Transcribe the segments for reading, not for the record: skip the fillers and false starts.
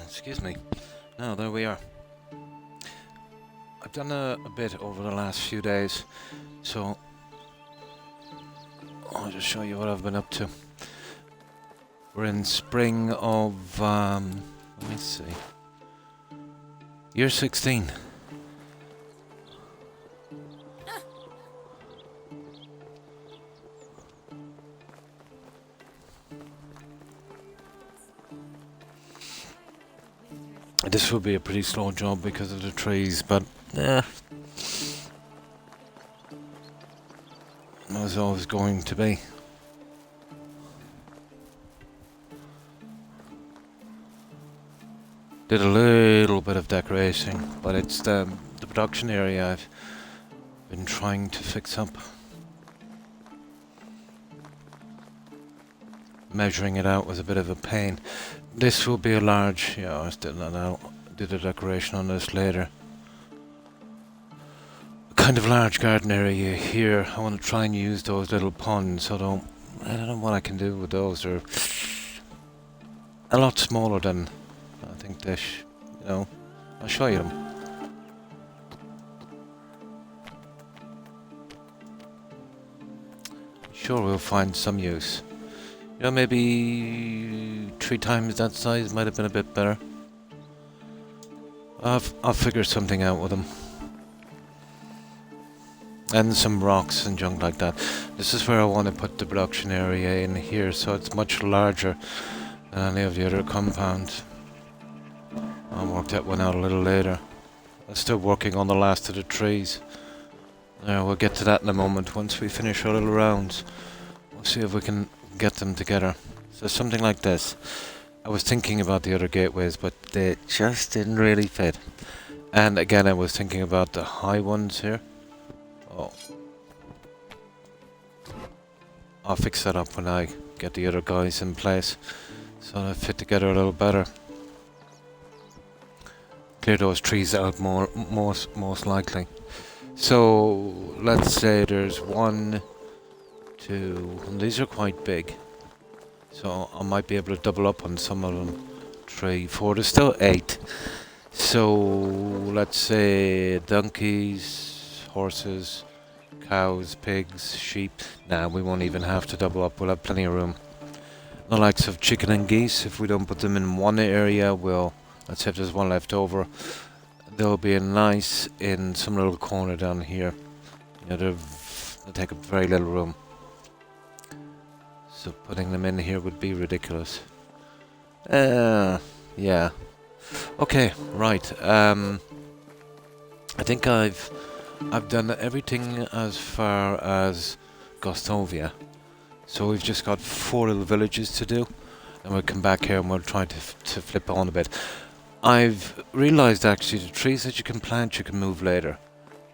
Excuse me. Now, there we are. I've done a bit over the last few days, so I'll just show you what I've been up to. We're in spring of, let me see, year 16. This will be a pretty slow job because of the trees, but as always going to be. Did a little bit of decorating, but it's the production area I've been trying to fix up. Measuring it out was a bit of a pain. This will be a large, I still don't know, did a decoration on this later. A kind of large garden area here. I want to try and use those little ponds, I don't know what I can do with those. They're a lot smaller than I think this, I'll show you them. Sure, we'll find some use. Maybe 3 times that size might have been a bit better. I'll figure something out with them. And some rocks and junk like that. This is where I want to put the production area in here, so it's much larger than any of the other compounds. I'll work that one out a little later. I'm still working on the last of the trees. We'll get to that in a moment once we finish our little rounds. We'll see if we can get them together. So something like this. I was thinking about the other gateways, but they just didn't really fit. And again, I was thinking about the high ones here. Oh. I'll fix that up when I get the other guys in place, so they fit together a little better. Clear those trees out most likely. So let's say there's 1, 2, and these are quite big. So I might be able to double up on some of them. 3, 4, there's still 8. So let's say donkeys, horses, cows, pigs, sheep. Nah, we won't even have to double up, we'll have plenty of room. The likes of chicken and geese, if we don't put them in one area, let's say if there's one left over, they'll be nice in some little corner down here. They'll take up very little room. So putting them in here would be ridiculous. Yeah. Okay, right. I think I've done everything as far as Gostovia. So we've just got 4 little villages to do, and we'll come back here and we'll try to flip on a bit. I've realised actually the trees that you can plant you can move later,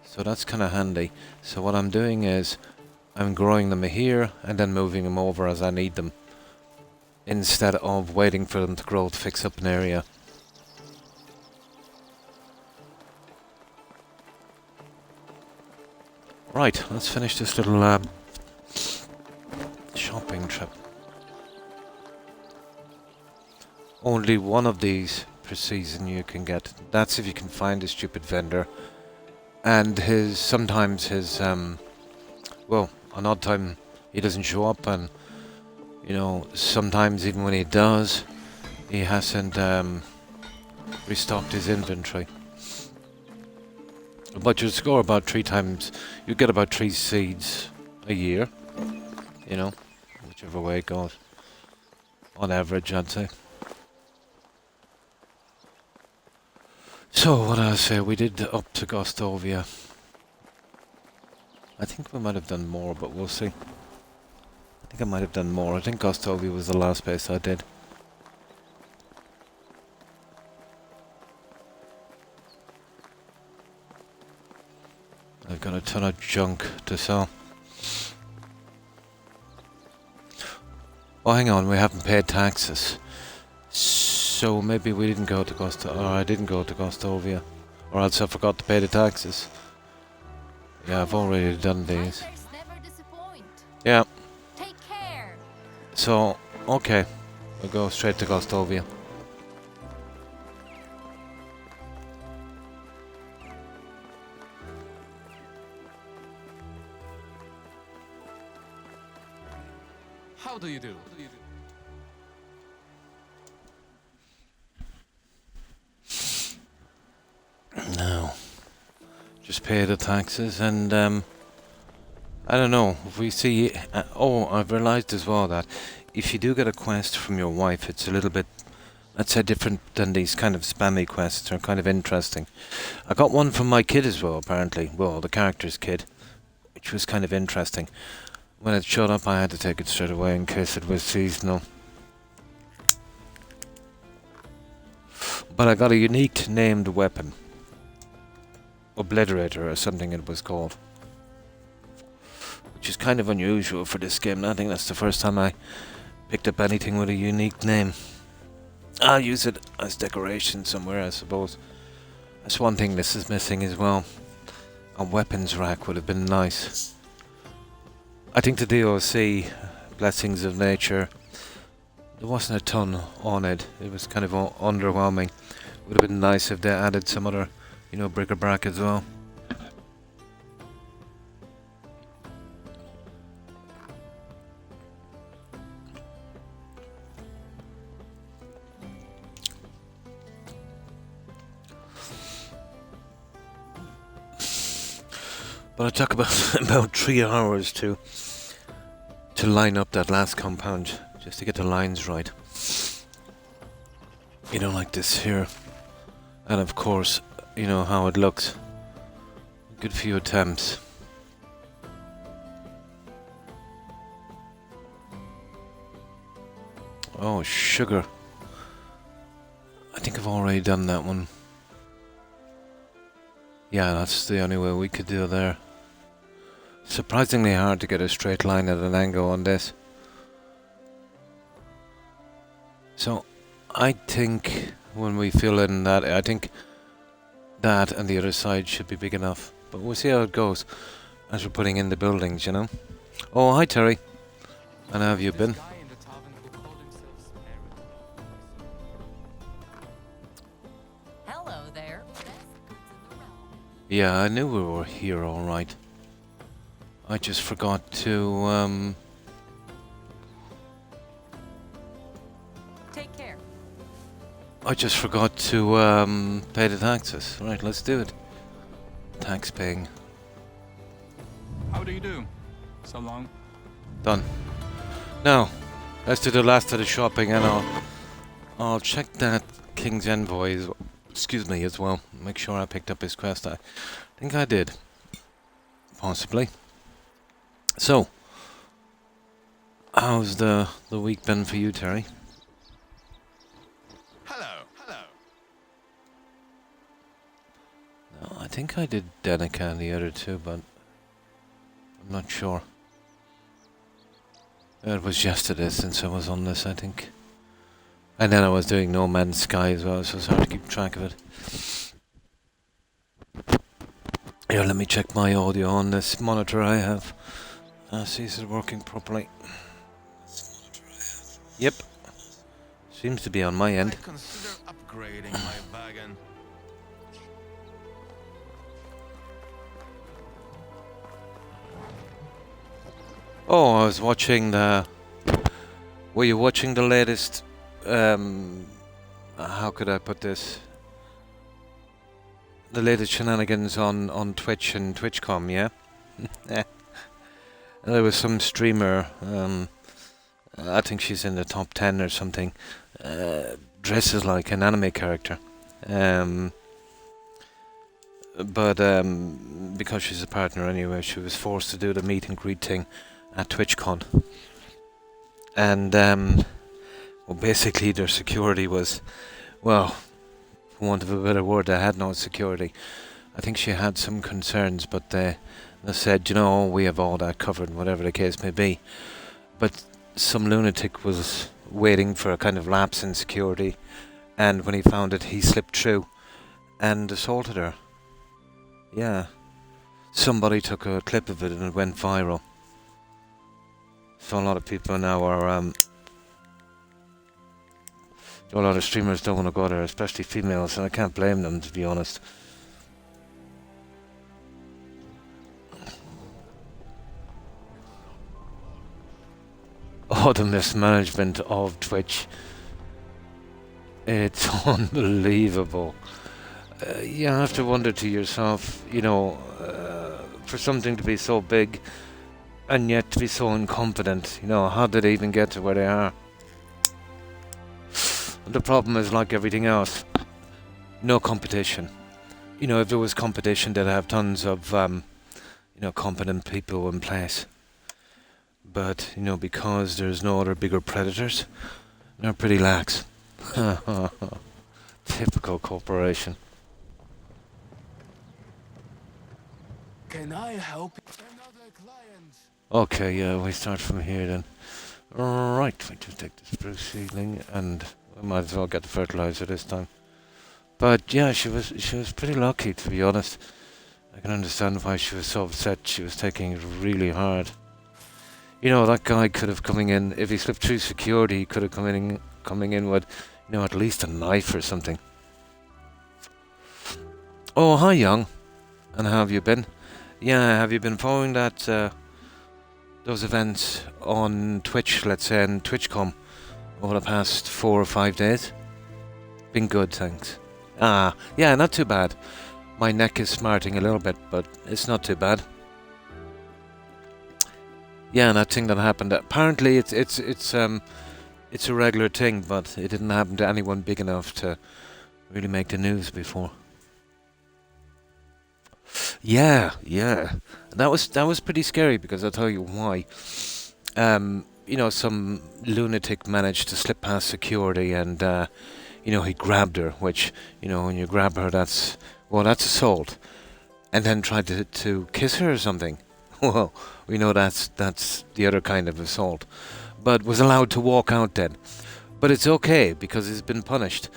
so that's kind of handy. So what I'm doing is I'm growing them here and then moving them over as I need them, instead of waiting for them to grow to fix up an area. Right, let's finish this little shopping trip. Only one of these per season you can get. That's if you can find a stupid vendor. And sometimes his an odd time he doesn't show up, and sometimes even when he does, he hasn't restocked his inventory. But you'll score about 3 times. You get about 3 seeds a year. Whichever way it goes. On average, I'd say. So, what I say, we did up to Gostovia. I think we might have done more, but we'll see. I think I might have done more. I think Gostovia was the last base I did. I've got a ton of junk to sell. Oh, hang on, we haven't paid taxes. So maybe we didn't go to or I didn't go to Gostovia. Or else I forgot to pay the taxes. Yeah, I've already done these. Yeah. Take care. So, okay. We'll go straight to Gostovia. How do you do? Now, just pay the taxes and I don't know, if we see... oh, I've realised as well that if you do get a quest from your wife, it's a little bit, let's say, different than these kind of spammy quests. They're kind of interesting. I got one from my kid as well, apparently. Well, the character's kid, which was kind of interesting. When it showed up, I had to take it straight away in case it was seasonal. But I got a unique named weapon. Obliterator or something it was called. Which is kind of unusual for this game. I think that's the first time I picked up anything with a unique name. I'll use it as decoration somewhere, I suppose. That's one thing this is missing as well. A weapons rack would have been nice. I think the DLC, Blessings of Nature, there wasn't a ton on it. It was kind of underwhelming. Would have been nice if they added some other, you know, bric-a-brac as well. But it took about 3 hours to line up that last compound, just to get the lines right. You know, like this here. And of course, you know how it looks. Good few attempts. Oh, sugar. I think I've already done that one. Yeah, that's the only way we could do it there. Surprisingly hard to get a straight line at an angle on this. So, I think when we fill in that, I think that and the other side should be big enough. But we'll see how it goes as we're putting in the buildings, you know. Oh, hi Terry. And how have you been? Hello there. Yeah, I knew we were here all right. I just forgot to, Take care. I just forgot to, pay the taxes. Right, let's do it. Tax paying. How do you do? So long. Done. Now, let's do the last of the shopping and I'll check that King's Envoy as well. Make sure I picked up his quest. I think I did. Possibly. So, how's the week been for you, Terry? Hello. No, I think I did Denica and the other two, but I'm not sure. It was yesterday since I was on this, I think. And then I was doing No Man's Sky as well, so it's hard to keep track of it. Here, let me check my audio on this monitor I have. See, is it working properly? Yep. Seems to be on my end. I consider upgrading my wagon. Oh, I was watching the... Were you watching the latest... how could I put this? The latest shenanigans on Twitch and TwitchCom, yeah? There was some streamer, I think she's in the top 10 or something, dresses like an anime character. but because she's a partner anyway, she was forced to do the meet and greet thing at TwitchCon. And well, basically their security was, well, for want of a better word, they had no security. I think she had some concerns, but they said, you know, we have all that covered, whatever the case may be. But some lunatic was waiting for a kind of lapse in security, and when he found it, he slipped through and assaulted her. Yeah. Somebody took a clip of it and it went viral. So a lot of people now are, a lot of streamers don't want to go there, especially females, and I can't blame them, to be honest. Oh, the mismanagement of Twitch. It's unbelievable. You have to wonder to yourself, you know, for something to be so big and yet to be so incompetent, you know, how did they even get to where they are? The problem is, like everything else, no competition. You know, if there was competition, they'd have tons of, you know, competent people in place. But, you know, because there's no other bigger predators, they're pretty lax. Typical corporation. Can I help another client? Okay, yeah, we start from here then. Right, we just take the spruce seedling and we might as well get the fertilizer this time. But yeah, she was pretty lucky, to be honest. I can understand why she was so upset. She was taking it really hard. You know, that guy could have coming in, if he slipped through security, he could have coming in with, you know, at least a knife or something. Oh, hi, young. And how have you been? Yeah, have you been following that, those events on Twitch, let's say, and TwitchCon over the past 4 or 5 days? Been good, thanks. Ah, yeah, not too bad. My neck is smarting a little bit, but it's not too bad. Yeah, that thing that happened. Apparently, it's a regular thing, but it didn't happen to anyone big enough to really make the news before. Yeah. That was pretty scary, because I'll tell you why. You know, some lunatic managed to slip past security, and you know, he grabbed her. Which, you know, when you grab her, that's assault. And then tried to kiss her or something. Well, we know that's the other kind of assault. But was allowed to walk out then. But it's okay, because he's been punished.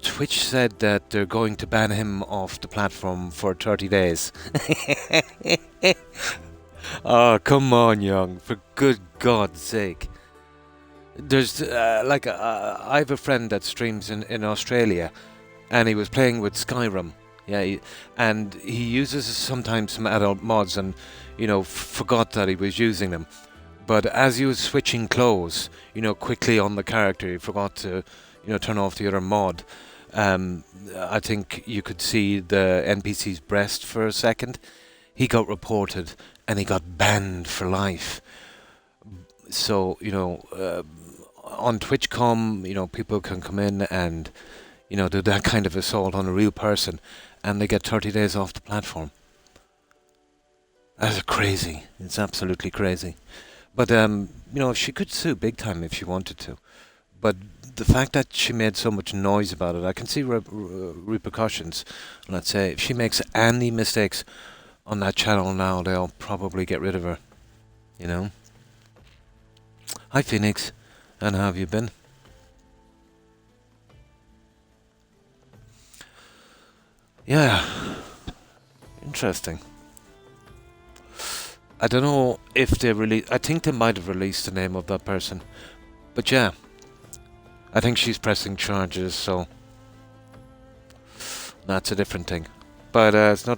Twitch said that they're going to ban him off the platform for 30 days. Oh, come on, young. For good God's sake. There's, I have a friend that streams in Australia, and he was playing with Skyrim. Yeah, and he uses sometimes some adult mods, and, you know, forgot that he was using them. But as he was switching clothes, you know, quickly on the character, he forgot to, you know, turn off the other mod. I think you could see the NPC's breast for a second. He got reported, and he got banned for life. So, you know, on TwitchCom, you know, people can come in and, you know, do that kind of assault on a real person, and they get 30 days off the platform. That's crazy. It's absolutely crazy. But, you know, she could sue big time if she wanted to. But the fact that she made so much noise about it, I can see repercussions. Let's say, if she makes any mistakes on that channel now, they'll probably get rid of her. You know? Hi, Phoenix. And how have you been? Yeah. Interesting. I don't know if they I think they might have released the name of that person. But yeah. I think she's pressing charges, so that's a different thing. But it's not,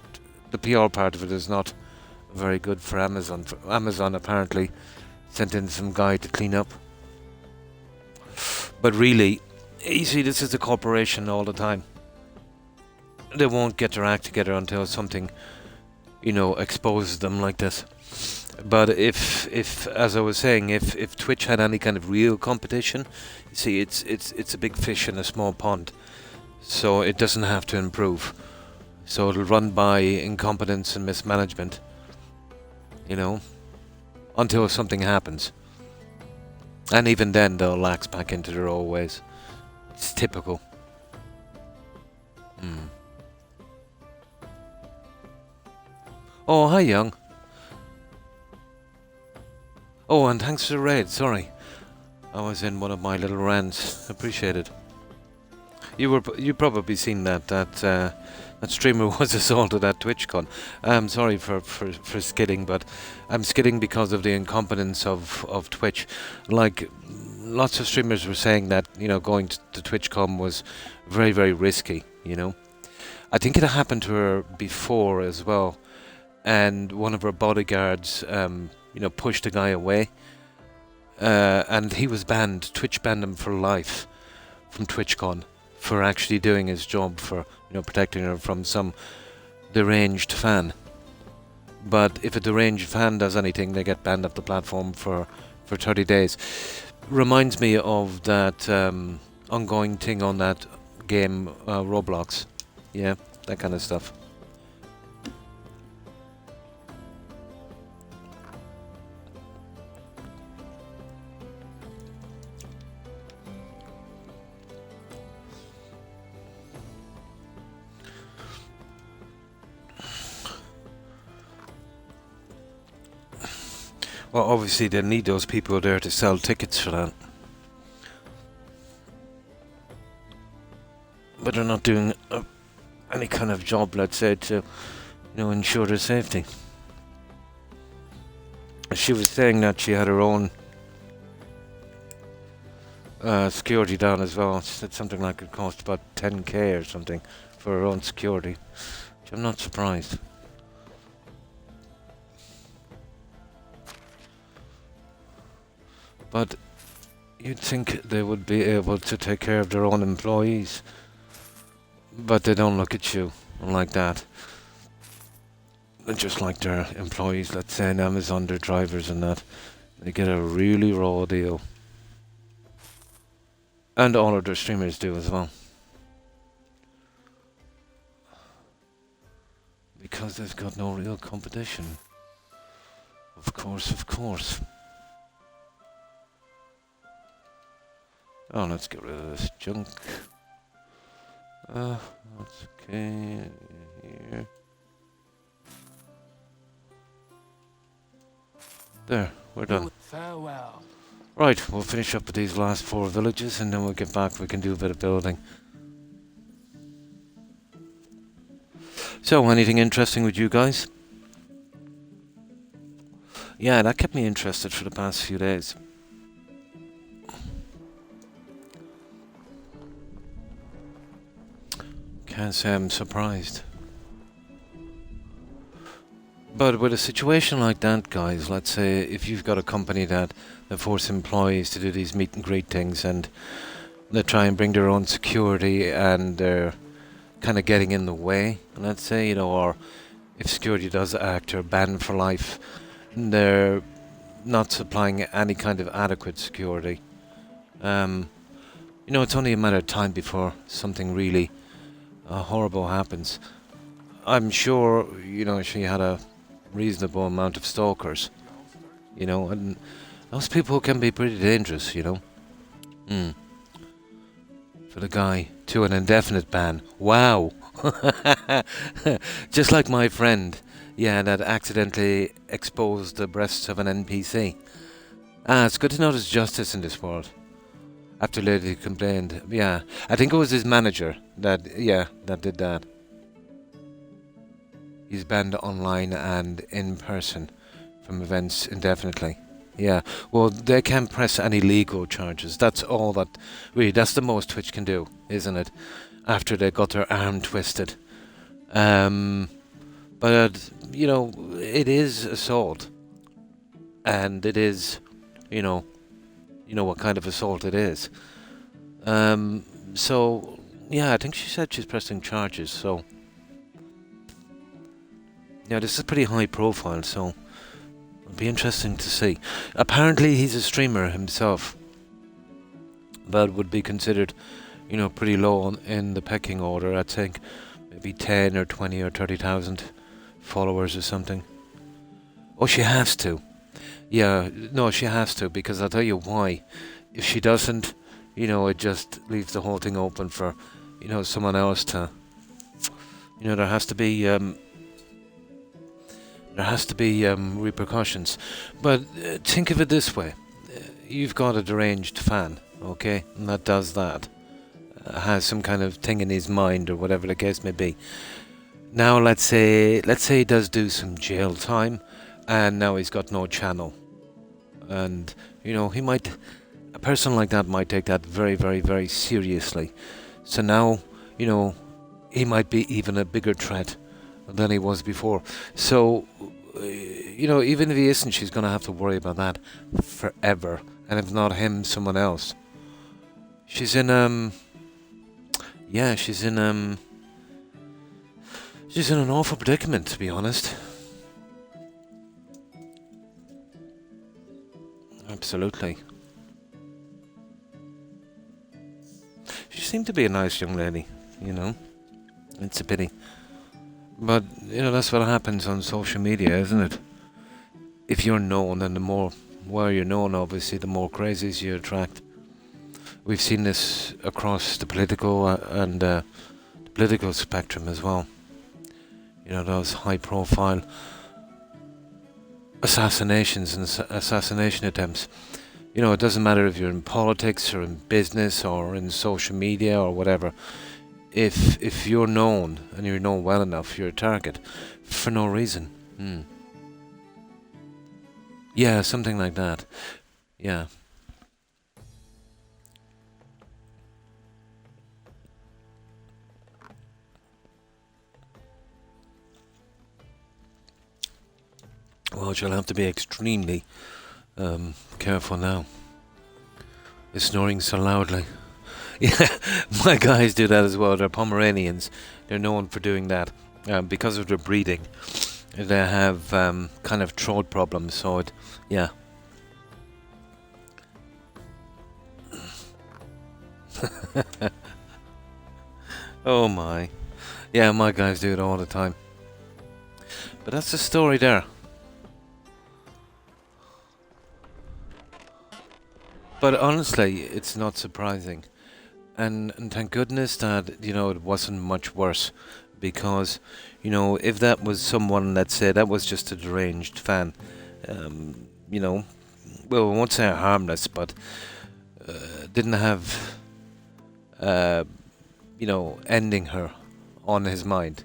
the PR part of it is not very good for Amazon. Amazon apparently sent in some guy to clean up. But really, you see, this is a corporation all the time. They won't get their act together until something, you know, exposes them like this. But if as I was saying, if Twitch had any kind of real competition, you see, it's a big fish in a small pond, so it doesn't have to improve. So it'll run by incompetence and mismanagement, you know, until something happens. And even then they'll lax back into their old ways. It's typical. Oh, hi, Young. Oh, and thanks for the raid. Sorry, I was in one of my little rants. Appreciate it. You probably seen that streamer was assaulted at TwitchCon. I'm sorry for skidding, but I'm skidding because of the incompetence of Twitch. Like, lots of streamers were saying that, you know, going to TwitchCon was very, very risky, you know. I think it happened to her before as well, and one of her bodyguards, you know, pushed a guy away, and he was banned. Twitch banned him for life from TwitchCon for actually doing his job, for, you know, protecting her from some deranged fan. But if a deranged fan does anything, they get banned off the platform for 30 days. Reminds me of that ongoing thing on that game, Roblox. Yeah, that kind of stuff. Well, obviously they need those people there to sell tickets for that. But they're not doing any kind of job, let's say, to, you know, ensure their safety. She was saying that she had her own security down as well. She said something like it cost about 10k or something for her own security, which I'm not surprised. But you'd think they would be able to take care of their own employees. But they don't look at you like that. They're just like their employees, let's say in Amazon, their drivers and that. They get a really raw deal. And all of their streamers do as well. Because they've got no real competition. Of course, of course. Oh, let's get rid of this junk. That's okay. Here. There, we're done. Farewell. Right, we'll finish up with these last 4 villages and then we'll get back. We can do a bit of building. So, anything interesting with you guys? Yeah, that kept me interested for the past few days. Can't say I'm surprised. But with a situation like that, guys, let's say if you've got a company that they force employees to do these meet and greet things and they try and bring their own security and they're kind of getting in the way, let's say, you know, or if security does act, they're banned for life, they're not supplying any kind of adequate security. You know, it's only a matter of time before something really horrible happens. I'm sure, you know, she had a reasonable amount of stalkers, you know, and those people can be pretty dangerous, you know. For the guy to an indefinite ban. Wow. Just like my friend, yeah, that accidentally exposed the breasts of an NPC. It's good to know there's justice in this world. After later complained, yeah, I think it was his manager that, yeah, that did that. He's banned online and in person from events indefinitely. Yeah, well, they can't press any legal charges. That's all that, really, that's the most Twitch can do, isn't it? After they got their arm twisted. But, you know, it is assault. And it is, you know what kind of assault it is. So, yeah, I think she said she's pressing charges, so. Yeah, this is pretty high profile, so it'll be interesting to see. Apparently he's a streamer himself, but would be considered, you know, pretty low in the pecking order. I think maybe 10 or 20 or 30,000 followers or something. Oh, she has to. Yeah, no, she has to, because I'll tell you why. If she doesn't, it just leaves the whole thing open for, someone else to, there has to be, repercussions. But think of it this way. You've got a deranged fan, okay, and that does that. Has some kind of thing in his mind or whatever the case may be. Now let's say he does do some jail time, and now he's got no channel. And, a person like that might take that very, very, very seriously. So now, he might be even a bigger threat than he was before. So, even if he isn't, she's going to have to worry about that forever. And if not him, someone else. She's in an awful predicament, to be honest. Absolutely. She seemed to be a nice young lady, It's a pity. But, that's what happens on social media, isn't it? If you're known, and the more you're known, obviously, the more crazies you attract. We've seen this across the political and the political spectrum as well. Those high-profile assassinations and assassination attempts. It doesn't matter if you're in politics or in business or in social media or whatever. If you're known and you're known well enough, you're a target for no reason. Yeah, something like that. Yeah. Well, she'll have to be extremely careful now. It's snoring so loudly. Yeah, my guys do that as well. They're Pomeranians. They're known for doing that. Because of their breeding, they have kind of throat problems. So, yeah. Oh my. Yeah, my guys do it all the time. But that's the story there. But honestly, it's not surprising. And thank goodness that, it wasn't much worse. Because, if that was someone, let's say, that was just a deranged fan, well, I won't say harmless, but didn't have, ending her on his mind.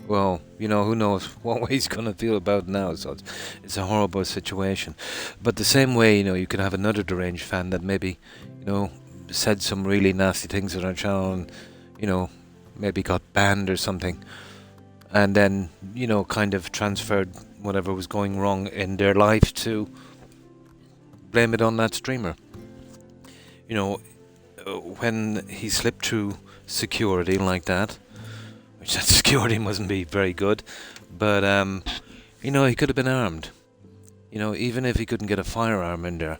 Well, who knows what way he's going to feel about it now, so it's a horrible situation. But the same way, you could have another deranged fan that maybe, said some really nasty things on our channel and, maybe got banned or something. And then, kind of transferred whatever was going wrong in their life to blame it on that streamer. When he slipped through security like that, which that security mustn't be very good, but, he could have been armed. Even if he couldn't get a firearm in there,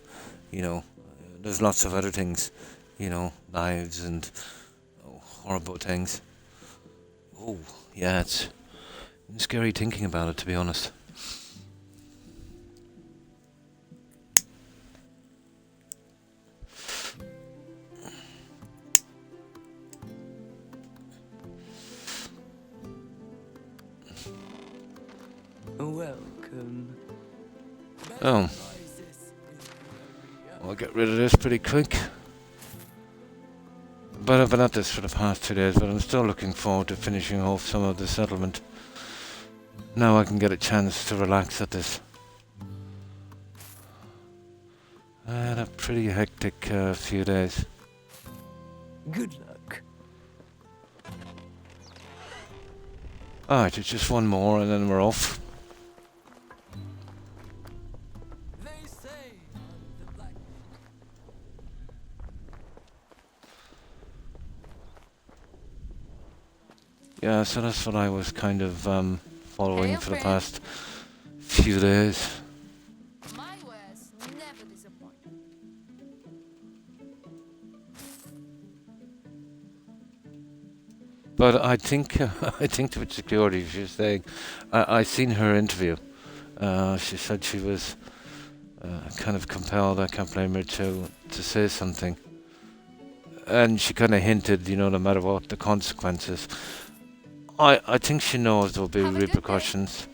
there's lots of other things, knives and horrible things. Oh, yeah, it's scary thinking about it, to be honest. Welcome. Oh. I'll get rid of this pretty quick. But I've been at this for the past 2 days, but I'm still looking forward to finishing off some of the settlement. Now I can get a chance to relax at this. I had a pretty hectic few days. Good luck. Alright, it's just one more and then we're off. They say the black. Yeah, so that's what I was kind of following Hail, for the friend. past few days. My wares never disappoint. But I think I think with security, she's saying, I seen her interview. She said she was kind of compelled. I can't blame her to say something. And she kind of hinted, no matter what the consequences, I think she knows there'll be Have a good day. repercussions.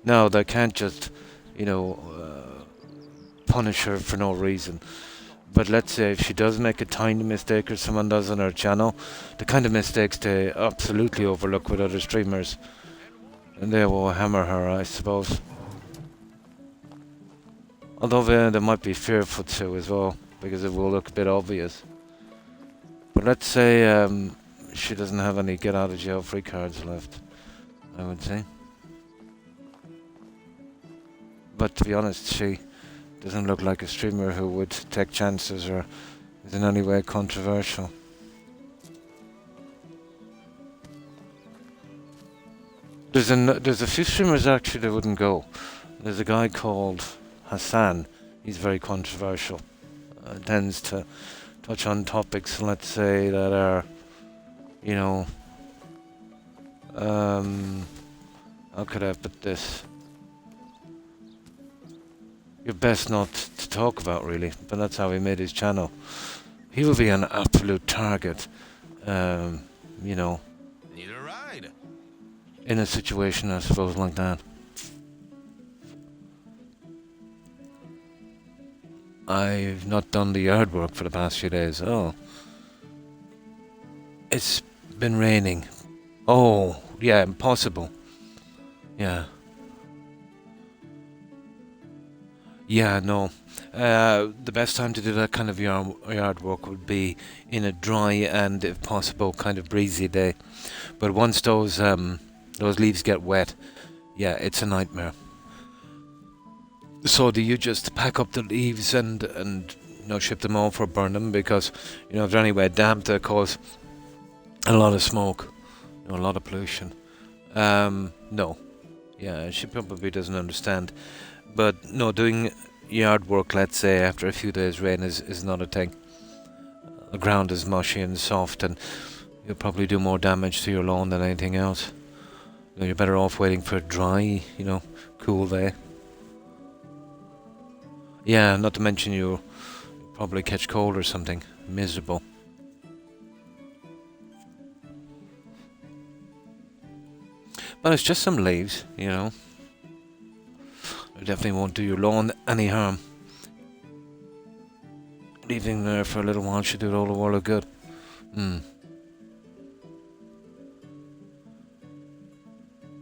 No, they can't just, punish her for no reason. But let's say if she does make a tiny mistake or someone does on her channel, the kind of mistakes they absolutely overlook with other streamers, and they will hammer her, I suppose. Although they might be fearful too as well, because it will look a bit obvious. But let's say she doesn't have any get out of jail free cards left, I would say. But to be honest, she doesn't look like a streamer who would take chances or is in any way controversial. There's a few streamers actually that wouldn't go. There's a guy called Hassan. He's very controversial. Tends to touch on topics, let's say, that are, how could I put this? You're best not to talk about, really, but that's how he made his channel. He will be an absolute target, Need a ride? in a situation, I suppose, like that. I've not done the yard work for the past few days. Oh. It's been raining. Oh, yeah, impossible. Yeah. Yeah, no. The best time to do that kind of yard work would be in a dry and, if possible, kind of breezy day. But once those leaves get wet, yeah, it's a nightmare. So do you just pack up the leaves and ship them off or burn them? Because, if they're anywhere damp, they cause a lot of smoke, a lot of pollution. No. Yeah, she probably doesn't understand. But no, doing yard work, let's say, after a few days' rain is not a thing. The ground is mushy and soft, and you'll probably do more damage to your lawn than anything else. You're better off waiting for a dry, cool day. Yeah, not to mention you'll probably catch cold or something. Miserable. But it's just some leaves, It definitely won't do your lawn any harm. Leaving there for a little while should do it all the world of good.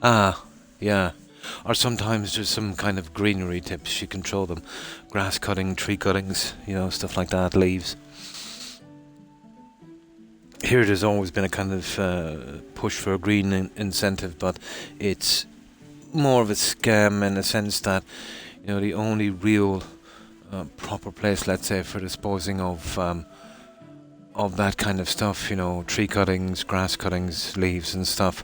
Ah, yeah. Or sometimes there's some kind of greenery tips. You control them. Grass cutting, tree cuttings, stuff like that, leaves. Here there's always been a kind of push for a green incentive, but it's more of a scam in the sense that, the only real proper place, let's say, for disposing of that kind of stuff, tree cuttings, grass cuttings, leaves and stuff,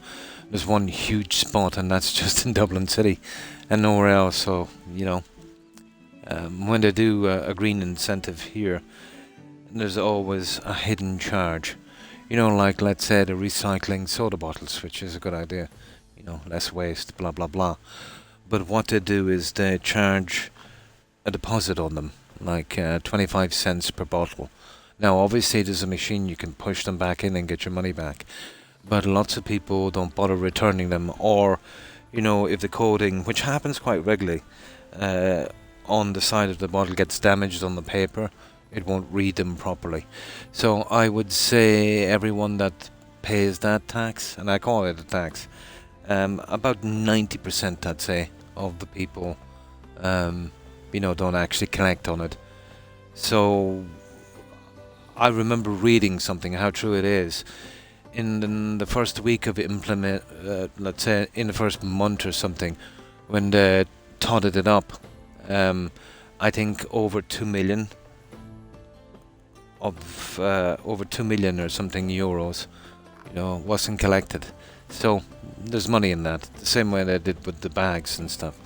there's one huge spot, and that's just in Dublin City and nowhere else. So, when they do a green incentive here, there's always a hidden charge. Like, let's say, the recycling soda bottles, which is a good idea. Less waste, blah, blah, blah. But what they do is they charge a deposit on them, like 25 cents per bottle. Now, obviously, there's a machine you can push them back in and get your money back. But lots of people don't bother returning them, or, if the coating, which happens quite regularly, on the side of the bottle gets damaged on the paper, it won't read them properly. So I would say everyone that pays that tax, and I call it a tax, about 90%, I'd say, of the people, don't actually collect on it. So I remember reading something, how true it is. In the first week of let's say in the first month or something, when they totted it up, I think over 2 million or something euros, wasn't collected. So there's money in that. The same way they did with the bags and stuff.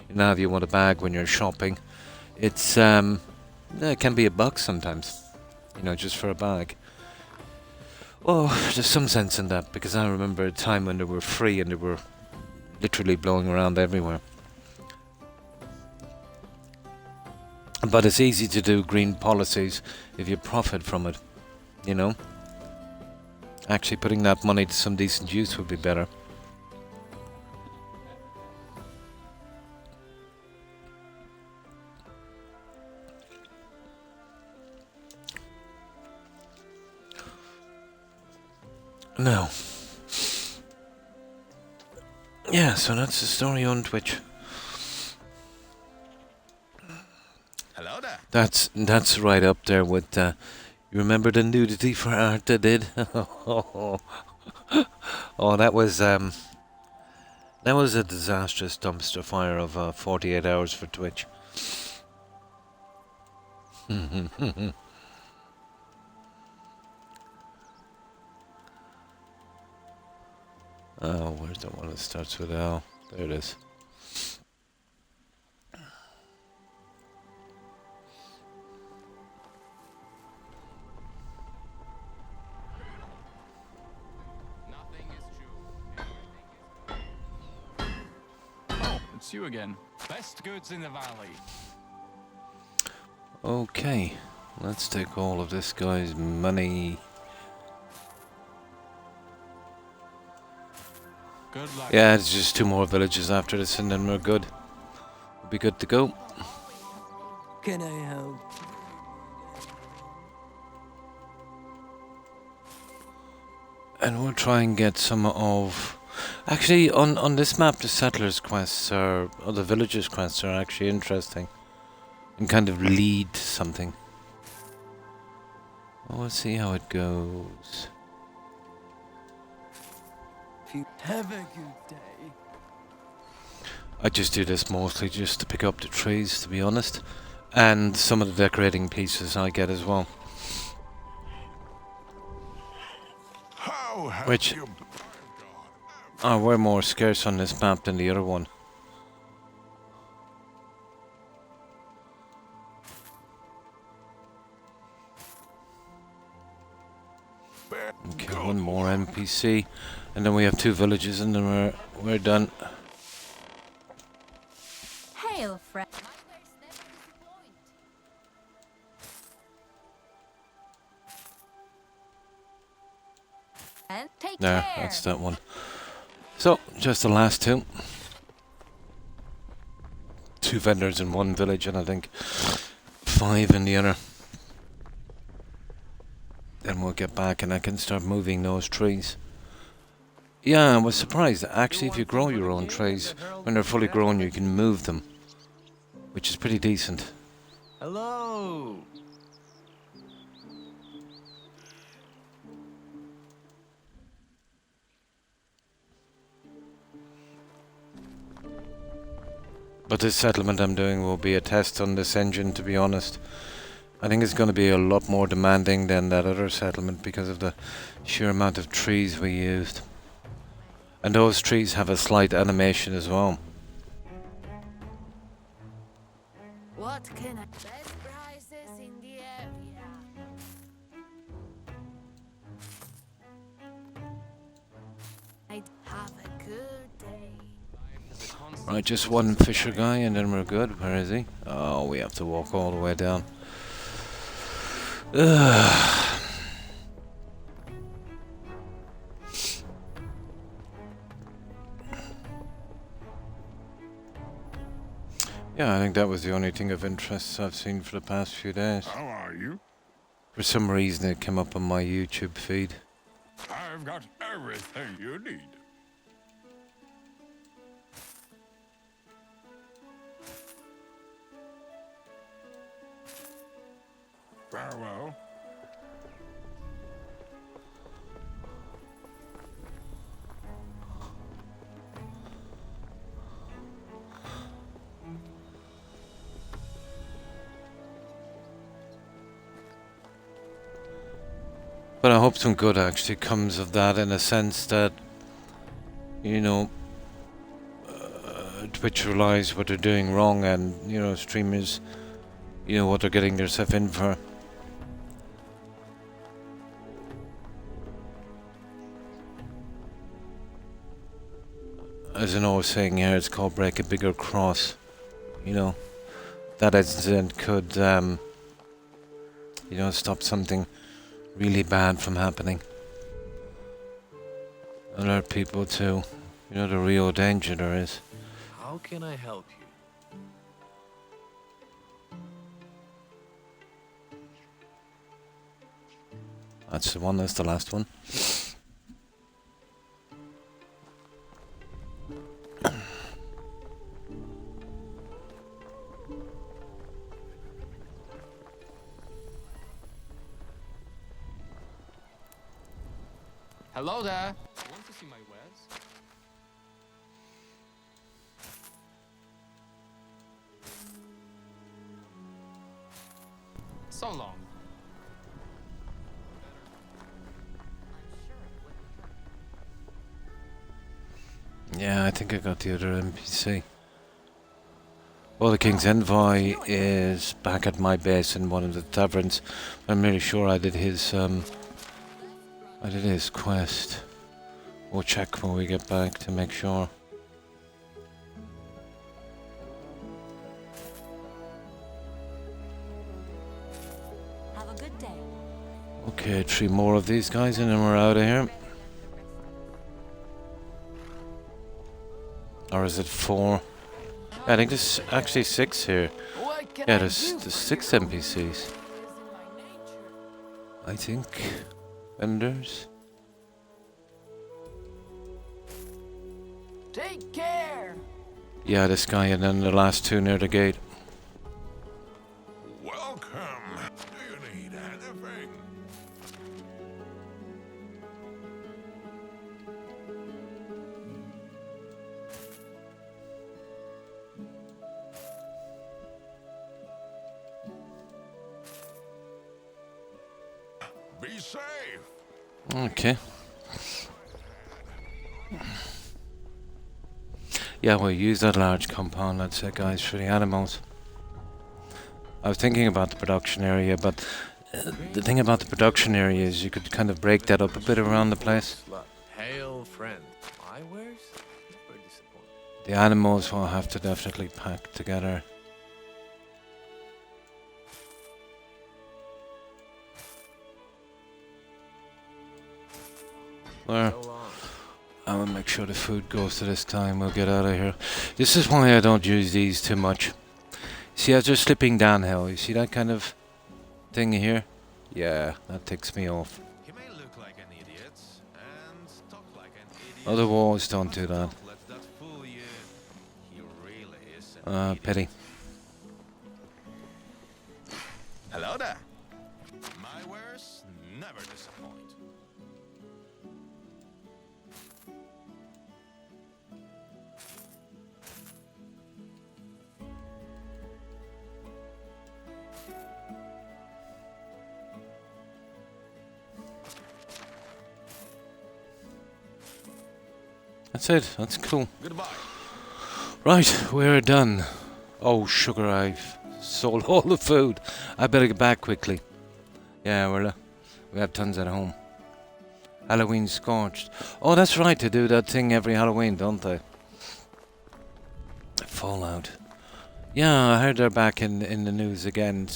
If you want a bag when you're shopping, it's it can be $1 sometimes, just for a bag. Oh, there's some sense in that, because I remember a time when they were free and they were literally blowing around everywhere. But it's easy to do green policies if you profit from it, you know? Actually putting that money to some decent use would be better. No. Yeah, so that's the story on Twitch. Hello there. That's right up there with you remember the nudity for art they did? Oh, that was a disastrous dumpster fire of 48 hours for Twitch. Oh, where's the one that starts with L? There it is. Nothing is true. Oh, it's you again. Best goods in the valley. Okay, let's take all of this guy's money. Good luck. Yeah, it's just 2 more villages after this and then we're good. We'll be good to go. Can I help? And we'll try and get some of... Actually, on this map, the settlers' quests or the villagers' quests are actually interesting. And kind of lead to something. Well, we'll see how it goes. Have a good day. I just do this mostly just to pick up the trees, to be honest. And some of the decorating pieces I get as well. How have Which you... are way more scarce on this map than the other one. Okay, one more NPC, and then we have 2 villages, and then we're done. Hail, friend. My wares never disappoint. And take There, care. that's that one. So, just the last 2. 2 vendors in one village, and I think 5 in the other. Then we'll get back and I can start moving those trees. Yeah, I was surprised. Actually, if you grow your own trees, when they're fully grown, you can move them. Which is pretty decent. Hello. But this settlement I'm doing will be a test on this engine, to be honest. I think it's going to be a lot more demanding than that other settlement because of the sheer amount of trees we used. And those trees have a slight animation as well. What can I... Best prices in the area. I'd have a good day. Right, just one fisher guy and then we're good. Where is he? Oh, we have to walk all the way down. Ugh. Yeah, I think that was the only thing of interest I've seen for the past few days. How are you? For some reason it came up on my YouTube feed. I've got everything you need. Farewell. But I hope some good actually comes of that, in a sense that, you know, Twitch realize what they're doing wrong, and, you know, streamers, you know, what they're getting themselves in for. as an old saying here, it's called break a bigger cross. You know, that incident could, you know, stop something really bad from happening. Alert people to, you know, the real danger there is. How can I help you? That's the one, that's the last one. Hello there. Want to see my wares? So long. Yeah, I think I got the other NPC. Well, the King's Envoy is back at my base in one of the taverns. I'm really sure I did his quest. We'll check when we get back to make sure. Have a good day. Okay, 3 more of these guys and then we're out of here. Or is it 4? I think there's actually 6 here. What can Yeah, I there's do? 6 NPCs. I think. Vendors. Take care. Yeah, this guy and then the last 2 near the gate. Welcome. Do you need anything? Be safe. Okay. Yeah, we'll use that large compound, let's say, guys, for the animals. I was thinking about the production area, but the thing about the production area is you could kind of break that up a bit around the place. Hail, friend. My wares? Very disappointed. The animals will have to definitely pack together. There. So long. I will make sure the food goes to this time. We'll get out of here. This is why I don't use these too much. See, as they're slipping downhill, you see that kind of thing here? Yeah, that ticks me off. He may look like an idiot and talk like an idiot. Other walls don't do that. Don't let that fool you. He really is an idiot. Pity. Hello there. My wares never disappoint. That's it. That's cool. Goodbye. Right, we're done. Oh, sugar, I've sold all the food. I better get back quickly. Yeah, we have tons at home. Halloween Scorched. Oh, that's right, they do that thing every Halloween, don't they? Fallout. Yeah, I heard they're back in the news again.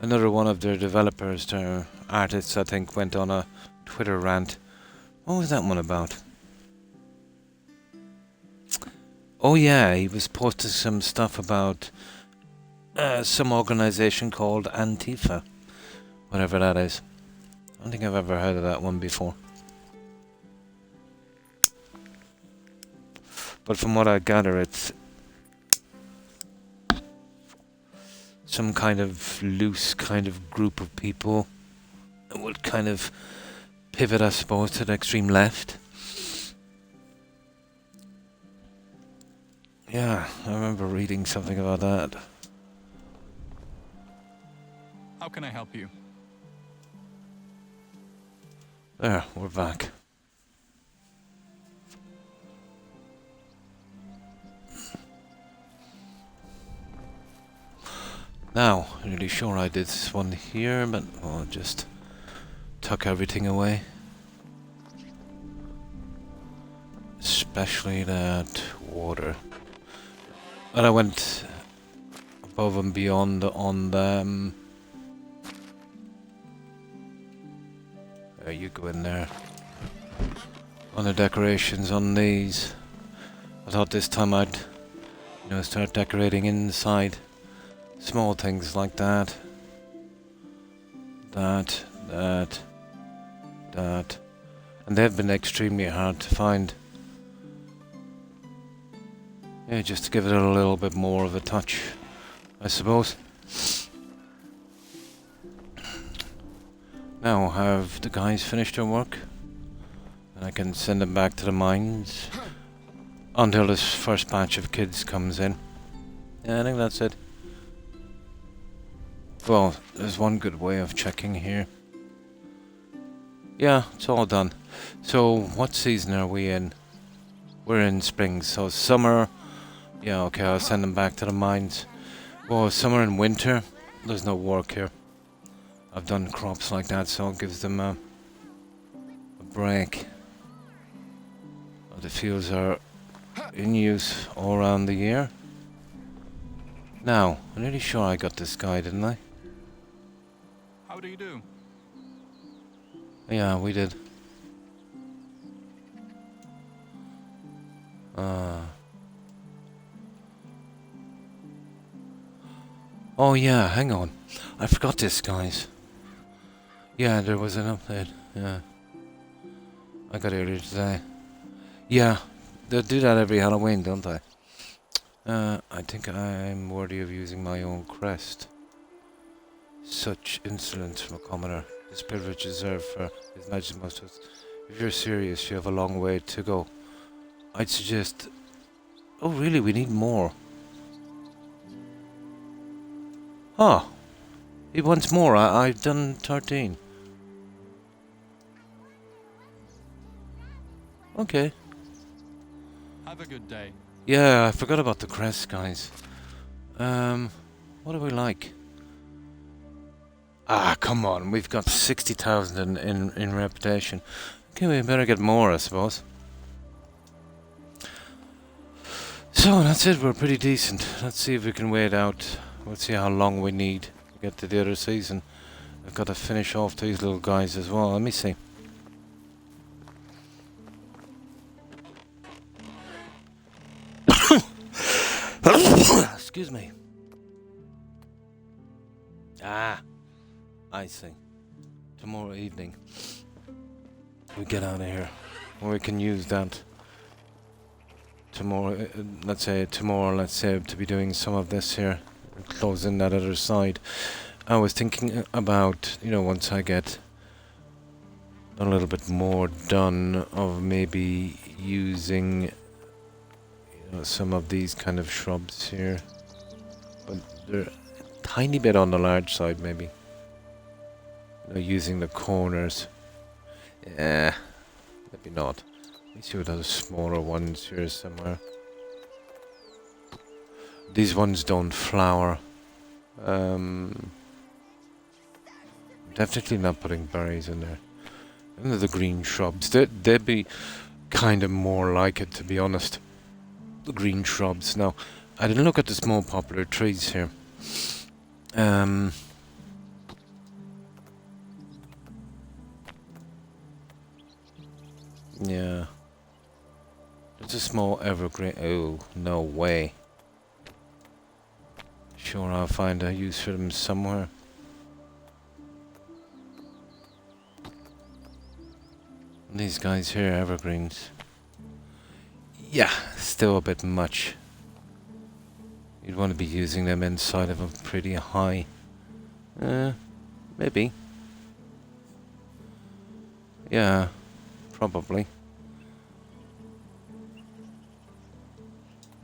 Another one of their developers, their artists, I think, went on a Twitter rant. What was that one about? Oh yeah, he was posting some stuff about some organization called Antifa. Whatever that is. I don't think I've ever heard of that one before. But from what I gather, it's some kind of loose kind of group of people that would kind of pivot, I suppose, to the extreme left. Yeah, I remember reading something about that. How can I help you? There, we're back. Now, I'm really sure I did this one here, but I'll just tuck everything away. especially that water. And I went above and beyond on them. There, you go in there. On the decorations on these. I thought this time I'd, you know, start decorating inside. Small things like that. That. And they've been extremely hard to find. Yeah, just to give it a little bit more of a touch, I suppose. Now, have the guys finished their work? And I can send them back to the mines until this first batch of kids comes in. Yeah, I think that's it. Well, there's one good way of checking here. Yeah, it's all done. So, what season are we in? We're in spring, so summer. Yeah, okay, I'll send them back to the mines. Well, summer and winter, there's no work here. I've done crops like that, so it gives them a break. The fields are in use all around the year. Now, I'm nearly sure I got this guy, didn't I? How do you do? Yeah, we did. Oh yeah, hang on. I forgot this, guys. Yeah, there was an update. Yeah. I got it earlier today. Yeah, they do that every Halloween, don't they? I think I'm worthy of using my own crest. Such insolence from a commoner. This privilege is reserved for His Majesty most of us. If you're serious, you have a long way to go. I'd suggest... Oh really, we need more. Oh. He wants more. I've done 13. Okay. Have a good day. Yeah, I forgot about the crest, guys. What do we like? Ah, come on. We've got 60,000 in reputation. Okay, we better get more, I suppose. So, that's it. We're pretty decent. Let's see if we can wait out. We'll see how long we need to get to the other season. I've got to finish off these little guys as well. Let me see. Excuse me. Ah, I see. Tomorrow evening, we get out of here. We can use that tomorrow. Let's say to be doing some of this here, closing that other side. I was thinking about, you know, once I get a little bit more done, of maybe using, some of these kind of shrubs here, but they're a tiny bit on the large side, maybe. Using the corners. Yeah, maybe not. Let me see what those smaller ones here somewhere. These ones don't flower. Definitely not putting berries in there. And the green shrubs, they'd be kind of more like it, to be honest. The green shrubs. Now, I didn't look at the small popular trees here. Yeah. There's a small evergreen. Oh, no way. Sure, I'll find a use for them somewhere. These guys here, evergreens. Yeah, still a bit much. You'd want to be using them inside of a pretty high. Maybe. Yeah, probably.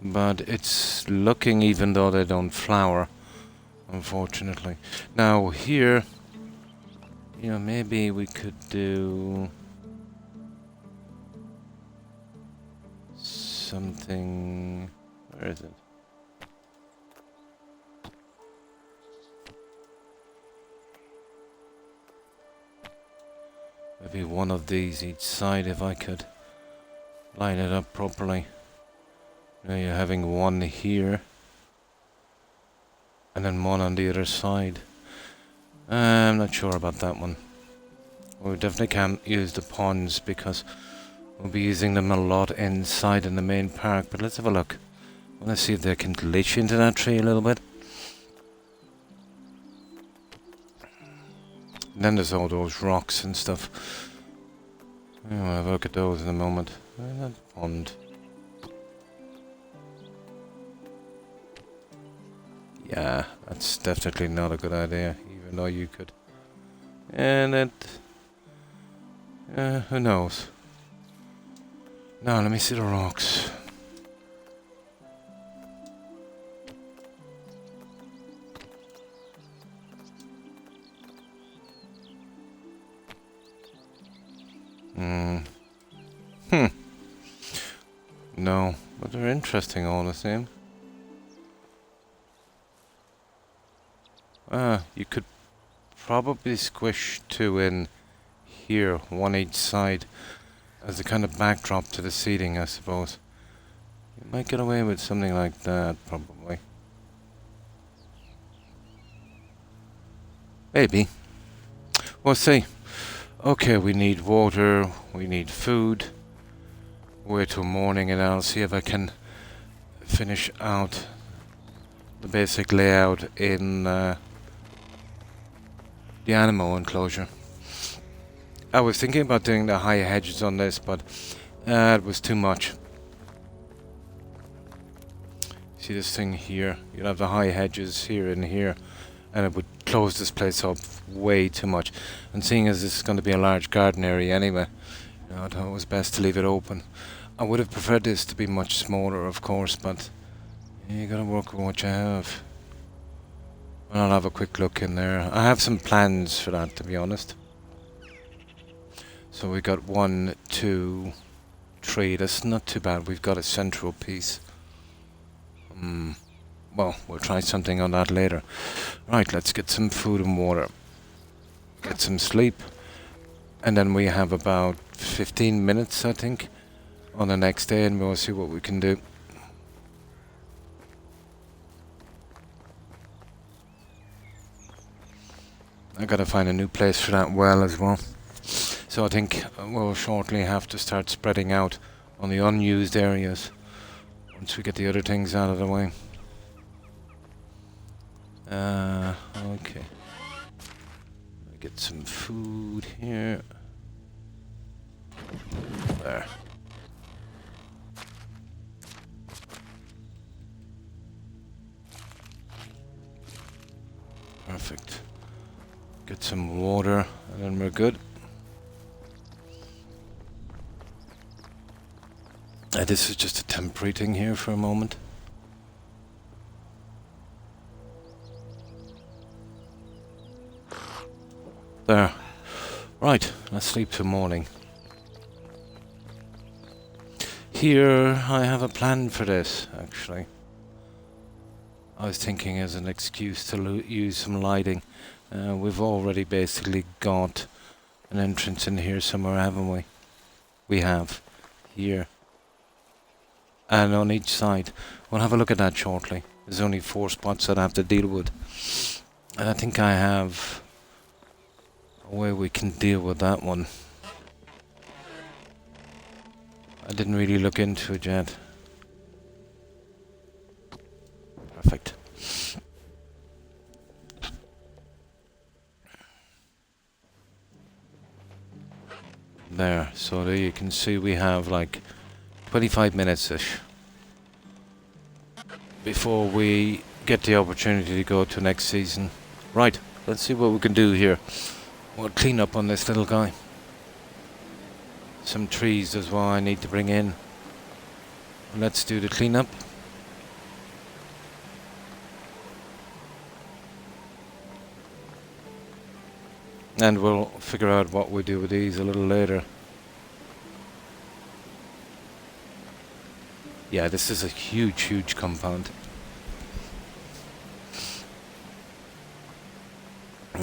But it's looking, even though they don't flower, unfortunately. Now here, maybe we could do something. Where is it? Maybe one of these each side, if I could. line it up properly. Now you're having one here and then one on the other side. I'm not sure about that one. We definitely can't use the ponds because we'll be using them a lot inside in the main park, but let's have a look. I want to see if they can glitch into that tree a little bit. And then there's all those rocks and stuff. We'll have a look at those in a moment. That pond. Yeah, that's definitely not a good idea, even though you could. And it... who knows? Now, let me see the rocks. No, but they're interesting all the same. You could probably squish two in here, one each side, as a kind of backdrop to the seating, I suppose. You might get away with something like that, probably. Maybe. We'll see. Okay, we need water, we need food. Wait till morning and I'll see if I can finish out the basic layout in the animal enclosure. I was thinking about doing the high hedges on this, but it was too much. See this thing here? You'd have the high hedges here and here, and it would close this place up way too much. And seeing as this is going to be a large garden area anyway, I thought it was best to leave it open. I would have preferred this to be much smaller, of course, but you gotta work with what you have. And I'll have a quick look in there. I have some plans for that, to be honest. So we got 1, 2, 3. That's not too bad. We've got a central piece. Well, we'll try something on that later. Right, let's get some food and water. Get some sleep. And then we have about 15 minutes, I think, on the next day, and we'll see what we can do. I gotta find a new place for that well as well. So I think we'll shortly have to start spreading out on the unused areas once we get the other things out of the way. Okay. Get some food here. There. Perfect. Get some water and then we're good. This is just a temporary thing here for a moment. There. Right, let's sleep till morning. Here, I have a plan for this, actually. I was thinking as an excuse to use some lighting. We've already basically got an entrance in here somewhere, haven't we? We have. Here. And on each side. We'll have a look at that shortly. There's only 4 spots that I have to deal with. And I think I have a way we can deal with that one. I didn't really look into it yet. Perfect. There, so there you can see we have like 25 minutes-ish before we get the opportunity to go to next season. Right, let's see what we can do here. We'll clean up on this little guy. Some trees as well I need to bring in. Let's do the cleanup. And we'll figure out what we do with these a little later. Yeah, this is a huge, huge compound.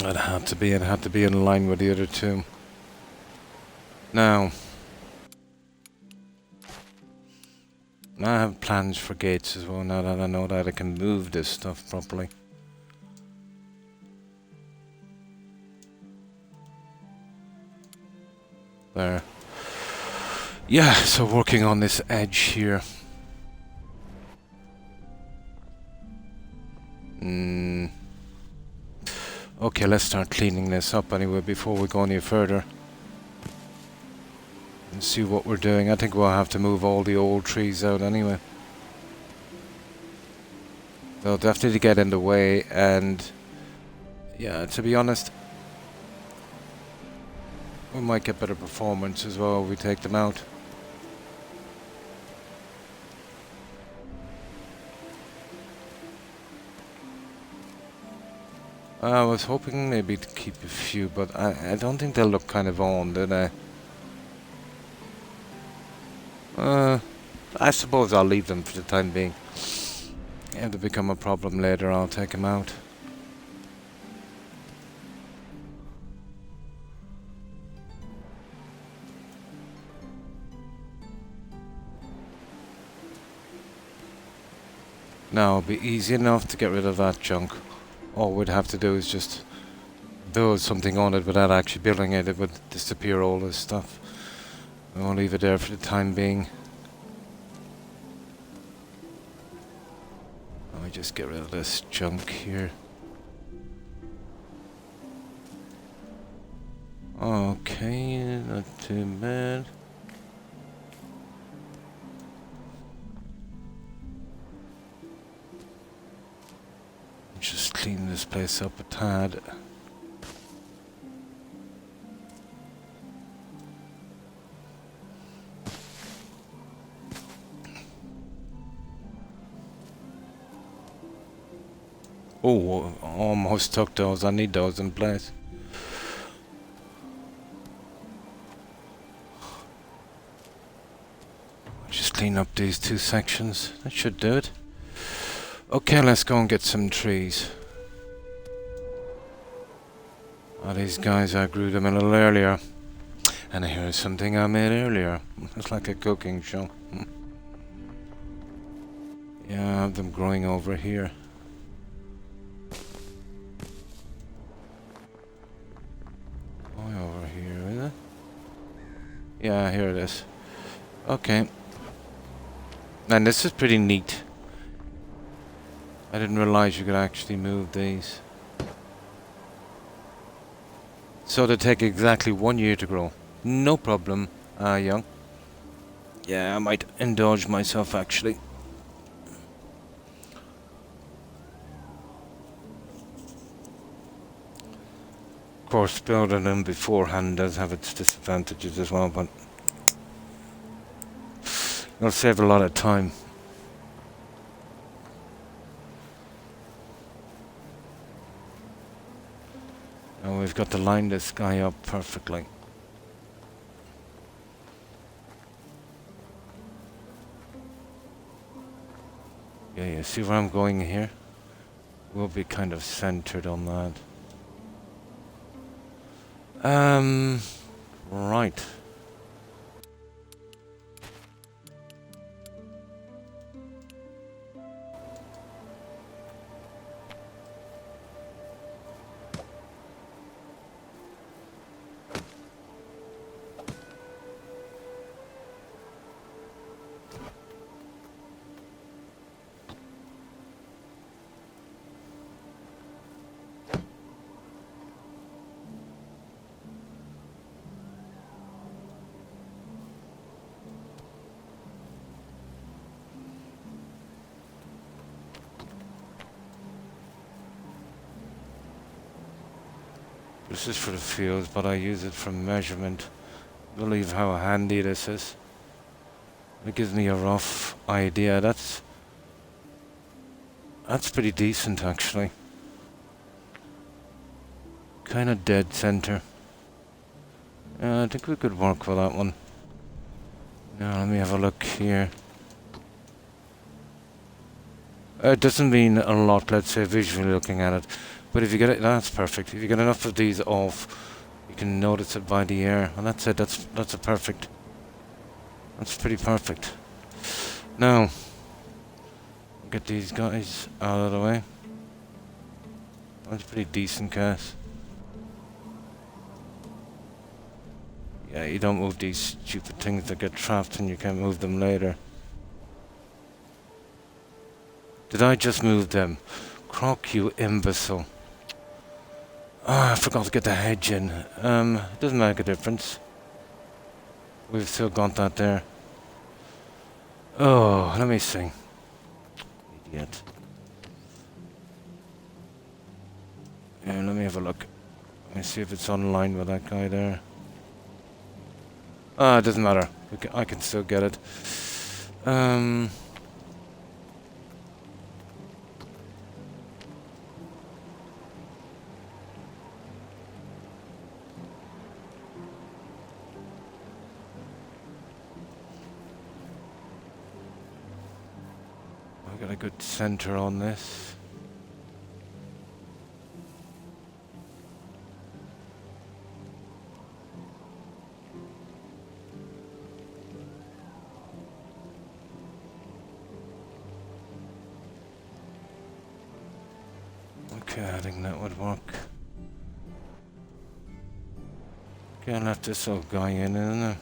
It had to be in line with the other two. Now, I have plans for gates as well, now that I know that I can move this stuff properly. There. Yeah, so working on this edge here. Okay, let's start cleaning this up anyway before we go any further. And see what we're doing. I think we'll have to move all the old trees out anyway. They'll definitely get in the way, and yeah, to be honest, we might get better performance as well if we take them out. I was hoping maybe to keep a few, but I don't think they'll look kind of on, do they? I suppose I'll leave them for the time being. If they become a problem later, I'll take them out. Now it'll be easy enough to get rid of that junk. All we'd have to do is just build something on it without actually building it. It would disappear all this stuff. We'll leave it there for the time being. Let me just get rid of this junk here. Okay, not too bad. Just clean this place up a tad. Oh, almost took those. I need those in place. Just clean up these two sections. That should do it. Okay, let's go and get some trees. Oh, these guys, I grew them a little earlier. And here's something I made earlier. It's like a cooking show. Yeah, I have them growing over here. Over here, is it? Yeah, here it is. Okay. And this is pretty neat. I didn't realize you could actually move these. So they take exactly 1 year to grow. No problem, young. Yeah, I might indulge myself actually. Of course, building them beforehand does have its disadvantages as well, but it'll save a lot of time. Now we've got to line this guy up perfectly. Yeah, you see where I'm going here? We'll be kind of centered on that. Right. This is for the fields, but I use it for measurement. Believe how handy this is. It gives me a rough idea. That's pretty decent actually. Kind of dead center. I think we could work with that one. Now let me have a look here. It doesn't mean a lot, let's say, visually looking at it. But if you get it, that's perfect. If you get enough of these off, you can notice it by the air. And that's it, that's a perfect. That's pretty perfect. Now, get these guys out of the way. That's a pretty decent cast. Yeah, you don't move these stupid things that get trapped and you can't move them later. Did I just move them? Croc, you imbecile. Ah, I forgot to get the hedge in. Doesn't make a difference. We've still got that there. Oh, let me see. Idiot. Yeah, let me have a look. Let me see if it's online with that guy there. Ah, it doesn't matter. I can still get it. I got a good center on this. Okay, I think that would work. Okay, I'll have this old guy in, isn't it?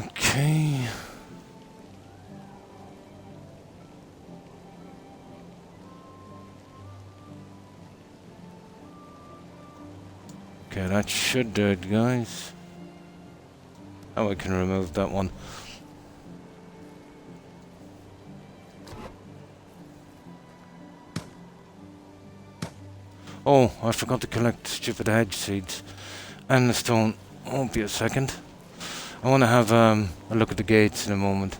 Okay. Okay, that should do it, guys. Now we can remove that one. Oh, I forgot to collect stupid hedge seeds and the stone. Won't be a second. I want to have a look at the gates in a moment.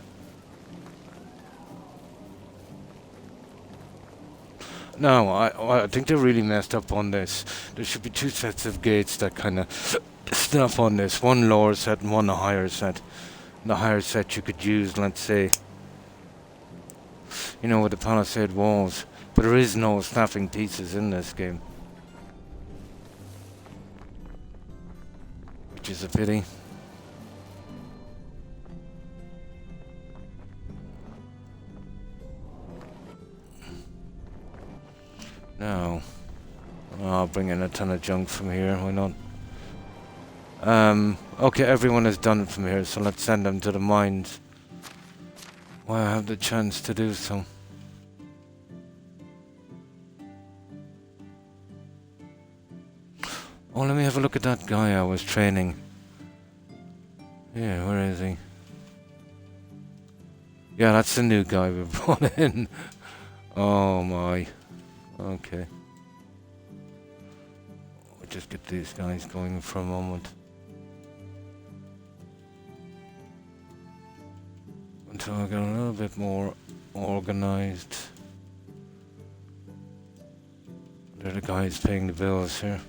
No, I think they really messed up on this. There should be two sets of gates that kind of stuff on this. One lower set and one a higher set. The higher set you could use, let's say, you know, with the palisade walls. But there is no snapping pieces in this game, which is a pity. Now, I'll bring in a ton of junk from here, why not? Okay, everyone is done from here, so let's send them to the mines while I have the chance to do so. Oh, let me have a look at that guy I was training. Yeah, where is he? Yeah, that's the new guy we brought in. Oh my. Okay. We'll just get these guys going for a moment. Until I get a little bit more organized. They're the guys paying the bills here.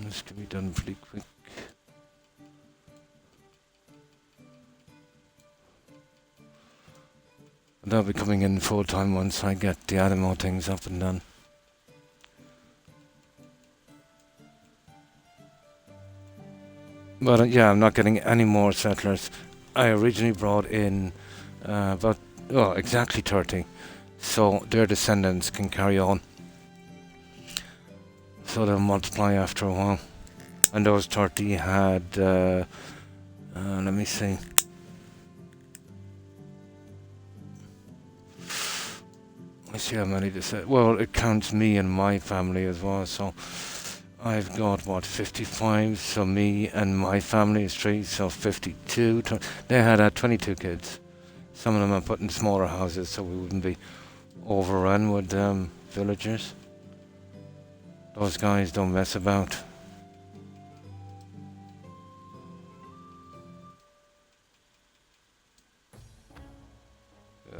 This can be done pretty quick. They'll be coming in full time once I get the animal things up and done. But yeah, I'm not getting any more settlers. I originally brought in exactly 30, so their descendants can carry on. So they'll multiply after a while. And those 30 had, let me see. Let's see how many this is. Well, it counts me and my family as well, so I've got, what, 55, so me and my family is 3, so 52. They had 22 kids. Some of them are put in smaller houses, so we wouldn't be overrun with villagers. Those guys don't mess about.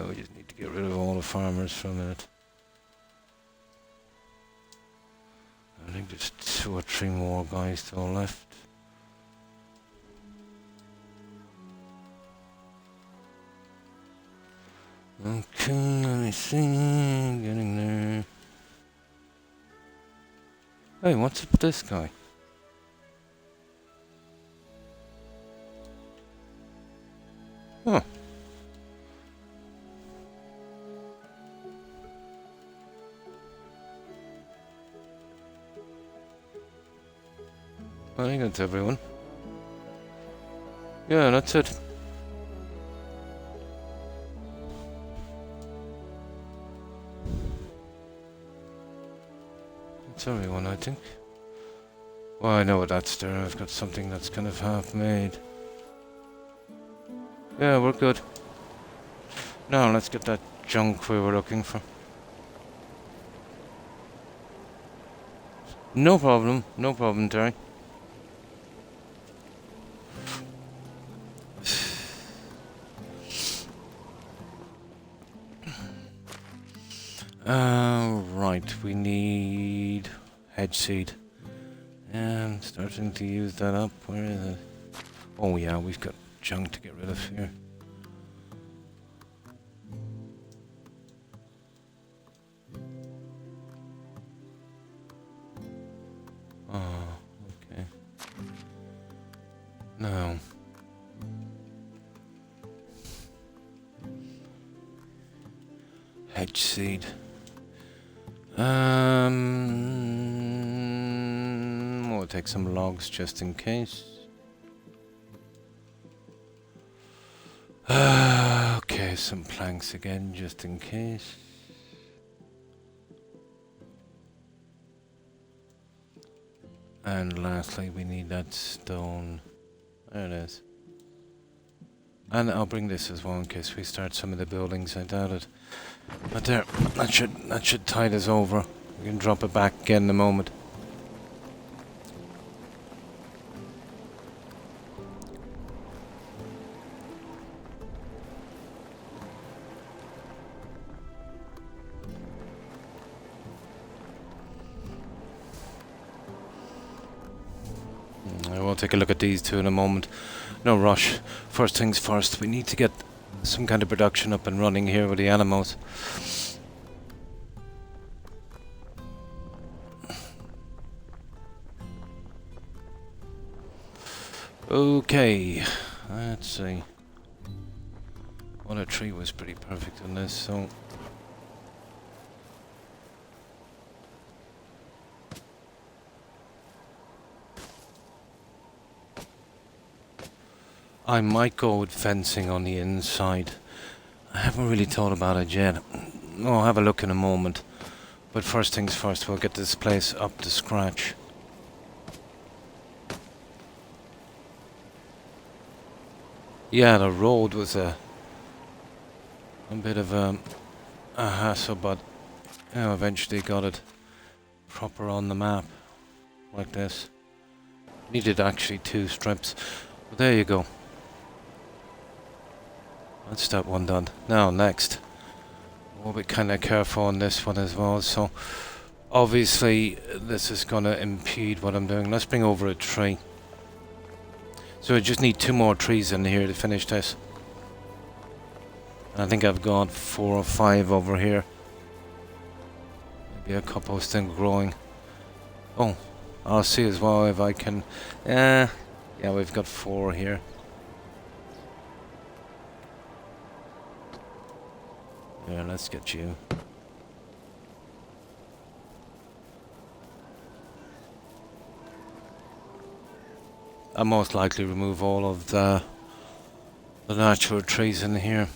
We just need to get rid of all the farmers for a minute. I think there's 2 or 3 more guys still left. Okay, let me see. Getting there. Hey, what's up with this guy? Huh. I think that's everyone. Yeah, that's it. That's everyone, I think. Well, I know what that's there. I've got something that's kind of half made. Yeah, we're good. Now, let's get that junk we were looking for. No problem, Terry. Right, we need hedge seed. Starting to use that up. Where is it? Oh yeah, we've got junk to get rid of here. Oh, okay. No. Hedge seed. We'll take some logs just in case. Okay, some planks again just in case. And lastly, we need that stone. There it is. And I'll bring this as well in case we start some of the buildings. I doubt it. But there, that should tide us over. We can drop it back again in a moment. I will take a look at these two in a moment. No rush. First things first, we need to get some kind of production up and running here with the animals. Okay, let's see. Well, a tree was pretty perfect on this, so... I might go with fencing on the inside. I haven't really thought about it yet. I'll have a look in a moment. But first things first, we'll get this place up to scratch. Yeah, the road was a bit of a hassle, but you know, eventually got it proper on the map, like this. Needed actually 2 strips, but there you go. That's that one done. Now next, we'll be kind of careful on this one as well. So obviously this is going to impede what I'm doing. Let's bring over a tree. So I just need 2 more trees in here to finish this. I think I've got 4 or 5 over here. Maybe a couple still growing. Oh, I'll see as well if I can... yeah, we've got 4 here. Yeah, let's get you. I'll most likely remove all of the natural trees in here.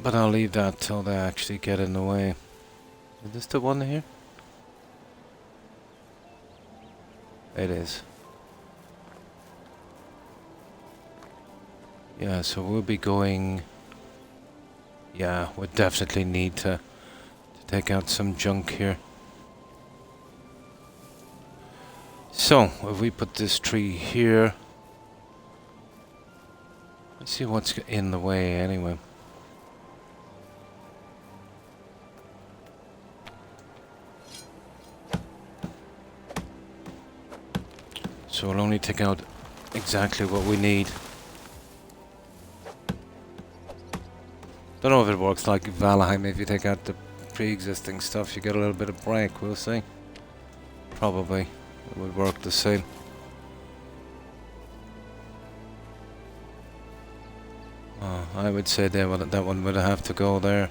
But I'll leave that till they actually get in the way. Is this the one here? It is. Yeah, so we'll be going... yeah, we definitely need to take out some junk here. So, if we put this tree here... let's see what's in the way anyway. So we'll only take out exactly what we need. Don't know if it works like Valheim. If you take out the pre-existing stuff, you get a little bit of break. We'll see. Probably it would work the same. Oh, I would say that one would have to go there.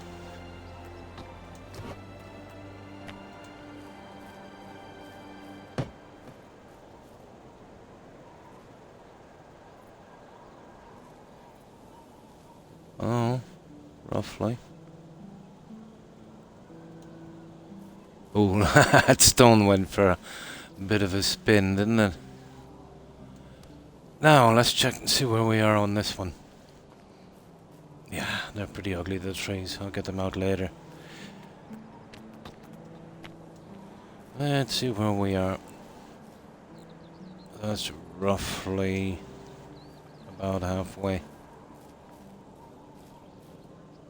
Oh, roughly. Oh, that stone went for a bit of a spin, didn't it? Now, let's check and see where we are on this one. Yeah, they're pretty ugly, the trees. I'll get them out later. Let's see where we are. That's roughly about halfway.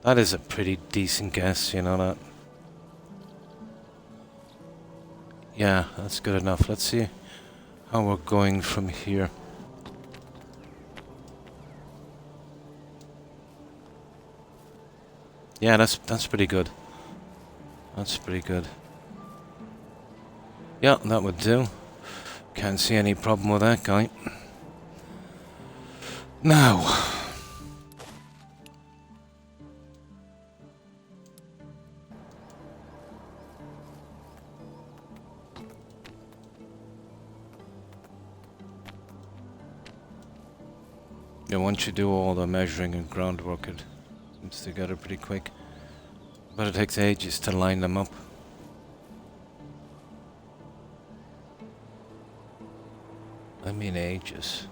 That is a pretty decent guess, you know that. Yeah, that's good enough. Let's see how we're going from here. Yeah, that's pretty good. That's pretty good. Yeah, that would do. Can't see any problem with that guy. Now, yeah, once you do all the measuring and groundwork, it comes together pretty quick. But it takes ages to line them up. I mean ages.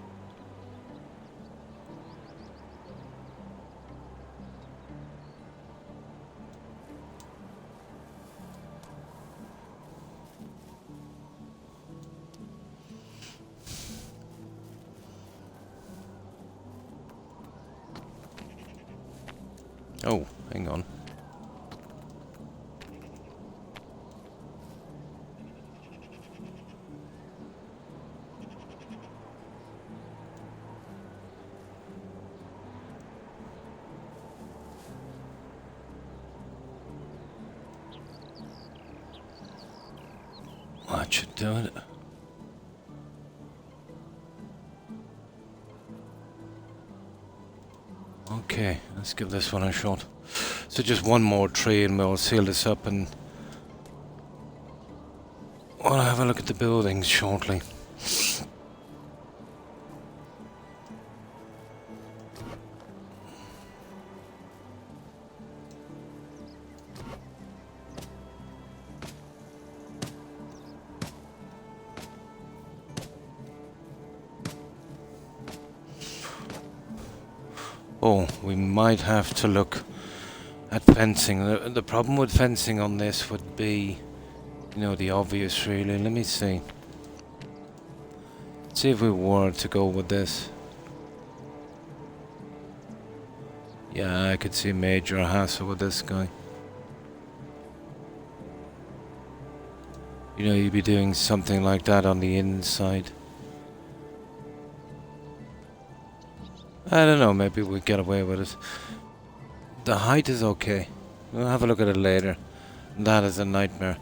Oh, hang on. That should do it. Okay, let's give this one a shot. So just one more tree and we'll seal this up, and we'll have a look at the buildings shortly. Oh, we might have to look at fencing. The problem with fencing on this would be, you know, the obvious really. Let me see. See if we were to go with this. Yeah, I could see major hassle with this guy. You know, you'd be doing something like that on the inside. I don't know, maybe we'd get away with it. The height is okay. We'll have a look at it later. That is a nightmare.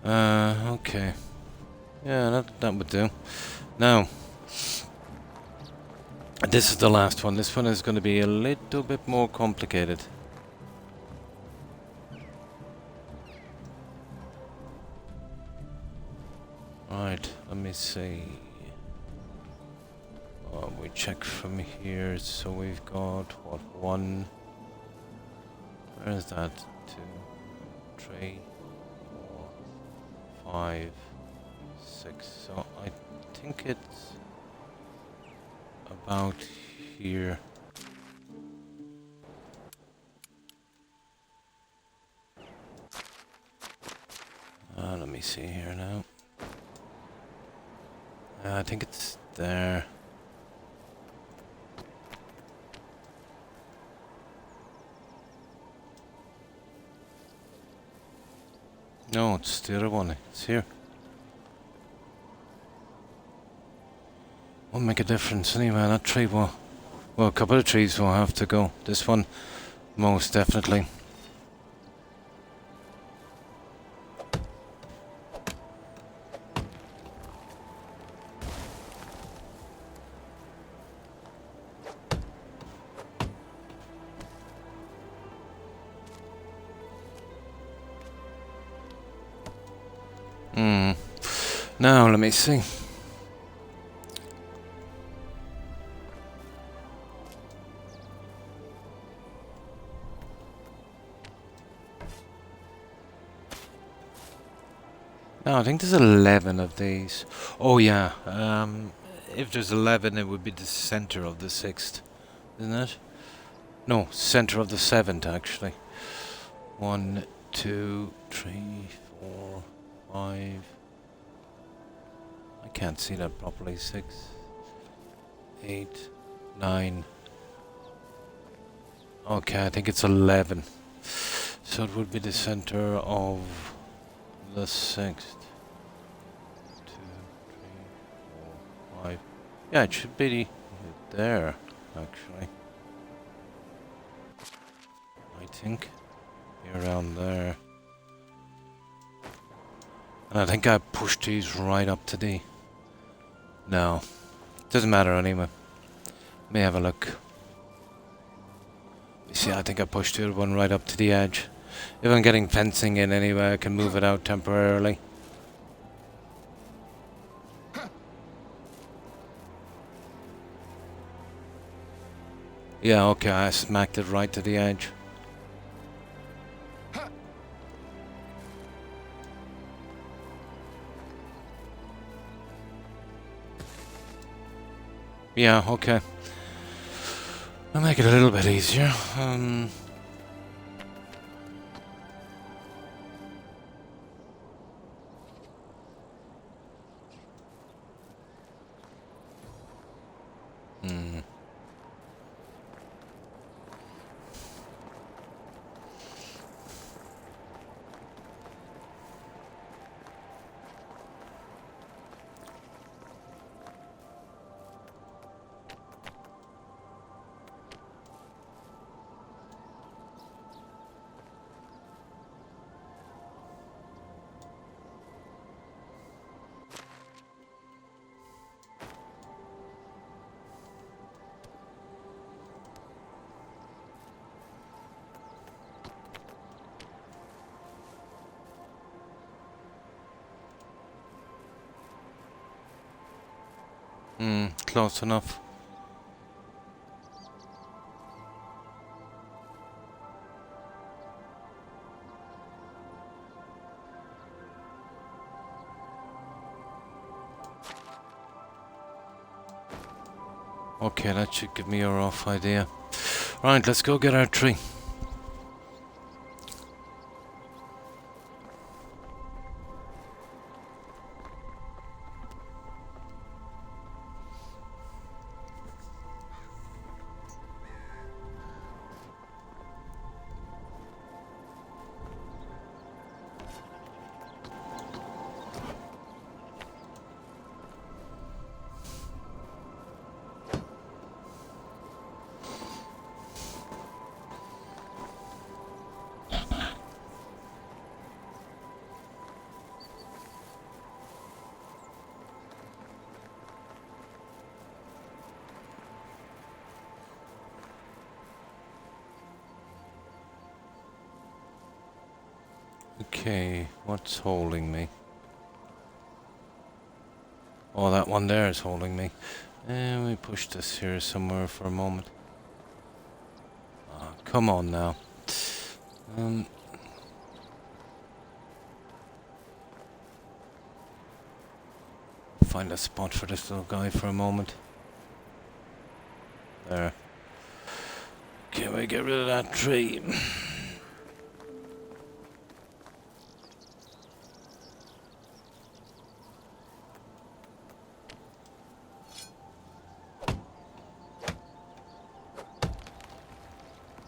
Okay. Yeah, that would do. Now, this is the last one. This one is going to be a little bit more complicated. Right, let me see. We check from here, so we've got, what, 1, where is that, 2, 3, 4, 5, 6, so I think it's about here. Let me see here now. I think it's there. No, it's the other one. It's here. Won't make a difference anyway. That tree will. Well, a couple of trees will have to go. This one, most definitely. Now, let me see. No, I think there's 11 of these. Oh yeah, if there's 11 it would be the center of the 6th, isn't it? No, center of the 7th actually. 1, 2, 3, 4, 5. I can't see that properly. 6, 8, 9. Okay, I think it's 11. So it would be the center of the 6th. 2, 3, 4, 5. Yeah, it should be there, actually. I think. Around there. And I think I pushed these right up to the... No. Doesn't matter anyway. Let me have a look. You see, I think I pushed the other one right up to the edge. If I'm getting fencing in anyway, I can move it out temporarily. Yeah, okay, I smacked it right to the edge. Yeah, okay. I'll make it a little bit easier. Close enough. Okay, that should give me a rough idea. Right, let's go get our tree. Okay, what's holding me? Oh, that one there is holding me. And we push this here somewhere for a moment. Oh, come on now. Find a spot for this little guy for a moment. There. Can we get rid of that tree?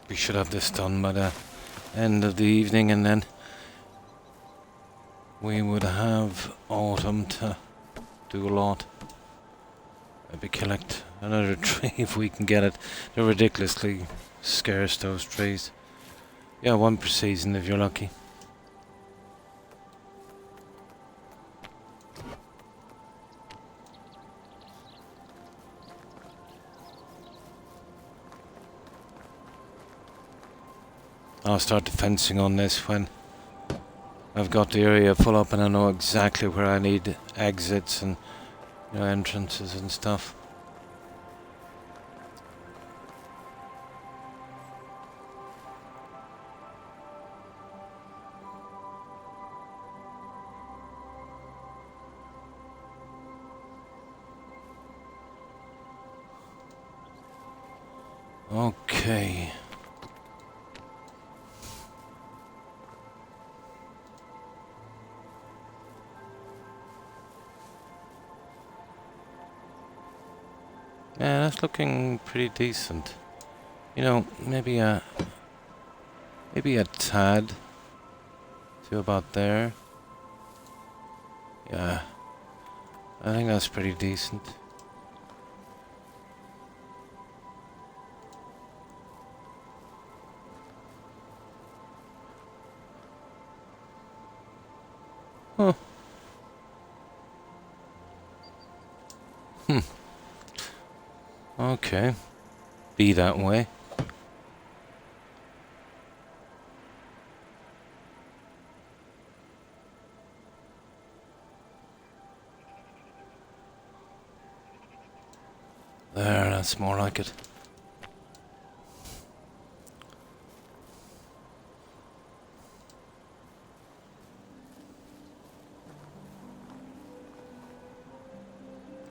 We should have this done by the end of the evening, and then we would have autumn to do a lot. Maybe collect another tree if we can get it. They're ridiculously scarce, those trees. Yeah, one per season if you're lucky. I'll start the fencing on this when I've got the area full up and I know exactly where I need exits and entrances and stuff. Okay. Yeah, that's looking pretty decent. You know, maybe a tad to about there. Yeah, I think that's pretty decent. Huh. Okay. Be that way. There, that's more like it.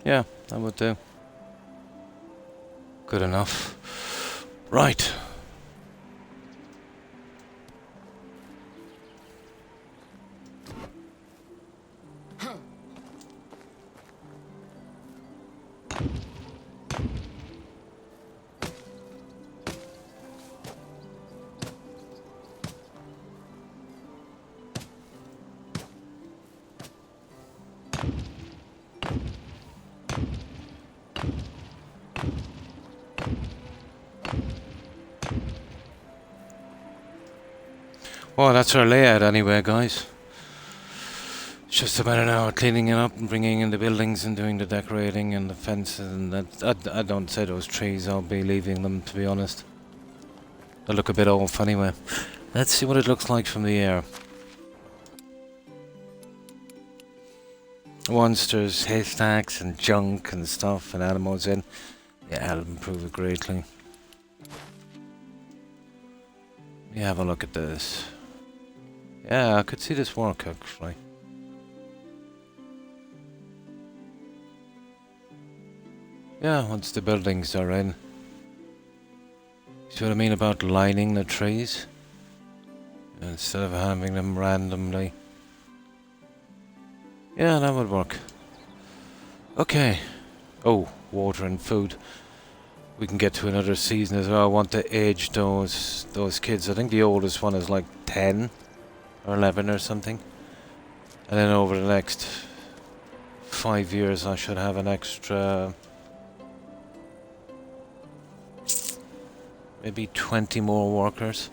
Yeah, that would do. Good enough. Right. Well, that's our layout anyway, guys. It's just about an hour cleaning it up and bringing in the buildings and doing the decorating and the fences and that. I don't say those trees, I'll be leaving them, to be honest. They look a bit off anyway. Let's see what it looks like from the air. Once there's haystacks and junk and stuff and animals in, yeah, it'll improve it greatly. Let me have a look at this. Yeah, I could see this work actually. Yeah, once the buildings are in. See what I mean about lining the trees? Instead of having them randomly. Yeah, that would work. Okay. Oh, water and food. We can get to another season as well. I want to age those kids. I think the oldest one is like 10 or 11 or something. And then over the next 5 years I should have an extra maybe 20 more workers.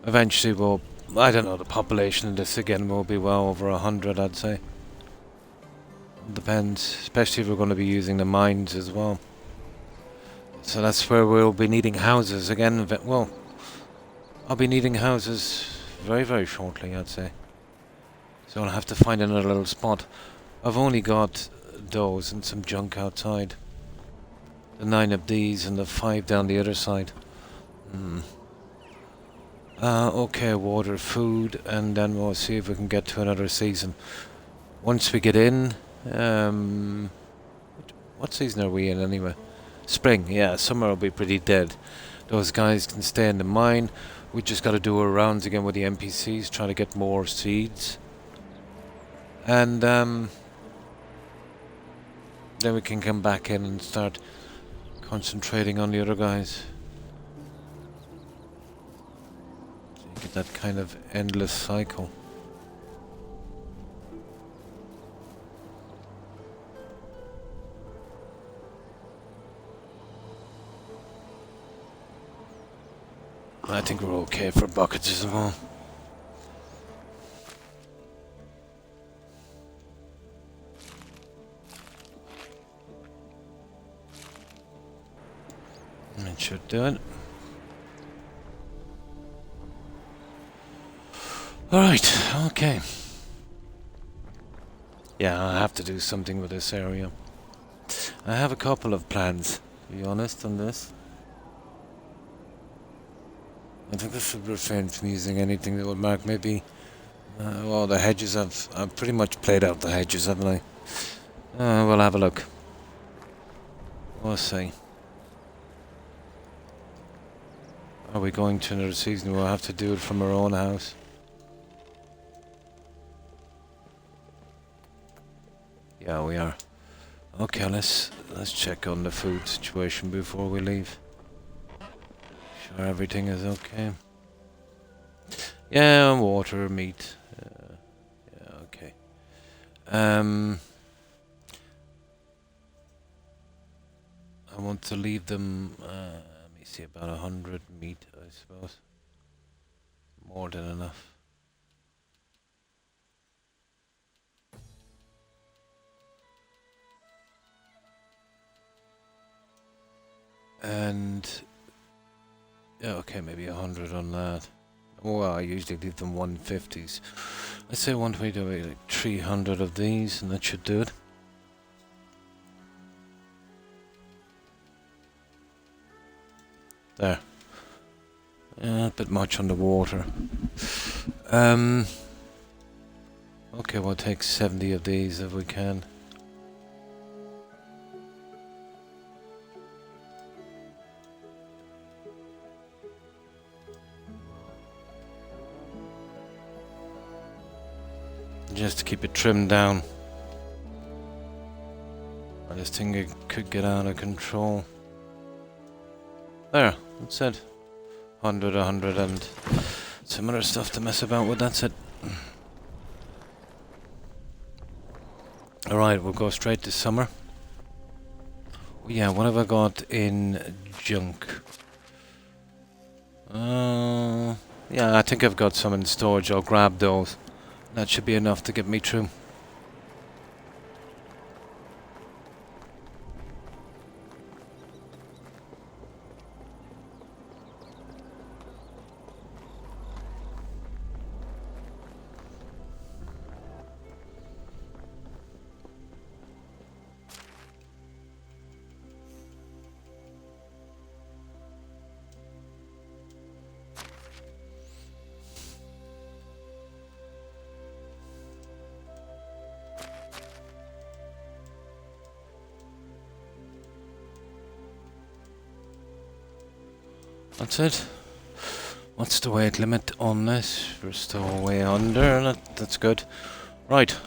Eventually we'll, I don't know, the population of this again will be well over 100, I'd say. Depends, especially if we're going to be using the mines as well. So that's where we'll be needing houses again. Well, I'll be needing houses very, very shortly, I'd say. So I'll have to find another little spot. I've only got those and some junk outside. The 9 of these and the 5 down the other side. Okay, water, food, and then we'll see if we can get to another season. Once we get in, what season are we in anyway? Spring, yeah, summer will be pretty dead. Those guys can stay in the mine. We just got to do our rounds again with the NPCs, trying to get more seeds. And then we can come back in and start concentrating on the other guys. So you get that kind of endless cycle. I think we're okay for buckets as well. It should do it. Alright, okay. Yeah, I have to do something with this area. I have a couple of plans, to be honest, on this. I think I should refrain from using anything that would mark maybe... well, the hedges, I've pretty much played out the hedges, haven't I? We'll have a look. We'll see. Are we going to another season? We'll have to do it from our own house. Yeah, we are. Okay, let's check on the food situation before we leave. Sure everything is okay. Yeah, water, meat. Yeah, okay. I want to leave them. Let me see, about 100 meat, I suppose. More than enough. And yeah, okay, maybe 100 on that. Well, I usually leave them 150s. I'd say 120, like 300 of these, and that should do it. There. A bit much on the water. Okay, we'll take 70 of these if we can. Just to keep it trimmed down. I just think it could get out of control. There, that's it. 100, 100 and some other stuff to mess about with, that's it. Alright, we'll go straight to summer. Yeah, what have I got in junk? Yeah, I think I've got some in storage. I'll grab those. That should be enough to get me through. That's it. What's the weight limit on this? We're still way under. That's good. Right.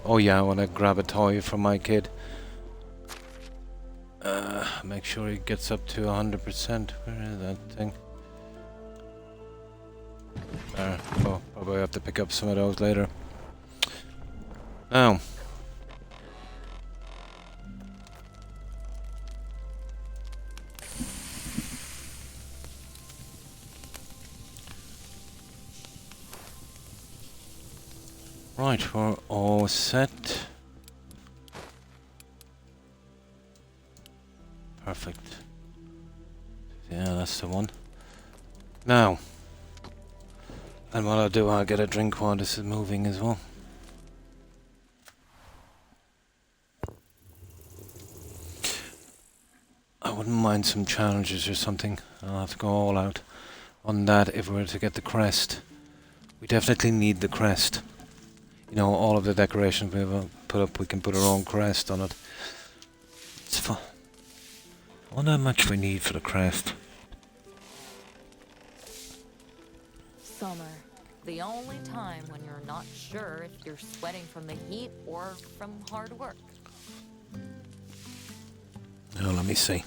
Oh yeah, I want to grab a toy for my kid. Make sure he gets up to 100%. Where is that thing? There. Oh, probably have to pick up some of those later. Now. Right, we're all set. Perfect. Yeah, that's the one. Now, and what I'll do, I'll get a drink while this is moving as well. I wouldn't mind some challenges or something. I'll have to go all out on that if we were to get the crest. We definitely need the crest. You know, all of the decorations we've put up, we can put our own crest on it. It's fun. I wonder how much we need for the crest. Summer. The only time when you're not sure if you're sweating from the heat or from hard work. Oh, let me see.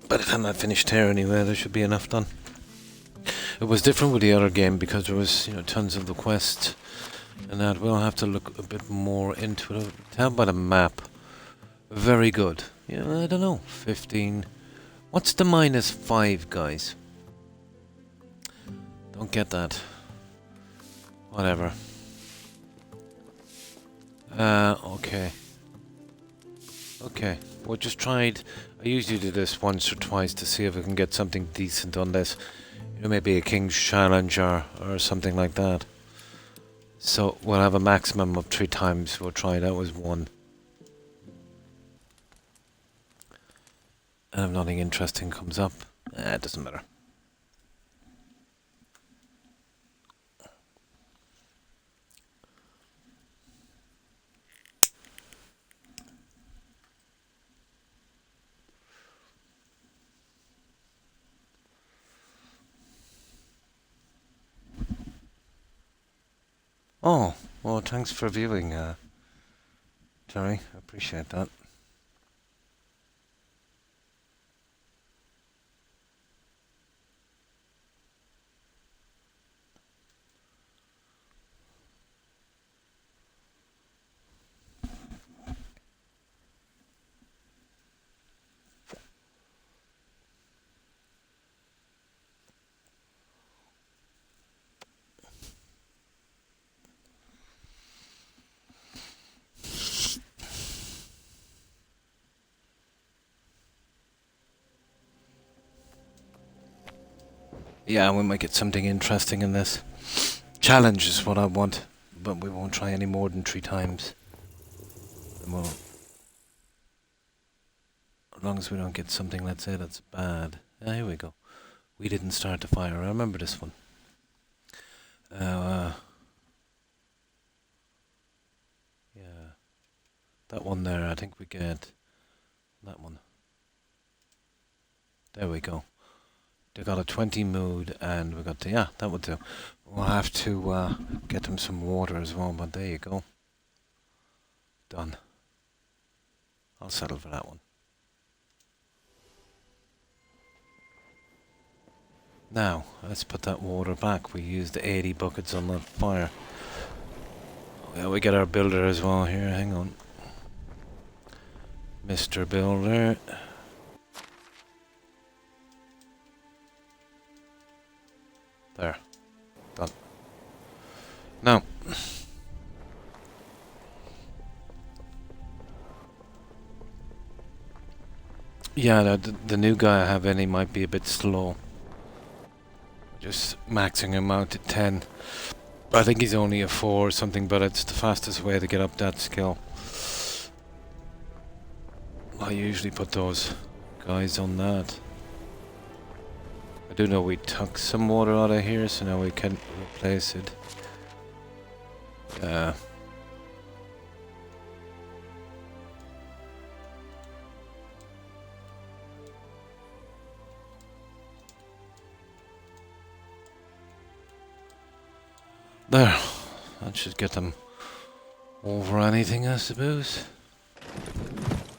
By the time I finished here anyway, there should be enough done. It was different with the other game because there was, you know, tons of the quests. And that we'll have to look a bit more into it. Tell by the map. Very good. Yeah, I don't know. 15. What's the -5, guys? Don't get that. Whatever. Okay. Okay. We'll just tried. I usually do this once or twice to see if I can get something decent on this. You know, maybe a King's Challenge or something like that. So we'll have a maximum of 3 times. We'll try that was 1. And if nothing interesting comes up, it doesn't matter. Oh, well, thanks for viewing, Terry. I appreciate that. Yeah, we might get something interesting in this. Challenge is what I want, but we won't try any more than 3 times. And we'll, as long as we don't get something, let's say, that's bad. Ah, here we go. We didn't start the fire. I remember this one. Yeah. That one there, I think we get that one. There we go. They got a 20 mood, and we got the, yeah, that would do. We'll have to get them some water as well, but there you go. Done. I'll settle for that one. Now, let's put that water back. We used 80 buckets on that fire. Oh, yeah, we get our builder as well here. Hang on. Mr. Builder. There. Done. Now. Yeah, the new guy I have in, he might be a bit slow. Just maxing him out at 10. I think he's only a 4 or something, but it's the fastest way to get up that skill. I usually put those guys on that. I do know we took some water out of here, so now we can replace it. Yeah. There. That should get them over anything, I suppose.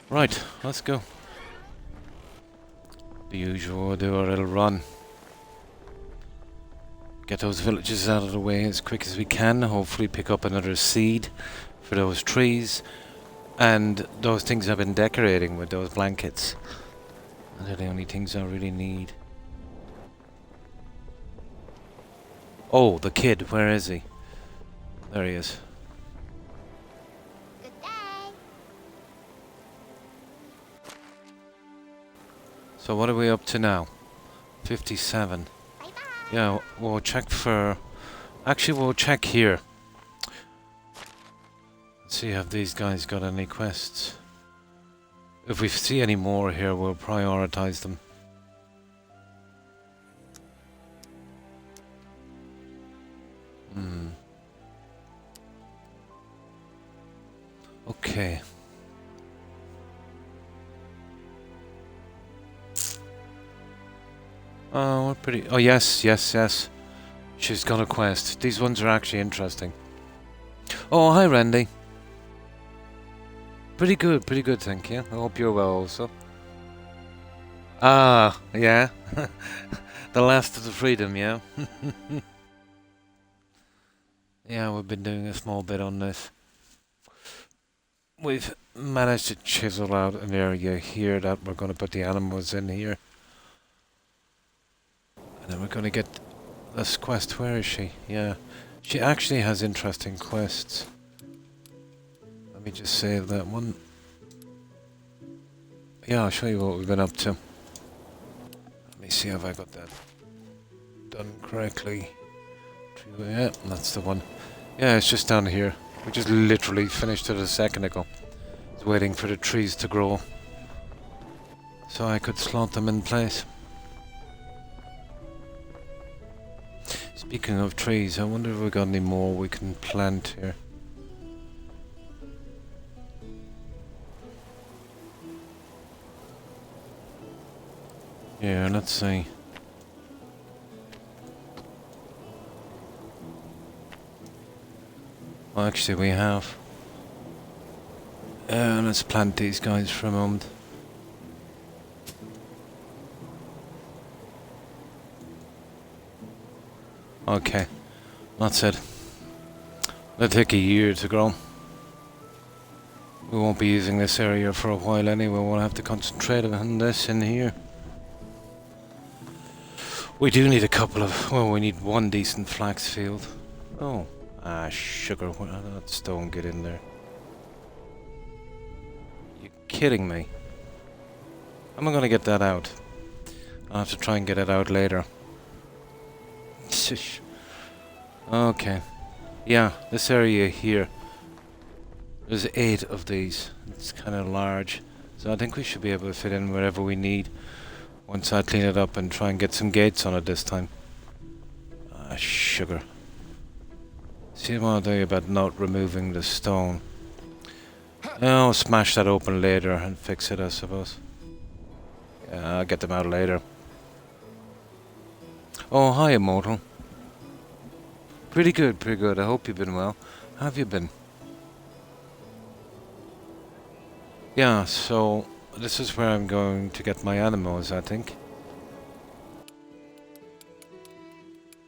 Right, let's go. The usual, we'll do our little run. Get those villages out of the way as quick as we can. Hopefully pick up another seed for those trees. And those things I've been decorating with those blankets. They're the only things I really need. Oh, the kid, where is he? There he is. Good day. So what are we up to now? 57. Bye-bye. Yeah, we'll check for... Actually, we'll check here. Let's see if these guys got any quests. If we see any more here, we'll prioritize them. Okay. Oh, we're pretty... Oh, yes, yes, yes. She's got a quest. These ones are actually interesting. Oh, hi, Randy. Pretty good, thank you. I hope you're well also. Ah, yeah. The last of the freedom, yeah. Yeah, we've been doing a small bit on this. We've managed to chisel out an area here that we're going to put the animals in here. And then we're going to get this quest. Where is she? Yeah. She actually has interesting quests. Let me just save that one. Yeah, I'll show you what we've been up to. Let me see if I got that done correctly. Yeah, that's the one. Yeah, it's just down here. We just literally finished it a second ago. It's waiting for the trees to grow, so I could slot them in place. Speaking of trees, I wonder if we got any more we can plant here. Yeah, let's see. Well, actually we have. Let's plant these guys for a moment. Okay, that's it. It'll take a year to grow. We won't be using this area for a while anyway. We'll have to concentrate on this in here. We do need a couple of... Well, we need one decent flax field. Oh. Ah, sugar. How did that stone get in there? You kidding me? How am I going to get that out? I'll have to try and get it out later. Okay. Yeah, this area here. There's 8 of these. It's kind of large. So I think we should be able to fit in wherever we need. Once I clean it up and try and get some gates on it this time. Ah, sugar. See what I'll tell you about not removing the stone. I'll smash that open later and fix it, I suppose. Yeah, I'll get them out later. Oh, hi, Immortal. Pretty good, pretty good. I hope you've been well. How have you been? Yeah, so this is where I'm going to get my animals, I think.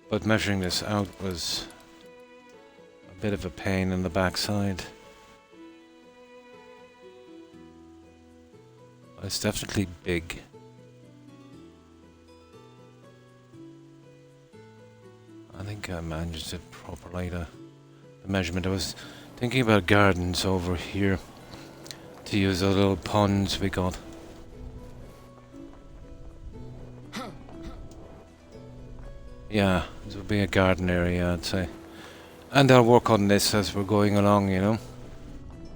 But measuring this out was a bit of a pain in the backside. It's definitely big. I think I managed it properly, the measurement. I was thinking about gardens over here to use the little ponds we got. Yeah, this would be a garden area, I'd say. And I'll work on this as we're going along, you know.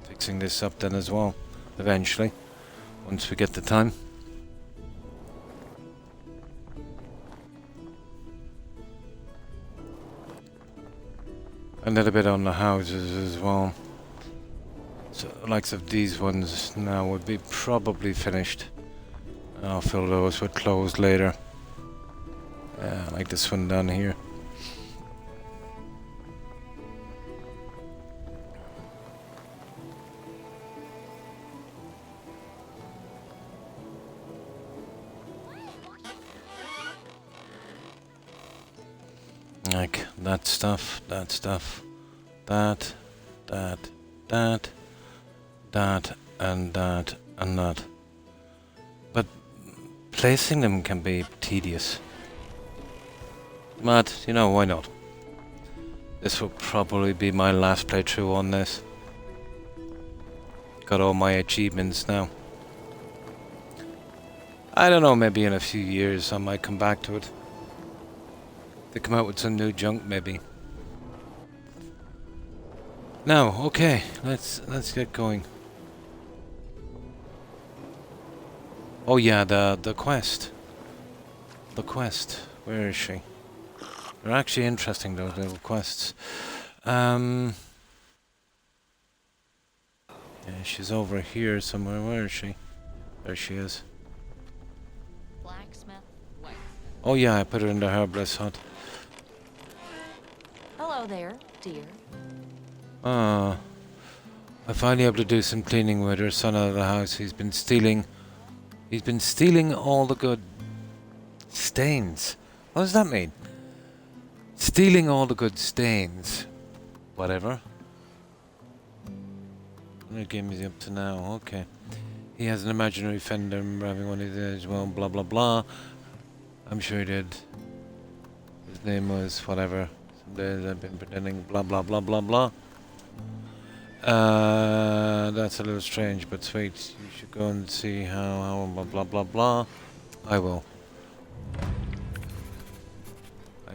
Fixing this up then as well, eventually, once we get the time. A little bit on the houses as well. So the likes of these ones now would be probably finished. I'll fill those with clothes later. Like this one down here. Like that stuff, that, that, and that, and that. But placing them can be tedious. But, you know, why not? This will probably be my last playthrough on this. Got all my achievements now. I don't know, maybe in a few years I might come back to it. They come out with some new junk, maybe. Now, okay, let's get going. Oh yeah, the quest. The quest. Where is she? They're actually interesting, those little quests. Yeah, she's over here somewhere. Where is she? There she is. Blacksmith, white. Oh yeah, I put her in the herbalist hut. Hello there, dear. Ah, I'm finally able to do some cleaning with her son out of the house. He's been stealing all the good stains. What does that mean? Stealing all the good stains. Whatever. What game is he up to now? Okay. He has an imaginary fender having one of these as well, blah blah blah. I'm sure he did. His name was whatever. Some days I've been pretending blah blah blah blah blah. That's a little strange, but sweet. You should go and see how blah blah blah blah. I will.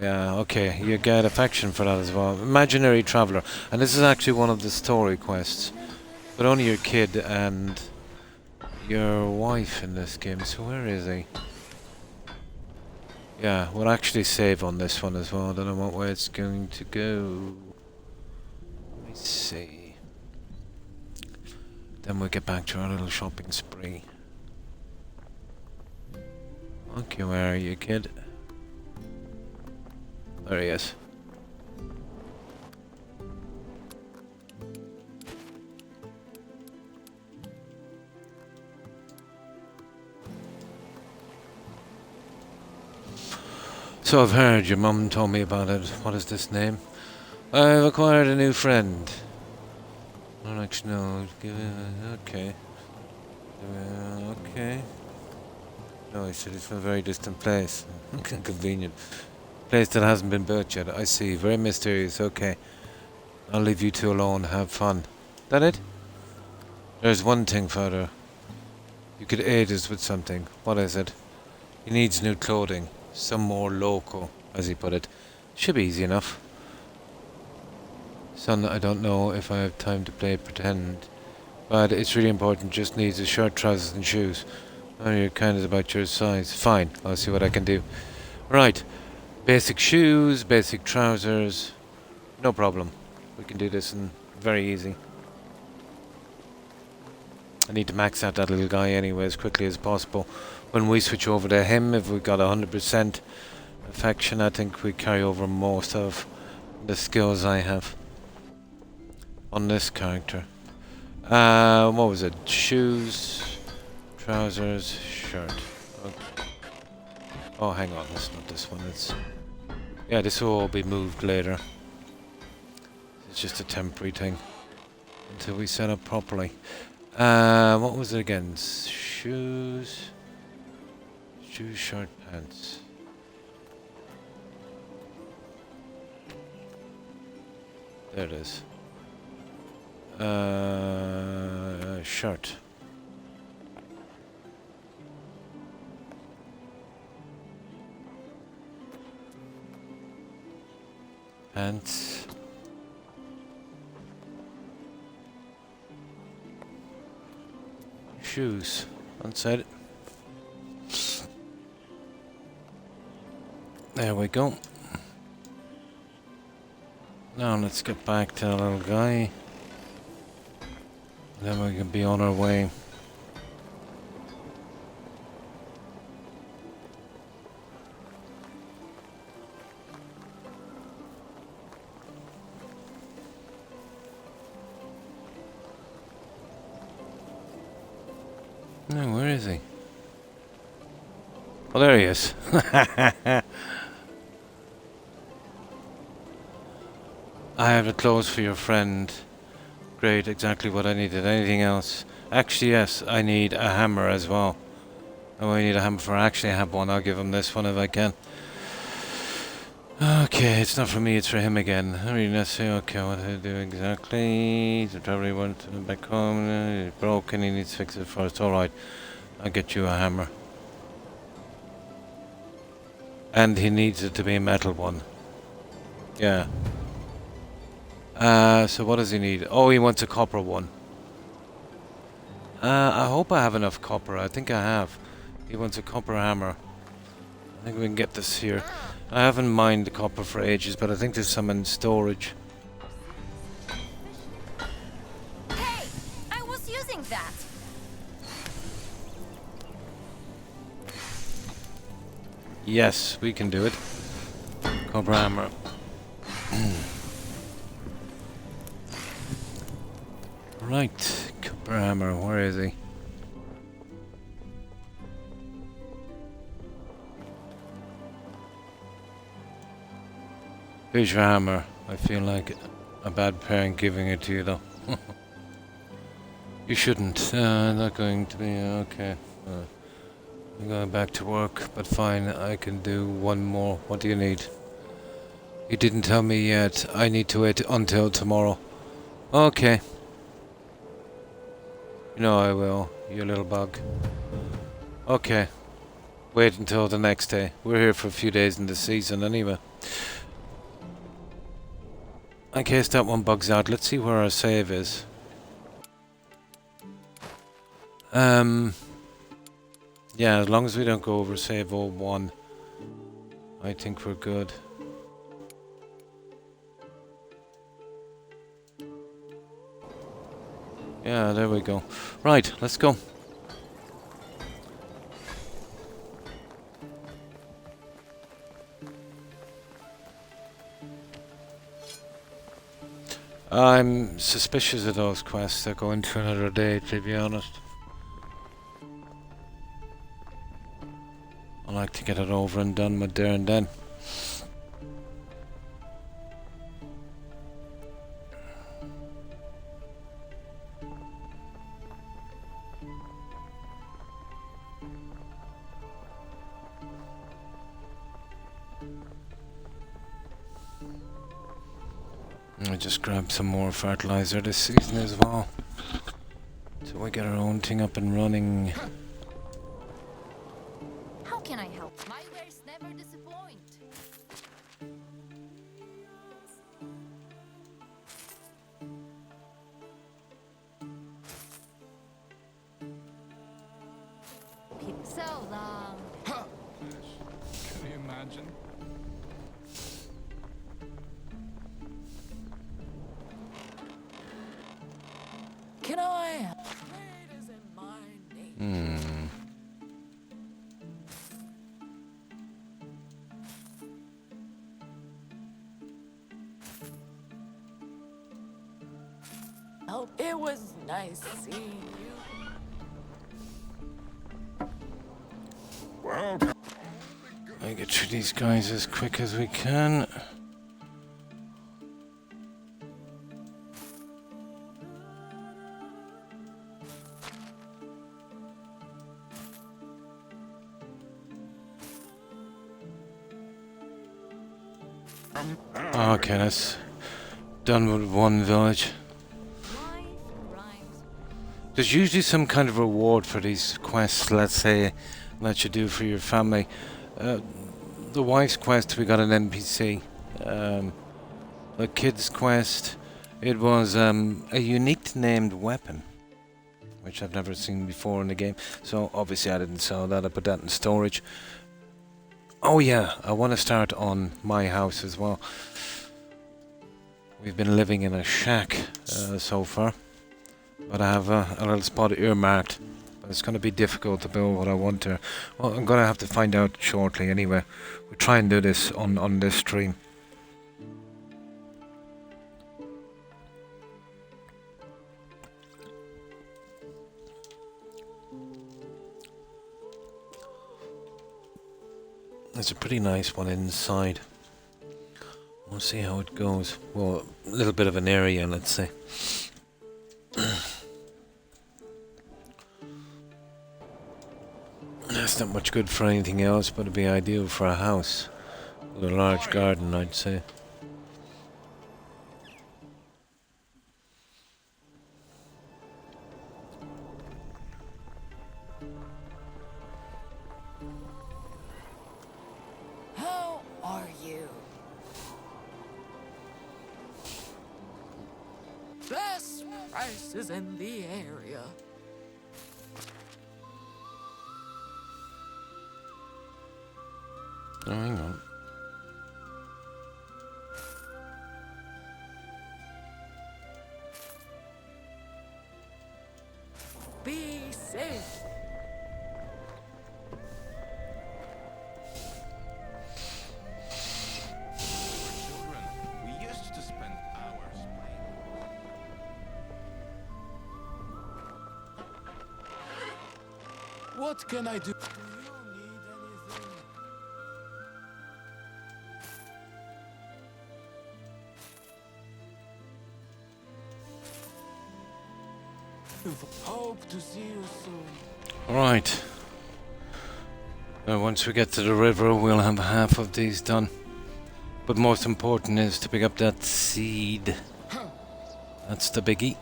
Yeah, okay, you get affection for that as well. Imaginary Traveller. And this is actually one of the story quests. But only your kid and your wife in this game. So where is he? Yeah, we'll actually save on this one as well. I don't know what way it's going to go. Let me see. Then we'll get back to our little shopping spree. Okay, where are you, kid? There he is. So I've heard your mum told me about it. What is this name? I've acquired a new friend. I don't actually know. Okay. Okay. No, he said it's from a very distant place. Convenient. Place that hasn't been built yet. I see. Very mysterious. Okay. I'll leave you two alone. Have fun. That it? There's one thing further. You could aid us with something. What is it? He needs new clothing. Some more local, as he put it. Should be easy enough. Son, I don't know if I have time to play pretend. But it's really important. Just needs a shirt, trousers and shoes. Oh, you're kind of about your size. Fine. I'll see what I can do. Right. Basic shoes, basic trousers. No problem. We can do this in very easy. I need to max out that little guy anyway as quickly as possible. When we switch over to him, if we've got 100% affection, I think we carry over most of the skills I have on this character. What was it? Shoes, trousers, shirt. Okay. Oh, hang on, it's not this one. It's yeah, this will all be moved later. It's just a temporary thing until we set up properly. What was it again? Shoes, shirt, pants. There it is. Shirt. Pants. Shoes. Unsaid. There we go. Now let's get back to the little guy. Then we can be on our way. No, where is he? Oh, there he is. I have the clothes for your friend. Great, exactly what I needed. Anything else? Actually, yes, I need a hammer as well. Oh, I need a hammer for actually I have one. I'll give him this one if I can. Okay, it's not for me, it's for him again. I mean, let's see, okay, what do I do exactly? The probably went back home. It's broken, he needs to fix it first. Alright, I'll get you a hammer. And he needs it to be a metal one. Yeah. So what does he need? Oh, he wants a copper one. I hope I have enough copper. I think I have. He wants a copper hammer. I think we can get this here. I haven't mined the copper for ages, but I think there's some in storage. Hey! I was using that! Yes, we can do it. Copper hammer. Right, copper hammer, where is he? Here's your hammer. I feel like a bad parent giving it to you though. You shouldn't. Not going to be okay. I'm going back to work, but fine, I can do one more. What do you need? You didn't tell me yet. I need to wait until tomorrow. Okay. You know I will, you little bug. Okay. Wait until the next day. We're here for a few days in the season anyway. In case that one bugs out, let's see where our save is. Yeah, as long as we don't go over save 01, I think we're good. Yeah, there we go. Right, let's go. I'm suspicious of those quests that go into another day, to be honest. I like to get it over and done with there and then. I just grabbed some more fertilizer this season as well. So we get our own thing up and running. How can I help? My wares never disappoint. So long. Can you imagine? Can I? Trade is in my name. Oh, it was nice seeing you. I get through these guys as quick as we can. Okay, that's done with one village. There's usually some kind of reward for these quests, let's say, that you do for your family. The wife's quest, we got an NPC. The kid's quest, it was a unique named weapon, which I've never seen before in the game. So obviously I didn't sell that, I put that in storage. Oh yeah, I want to start on my house as well. We've been living in a shack so far, but I have a little spot earmarked. But it's going to be difficult to build what I want to. Well, I'm going to have to find out shortly anyway. We'll try and do this on this stream. There's a pretty nice one inside. We'll see how it goes. Well, a little bit of an area, let's say. That's not much good for anything else, but it'd be ideal for a house. With a large garden, I'd say. How are you? Best prices in the area. Oh, hang on. Be safe. Children, we used to spend hours playing. What can I do? Hope to see you soon. Right. Once we get to the river, we'll have half of these done. But most important is to pick up that seed. That's the biggie.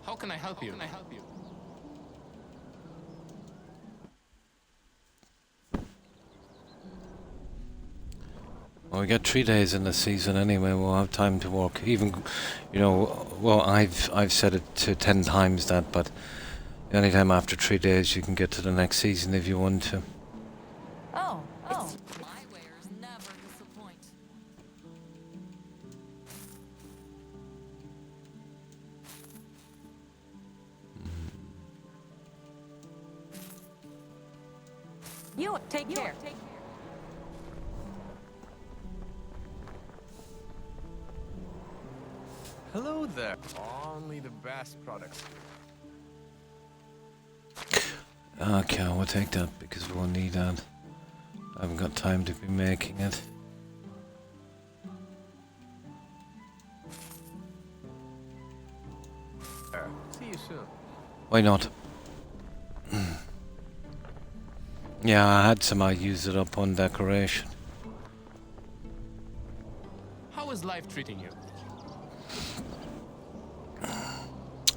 How can I help you? Well, we got 3 days in the season anyway. We'll have time to walk. Even, you know, well, I've said it to 10 times that, but anytime after 3 days you can get to the next season if you want to. Oh. My wares never disappoint. You take care. Hello there. Only the best products. Okay, we'll take that because we'll need that. I haven't got time to be making it. See you soon. Why not? Yeah, I had some. I used it up on decoration. How is life treating you?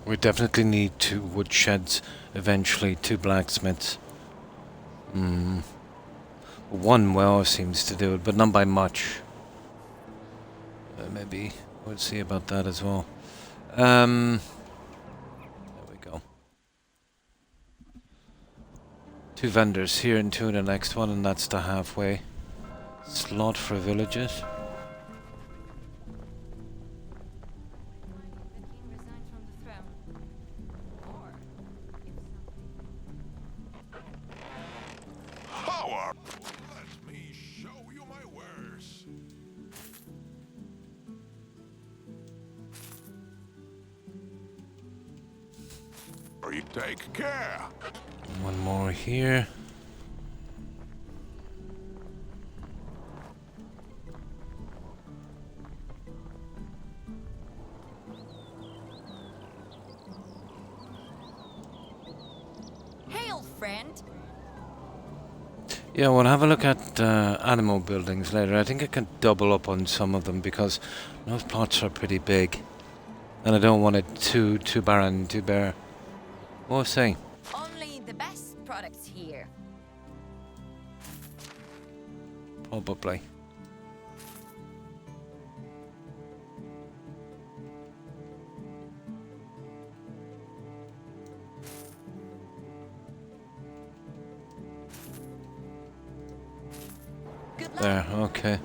We definitely need 2 wood sheds eventually, 2 blacksmiths. 1 well seems to do it, but not by much. Maybe we'll see about that as well. There we go. 2 vendors here and 2 in the next one, and that's the halfway slot for villages. Power! Let me show you my wares. You take care. 1 more here. Hail, friend. Yeah, we'll have a look at animal buildings later. I think I can double up on some of them because those plots are pretty big. And I don't want it too barren, too bare. We'll see. Only the best products here. Probably. Good luck. There, okay.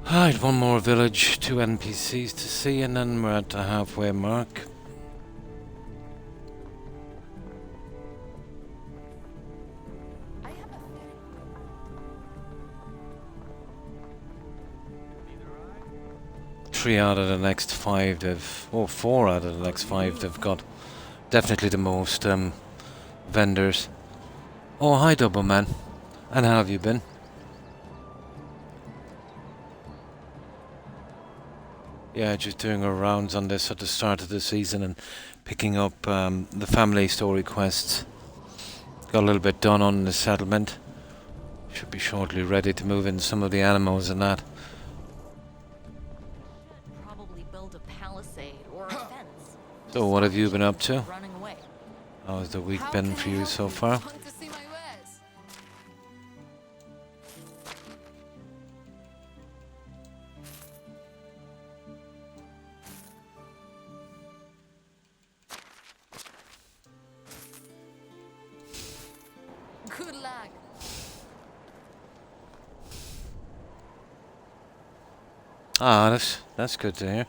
Alright, 1 more village, 2 NPCs to see, and then we're at the halfway mark. I have a feeling. 3 out of the next 5 they've... Oh, 4 out of the next 5 they've got. Definitely the most vendors. Oh, hi, Double Man. And how have you been? Yeah, just doing our rounds on this at the start of the season and picking up the family story quests. Got a little bit done on the settlement. Should be shortly ready to move in some of the animals and that. Probably build a palisade or a fence. So what have you been up to? Running away. How's the week been for you so far? Want to see my wares? Good luck. Ah, that's good to hear.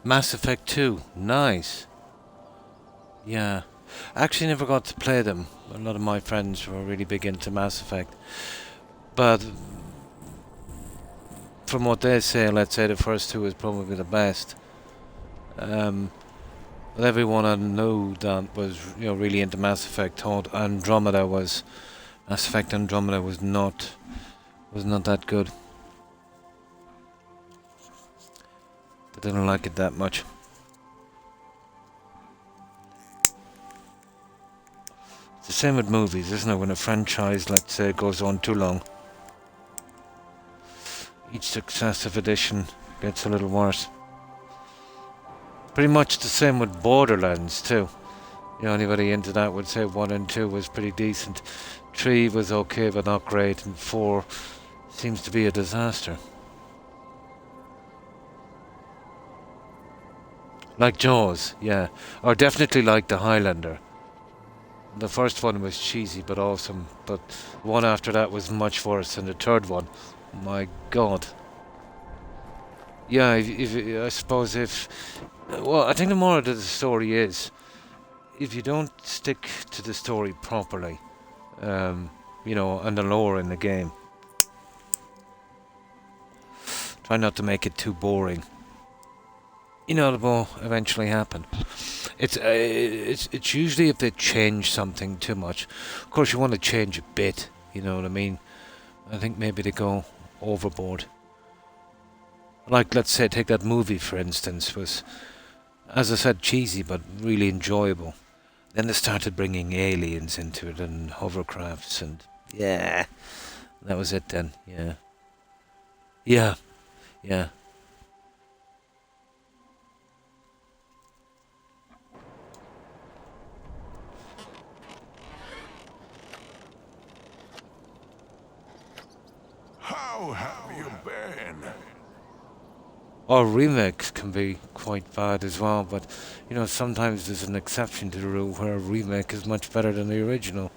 Mass Effect 2, nice. Yeah, I actually never got to play them. A lot of my friends were really big into Mass Effect, but from what they say, let's say the first 2 is probably the best. But everyone I know that was, you know, really into Mass Effect thought Mass Effect Andromeda was not that good. They didn't like it that much. It's the same with movies, isn't it? When a franchise, let's say, goes on too long, each successive edition gets a little worse. Pretty much the same with Borderlands too. You know, anybody into that would say 1 and 2 was pretty decent. 3 was okay but not great, and 4 seems to be a disaster. Like Jaws, yeah. Or definitely like The Highlander. The first one was cheesy but awesome, but the one after that was much worse, and the third one, my god. Yeah, I suppose if... Well, I think the moral of the story is, if you don't stick to the story properly, you know, and the lore in the game, try not to make it too boring. You know, it will eventually happen. It's usually if they change something too much. Of course, you want to change a bit. You know what I mean? I think maybe they go overboard. Like, let's say, take that movie for instance, was, as I said, cheesy but really enjoyable. Then they started bringing aliens into it and hovercrafts, and yeah, that was it then. Yeah. How have you been? Or remakes can be quite bad as well, but you know, sometimes there's an exception to the rule where a remake is much better than the original.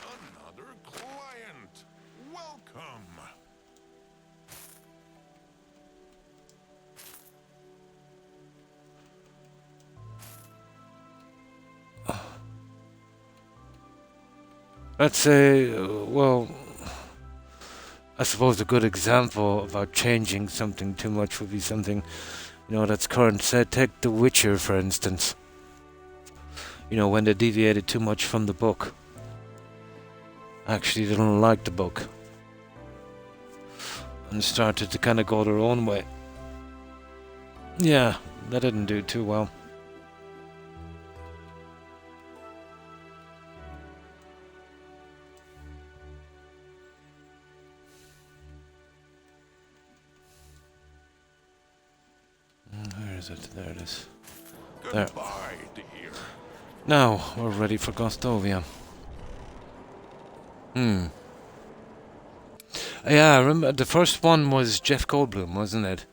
Another client. Welcome. Let's say, well, I suppose a good example about changing something too much would be something, you know, that's current. Say, take The Witcher, for instance. You know, when they deviated too much from the book. Actually didn't like the book. And started to kind of go their own way. Yeah, that didn't do too well. Where is it? There it is. There. Goodbye, dear. Now, we're ready for Gostovia. Yeah, I remember the first one was Jeff Goldblum, wasn't it?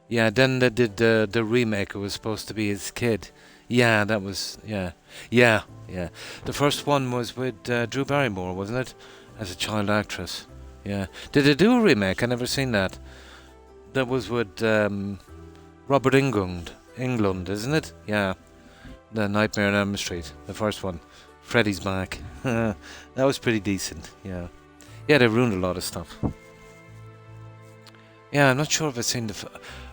Yeah, then they did the remake. It was supposed to be his kid. Yeah, that was... Yeah. The first one was with Drew Barrymore, wasn't it? As a child actress. Yeah. Did they do a remake? I never seen that. That was with Robert Englund, isn't it? Yeah. The Nightmare on Elm Street, the first one. Freddy's back. That was pretty decent, yeah. Yeah, they ruined a lot of stuff. Yeah, I'm not sure if I've seen the...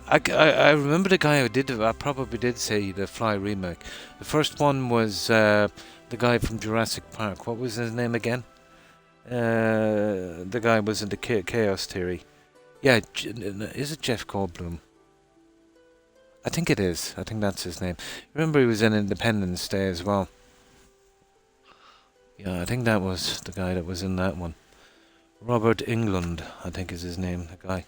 I remember the guy who did it. I probably did say the Fly remake. The first one was the guy from Jurassic Park. What was his name again? The guy was in the Chaos Theory. Yeah, is it Jeff Goldblum? I think it is. I think that's his name. Remember he was in Independence Day as well. Yeah, I think that was the guy that was in that one. Robert Englund, I think is his name, the guy.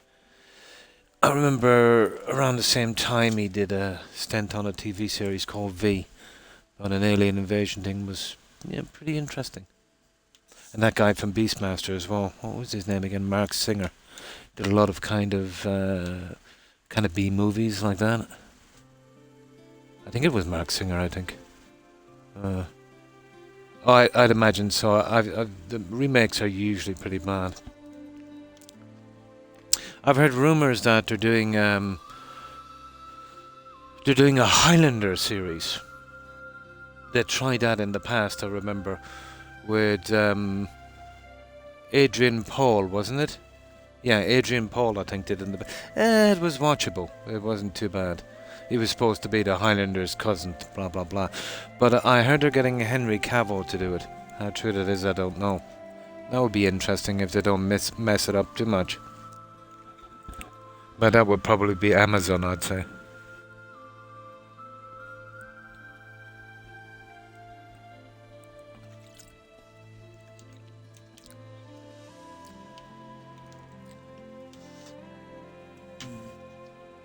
I remember around the same time he did a stint on a TV series called V. On an alien invasion thing. Was pretty interesting. And that guy from Beastmaster as well. What was his name again? Mark Singer. Did a lot of kind of B movies like that. I think it was Mark Singer, I think. I'd imagine so. The remakes are usually pretty bad. I've heard rumours that they're doing a Highlander series. They tried that in the past, I remember, with Adrian Paul, wasn't it? Yeah, Adrian Paul, I think, did it in the... it was watchable. It wasn't too bad. He was supposed to be the Highlander's cousin, blah, blah, blah. But I heard they're getting Henry Cavill to do it. How true that is, I don't know. That would be interesting if they don't mess it up too much. But that would probably be Amazon, I'd say.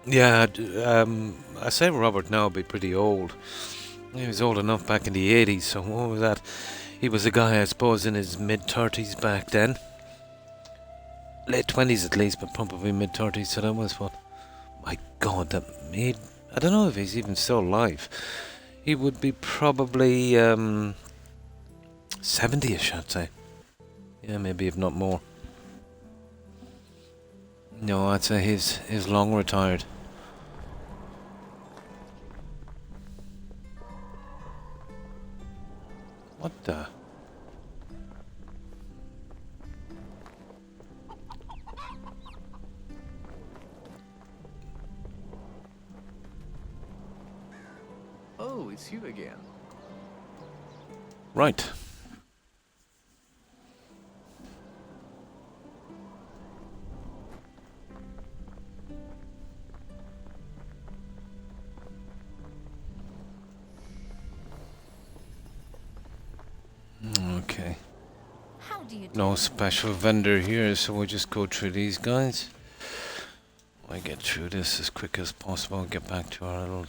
Yeah, I say Robert now would be pretty old. He was old enough back in the 80s, so what was that? He was a guy, I suppose, in his mid-30s back then. Late 20s at least, but probably mid-30s, so that was what? My God, that made... I don't know if he's even still alive. He would be probably 70ish, I'd say. Yeah, maybe if not more. No, I'd say he's long retired. What the? Oh, it's you again. Right. Okay. How do you do? No special vendor here, so we'll just go through these guys. I get through this as quick as possible, get back to our little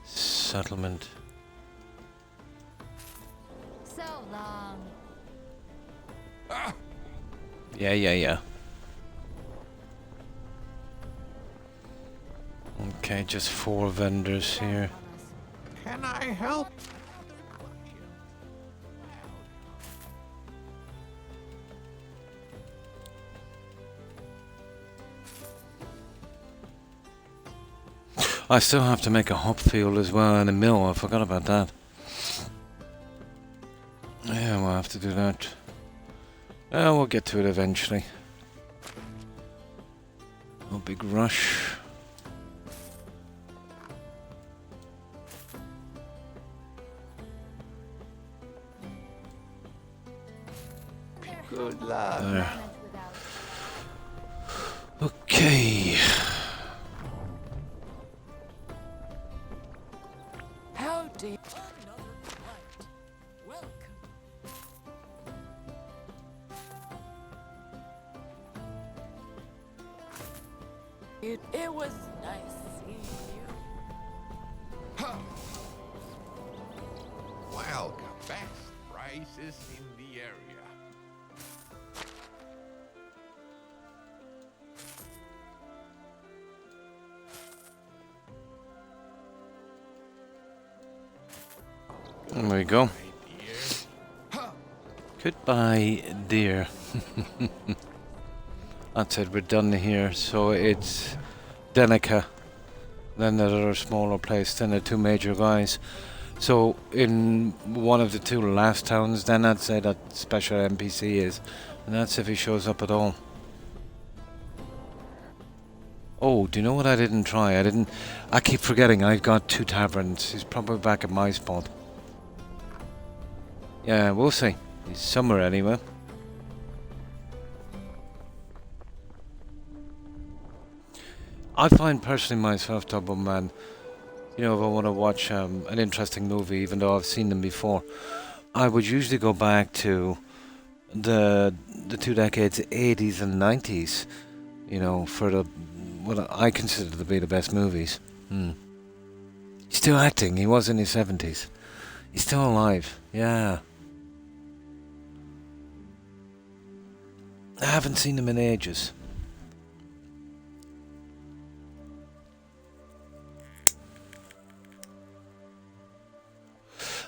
settlement. So long. Yeah. Okay, just 4 vendors here. Can I help? I still have to make a hop field as well and a mill. I forgot about that. Yeah, we'll have to do that. We'll get to it eventually. No big rush. Good luck. There. Okay. Howdy. Another flight. Welcome. It was nice seeing you. Welcome. Best prices in the area. There we go. Goodbye, dear. That's it, we're done here. So it's Denica, then that other smaller place, then the 2 major guys. So in one of the 2 last towns, then I'd say that special NPC is. And that's if he shows up at all. Oh, do you know what I didn't try? I keep forgetting I've got 2 taverns. He's probably back at my spot. Yeah, we'll see. He's somewhere anyway. I find personally myself, Double Man, you know, if I want to watch an interesting movie, even though I've seen them before, I would usually go back to the 2 decades, 80s and 90s, you know, for what I consider to be the best movies. He's still acting. He was in his 70s. He's still alive. Yeah. I haven't seen him in ages.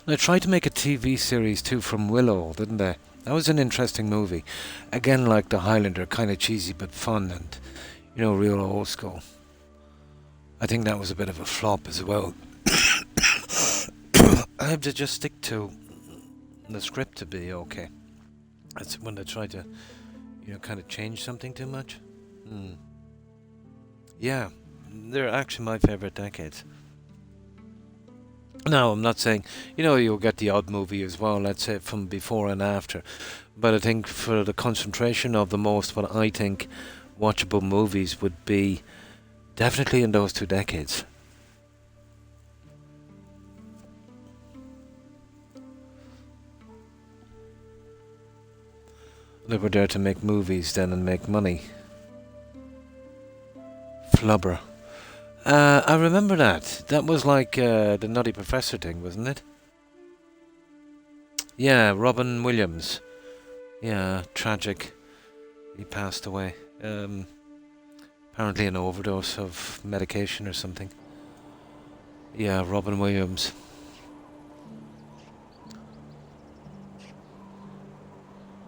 They tried to make a TV series too from Willow, didn't they? That was an interesting movie. Again, like The Highlander, kind of cheesy but fun and, you know, real old school. I think that was a bit of a flop as well. I have to just stick to the script to be okay. That's when they try to, you know, kind of change something too much. Yeah, they're actually my favourite decades. Now, I'm not saying, you know, you'll get the odd movie as well, let's say, from before and after. But I think for the concentration of the most, what I think watchable movies would be definitely in those 2 decades. They were there to make movies then and make money. Flubber. I remember that. That was like the Nutty Professor thing, wasn't it? Yeah, Robin Williams. Yeah, tragic. He passed away. Apparently an overdose of medication or something. Yeah, Robin Williams.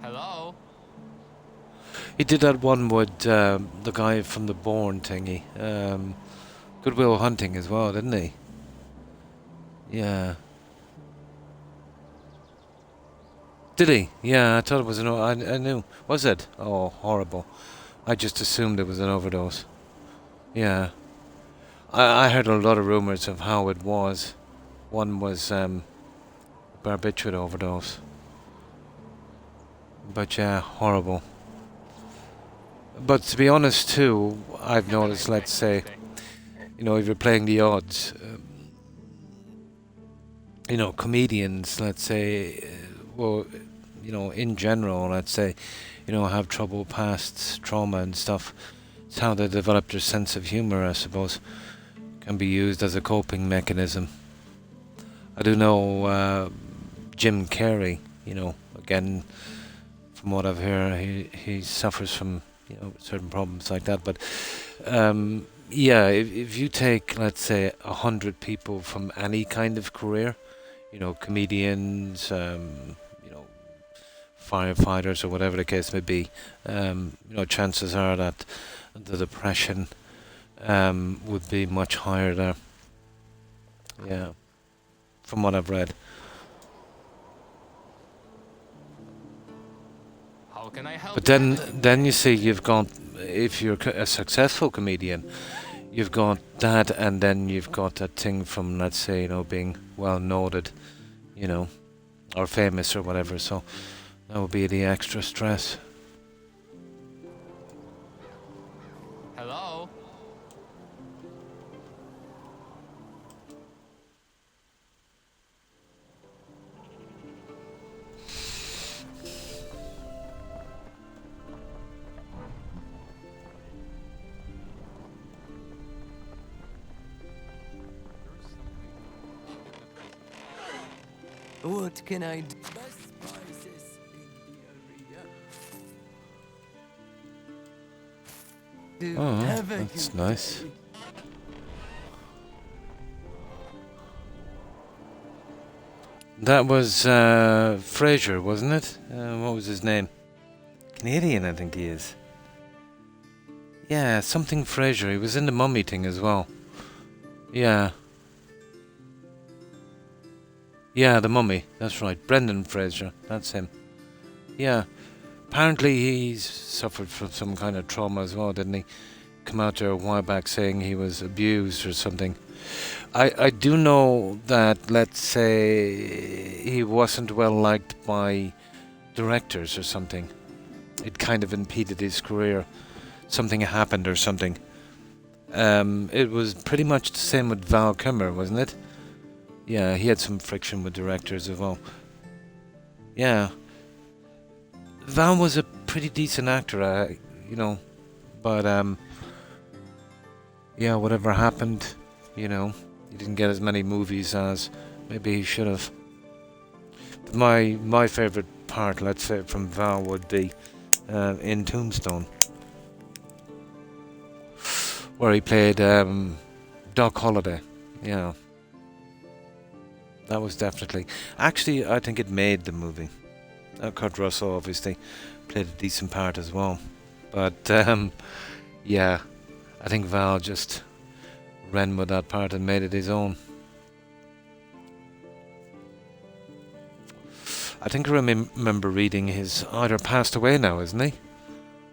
Hello? He did that one with the guy from the Bourne thingy. Good Will Hunting as well, didn't he? Yeah. Did he? Yeah, I thought it was an... I knew. Was it? Oh, horrible. I just assumed it was an overdose. Yeah. I heard a lot of rumours of how it was. One was barbiturate overdose. But yeah, horrible. But to be honest too, I've noticed, let's say, you know, if you're playing the odds, you know, comedians, let's say, well, you know, in general, let's say, you know, have trouble past trauma and stuff. It's how they develop their sense of humour, I suppose, can be used as a coping mechanism. I do know Jim Carrey, you know, again, from what I've heard, he suffers from, you know, certain problems like that, but yeah, if you take, let's say, 100 people from any kind of career, you know, comedians, you know, firefighters or whatever the case may be, you know, chances are that the depression would be much higher there. Yeah, from what I've read. How can I help? But then you see, you've got, if you're a successful comedian, you've got that, and then you've got that thing from, let's say, you know, being well noted, you know, or famous or whatever. So that would be the extra stress. Hello? What can I do? Best prices in the arena. Oh, Have a that's good nice. day. That was Fraser, wasn't it? What was his name? Canadian, I think he is. Yeah, something Fraser. He was in the Mummy thing as well. Yeah. Yeah, the Mummy. That's right. Brendan Fraser. That's him. Yeah. Apparently he's suffered from some kind of trauma as well, didn't he? Come out there a while back saying he was abused or something. I do know that, let's say, he wasn't well liked by directors or something. It kind of impeded his career. Something happened or something. It was pretty much the same with Val Kilmer, wasn't it? Yeah, he had some friction with directors as well. Yeah. Val was a pretty decent actor, you know, but yeah, whatever happened, you know, he didn't get as many movies as maybe he should have. My favourite part, let's say, from Val would be in Tombstone, where he played Doc Holliday. Yeah, that was definitely. Actually, I think it made the movie. Kurt Russell obviously played a decent part as well, but yeah, I think Val just ran with that part and made it his own. I think I remember reading he's either passed away now, isn't he?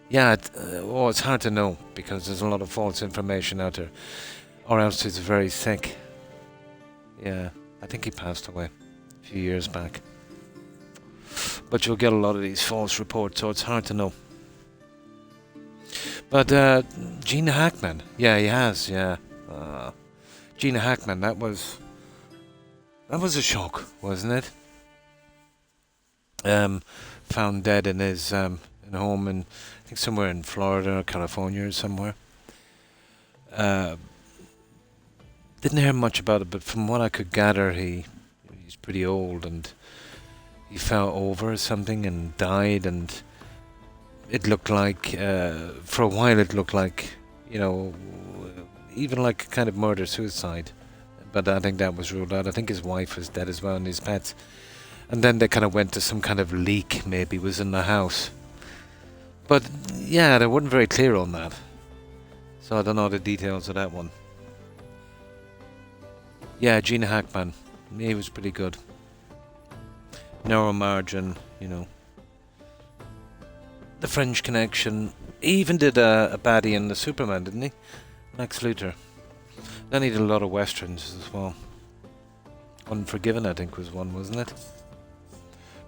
Yeah, it's hard to know because there's a lot of false information out there, or else he's very sick. Yeah, I think he passed away a few years back. But you'll get a lot of these false reports, so it's hard to know. But Gene Hackman, yeah, he has, yeah. Gene Hackman, that was a shock, wasn't it? Found dead in his in home in, I think, somewhere in Florida or California or somewhere. Didn't hear much about it, but from what I could gather, he's pretty old and he fell over or something and died, and it looked like, for a while it looked like, even like a kind of murder-suicide. But I think that was ruled out. I think his wife was dead as well and his pets. And then they kind of went to some kind of leak, maybe, was in the house. But, yeah, they weren't very clear on that. So I don't know the details of that one. Yeah, Gene Hackman. He was pretty good. Narrow Margin, The French Connection. He even did a baddie in the Superman, didn't he? Lex Luthor. Then he did a lot of westerns as well. Unforgiven, I think, was one, wasn't it?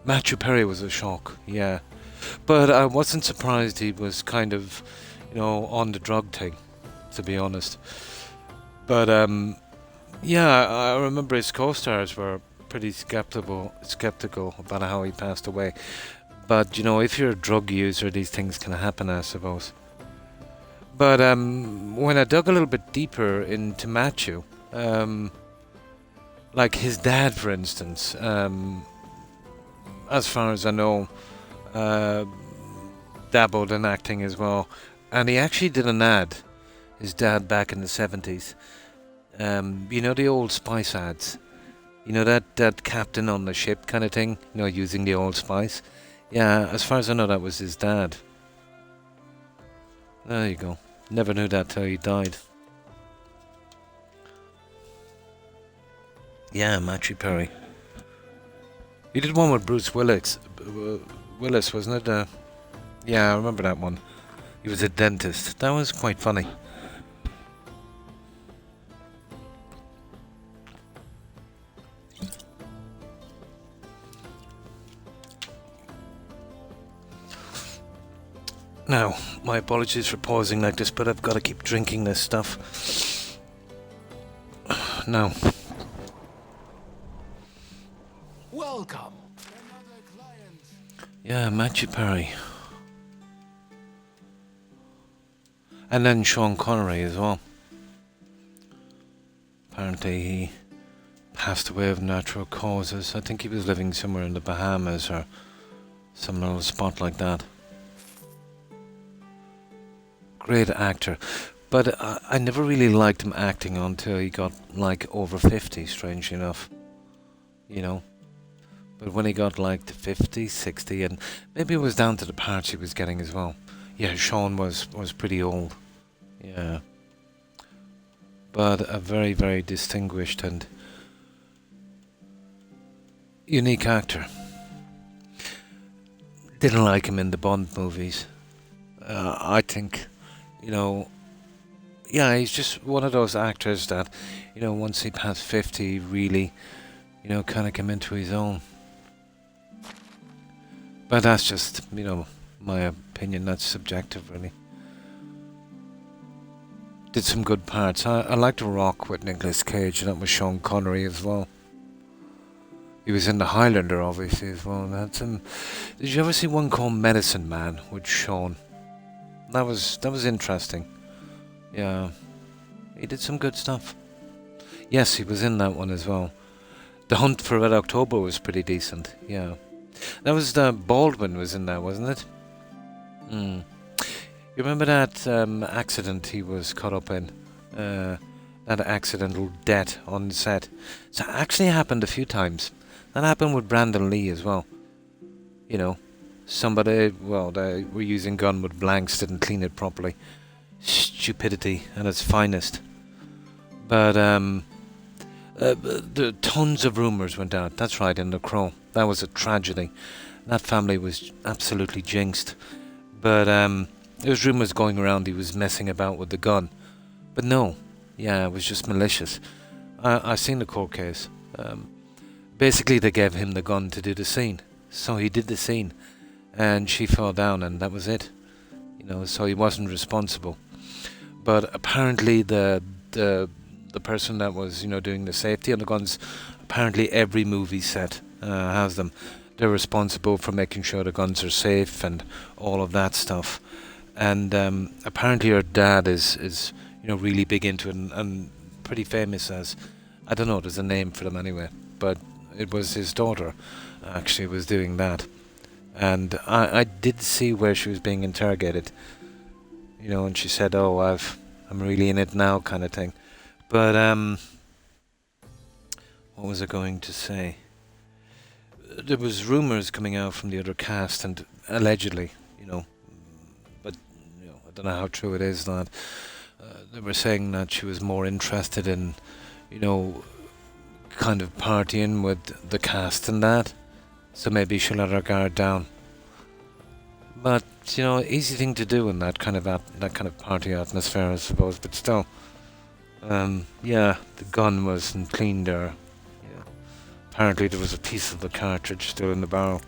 Matthew Perry was a shock, yeah. But I wasn't surprised he was kind of, on the drug thing, to be honest. But, yeah, I remember his co-stars were pretty skeptical about how he passed away. But, if you're a drug user, these things can happen, I suppose. But when I dug a little bit deeper into Matthew, like his dad, for instance, as far as I know, dabbled in acting as well. And he actually did an ad, his dad, back in the 70s. The old Spice ads? That captain on the ship kind of thing? Using the Old Spice? Yeah, as far as I know, that was his dad. There you go. Never knew that till he died. Yeah, Matthew Perry. He did one with Bruce Willis, wasn't it? Yeah, I remember that one. He was a dentist. That was quite funny. Now, my apologies for pausing like this, but I've got to keep drinking this stuff. Now. Welcome. Yeah, Matthew Perry. And then Sean Connery as well. Apparently he passed away of natural causes. I think he was living somewhere in the Bahamas or some little spot like that. Great actor. But I never really liked him acting until he got like over 50, strangely enough. But when he got like to 50, 60, and maybe it was down to the parts he was getting as well. Yeah, Sean was pretty old. Yeah. But a very, very distinguished and unique actor. Didn't like him in the Bond movies. I think, yeah, he's just one of those actors that, once he passed 50, really, kind of came into his own. But that's just, my opinion. That's subjective, really. Did some good parts. I liked The Rock with Nicolas Cage, and that was Sean Connery as well. He was in The Highlander, obviously, as well. That's Did you ever see one called Medicine Man with Sean? That was interesting. Yeah, he did some good stuff. Yes, he was in that one as well. The Hunt for Red October was pretty decent. Yeah, that was Baldwin was in that, wasn't it? You remember that accident he was caught up in? That accidental death on set. So it actually happened a few times. That happened with Brandon Lee as well. Somebody, they were using gun with blanks, didn't clean it properly. Stupidity at its finest. But the tons of rumours went out. That's right, in The Crow. That was a tragedy. That family was absolutely jinxed. But there was rumours going around he was messing about with the gun. But no. Yeah, it was just malicious. I seen the court case. Basically, they gave him the gun to do the scene. So he did the scene. And she fell down, and that was it. so he wasn't responsible. But apparently the person that was, doing the safety on the guns, apparently every movie set has them. They're responsible for making sure the guns are safe and all of that stuff. And apparently her dad is really big into it and pretty famous as, I don't know, there's a name for them anyway, but it was his daughter actually was doing that. And I did see where she was being interrogated, and she said, "Oh, I'm really in it now," kind of thing. But what was I going to say? There was rumors coming out from the other cast, and allegedly, but I don't know how true it is that they were saying that she was more interested in, kind of partying with the cast and that, so maybe she let her guard down. But easy thing to do in that kind of party atmosphere, I suppose. But still, yeah, the gun wasn't cleaned there. Yeah. Apparently, there was a piece of the cartridge still in the barrel.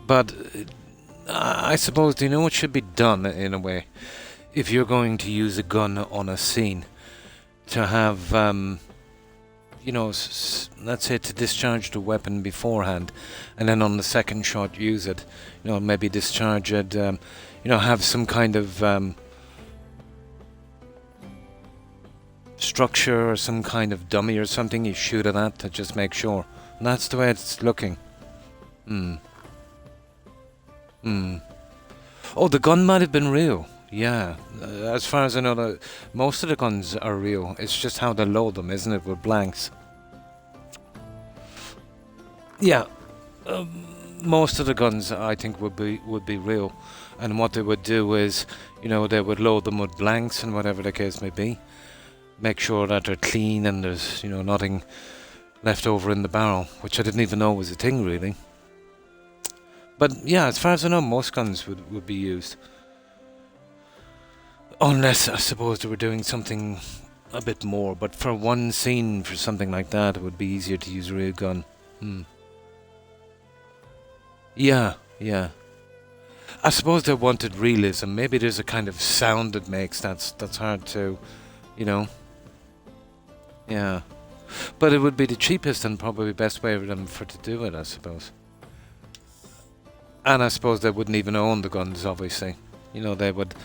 But I suppose, do you know what should be done in a way? If you're going to use a gun on a scene, to have, let's say to discharge the weapon beforehand, and then on the second shot use it, maybe discharge it, have some kind of structure or some kind of dummy or something you shoot it at to just make sure. And that's the way it's looking. Oh, the gun might have been real. Yeah, as far as I know, most of the guns are real. It's just how they load them, isn't it, with blanks? Yeah, most of the guns I think would be real, and what they would do is, they would load them with blanks and whatever the case may be. Make sure that they're clean and there's nothing left over in the barrel, which I didn't even know was a thing really. But yeah, as far as I know, most guns would be used. Unless, I suppose, they were doing something a bit more. But for one scene, for something like that, it would be easier to use a real gun. Yeah. I suppose they wanted realism. Maybe there's a kind of sound it makes that's hard to, Yeah. But it would be the cheapest and probably best way for them to do it, I suppose. And I suppose they wouldn't even own the guns, obviously. They would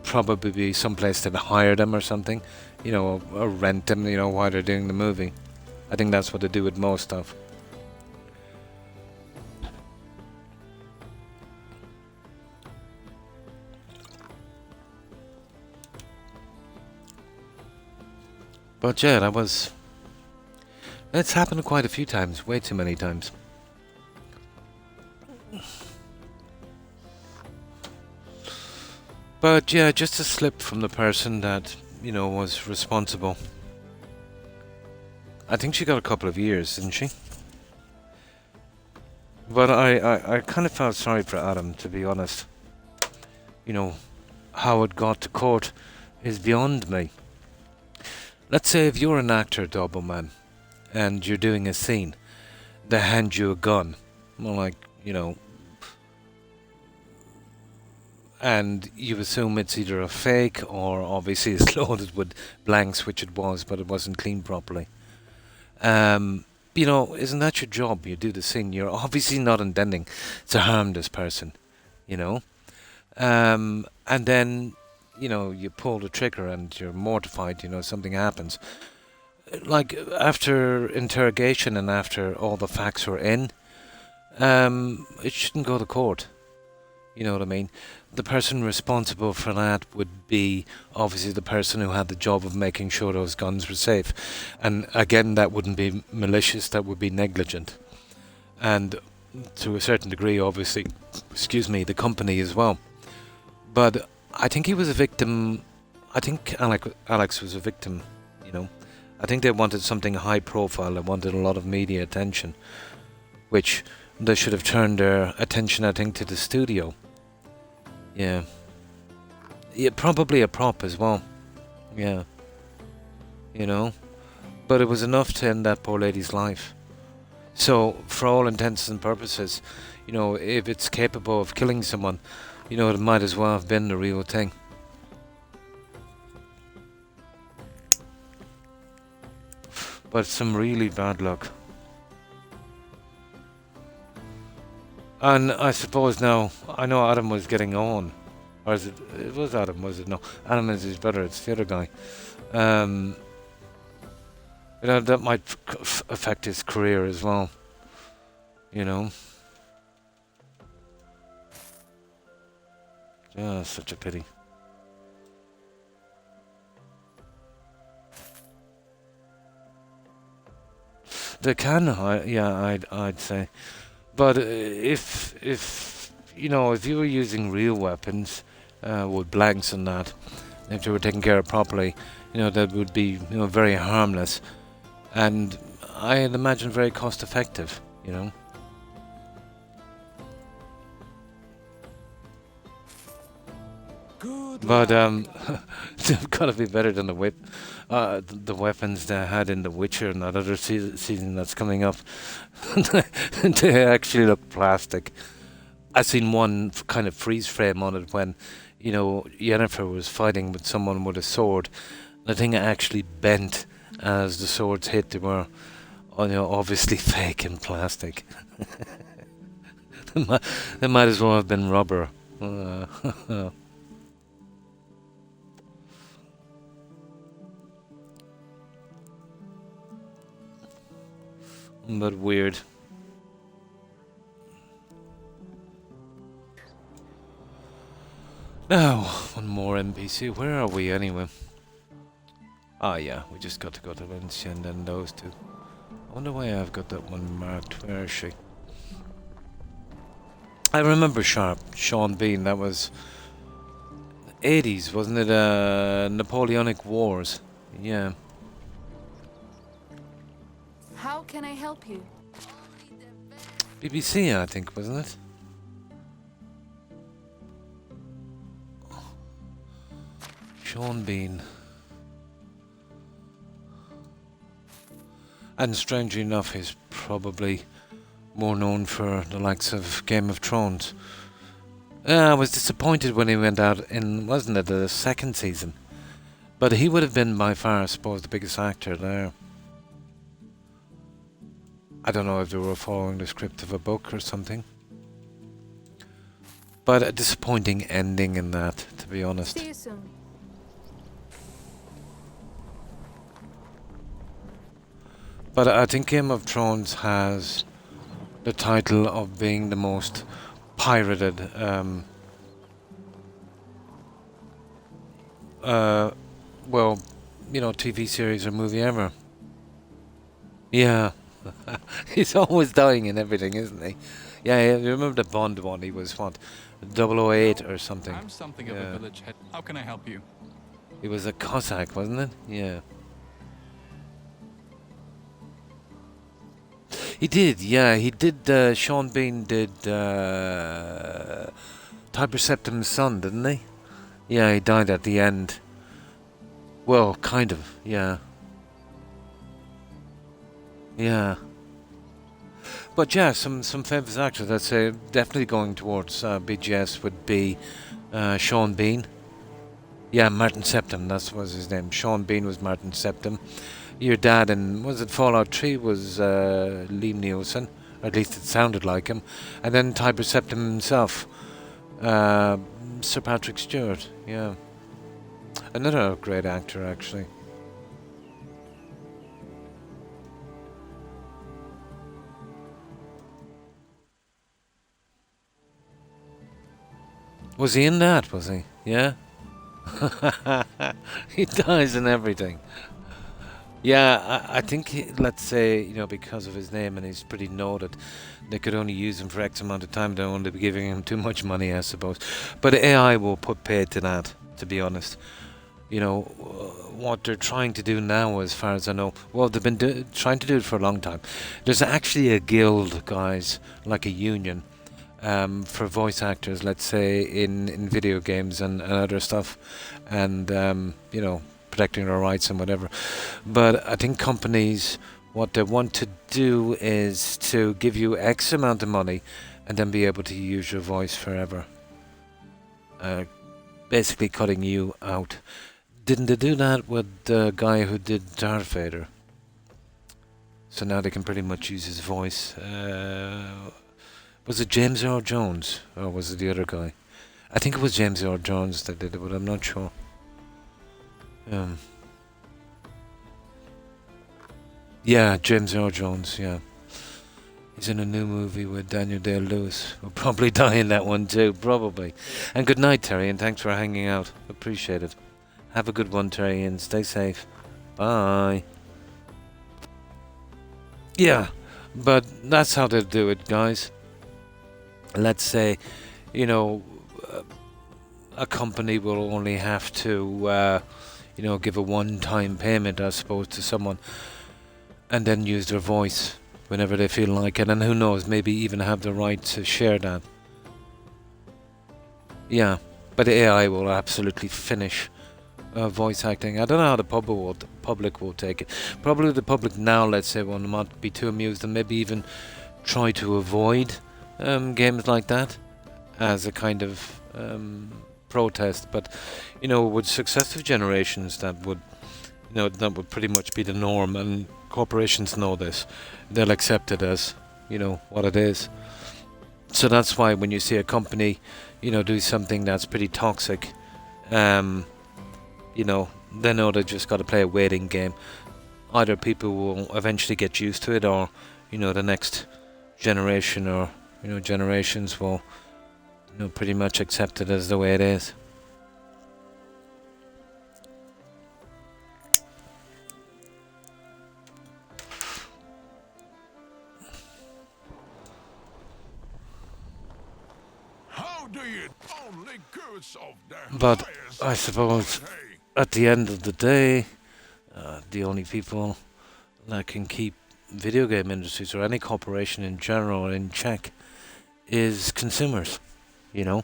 probably be someplace to hire them or something, or rent them, while they're doing the movie. I think that's what they do with most stuff. But yeah, it's happened quite a few times, way too many times. But yeah, just a slip from the person that, was responsible. I think she got a couple of years, didn't she? But I kind of felt sorry for Adam, to be honest. How it got to court is beyond me. Let's say if you're an actor, Doberman, and you're doing a scene, they hand you a gun. More like, and you assume it's either a fake or obviously it's loaded with blanks, which it was, but it wasn't cleaned properly. Isn't that your job? You do the scene. You're obviously not intending to harm this person, and then, you pull the trigger and you're mortified, something happens. Like, after interrogation and after all the facts were in, it shouldn't go to court. You know what I mean? The person responsible for that would be obviously the person who had the job of making sure those guns were safe. And again, that wouldn't be malicious, that would be negligent. And to a certain degree, obviously, the company as well. But I think he was a victim. I think Alex was a victim, I think they wanted something high profile. They wanted a lot of media attention, which they should have turned their attention, I think, to the studio. Yeah, probably a prop as well. Yeah, but it was enough to end that poor lady's life. So, for all intents and purposes, you know, if it's capable of killing someone, you know, it might as well have been the real thing. But some really bad luck. And I suppose now, I know Adam was getting on. Or is it? It was Adam, was it? No. Adam is his brother, it's the other guy. You know, that might affect his career as well. You know? Yeah, such a pity. They can, I'd say. But if you know, if you were using real weapons with blanks and that, if they were taken care of properly, you know, that would be, you know, very harmless, and I'd imagine very cost effective. You know. But they've got to be better than the weapons they had in The Witcher and that other season that's coming up. They actually look plastic. I seen one kind of freeze frame on it when, you know, Yennefer was fighting with someone with a sword. The thing actually bent as the swords hit. They were, you know, obviously fake and plastic. They might as well have been rubber. But weird. Now, one more NPC. Where are we anyway? Ah, yeah, we just got to go to Valencia and then those two. I wonder why I've got that one marked. Where is she? I remember Sean Bean. That was 80s, wasn't it? Napoleonic Wars. Yeah. How can I help you? BBC, I think, wasn't it? Sean Bean. And strangely enough, he's probably more known for the likes of Game of Thrones. I was disappointed when he went out in, wasn't it, the second season? But he would have been by far, I suppose, the biggest actor there. I don't know if they were following the script of a book or something. But a disappointing ending in that, to be honest. See you soon. But I think Game of Thrones has the title of being the most pirated well, you know, TV series or movie ever. Yeah. He's always dying in everything, isn't he? Yeah, you remember the Bond one? He was, what, 008 or something? I'm something of a village head. How can I help you? He was a Cossack, wasn't it? Yeah. He did, yeah. He did, Sean Bean did Tiber Septim's son, didn't he? Yeah, he died at the end. Well, kind of, yeah. Yeah. But yeah, some famous actors, I'd say, definitely going towards BGS would be Sean Bean. Yeah, Martin Septim, that was his name. Sean Bean was Martin Septim. Your dad in, was it Fallout 3, was Liam Neeson, or at least it sounded like him. And then Tiber Septim himself, Sir Patrick Stewart, yeah. Another great actor, actually. Was he in that, was he? Yeah? He dies in everything. Yeah, I think, let's say, you know, because of his name and he's pretty noted, they could only use him for X amount of time. They won't be giving him too much money, I suppose. But AI will put paid to that, to be honest. You know, what they're trying to do now, as far as I know, well, they've been trying to do it for a long time. There's actually a guild, guys, like a union, for voice actors, let's say, in video games and other stuff. And, you know, protecting their rights and whatever. But I think companies What they want to do is to give you X amount of money and then be able to use your voice forever. Basically cutting you out. Didn't they do that with the guy who did Darth Vader? So now they can pretty much use his voice. Was it James Earl Jones? Or was it the other guy? I think it was James Earl Jones that did it, but I'm not sure. Yeah, James Earl Jones, yeah. He's in a new movie with Daniel Day-Lewis. We'll probably die in that one too, probably. And good night, Terry, and thanks for hanging out. Appreciate it. Have a good one, Terry, and stay safe. Bye. Yeah, but that's how they do it, guys. Let's say, you know, a company will only have to, you know, give a one-time payment, I suppose, to someone, and then use their voice whenever they feel like it, and who knows, maybe even have the right to share that. Yeah, but the AI will absolutely finish voice acting. I don't know how the public will take it. Probably the public now, let's say, will not be too amused and maybe even try to avoid games like that as a kind of protest. But, you know, with successive generations, that would pretty much be the norm, and corporations know this. They'll accept it as, you know, what it is. So that's why when you see a company, you know, do something that's pretty toxic, you know, they know they just got to play a waiting game. Either people will eventually get used to it, or, you know, the next generation or, you know, generations will, you know, pretty much accept it as the way it is. But I suppose at the end of the day, the only people that can keep video game industries or any corporation in general in check is consumers, you know.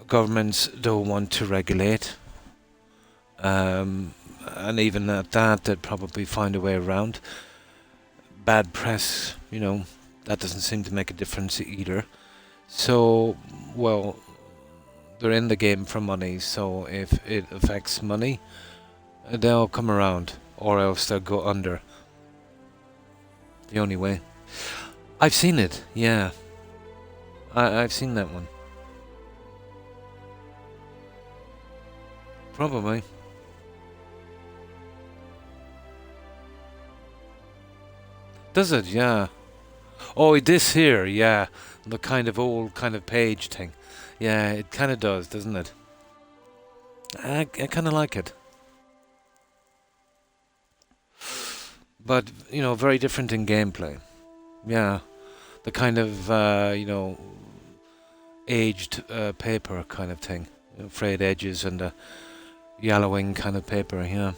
Governments don't want to regulate, and even at that, they'd probably find a way around. Bad press, you know, that doesn't seem to make a difference either. So, well, they're in the game for money, so if it affects money, they'll come around, or else they'll go under. The only way. I've seen it, yeah. I've seen that one. Probably. Does it? Yeah. Oh, this here, yeah. The kind of old kind of page thing. Yeah, it kind of does, doesn't it? I kind of like it. But, you know, very different in gameplay. Yeah. The kind of, you know, aged paper kind of thing. You know, frayed edges and yellowing kind of paper, yeah.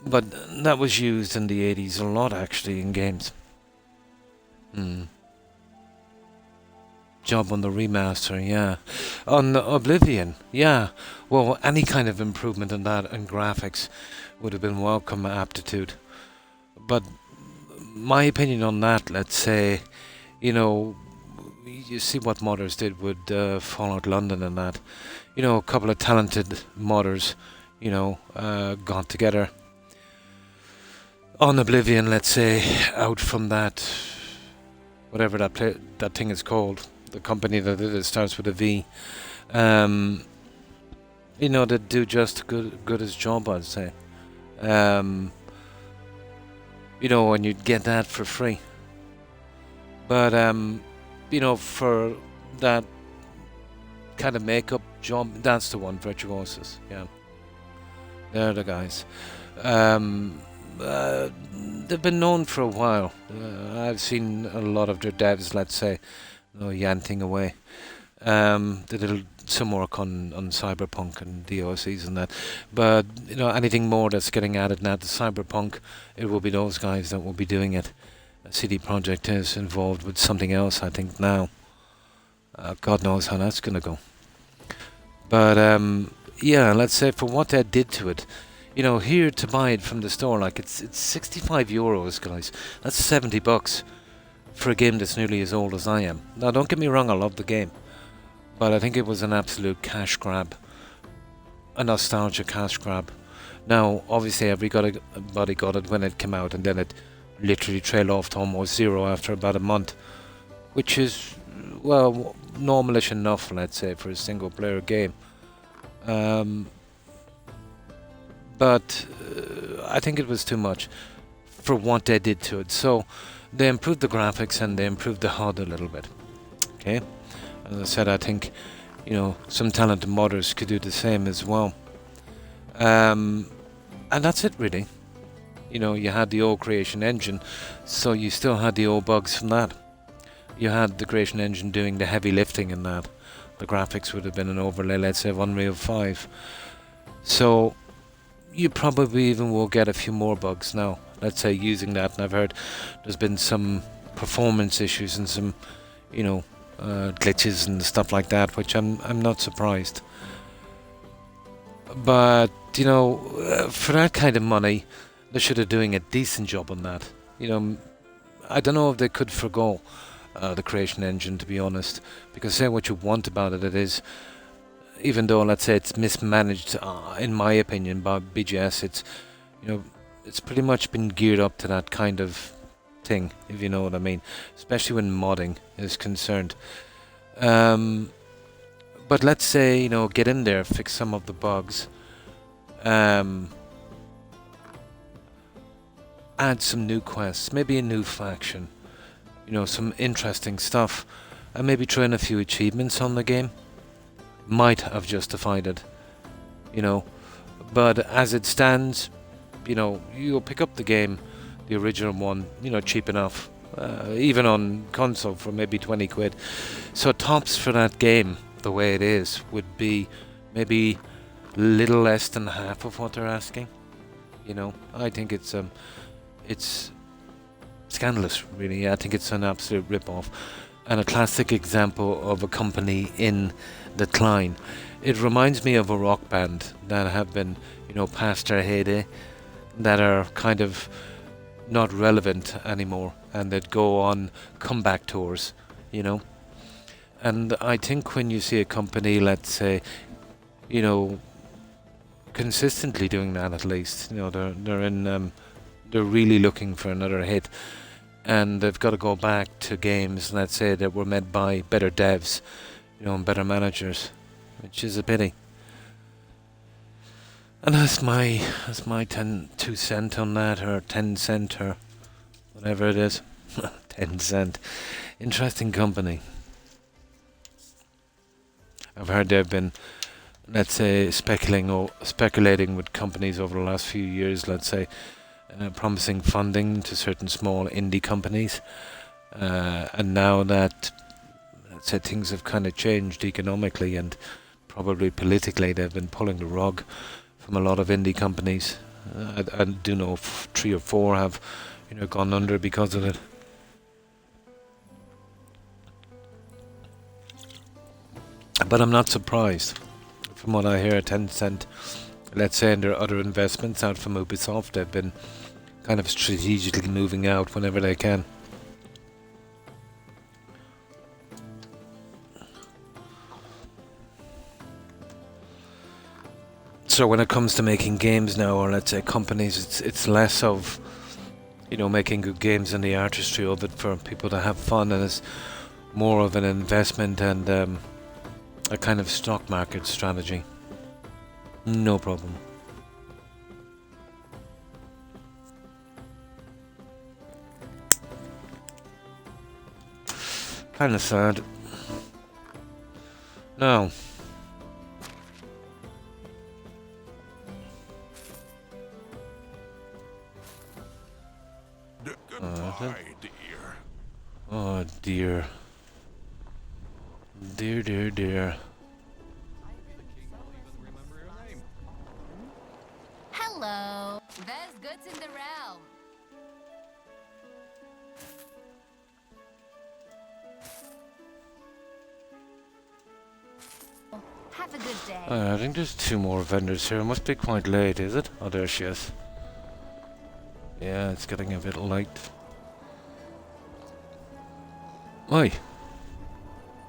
But that was used in the 80s a lot, actually, in games. Job on the remaster, yeah. On Oblivion, yeah. Well, any kind of improvement in that and graphics would have been welcome aptitude. But my opinion on that, let's say, you know, you see what modders did with Fallout London and that. You know, a couple of talented modders, you know, got together on Oblivion, let's say, out from that, whatever that thing is called, the company that did it starts with a V. You know, they do just good as job, I'd say. You know, and you'd get that for free. But you know, for that kind of makeup job, that's the one, Virtuosus. Yeah, they're the guys. They've been known for a while. I've seen a lot of their devs, let's say, yanting away. They did some work on Cyberpunk and DLCs and that. But, you know, anything more that's getting added now to Cyberpunk, it will be those guys that will be doing it. CD Projekt is involved with something else, I think, now. God knows how that's going to go. But, yeah, let's say for what they did to it, You know, here to buy it from the store, like it's 65 euros, guys. That's 70 bucks for a game that's nearly as old as I am. Now, don't get me wrong, I love the game, but I think it was an absolute cash grab, a nostalgia cash grab. Now, obviously, everybody got it when it came out, and then it literally trailed off to almost zero after about a month, which is, well, normalish enough, let's say, for a single-player game. But I think it was too much for what they did to it. So they improved the graphics and they improved the HUD a little bit. Okay, as I said, I think, you know, some talented modders could do the same as well. And that's it, really. You know, you had the old creation engine, so you still had the old bugs from that. You had the creation engine doing the heavy lifting in that. The graphics would have been an overlay, let's say, of Unreal 5. So you probably even will get a few more bugs now, let's say, using that. And I've heard there's been some performance issues and some, you know, glitches and stuff like that, which I'm not surprised. But, you know, for that kind of money, they should have doing a decent job on that. You know, I don't know if they could forgo the creation engine, to be honest, because say what you want about it, it is, even though, let's say, it's mismanaged, in my opinion, by BGS, it's, you know, it's pretty much been geared up to that kind of thing, if you know what I mean, especially when modding is concerned. But let's say, you know, get in there, fix some of the bugs, add some new quests, maybe a new faction, you know, some interesting stuff, and maybe throw in a few achievements on the game. Might have justified it, you know, but as it stands, you know, you'll pick up the game, the original one, you know, cheap enough, even on console for maybe 20 quid. So tops for that game, the way it is, would be maybe little less than half of what they're asking. You know, I think it's scandalous, really. I think it's an absolute rip-off and a classic example of a company in decline. It reminds me of a rock band that have been, you know, past their heyday, that are kind of not relevant anymore, and that go on comeback tours, you know. And I think when you see a company, let's say, you know, consistently doing that, at least, you know, they're really looking for another hit, and they've got to go back to games, let's say, that were made by better devs, you know, and better managers, which is a pity. And that's my 2 cent on that, or 10 cent, or whatever it is. 10 cent. Interesting company. I've heard they've been, let's say, speculating with companies over the last few years, let's say, promising funding to certain small indie companies. And now that, let's say, things have kind of changed economically and probably politically, they've been pulling the rug from a lot of indie companies. I do know 3 or 4 have, you know, gone under because of it. But I'm not surprised. From what I hear, 10 cent, let's say, and their other investments out from Ubisoft, they've been kind of strategically moving out whenever they can. So when it comes to making games now, or let's say companies, it's less of, you know, making good games and the artistry of it for people to have fun, and it's more of an investment and a kind of stock market strategy. No problem. Kind of sad. No. Goodbye, dear. Oh dear. Dear, dear, dear. Hello. There's goods in the realm. Have a good day. I think there's 2 more vendors here. It must be quite late, is it? Oh, there she is. Yeah, it's getting a bit late. Oi.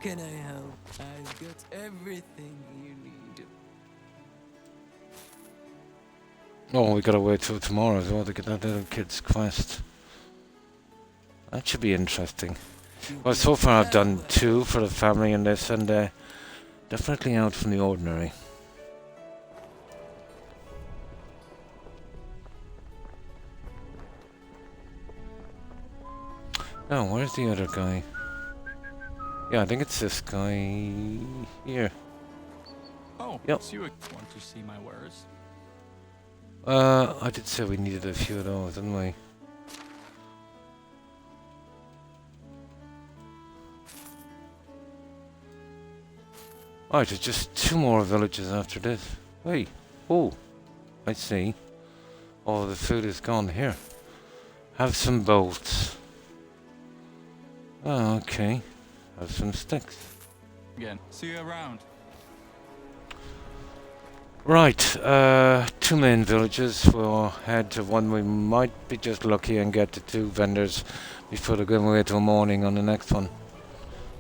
Can I help? I've got everything you need. Oh, we gotta wait till tomorrow as well to get that little kid's quest. That should be interesting. Well, so far I've done 2 for the family in this, and definitely out from the ordinary. Now, where's the other guy? Yeah, I think it's this guy here. Oh, Yep. it's you. Want to see my wares? I did say we needed a few of those, didn't we? Alright, there's just 2 more villages after this. Wait. Oh, I see. Oh, the food is gone. Here. Have some bolts. Oh, okay. Have some sticks. Again. See you around. Right, 2 main villages. We'll head to one. We might be just lucky and get to 2 vendors before they go away till morning on the next one.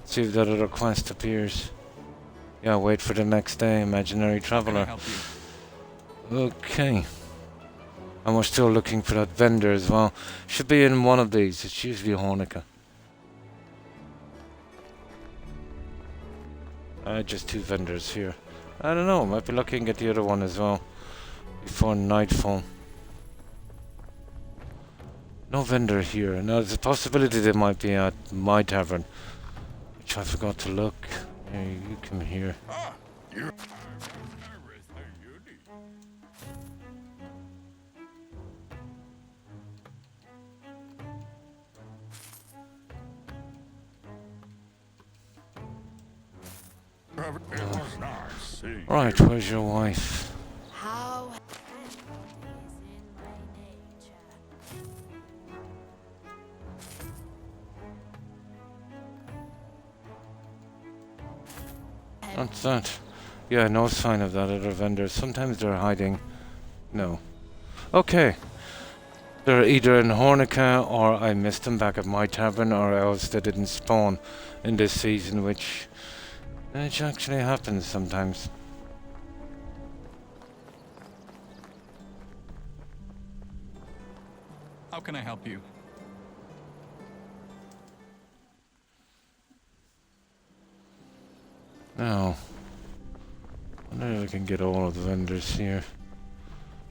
See if that other quest appears. Yeah, wait for the next day, imaginary Can I traveller. help you? Okay. And we're still looking for that vendor as well. Should be in one of these. It's usually Hornica. Just 2 vendors here. I don't know, might be lucky and get the other one as well before nightfall. No vendor here. Now there's a possibility they might be at my tavern, which I forgot to look. Here, you come here. Right, where's your wife? How? What's that? Yeah, no sign of that other vendor. Sometimes they're hiding. No. Okay. They're either in Hornica or I missed them back at my tavern, or else they didn't spawn in this season, which actually happens sometimes. How can I help you? Now, I wonder if I can get all of the vendors here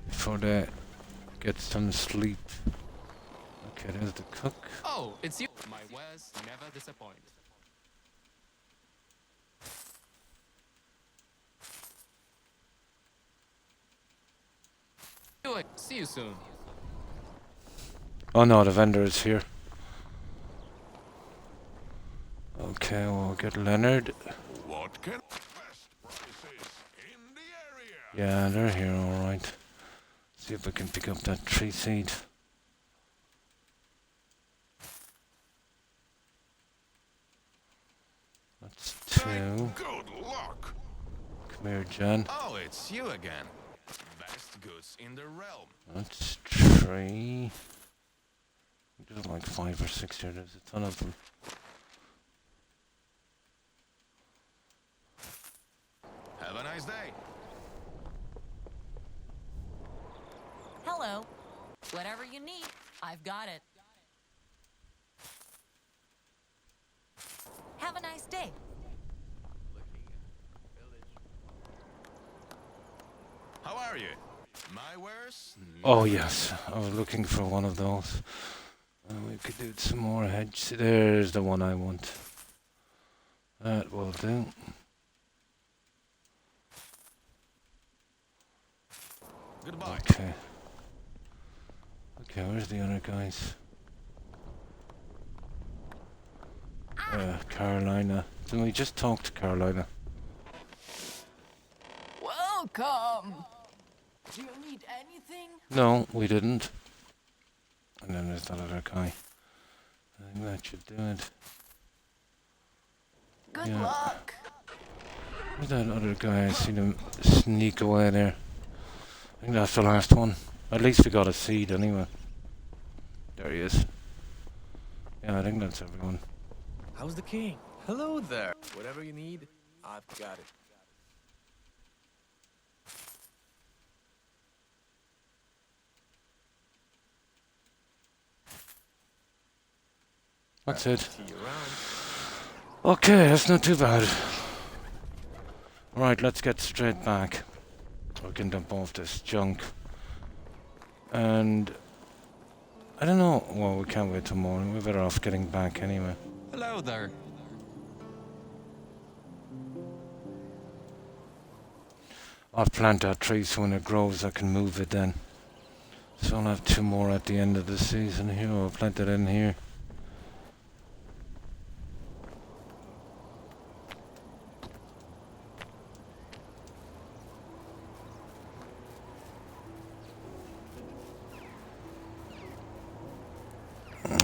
before they get some sleep. Okay, there's the cook. Oh, it's you. My wares never disappoint. See you soon. Oh no, the vendor is here. Okay, we'll get Leonard. What can best prices in the area? Yeah, they're here, alright. See if we can pick up that tree seed. That's 2. Good luck. Come here, Jan. Oh, it's you again. Best goods in the realm. That's 3. There's like 5 or 6 here, there's a ton of them. Have a nice day. Hello. Whatever you need, I've got it. Have a nice day. How are you? My wares? Oh yes, I was looking for one of those. We could do some more hedge. There's the one I want. That will do. Goodbye. Okay. Okay, where's the other guys? Carolina. Didn't we just talk to Carolina? Welcome. Do you need anything? No, we didn't. And then there's that other guy. I think that should do it. Good Yeah. luck. Where's that other guy? I seen him sneak away there. I think that's the last one. At least we got a seed anyway. There he is. Yeah, I think that's everyone. How's the king? Hello there. Whatever you need, I've got it. That's it. See you around. Okay, that's not too bad. Right, let's get straight back. We can dump off this junk. And I don't know. Well, we can't wait till morning. We're better off getting back anyway. Hello there. I'll plant that tree so when it grows I can move it then. So I'll have 2 more at the end of the season here. I'll plant it in here.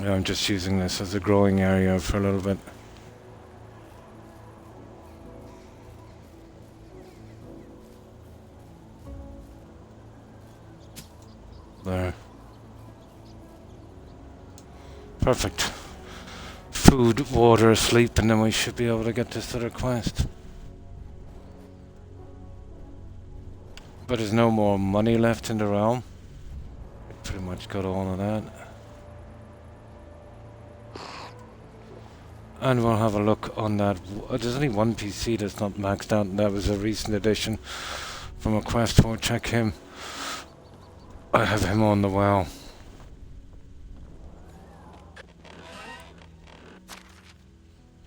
I'm just using this as a growing area for a little bit. There. Perfect. Food, water, sleep, and then we should be able to get this other quest. But there's no more money left in the realm. We pretty much got all of that. And we'll have a look on that. There's only one PC that's not maxed out, and that was a recent addition from a quest. We'll check him. I have him on the well.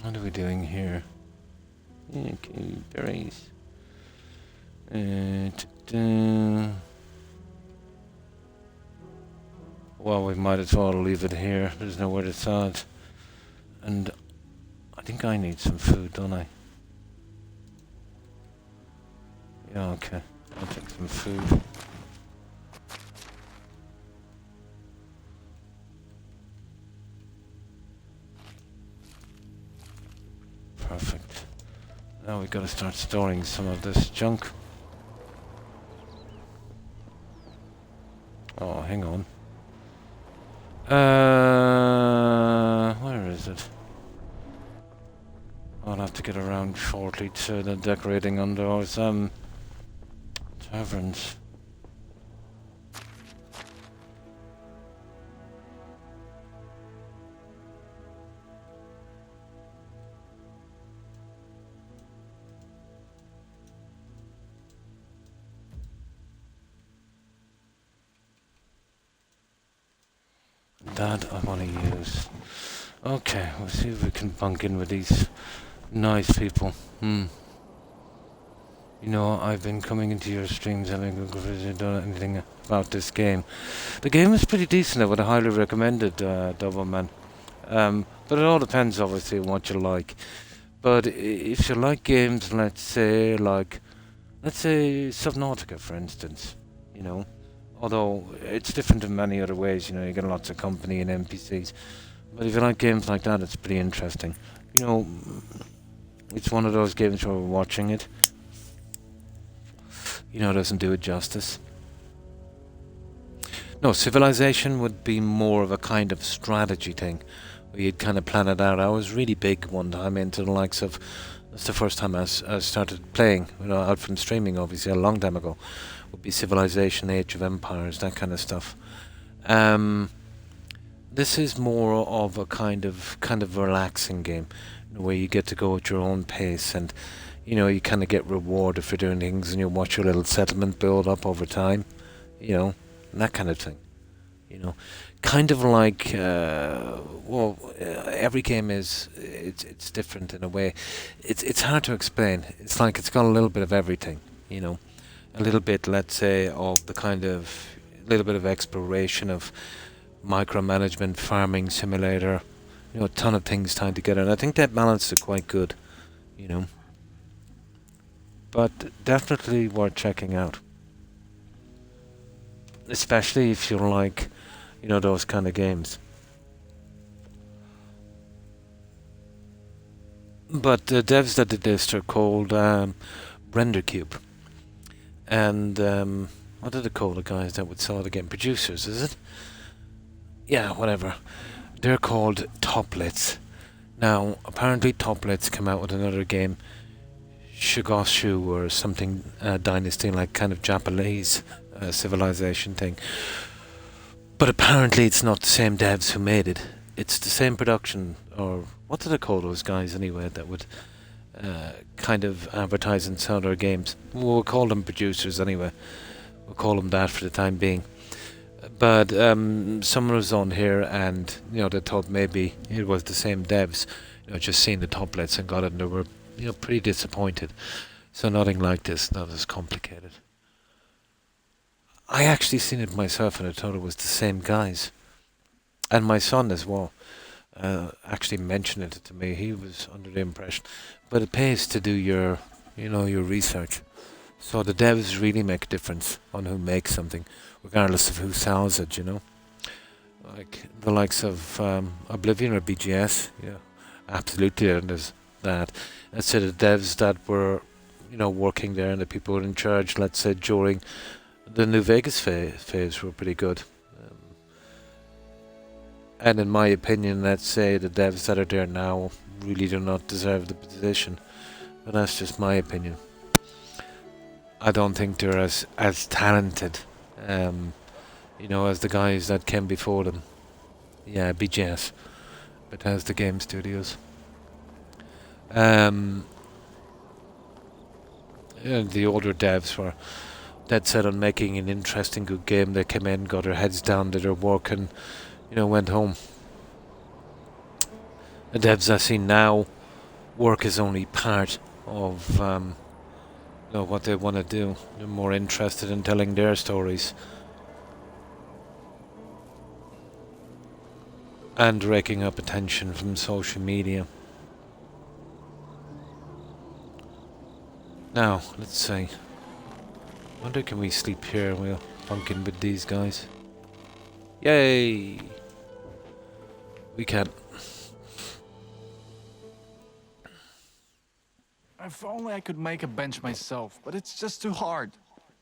What are we doing here? Okay, berries. Well, we might as well leave it here. There's nowhere to start. And I think I need some food, don't I? Yeah, okay. I'll take some food. Perfect. Now we've got to start storing some of this junk. Oh, hang on. Where is it? I'll have to get around shortly to the decorating under those taverns. That I want to use. Okay, we'll see if we can bunk in with these nice people. You know, I've been coming into your streams having done anything about this game. The game is pretty decent. I would highly recommend it, Double Man. But it all depends, obviously, on what you like. But if you like games, let's say Subnautica, for instance, you know. Although it's different in many other ways, you know, you get lots of company and NPCs. But if you like games like that, it's pretty interesting. You know, it's one of those games where we're watching it. You know, it doesn't do it justice. No, Civilization would be more of a kind of strategy thing, where you'd kind of plan it out. I was really big one time into the likes of... That's the first time I started playing, you know, out from streaming, obviously, a long time ago. Would be Civilization, Age of Empires, that kind of stuff. This is more of a kind of relaxing game, where you get to go at your own pace, and you know, you kind of get rewarded for doing things, and you watch your little settlement build up over time, you know, that kind of thing. You know, kind of like every game is it's different in a way. It's hard to explain. It's like it's got a little bit of everything, you know. A little bit, let's say, of the kind of little bit of exploration, of micromanagement, farming simulator, you know, a ton of things tied together, and I think that balanced it quite good, you know. But definitely worth checking out, especially if you like, you know, those kind of games. But the devs that did this are called RenderCube. And what are they called, the guys that would sell it again? Producers, is it? Yeah, whatever. They're called Toplets. Now, apparently Toplets come out with another game, Shigoshu or something, Dynasty, like kind of Japanese civilization thing. But apparently it's not the same devs who made it. It's the same production, or what do they call those guys anyway, that would kind of advertise and sell their games? We'll call them producers anyway. We'll call them that for the time being. But someone was on here and, they thought maybe it was the same devs, just seeing the Toplets and got it, and they were, pretty disappointed. So nothing like this, not as complicated. I actually seen it myself and I thought it was the same guys. And my son as well actually mentioned it to me. He was under the impression. But it pays to do your research. So the devs really make a difference on who makes something, regardless of who sells it, Like the likes of Oblivion or BGS, absolutely, and there's that. Let's say the devs that were, working there and the people in charge, let's say during the New Vegas phase were pretty good. And in my opinion, let's say the devs that are there now really do not deserve the position. But that's just my opinion. I don't think they're as talented, as the guys that came before them. Yeah, BGS, but as the game studios. And the older devs were dead set on making an interesting, good game. They came in, got their heads down, did their work, and went home. The devs I see now, work is only part of what they want to do. They're more interested in telling their stories and raking up attention from social media. Now, let's see. Wonder, can we sleep here? We'll bunk in with these guys. Yay! We can. If only I could make a bench myself, but it's just too hard.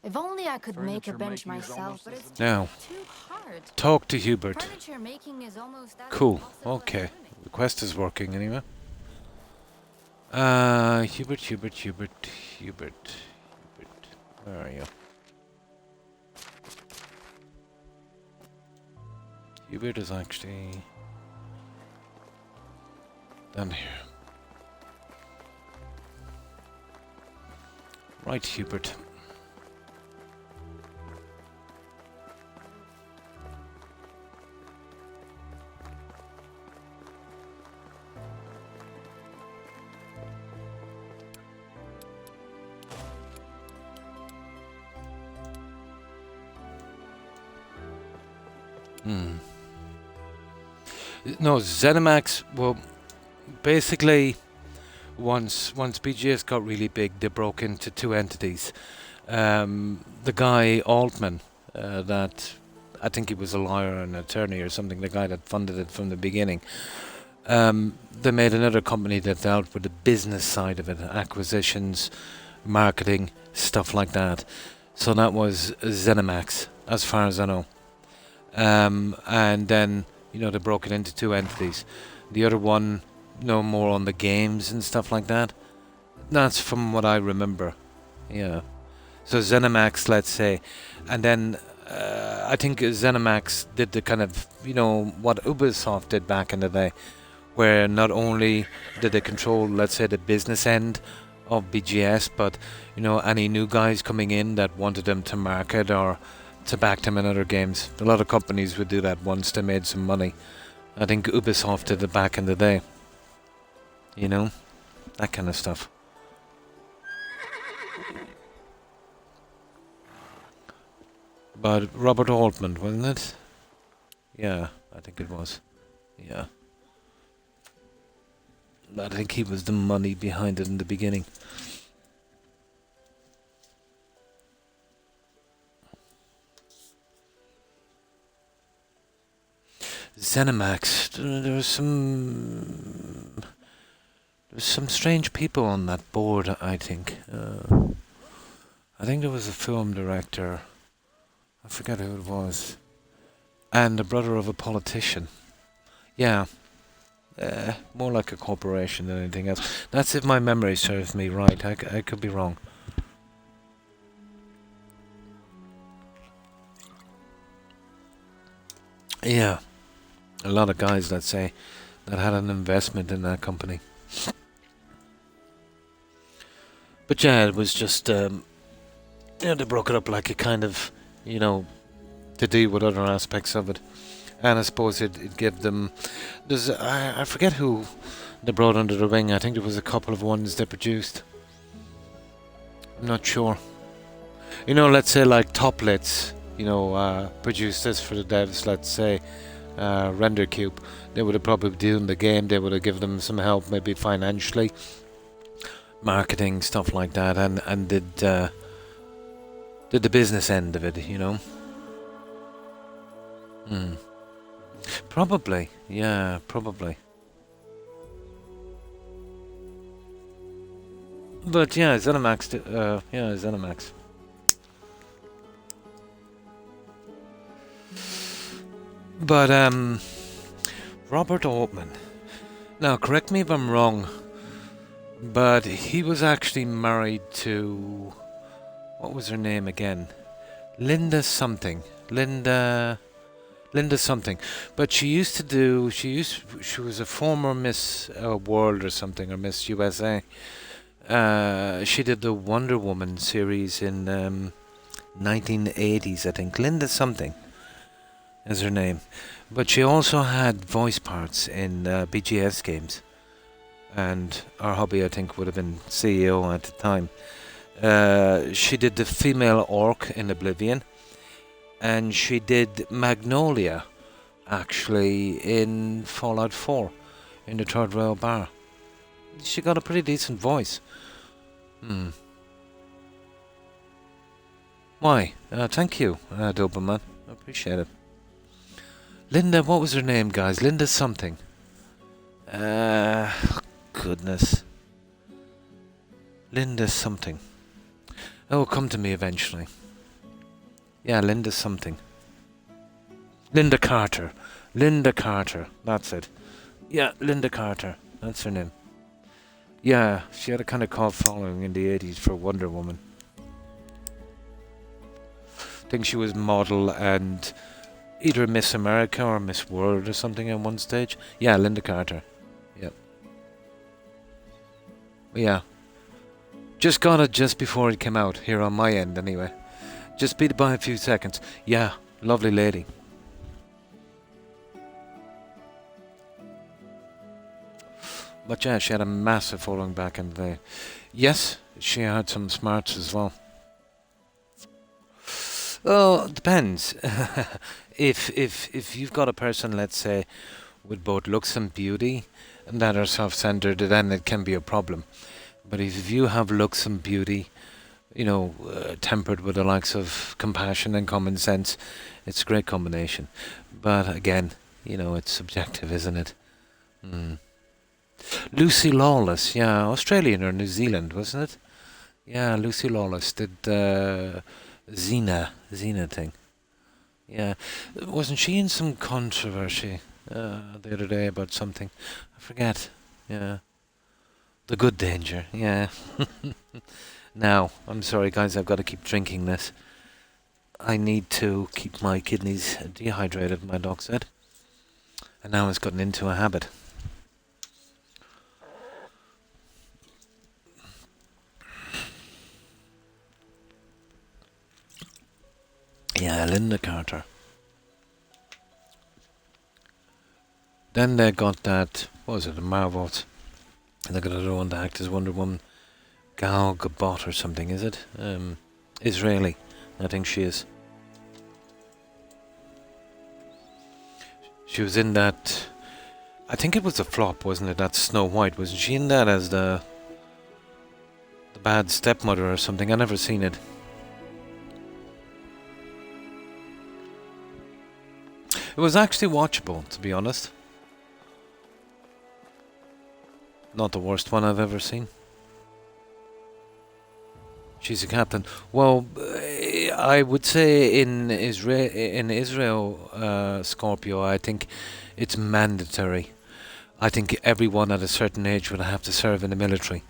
If only I could make a Furniture bench making is myself, almost but as it's Now, too hard. talk to Hubert. Furniture making is almost as Cool. impossible as Okay. swimming. The quest is working anyway. Hubert. Where are you? Hubert is actually down here. Right, Hubert. No, ZeniMax, well, basically, once BGS got really big, they broke into two entities. The guy, Altman, that, I think he was a lawyer and attorney or something, the guy that funded it from the beginning, they made another company that dealt with the business side of it, acquisitions, marketing, stuff like that. So that was ZeniMax, as far as I know. And then, they broke it into two entities. The other one, more on the games and stuff like that. That's from what I remember. Yeah. So ZeniMax, let's say. And then I think ZeniMax did the kind of, what Ubisoft did back in the day, where not only did they control, let's say, the business end of BGS, but, any new guys coming in that wanted them to market or to back them in other games. A lot of companies would do that once they made some money. I think Ubisoft did it back in the day. That kind of stuff. But Robert Altman, wasn't it? Yeah, I think it was. Yeah. I think he was the money behind it in the beginning. ZeniMax, there was some There's some strange people on that board, I think. I think there was a film director. I forget who it was. And the brother of a politician. Yeah. More like a corporation than anything else. That's if my memory serves me right. I could be wrong. Yeah. A lot of guys, let's say, that had an investment in that company. But yeah, it was just, they broke it up like a kind of, to deal with other aspects of it. And I suppose it gave them... I forget who they brought under the wing. I think there was a couple of ones they produced. I'm not sure. Let's say like Toplets, produced this for the devs, let's say, Render Cube. They would have probably done the game. They would have given them some help, maybe financially, marketing, stuff like that, and did the business end of it, Probably, yeah, probably. But yeah, ZeniMax, ZeniMax. But Robert Altman. Now, correct me if I'm wrong, but he was actually married to, what was her name again? Linda something. Linda something. But she was a former Miss World or something, or Miss USA. She did the Wonder Woman series in 1980s, I think. Linda something is her name. But she also had voice parts in BGS games. And our hubby, I think, would have been CEO at the time. She did the female orc in Oblivion. And she did Magnolia, actually, in Fallout 4, in the third rail bar. She got a pretty decent voice. Why? Thank you, Doberman. I appreciate it. Linda, what was her name, guys? Linda something. Goodness. Linda something. Oh, come to me eventually. Yeah, Linda something. Linda Carter. Linda Carter. That's it. Yeah, Linda Carter. That's her name. Yeah, she had a kind of cult following in the 80s for Wonder Woman. I think she was model and either Miss America or Miss World or something at one stage. Yeah, Linda Carter. Yep. Yeah. Just got it just before it came out, here on my end anyway. Just beat it by a few seconds. Yeah, lovely lady. But yeah, she had a massive following back in the day. Yes, she had some smarts as well. Oh, it depends. If you've got a person, let's say, with both looks and beauty, and that are self-centered, then it can be a problem. But if you have looks and beauty, tempered with the likes of compassion and common sense, it's a great combination. But again, it's subjective, isn't it? Lucy Lawless, yeah, Australian or New Zealand, wasn't it? Yeah, Lucy Lawless did Xena thing. Yeah, wasn't she in some controversy the other day about something? I forget. Yeah, The Good Danger. Yeah. Now, I'm sorry guys, I've got to keep drinking this. I need to keep my kidneys dehydrated, my doc said. And now it's gotten into a habit. Yeah, Linda Carter. Then they got that, what was it, the Marvels. And they got another one to act as Wonder Woman. Gal Gadot or something, is it? Israeli, I think she is. She was in that, I think it was a flop, wasn't it? That Snow White, wasn't she in that as the bad stepmother or something? I never seen it. It was actually watchable, to be honest. not the worst one I've ever seen. She's a captain. Well, I would say in Israel, Scorpio, I think it's mandatory. I think everyone at a certain age would have to serve in the military.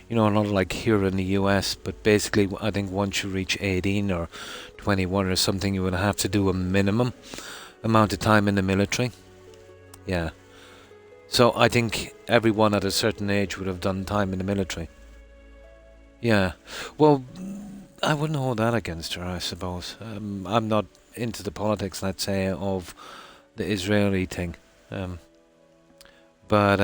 You know, not like here in the US, but basically I think once you reach 18 or 21 or something, you would have to do a minimum amount of time in the military. Yeah. So I think everyone at a certain age would have done time in the military. Yeah. Well, I wouldn't hold that against her, I suppose. I'm not into the politics, let's say, of the Israeli thing. But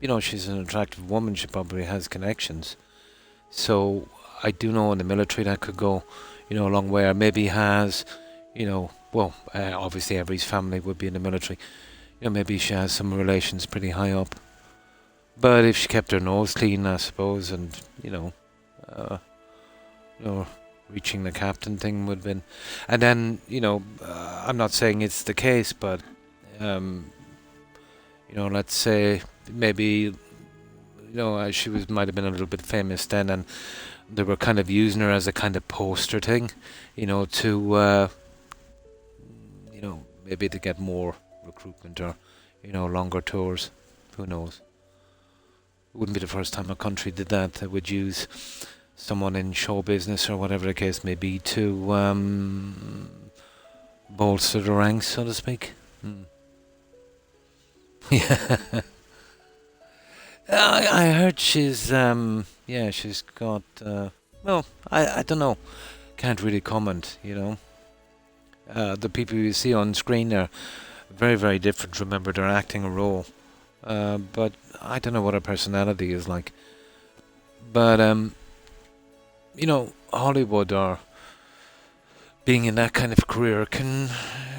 you know, she's an attractive woman. She probably has connections. So I do know in the military that could go, you know, a long way. Or maybe has, you know, well, obviously everybody's family would be in the military. You know, maybe she has some relations pretty high up. But if she kept her nose clean, I suppose, and you know, reaching the captain thing would have been, and then you know, I'm not saying it's the case, but you know, let's say maybe, you know, she might have been a little bit famous then, and they were kind of using her as a kind of poster thing, you know, to you know, maybe to get more recruitment or, you know, longer tours. Who knows? It wouldn't be the first time a country did that. They would use someone in show business or whatever the case may be to bolster the ranks, so to speak. Yeah. I heard she's yeah, she's got well, I don't know. Can't really comment, you know. The people you see on screen are very, very different. Remember, they're acting a role. But I don't know what her personality is like. But you know, Hollywood or being in that kind of career can,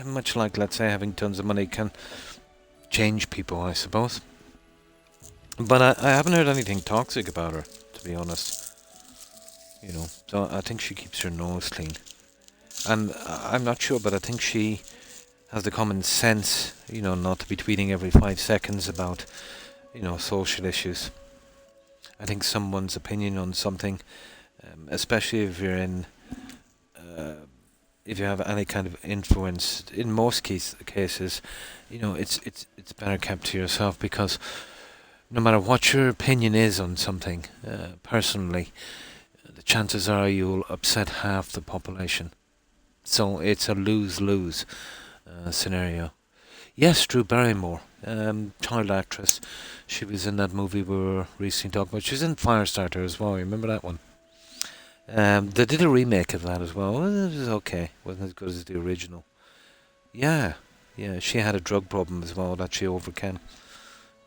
much like, let's say, having tons of money, can change people, I suppose. But I haven't heard anything toxic about her, to be honest. You know, so I think she keeps her nose clean. And I'm not sure, but I think she has the common sense, you know, not to be tweeting every 5 seconds about, you know, social issues. I think someone's opinion on something, especially if you're in, if you have any kind of influence, in most cases, you know, it's better kept to yourself, because no matter what your opinion is on something, personally, the chances are you'll upset half the population. So it's a lose-lose scenario. Yes, Drew Barrymore, child actress. She was in that movie we were recently talking about. She was in Firestarter as well. Remember that one? They did a remake of that as well. It was okay. Wasn't as good as the original. Yeah, she had a drug problem as well that she overcame.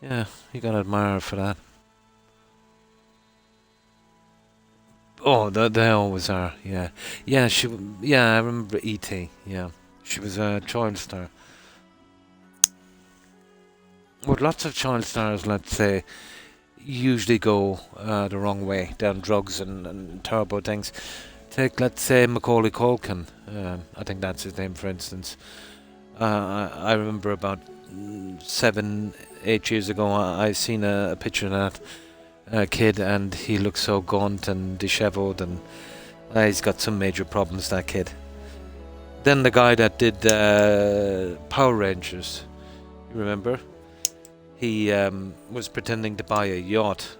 Yeah, you gotta admire her for that. Oh, they always are. Yeah, I remember E.T. Yeah, she was a child star. But lots of child stars, let's say, usually go the wrong way, down drugs and terrible things. Take, let's say, Macaulay Culkin. I think that's his name, for instance. I remember about 7, 8 years ago, I seen a picture of that kid, and he looks so gaunt and dishevelled, and he's got some major problems, that kid. Then the guy that did Power Rangers, you remember? He was pretending to buy a yacht.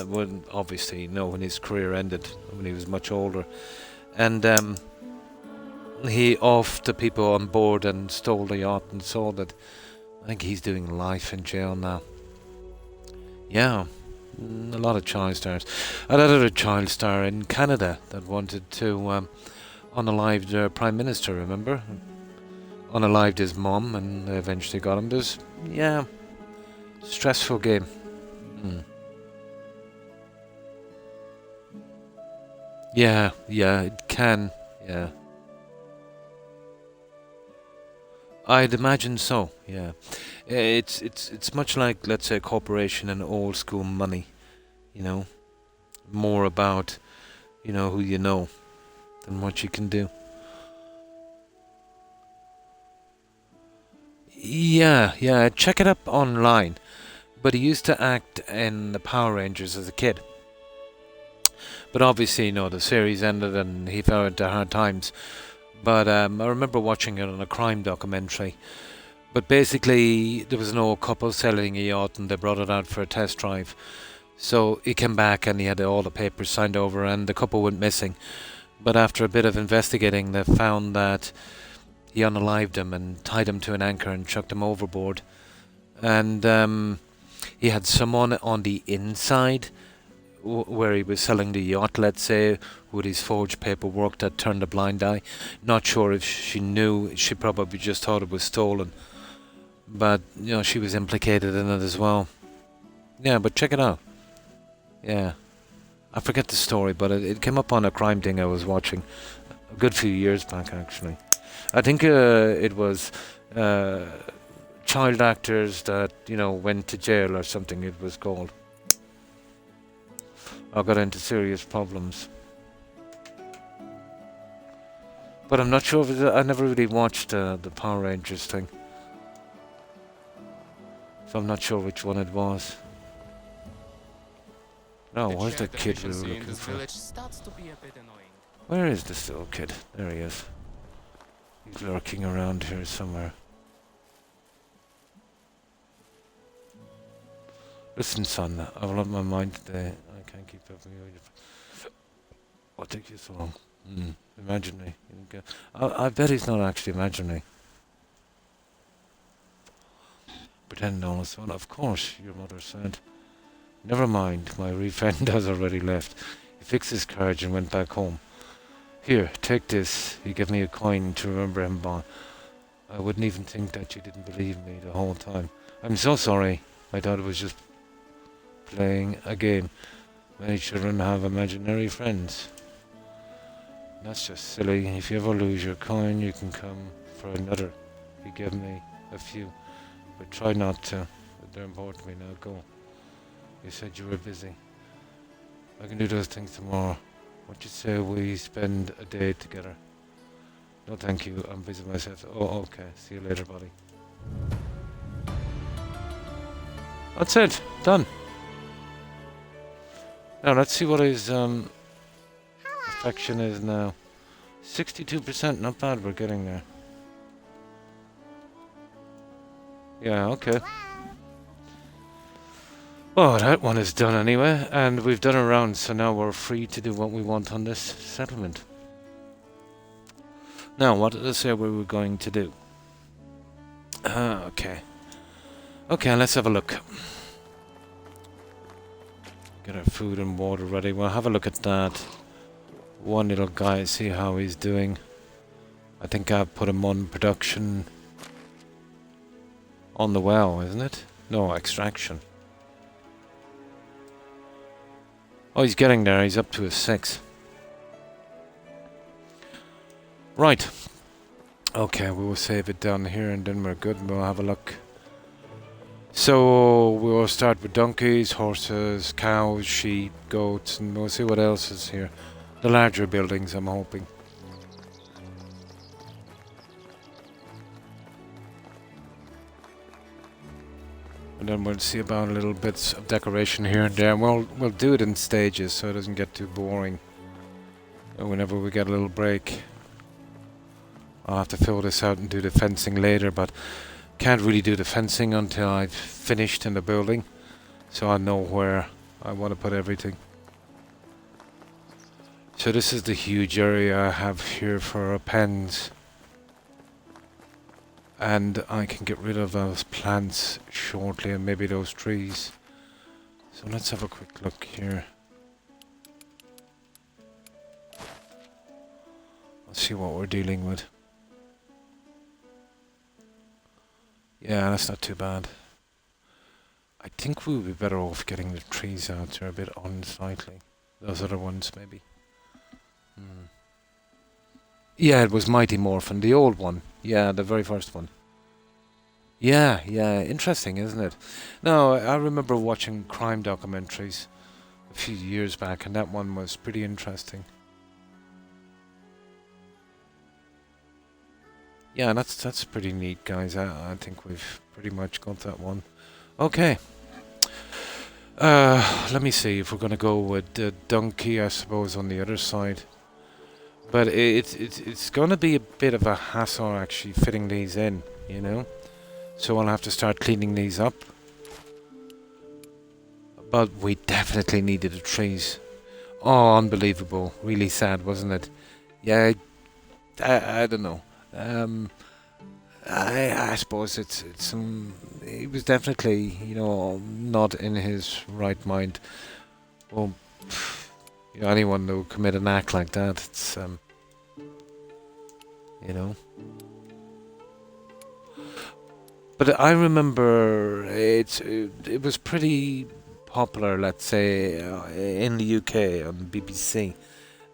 When, obviously, you know, when his career ended, when he was much older. And he offed the people on board and stole the yacht and sold it. I think he's doing life in jail now. Yeah, a lot of child stars. Another child star in Canada that wanted to unalive their Prime Minister, remember? Unalived his mum, and they eventually got him. There's, yeah, stressful game. Yeah, it can, yeah. I'd imagine so, yeah. It's much like, let's say, a corporation and old school money, you know. More about, you know, who you know than what you can do. Yeah, check it up online. but he used to act in the Power Rangers as a kid. But obviously, the series ended and he fell into hard times. But I remember watching it on a crime documentary. But basically, there was an old couple selling a yacht and they brought it out for a test drive. So he came back and he had all the papers signed over and the couple went missing. But after a bit of investigating, they found that he unalived him and tied him to an anchor and chucked him overboard. And he had someone on the inside where he was selling the yacht, let's say, with his forged paperwork that turned a blind eye. Not sure if she knew, she probably just thought it was stolen. But, she was implicated in it as well. Yeah, but check it out. Yeah. I forget the story, but it came up on a crime thing I was watching a good few years back, actually. I think it was child actors that, went to jail or something, it was called. I got into serious problems. But I'm not sure if I never really watched the Power Rangers thing. So I'm not sure which one it was. No, where's the kid we were looking for? Where is this little kid? There he is. He's lurking around here somewhere. Listen, son, I've lost my mind today. I can't keep up with you. What took you so long? Imaginary. I bet he's not actually imaginary. Pretend all is well. Of course, your mother said. Never mind, my wee friend has already left. He fixed his carriage and went back home. Here, take this. He gave me a coin to remember him by. I wouldn't even think that you didn't believe me the whole time. I'm so sorry. I thought it was just playing a game. Many children have imaginary friends. That's just silly. If you ever lose your coin, you can come for another. He gave me a few, but try not to. They're important to me. Now go. You said you were busy. I can do those things tomorrow. What you say we spend a day together? No, thank you. I'm busy myself. Oh, okay. See you later, buddy. That's it. Done. Now let's see what his affection is now. 62%. Not bad. We're getting there. Yeah. Okay. Oh, that one is done anyway, and we've done a round, so now we're free to do what we want on this settlement. Now, what did I say we were going to do? Okay. Okay, let's have a look. Get our food and water ready. We'll have a look at that one little guy, see how he's doing. I think I've put him on production on the well, isn't it? No, extraction. Oh, he's getting there. He's up to a 6. Right. Okay, we will save it down here and then we're good and we'll have a look. So, we'll start with donkeys, horses, cows, sheep, goats, and we'll see what else is here. The larger buildings, I'm hoping. And then we'll see about little bits of decoration here and there. We'll do it in stages so it doesn't get too boring. And whenever we get a little break, I'll have to fill this out and do the fencing later, but can't really do the fencing until I've finished in the building, so I know where I want to put everything. So this is the huge area I have here for our pens. And I can get rid of those plants shortly and maybe those trees. So let's have a quick look here. Let's see what we're dealing with. Yeah, that's not too bad. I think we would be better off getting the trees out. They're a bit unsightly. Those other ones, maybe. Yeah, it was Mighty Morphin, the old one. Yeah, the very first one. Yeah, interesting, isn't it? No, I remember watching crime documentaries a few years back, and that one was pretty interesting. Yeah, that's pretty neat, guys. I think we've pretty much got that one. Okay. Let me see if we're gonna go with the donkey, I suppose, on the other side. But it's gonna be a bit of a hassle actually fitting these in, you know. So I'll have to start cleaning these up. But we definitely needed the trees. Oh, unbelievable! Really sad, wasn't it? Yeah, I don't know. I suppose it's he was definitely, you know, not in his right mind. Well, you know, anyone who would commit an act like that, it's you know. But I remember it was pretty popular, let's say, in the UK on BBC.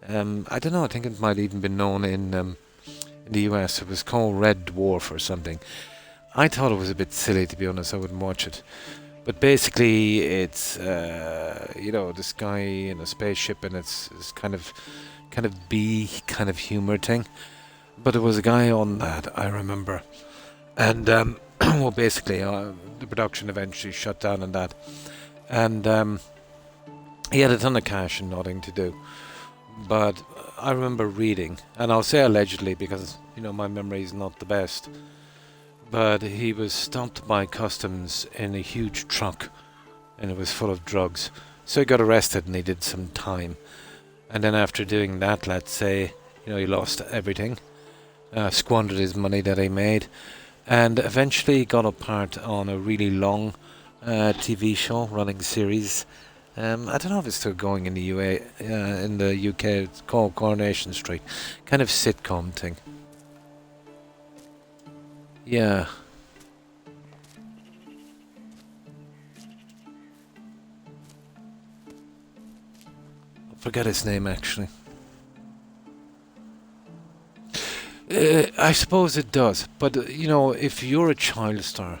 I don't know. I think it might even be known in the US. It was called Red Dwarf or something. I thought it was a bit silly, to be honest. I wouldn't watch it. But basically, it's you know, this guy in a spaceship, and it's kind of B kind of humor thing. But there was a guy on that, I remember, and well, basically, the production eventually shut down on that, and he had a ton of cash and nothing to do. But I remember reading, and I'll say allegedly because, you know, my memory is not the best, but he was stopped by customs in a huge truck, and it was full of drugs. So he got arrested and he did some time. And then after doing that, let's say, you know, he lost everything, squandered his money that he made, and eventually got a part on a really long TV show, running series. I don't know if it's still going in the in the UK. It's called Coronation Street, kind of sitcom thing. Yeah. I forget his name actually. I suppose it does, but you know, if you're a child star,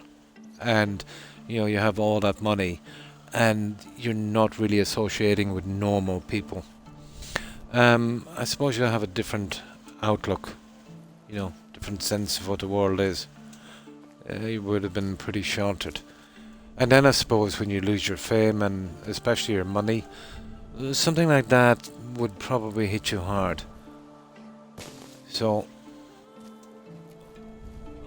and you know you have all that money, and you're not really associating with normal people, I suppose you'll have a different outlook, you know, different sense of what the world is. You would have been pretty sheltered. And then I suppose when you lose your fame and especially your money, something like that would probably hit you hard. So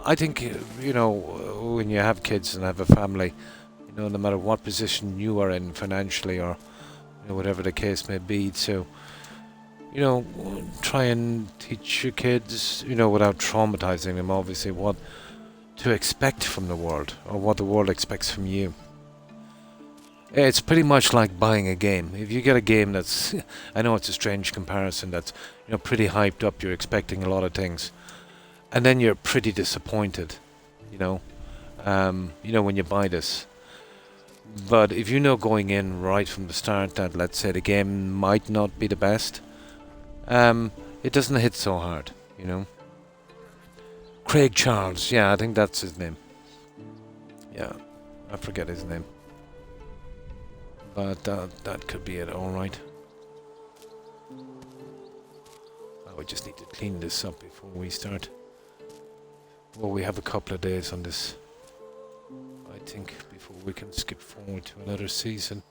I think, you know, when you have kids and have a family, you know, no matter what position you are in financially or, you know, whatever the case may be, to, you know, try and teach your kids, you know, without traumatizing them, obviously, what to expect from the world or what the world expects from you. It's pretty much like buying a game. If you get a game that's, I know it's a strange comparison, that's, you know, pretty hyped up, you're expecting a lot of things, and then you're pretty disappointed, you know, when you buy this. But if you know going in right from the start that, let's say, the game might not be the best, it doesn't hit so hard, you know. Craig Charles, yeah, I think that's his name. Yeah, I forget his name. But that could be it, alright. We just need to clean this up before we start. Well, we have a couple of days on this, I think, before we can skip forward to another season.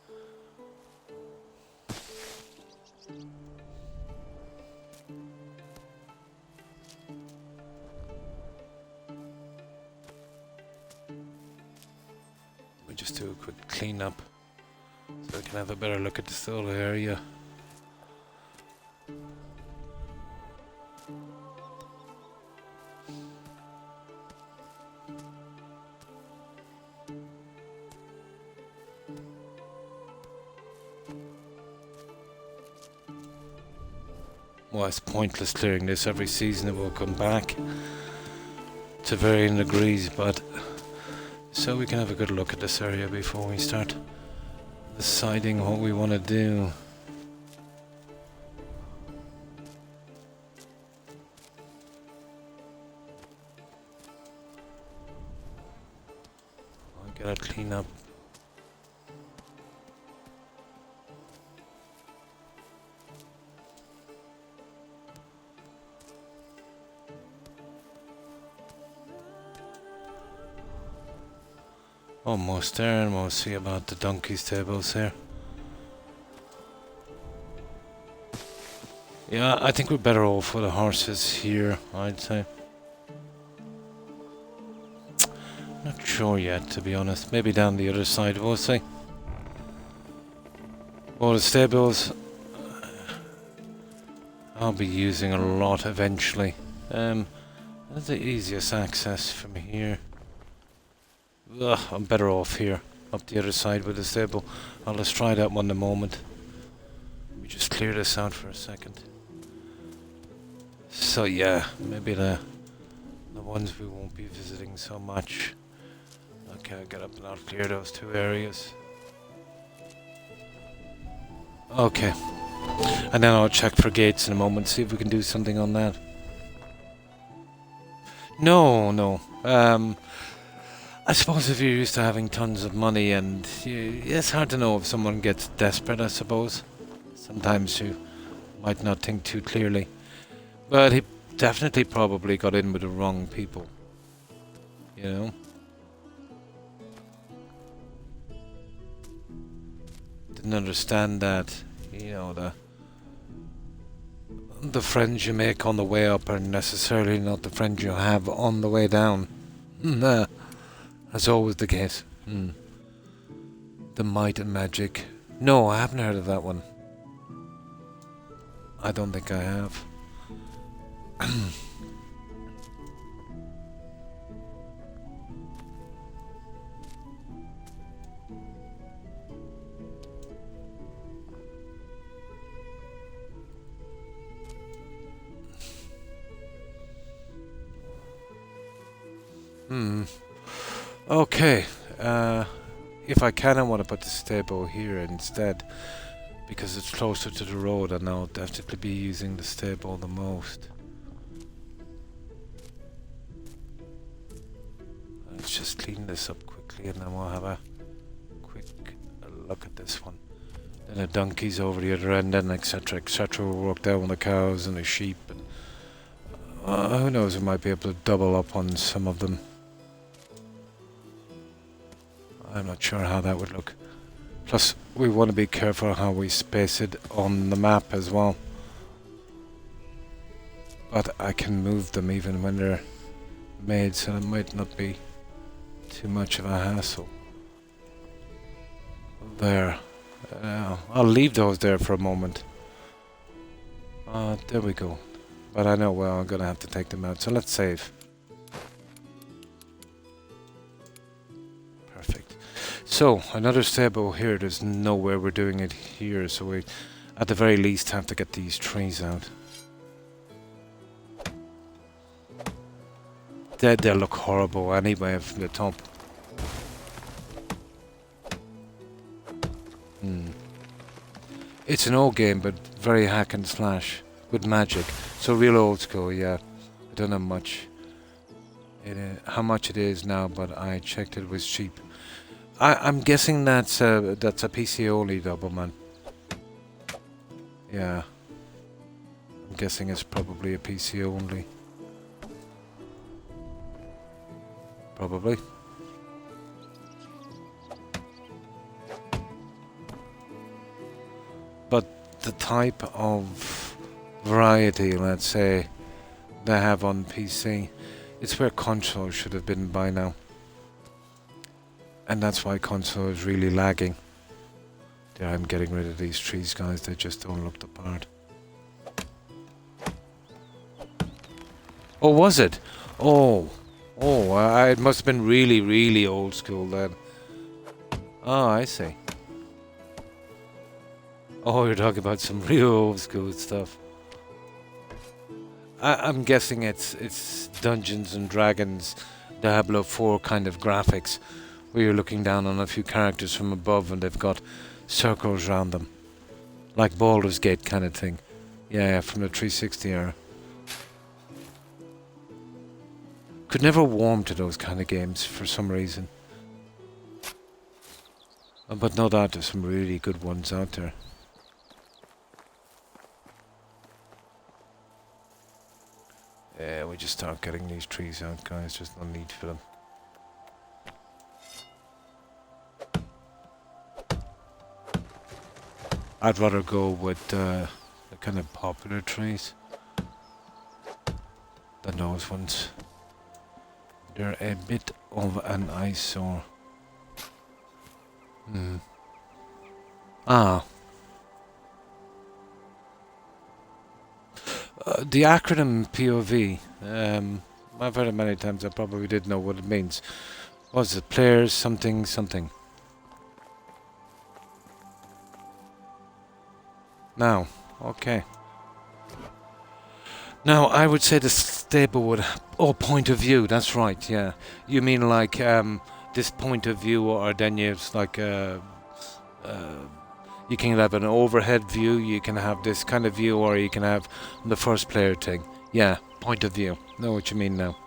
We just do a quick clean up so I can have a better look at this whole area. Well, it's pointless clearing this every season. It will come back to varying degrees, but so we can have a good look at this area before we start deciding what we want to do. I gotta clean up. Almost there, and we'll see about the donkey stables here. Yeah, I think we're better off with the horses here, I'd say. Not sure yet, to be honest. Maybe down the other side, we'll see. Well, the stables, I'll be using a lot eventually. That's the easiest access from here. Ugh, I'm better off here, up the other side with the stable. I'll just try that one in a moment. Let me just clear this out for a second. So yeah, maybe the ones we won't be visiting so much. Okay, I'll get up and I'll clear those two areas. Okay. And then I'll check for gates in a moment, see if we can do something on that. No. I suppose if you're used to having tons of money and it's hard to know if someone gets desperate, I suppose. Sometimes you might not think too clearly. But he definitely probably got in with the wrong people. You know? Didn't understand that, you know, the friends you make on the way up are necessarily not the friends you have on the way down. Nah. That's always the case. The Might and Magic. No, I haven't heard of that one. I don't think I have. Okay, if I can, I want to put the stable here instead, because it's closer to the road and I'll definitely be using the stable the most. Let's just clean this up quickly and then we'll have a quick look at this one. Then the donkeys over the other end, and etc, etc. We'll work down with the cows and the sheep. And, who knows, we might be able to double up on some of them. I'm not sure how that would look. Plus, we want to be careful how we space it on the map as well. But I can move them even when they're made, so it might not be too much of a hassle. There. I'll leave those there for a moment. There we go. But I know, well, I'm going to have to take them out, so let's save. So, another stable here. There's nowhere we're doing it here, so we at the very least have to get these trees out. They look horrible anyway from the top. It's an old game, but very hack and slash with magic. So real old school, yeah. I don't know much. How much it is now, but I checked it was cheap. I'm guessing that's a PC only double, man. Yeah. I'm guessing it's probably a PC only. Probably. But the type of variety, let's say, they have on PC, it's where console should have been by now. And that's why console is really lagging. Yeah, I'm getting rid of these trees, guys. They just don't look the part. Oh, was it? Oh, it must have been really, really old school then. Oh, I see. Oh, you're talking about some real old school stuff. I'm guessing it's Dungeons and Dragons Diablo 4 kind of graphics, where you're looking down on a few characters from above and they've got circles around them. Like Baldur's Gate kind of thing. Yeah, from the 360 era. Could never warm to those kind of games for some reason. But no doubt there's some really good ones out there. Yeah, we just start getting these trees out, guys. There's no need for them. I'd rather go with the kind of popular trees than those ones. They're a bit of an eyesore. Ah. The acronym POV, I've heard it many times, I probably didn't know what it means. What was it? Players something something. Now, okay. Now, I would say the stable would... Oh, point of view, that's right, yeah. You mean like this point of view, or then you have like you can have an overhead view, you can have this kind of view, or you can have the first player thing. Yeah, point of view. Know what you mean now.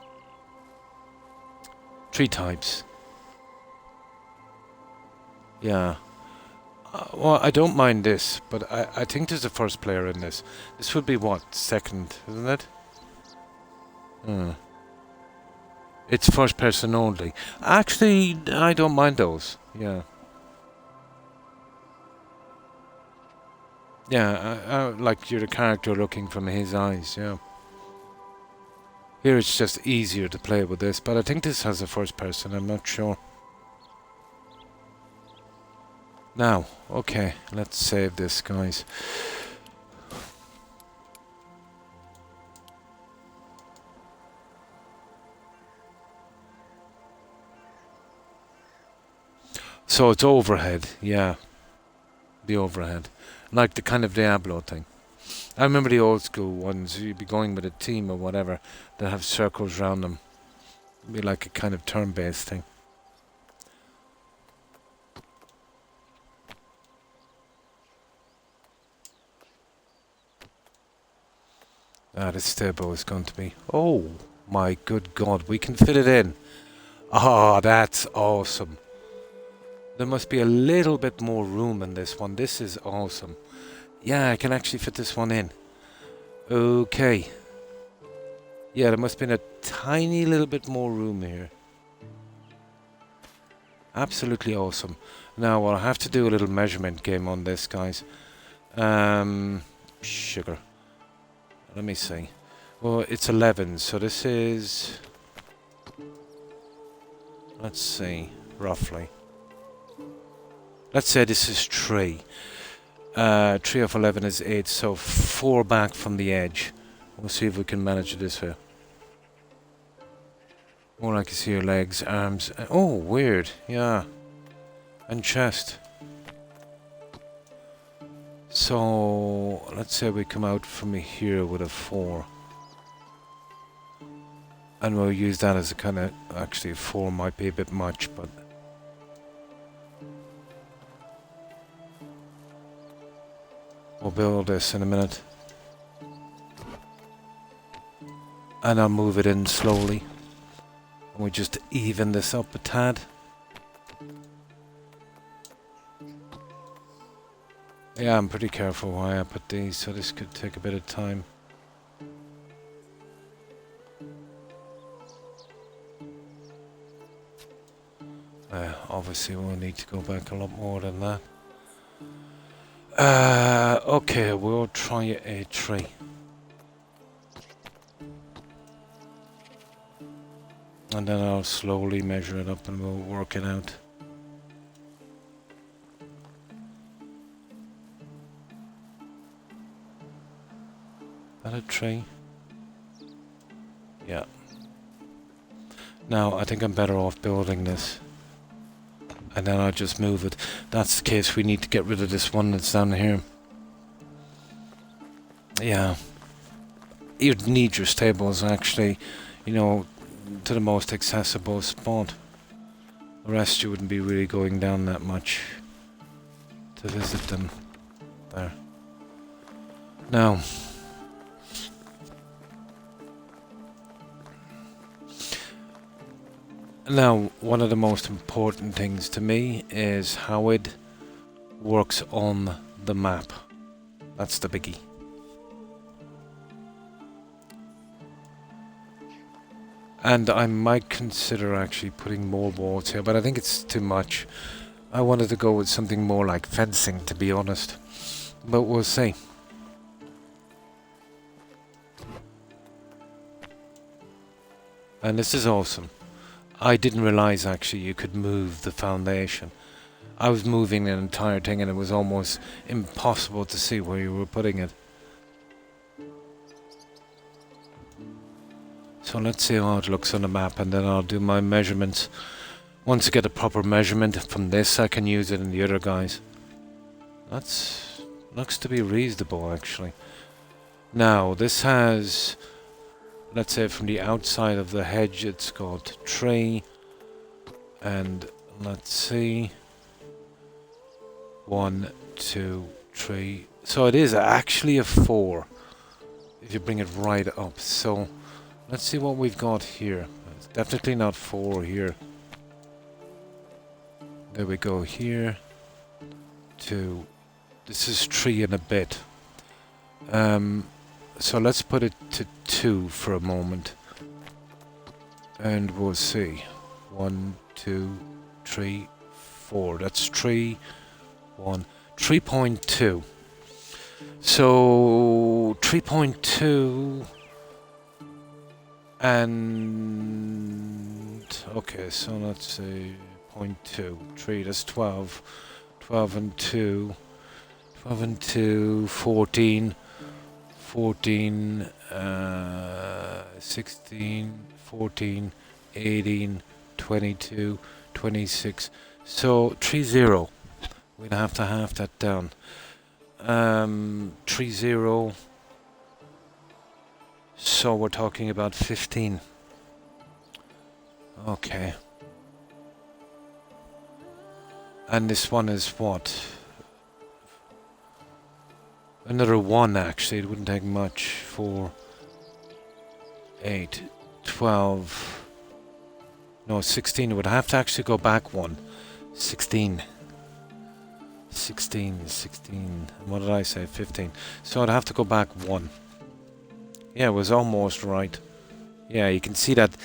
3 types. Yeah. Well, I don't mind this, but I think there's a first player in this. This would be what? Second, isn't it? It's first person only. Actually, I don't mind those. Yeah. Yeah, like you're the character looking from his eyes, yeah. Here it's just easier to play with this, but I think this has a first person, I'm not sure. Now, okay, let's save this, guys. So it's overhead, yeah. The overhead. Like the kind of Diablo thing. I remember the old school ones, you'd be going with a team or whatever that have circles around them. It'd be like a kind of turn-based thing. Ah, this stable is going to be... Oh, my good God, we can fit it in. Ah, that's awesome. There must be a little bit more room in this one. This is awesome. Yeah, I can actually fit this one in. Okay. Yeah, there must have been a tiny little bit more room here. Absolutely awesome. Now, I'll have to do a little measurement game on this, guys. Sugar. Let me see. Well, it's 11, so this is... Let's see, roughly. Let's say this is 3. 3 of 11 is 8, so 4 back from the edge. We'll see if we can manage it this way. More like you see your legs, arms... Oh, weird, yeah. And chest. So, let's say we come out from here with a 4. And we'll use that as a kind of... Actually, 4 might be a bit much, but... We'll build this in a minute. And I'll move it in slowly. And we just even this up a tad. Yeah, I'm pretty careful why I put these, so this could take a bit of time. Obviously we'll need to go back a lot more than that. Okay, we'll try a 3. And then I'll slowly measure it up and we'll work it out. That a 3? Yeah. Now, I think I'm better off building this. And then I'll just move it. That's the case, we need to get rid of this one that's down here. Yeah. You'd need your stables actually, you know, to the most accessible spot. The rest you wouldn't be really going down that much to visit them. There. Now. Now, one of the most important things to me is how it works on the map. That's the biggie. And I might consider actually putting more walls here, but I think it's too much. I wanted to go with something more like fencing, to be honest. But we'll see. And this is awesome. I didn't realize actually you could move the foundation. I was moving the entire thing and it was almost impossible to see where you were putting it. So let's see how it looks on the map, and then I'll do my measurements. Once I get a proper measurement from this, I can use it in the other guys. That's looks to be reasonable actually. Now this has, let's say from the outside of the hedge it's got 3, and let's see, 1, 2, 3. So it is actually a 4 if you bring it right up. So let's see what we've got here. It's definitely not 4 here. There we go, here 2. This is 3 and a bit. So let's put it to 2 for a moment, and we'll see. 1, 2, 3, 4. That's 3, 1, 3.2. So 3.2, and okay. So let's say 0.2, 3. That's 12. 12 and 2. 12 and 2, 14. 14, 16, 14, 18, 22, 26. So 30. We'd have to half that down. 30. So we're talking about 15. Okay. And this one is what? Another 1 actually, it wouldn't take much. 4, 8, 12. No, 16. It would have to actually go back 1. 16. 16. What did I say? 15. So I'd have to go back 1. Yeah, it was almost right. Yeah, you can see that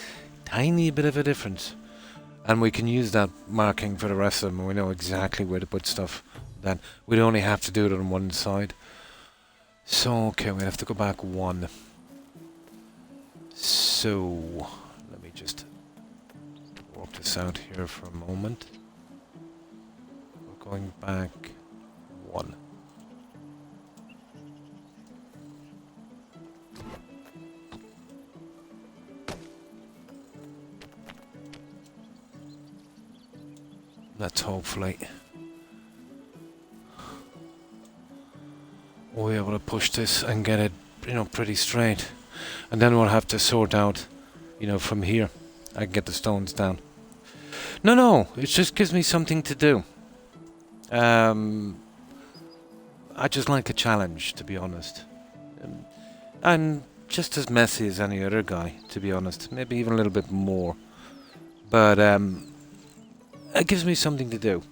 tiny bit of a difference. And we can use that marking for the rest of them, and we know exactly where to put stuff. Then we'd only have to do it on one side. So, okay, we have to go back 1. So, let me just work this out here for a moment. We're going back 1. Let's hopefully we'll be able to push this and get it, pretty straight. And then we'll have to sort out, from here. I can get the stones down. No, it just gives me something to do. I just like a challenge, to be honest. I'm just as messy as any other guy, to be honest. Maybe even a little bit more. But, it gives me something to do.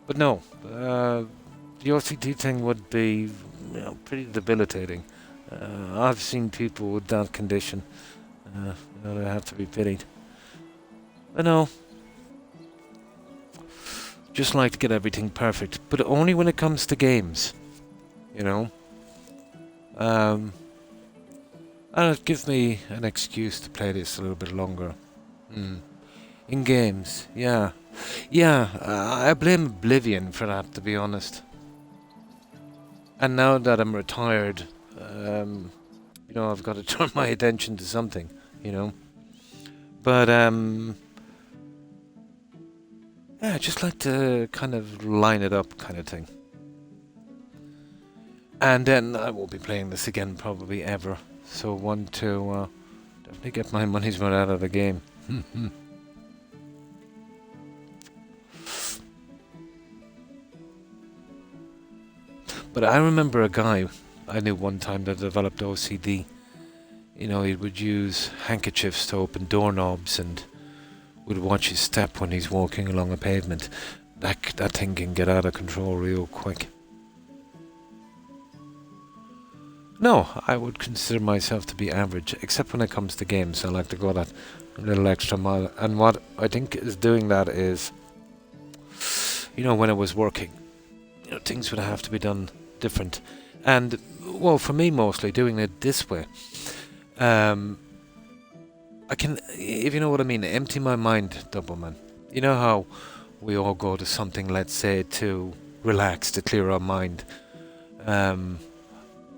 But no, the OCD thing would be, pretty debilitating. I've seen people with that condition. They have to be pitied. But no, just like to get everything perfect, but only when it comes to games, And it gives me an excuse to play this a little bit longer. In games, yeah. I blame Oblivion for that, to be honest. And now that I'm retired, I've got to turn my attention to something, But, I just like to kind of line it up, kind of thing. And then I won't be playing this again, probably ever. So want to definitely get my money's worth out of the game. But I remember a guy I knew one time that developed OCD. He would use handkerchiefs to open doorknobs and would watch his step when he's walking along a pavement. That thing can get out of control real quick. No, I would consider myself to be average, except when it comes to games. I like to go that little extra mile. And what I think is doing that is, when I was working, things would have to be done different. And, well, for me mostly, doing it this way, I can, if you know what I mean, empty my mind, Doubleman. You know how we all go to something, let's say, to relax, to clear our mind.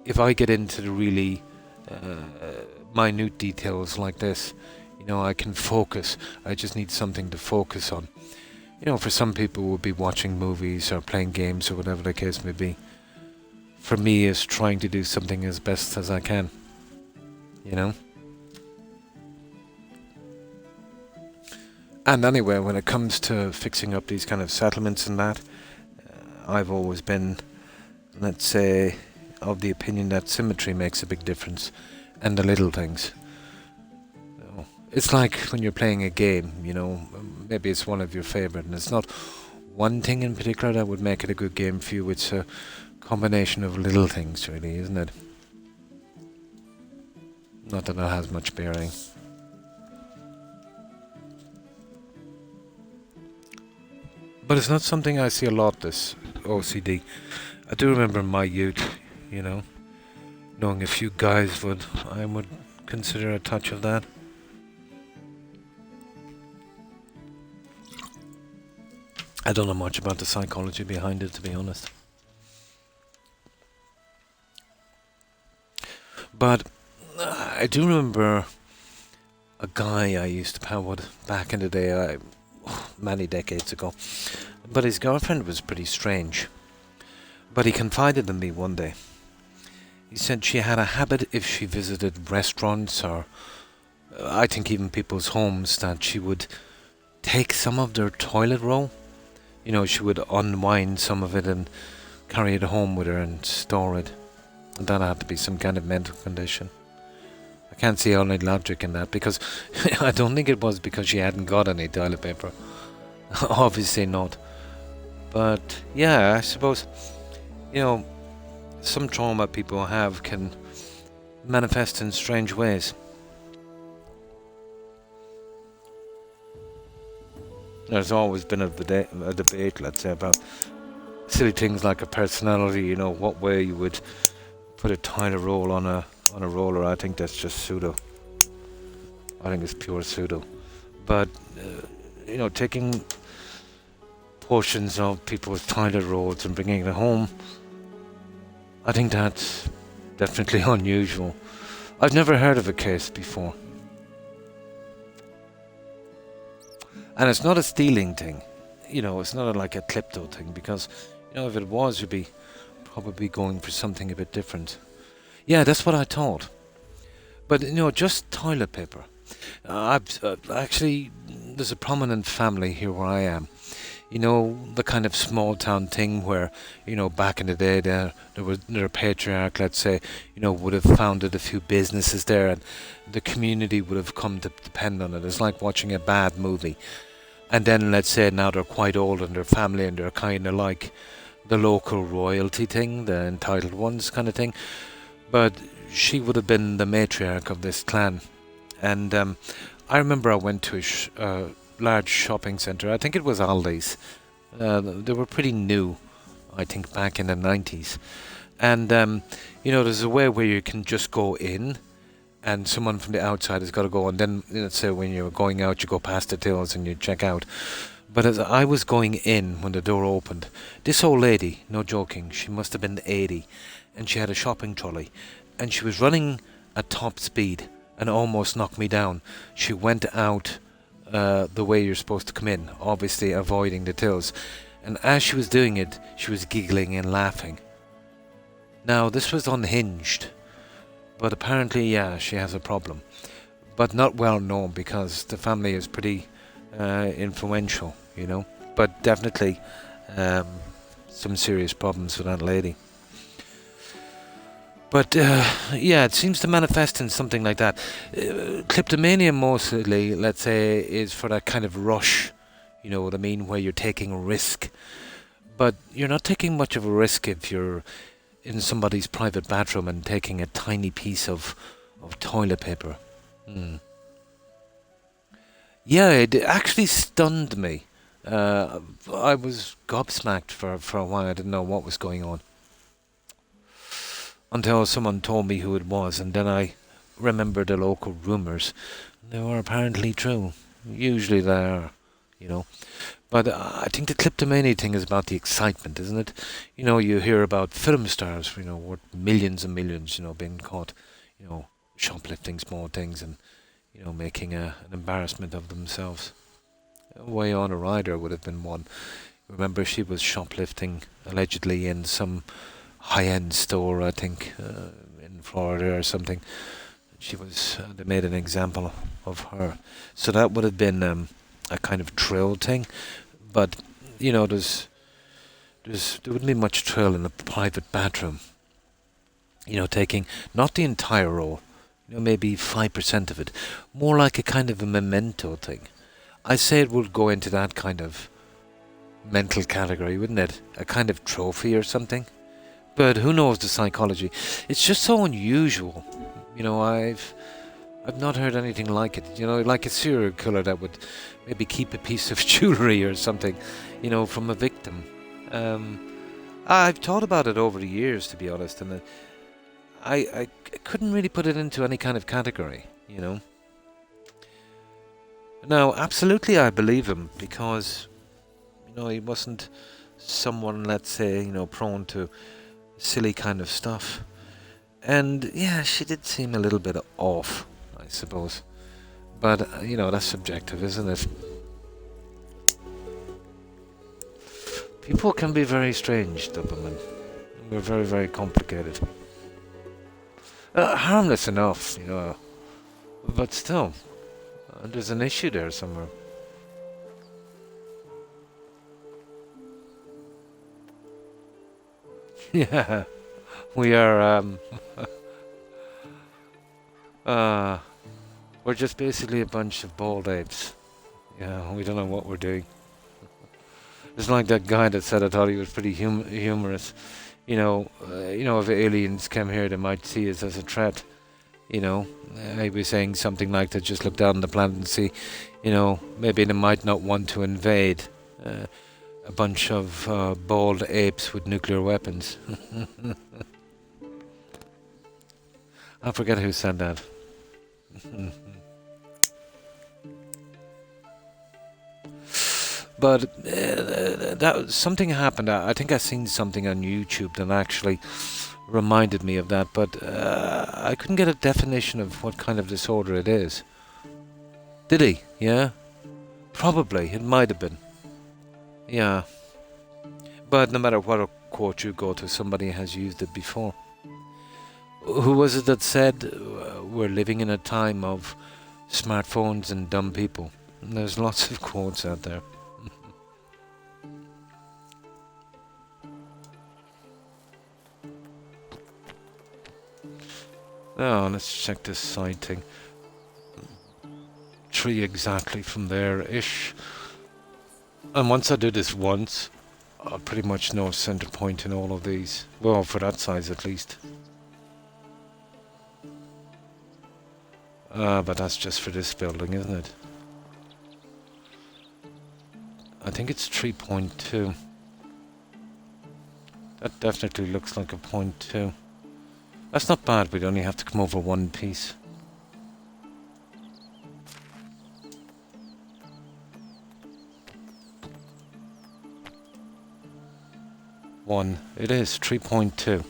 If I get into the really minute details like this, I can focus. I just need something to focus on. For some people it would be watching movies or playing games or whatever the case may be. For me, it's trying to do something as best as I can. And anyway, when it comes to fixing up these kind of settlements and that, I've always been, let's say, of the opinion that symmetry makes a big difference, and the little things. It's like when you're playing a game, maybe it's one of your favorite, and it's not one thing in particular that would make it a good game for you. It's a combination of little things, really, isn't it? Not that it has much bearing. But it's not something I see a lot, this OCD. I do remember in my youth, knowing a few guys I would consider a touch of that. I don't know much about the psychology behind it, to be honest. But I do remember a guy I used to pal with back in the day, many decades ago. But his girlfriend was pretty strange. But he confided in me one day. He said she had a habit if she visited restaurants or I think even people's homes, that she would take some of their toilet roll. She would unwind some of it and carry it home with her and store it. And that had to be some kind of mental condition. I can't see any logic in that, because I don't think it was because she hadn't got any toilet paper. Obviously not. But yeah, I suppose, some trauma people have can manifest in strange ways. There's always been a debate, let's say, about silly things like a personality, what way you would put a toilet roll on a roller. I think that's just pseudo. I think it's pure pseudo. But, taking portions of people's toilet rolls and bringing it home, I think that's definitely unusual. I've never heard of a case before. And it's not a stealing thing. It's not like a klepto thing, because, if it was, you'd be probably going for something a bit different. Yeah, that's what I thought. But, just toilet paper. Actually, there's a prominent family here where I am. The kind of small town thing where, back in the day, their patriarch, let's say, would have founded a few businesses there, and the community would have come to depend on it. It's like watching a bad movie. And then, let's say, now they're quite old and their family, and they're kind of like the local royalty thing, the entitled ones kind of thing. But she would have been the matriarch of this clan. And I remember I went to a large shopping centre. I think it was Aldi's. They were pretty new, I think, back in the 90s. And, there's a way where you can just go in, and someone from the outside has got to go. And then, let's say when you're going out, you go past the tills and you check out. But as I was going in, when the door opened, this old lady, no joking, she must have been 80, and she had a shopping trolley, and she was running at top speed and almost knocked me down. She went out the way you're supposed to come in, obviously avoiding the tills. And as she was doing it, she was giggling and laughing. Now, this was unhinged, but apparently, yeah, she has a problem. But not well known, because the family is pretty influential, But definitely some serious problems with that lady. But yeah, it seems to manifest in something like that. Kleptomania mostly, let's say, is for that kind of rush, you know what I mean, where you're taking a risk. But you're not taking much of a risk if you're in somebody's private bathroom and taking a tiny piece of toilet paper. Yeah, it actually stunned me. I was gobsmacked for a while. I didn't know what was going on. Until someone told me who it was, and then I remembered the local rumours. They were apparently true. Usually they are, you know. But I think the kleptomania thing is about the excitement, isn't it? You know, you hear about film stars, you know, worth millions and millions, you know, being caught, you know, shoplifting small things and, you know, making an embarrassment of themselves. Wayona Ryder would have been one. Remember, she was shoplifting allegedly in some high-end store, I think, in Florida or something. She was. They made an example of her. So that would have been a kind of thrill thing. But you know, there wouldn't be much thrill in a private bathroom. You know, taking not the entire roll. You know, maybe 5% of it. More like a kind of a memento thing. I say it would go into that kind of mental category, wouldn't it? A kind of trophy or something. But who knows the psychology? It's just so unusual. You know, I've not heard anything like it. You know, like a serial killer that would maybe keep a piece of jewelry or something, you know, from a victim. I've thought about it over the years, to be honest, and I couldn't really put it into any kind of category, you know. Now, absolutely I believe him, because, you know, he wasn't someone, let's say, you know, prone to silly kind of stuff. And, yeah, she did seem a little bit off, I suppose. But, you know, that's subjective, isn't it? People can be very strange, Doberman. We're very, very complicated. Harmless enough, you know. But still, there's an issue there somewhere. Yeah, we are, we're just basically a bunch of bald apes. Yeah, we don't know what we're doing. It's like that guy that said I thought he was pretty humorous. You know, if aliens came here, they might see us as a threat. You know, he was saying something like that. Just look down on the planet and see. You know, maybe they might not want to invade a bunch of bald apes with nuclear weapons. I forget who said that. But that something happened. I think I seen something on YouTube that actually reminded me of that, but I couldn't get a definition of what kind of disorder it is. Did he? Yeah? Probably. It might have been. Yeah. But no matter what quote you go to, somebody has used it before. Who was it that said we're living in a time of smartphones and dumb people? And there's lots of quotes out there. Oh, let's check this side thing. Tree exactly from there-ish. And once I do this once, I'll pretty much know center point in all of these. Well, for that size at least. But that's just for this building, isn't it? I think it's 3.2. That definitely looks like a 0.2. That's not bad, we'd only have to come over one piece. One. It is 3.2.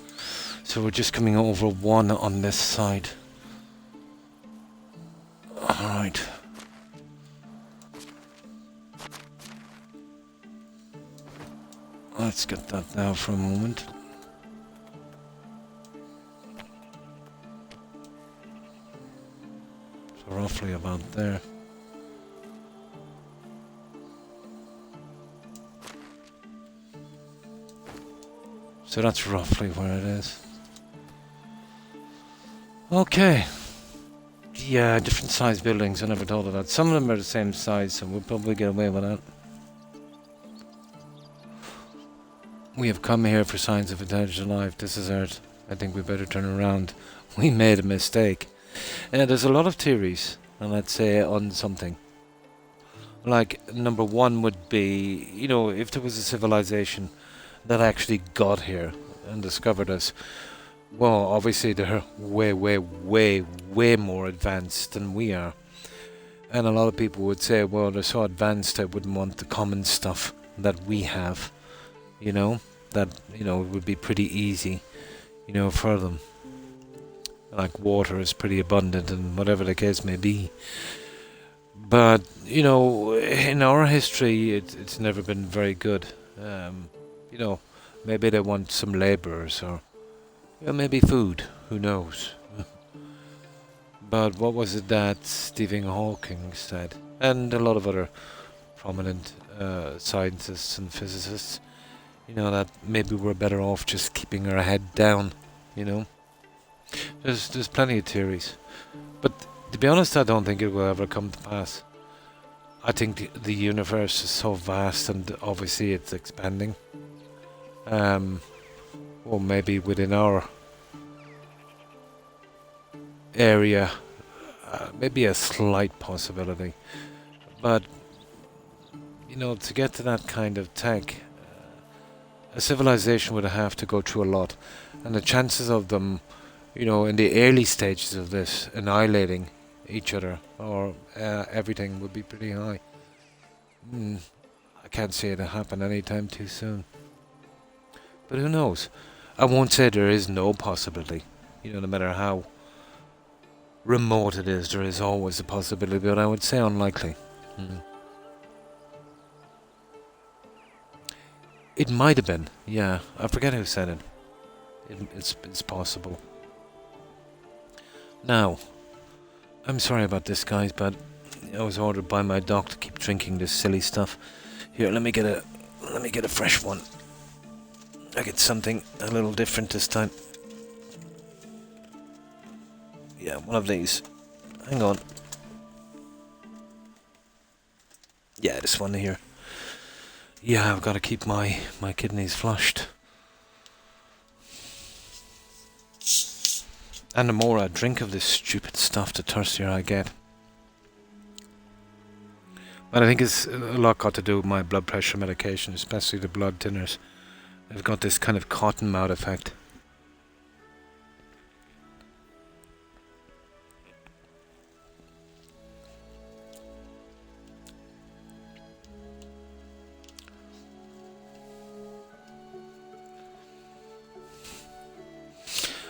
So we're just coming over one on this side. Alright. Let's get that now for a moment. So roughly about there. So that's roughly where it is. Okay. Yeah, different size buildings, I never thought of that. Some of them are the same size, so we'll probably get away with that. We have come here for signs of intelligent life. This is Earth. I think we better turn around. We made a mistake. There's a lot of theories, and let's say on something. Like, number one would be, you know, if there was a civilization that actually got here and discovered us, well, obviously they're way, way, way, way more advanced than we are. And a lot of people would say, well, they're so advanced, I wouldn't want the common stuff that we have, you know, that, you know, would be pretty easy, you know, for them. Like water is pretty abundant and whatever the case may be. But, you know, in our history, it's never been very good. You know, maybe they want some labourers or, you know, maybe food, who knows. But what was it that Stephen Hawking said? And a lot of other prominent scientists and physicists, you know, that maybe we're better off just keeping our head down, you know. There's plenty of theories. But to be honest, I don't think it will ever come to pass. I think the universe is so vast and obviously it's expanding. Or maybe within our area, maybe a slight possibility. But, you know, to get to that kind of tech, a civilization would have to go through a lot. And the chances of them, you know, in the early stages of this, annihilating each other or everything would be pretty high. I can't see it happen anytime too soon. But who knows? I won't say there is no possibility. You know, no matter how remote it is, there is always a possibility, but I would say unlikely. It might have been, yeah. I forget who said it. It's possible. Now, I'm sorry about this, guys, but I was ordered by my doc to keep drinking this silly stuff. Here, let me get a fresh one. I get something a little different this time. Yeah, one of these. Hang on. Yeah, this one here. Yeah, I've got to keep my kidneys flushed. And the more I drink of this stupid stuff, the thirstier I get. But I think it's a lot got to do with my blood pressure medication, especially the blood thinners. They've got this kind of cotton mouth effect.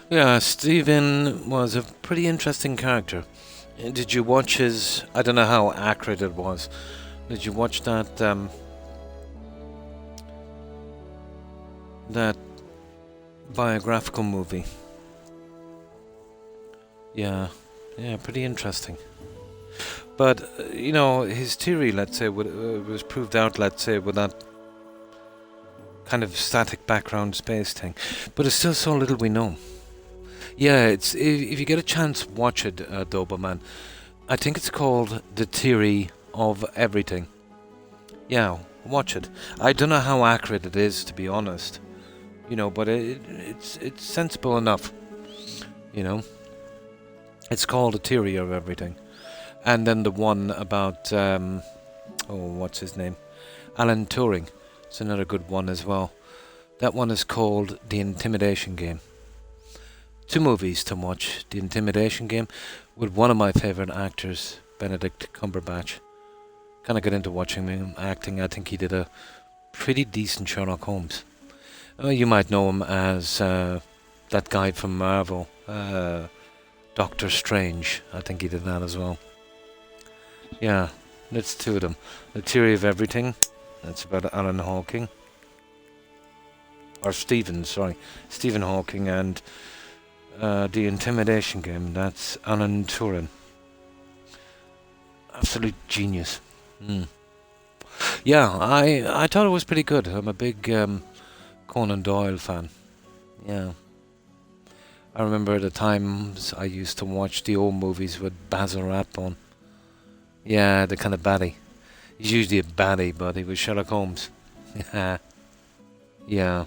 Yeah, Stephen was a pretty interesting character. Did you watch his... I don't know how accurate it was. Did you watch that... that biographical movie? Yeah, pretty interesting. But, you know, his theory, let's say, was proved out, let's say, with that kind of static background space thing. But there's still so little we know. Yeah, it's if you get a chance, watch it, Doberman. I think it's called The Theory of Everything. Yeah, watch it. I don't know how accurate it is, to be honest. You know, but it's sensible enough. You know, it's called The Theory of Everything. And then the one about what's his name? Alan Turing. It's another good one as well. That one is called The Intimidation Game. 2 movies to watch. The Intimidation Game with one of my favourite actors, Benedict Cumberbatch. Kind of got into watching him acting. I think he did a pretty decent Sherlock Holmes. You might know him as that guy from Marvel, Doctor Strange. I think he did that as well. Yeah, that's 2 of them. The Theory of Everything. That's about Alan Hawking. Or Stephen Hawking, and The Intimidation Game, that's Alan Turing. Absolute genius. Yeah, I thought it was pretty good. I'm a big Conan Doyle fan. Yeah. I remember the times I used to watch the old movies with Basil Rathbone. Yeah, the kind of baddie. He's usually a baddie, but he was Sherlock Holmes. Yeah.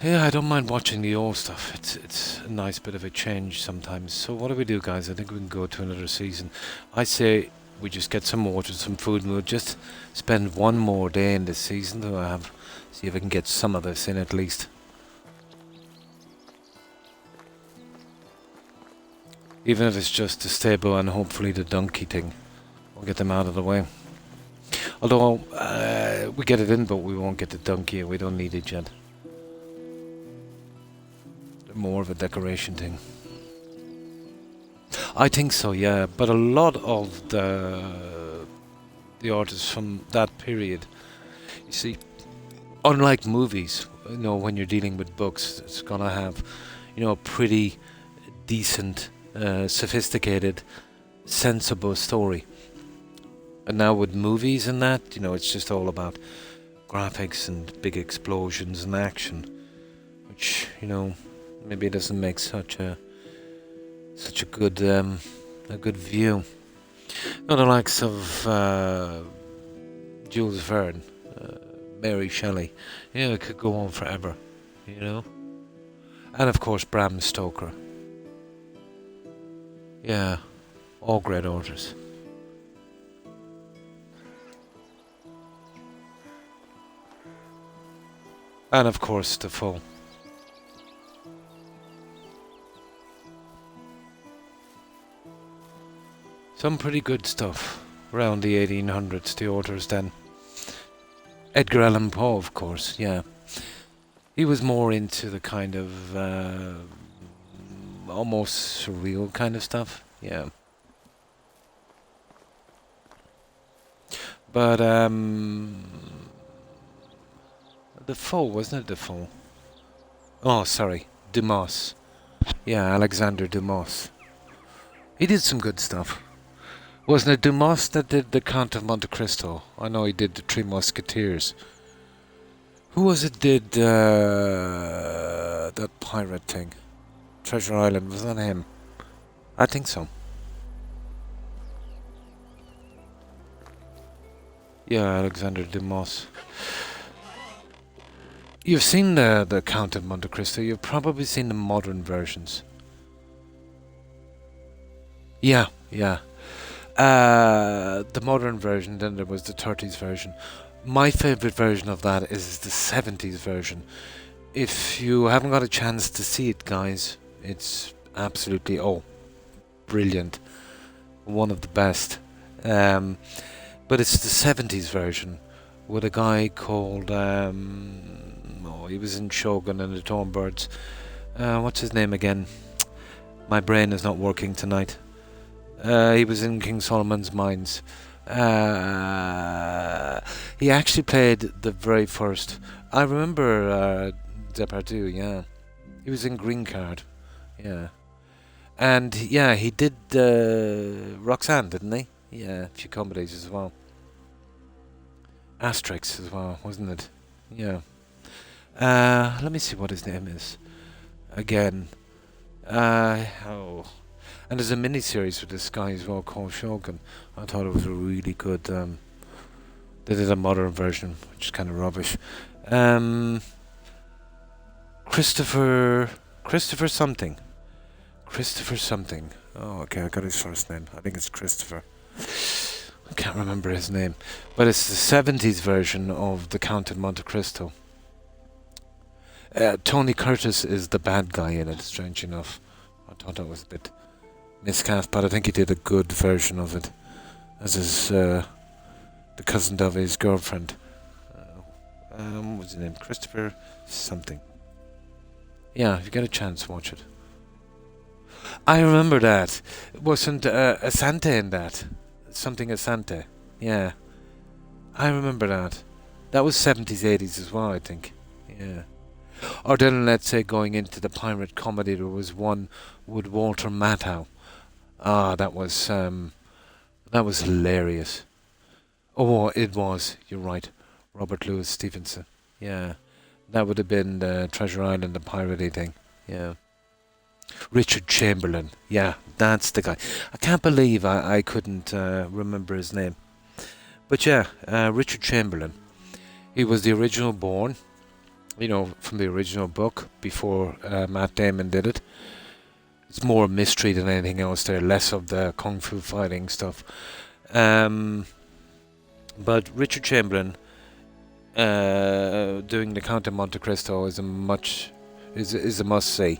Yeah, I don't mind watching the old stuff. It's a nice bit of a change sometimes. So what do we do, guys? I think we can go to another season. I say we just get some water, some food, and we'll just spend one more day in this season to have, see if I can get some of this in at least. Even if it's just the stable and hopefully the donkey thing. We'll get them out of the way. Although, we get it in, but we won't get the donkey. We don't need it yet. More of a decoration thing. I think so, yeah. But a lot of the artists from that period, you see, unlike movies, you know, when you're dealing with books, it's gonna have, you know, a pretty decent, sophisticated, sensible story. And now with movies and that, you know, it's just all about graphics and big explosions and action, which, you know, maybe it doesn't make such a good view. Not the likes of Jules Verne, Mary Shelley. You know, it could go on forever, you know. And of course Bram Stoker. Yeah, all great authors. And of course Defoe. Some pretty good stuff around the 1800s, the authors then. Edgar Allan Poe, of course, yeah. He was more into the kind of almost surreal kind of stuff, yeah. But Defoe, wasn't it Defoe? Oh, sorry, Dumas. Yeah, Alexander Dumas. He did some good stuff. Wasn't it Dumas that did the Count of Monte Cristo? I know he did the Three Musketeers. Who was it did that pirate thing? Treasure Island, was that him? I think so. Yeah, Alexander Dumas. You've seen the Count of Monte Cristo. You've probably seen the modern versions. Yeah, yeah. The modern version, then there was the 30s version. My favourite version of that is the 70s version. If you haven't got a chance to see it, guys, it's absolutely, brilliant. One of the best. But it's the 70s version with a guy called, he was in Shogun and the Torn Birds. What's his name again? My brain is not working tonight. He was in King Solomon's Mines. He actually played the very first. I remember Depardieu, yeah. He was in Green Card, yeah. And yeah, he did Roxanne, didn't he? Yeah, a few comedies as well. Asterix as well, wasn't it? Yeah. Let me see what his name is. Again. And there's a mini-series with this guy as well called Shogun. I thought it was a really good... they did a modern version, which is kind of rubbish. Christopher something. Christopher something. Oh, okay, I got his first name. I think it's Christopher. I can't remember his name. But it's the 70s version of The Count of Monte Cristo. Tony Curtis is the bad guy in it, strange enough. I thought that was a bit miscast, but I think he did a good version of it. As his, the cousin of his girlfriend. What's his name? Christopher something. Yeah, if you get a chance, watch it. I remember that. Wasn't Asante in that? Something Asante. Yeah. I remember that. That was 70s, 80s as well, I think. Yeah. Or then, let's say, going into the pirate comedy, there was one with Walter Matthau. Ah, that was hilarious. Oh, it was. You're right. Robert Louis Stevenson. Yeah. That would have been the Treasure Island, the piratey thing. Yeah. Richard Chamberlain. Yeah, that's the guy. I can't believe I couldn't remember his name. But yeah, Richard Chamberlain. He was the original Bourne. you know, from the original book before Matt Damon did it. It's more a mystery than anything else there, less of the kung fu fighting stuff. But Richard Chamberlain doing the Count of Monte Cristo is a must see.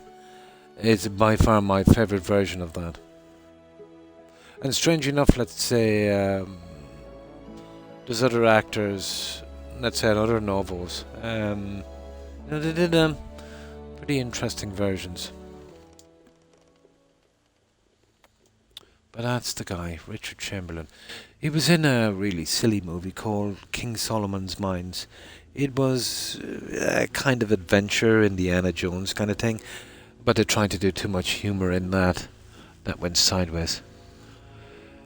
It's by far my favourite version of that. And strange enough, let's say there's other actors, let's say in other novels, you know, they did pretty interesting versions. But that's the guy, Richard Chamberlain. He was in a really silly movie called King Solomon's Mines. It was a kind of adventure, Indiana Jones kind of thing, but they tried to do too much humour in that. That went sideways.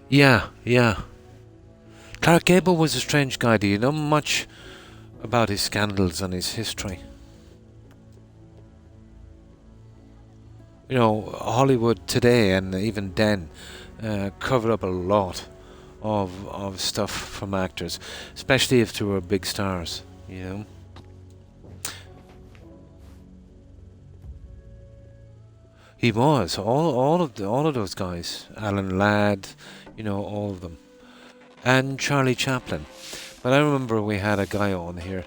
Yeah. Clark Gable was a strange guy. Do you know much about his scandals and his history? You know, Hollywood today and even then covered up a lot of stuff from actors, especially if they were big stars, you know. He was all of those guys, Alan Ladd, you know, all of them, and Charlie Chaplin. But I remember we had a guy on here.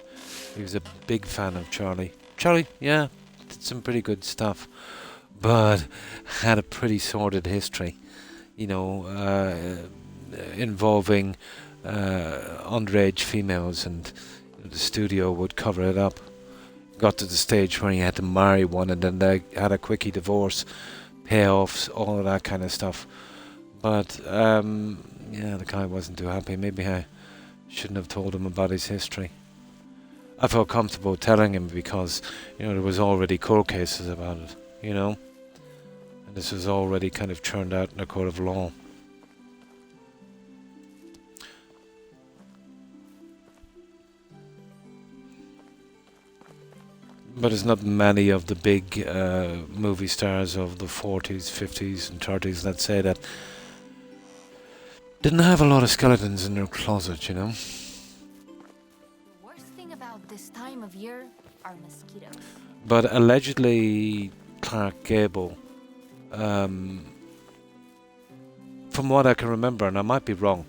He was a big fan of Charlie. Charlie, yeah, did some pretty good stuff, but had a pretty sordid history, you know, involving underage females, and the studio would cover it up. Got to the stage where he had to marry one, and then they had a quickie divorce, payoffs, all of that kind of stuff. But yeah, the guy wasn't too happy. Maybe I shouldn't have told him about his history. I felt comfortable telling him because, you know, there was already court cases about it, you know, and this was already kind of churned out in a court of law. But there's not many of the big movie stars of the 40s, 50s and 30s, let's say, that didn't have a lot of skeletons in their closet, you know. The worst thing about this time of year are mosquitoes. But allegedly, Clark Gable, from what I can remember, and I might be wrong,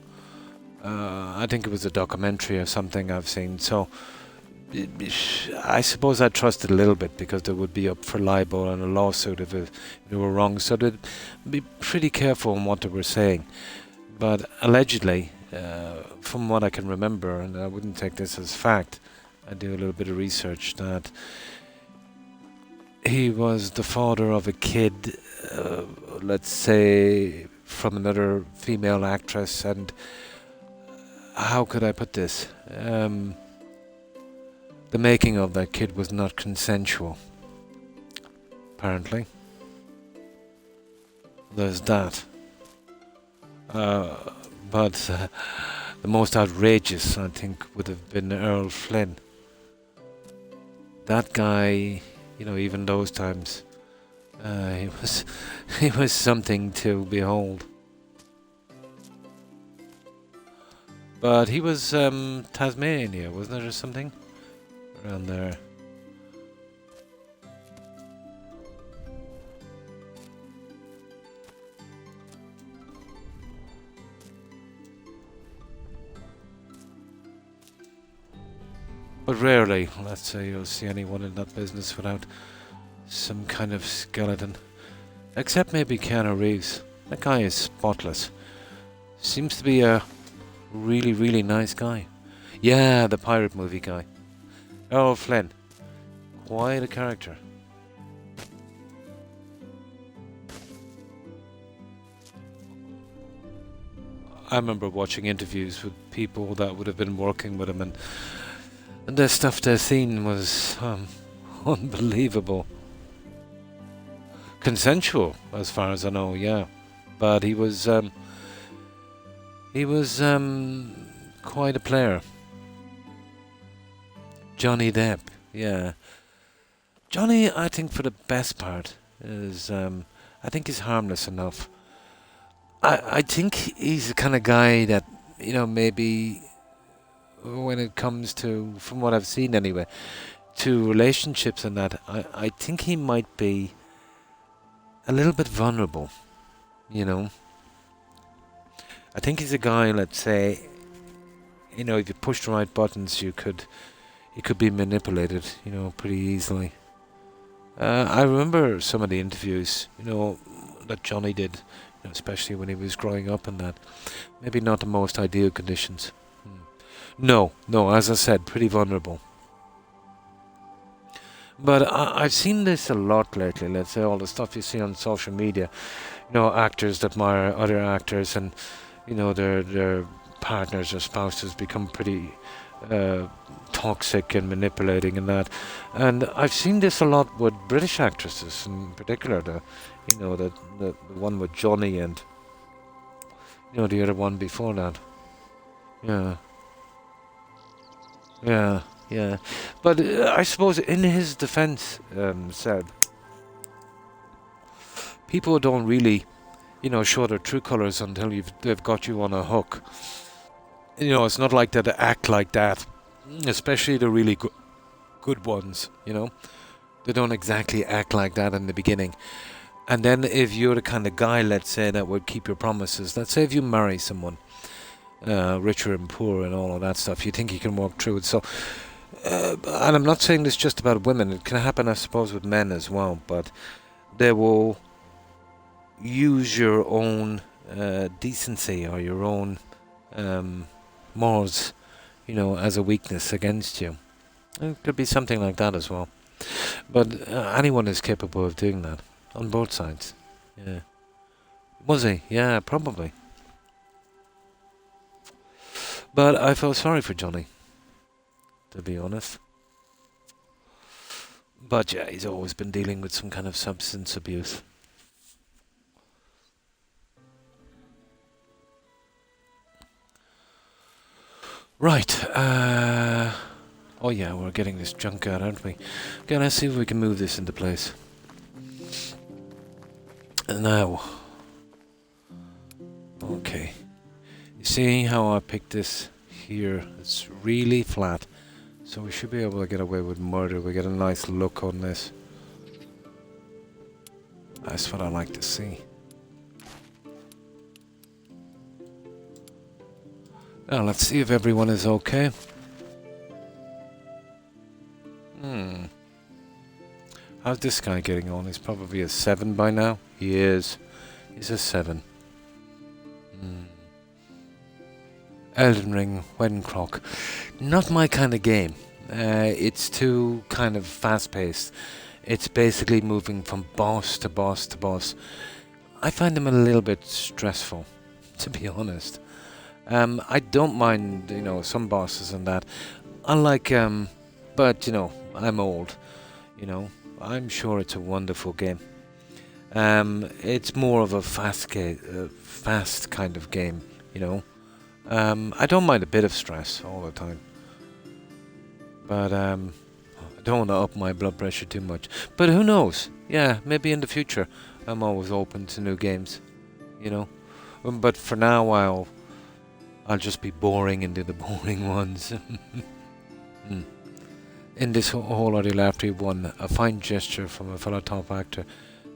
I think it was a documentary or something I've seen, so I suppose I trusted a little bit, because they would be up for libel and a lawsuit if they were wrong, so they'd be pretty careful on what they were saying. But allegedly, from what I can remember, and I wouldn't take this as fact, I do a little bit of research, that he was the father of a kid, let's say, from another female actress, and how could I put this? The making of that kid was not consensual, apparently. There's that. But the most outrageous, I think, would have been Earl Flynn. That guy, you know, even those times, he was something to behold. But he was Tasmania, wasn't it, or something? Around there. But rarely, let's say, you'll see anyone in that business without some kind of skeleton. Except maybe Keanu Reeves. That guy is spotless. Seems to be a really, really nice guy. Yeah, the pirate movie guy. Earl Flynn. Quite a character. I remember watching interviews with people that would have been working with him, and the stuff they've seen was unbelievable. Consensual, as far as I know, yeah. But he was quite a player. Johnny Depp, yeah. Johnny, I think, for the best part, is I think he's harmless enough. I think he's the kind of guy that, you know, maybe when it comes to, from what I've seen anyway, to relationships and that, I think he might be a little bit vulnerable, you know. I think he's a guy, let's say, you know, if you push the right buttons, he could be manipulated, you know, pretty easily. I remember some of the interviews, you know, that Johnny did, you know, especially when he was growing up and that. Maybe not the most ideal conditions. No, as I said, pretty vulnerable. But I've seen this a lot lately, let's say, all the stuff you see on social media. You know, actors that admire other actors and, you know, their partners or spouses become pretty toxic and manipulating and that. And I've seen this a lot with British actresses in particular. The one with Johnny and, you know, the other one before that. Yeah. But I suppose in his defense, Seb, people don't really, you know, show their true colors until they've got you on a hook. You know, it's not like that they act like that, especially the really good ones, you know. They don't exactly act like that in the beginning. And then if you're the kind of guy, let's say, that would keep your promises, let's say if you marry someone, richer and poor and all of that stuff, you think you can walk through it. So, and I'm not saying this just about women, it can happen, I suppose, with men as well, but they will use your own decency or your own morals, you know, as a weakness against you. It could be something like that as well. But anyone is capable of doing that, on both sides. Yeah. Was he? Yeah, probably. But I felt sorry for Johnny, to be honest. But yeah, he's always been dealing with some kind of substance abuse. Right. Oh yeah, we're getting this junk out, aren't we? Okay, let's see if we can move this into place. Now. Okay. You see how I picked this here? It's really flat. So we should be able to get away with murder. We get a nice look on this. That's what I like to see. Now let's see if everyone is okay. How's this guy getting on? He's probably a 7 by now. He is. He's a 7. Elden Ring, when Croc. Not my kind of game. It's too kind of fast-paced. It's basically moving from boss to boss to boss. I find them a little bit stressful, to be honest. I don't mind, you know, some bosses and that. I like, but, you know, I'm old, you know. I'm sure it's a wonderful game. It's more of a fast kind of game, you know. I don't mind a bit of stress all the time. But, I don't want to up my blood pressure too much. But who knows? Yeah, maybe in the future. I'm always open to new games, you know. But for now, I'll just be boring and do the boring ones. In this whole audio laughter, he won a fine gesture from a fellow top actor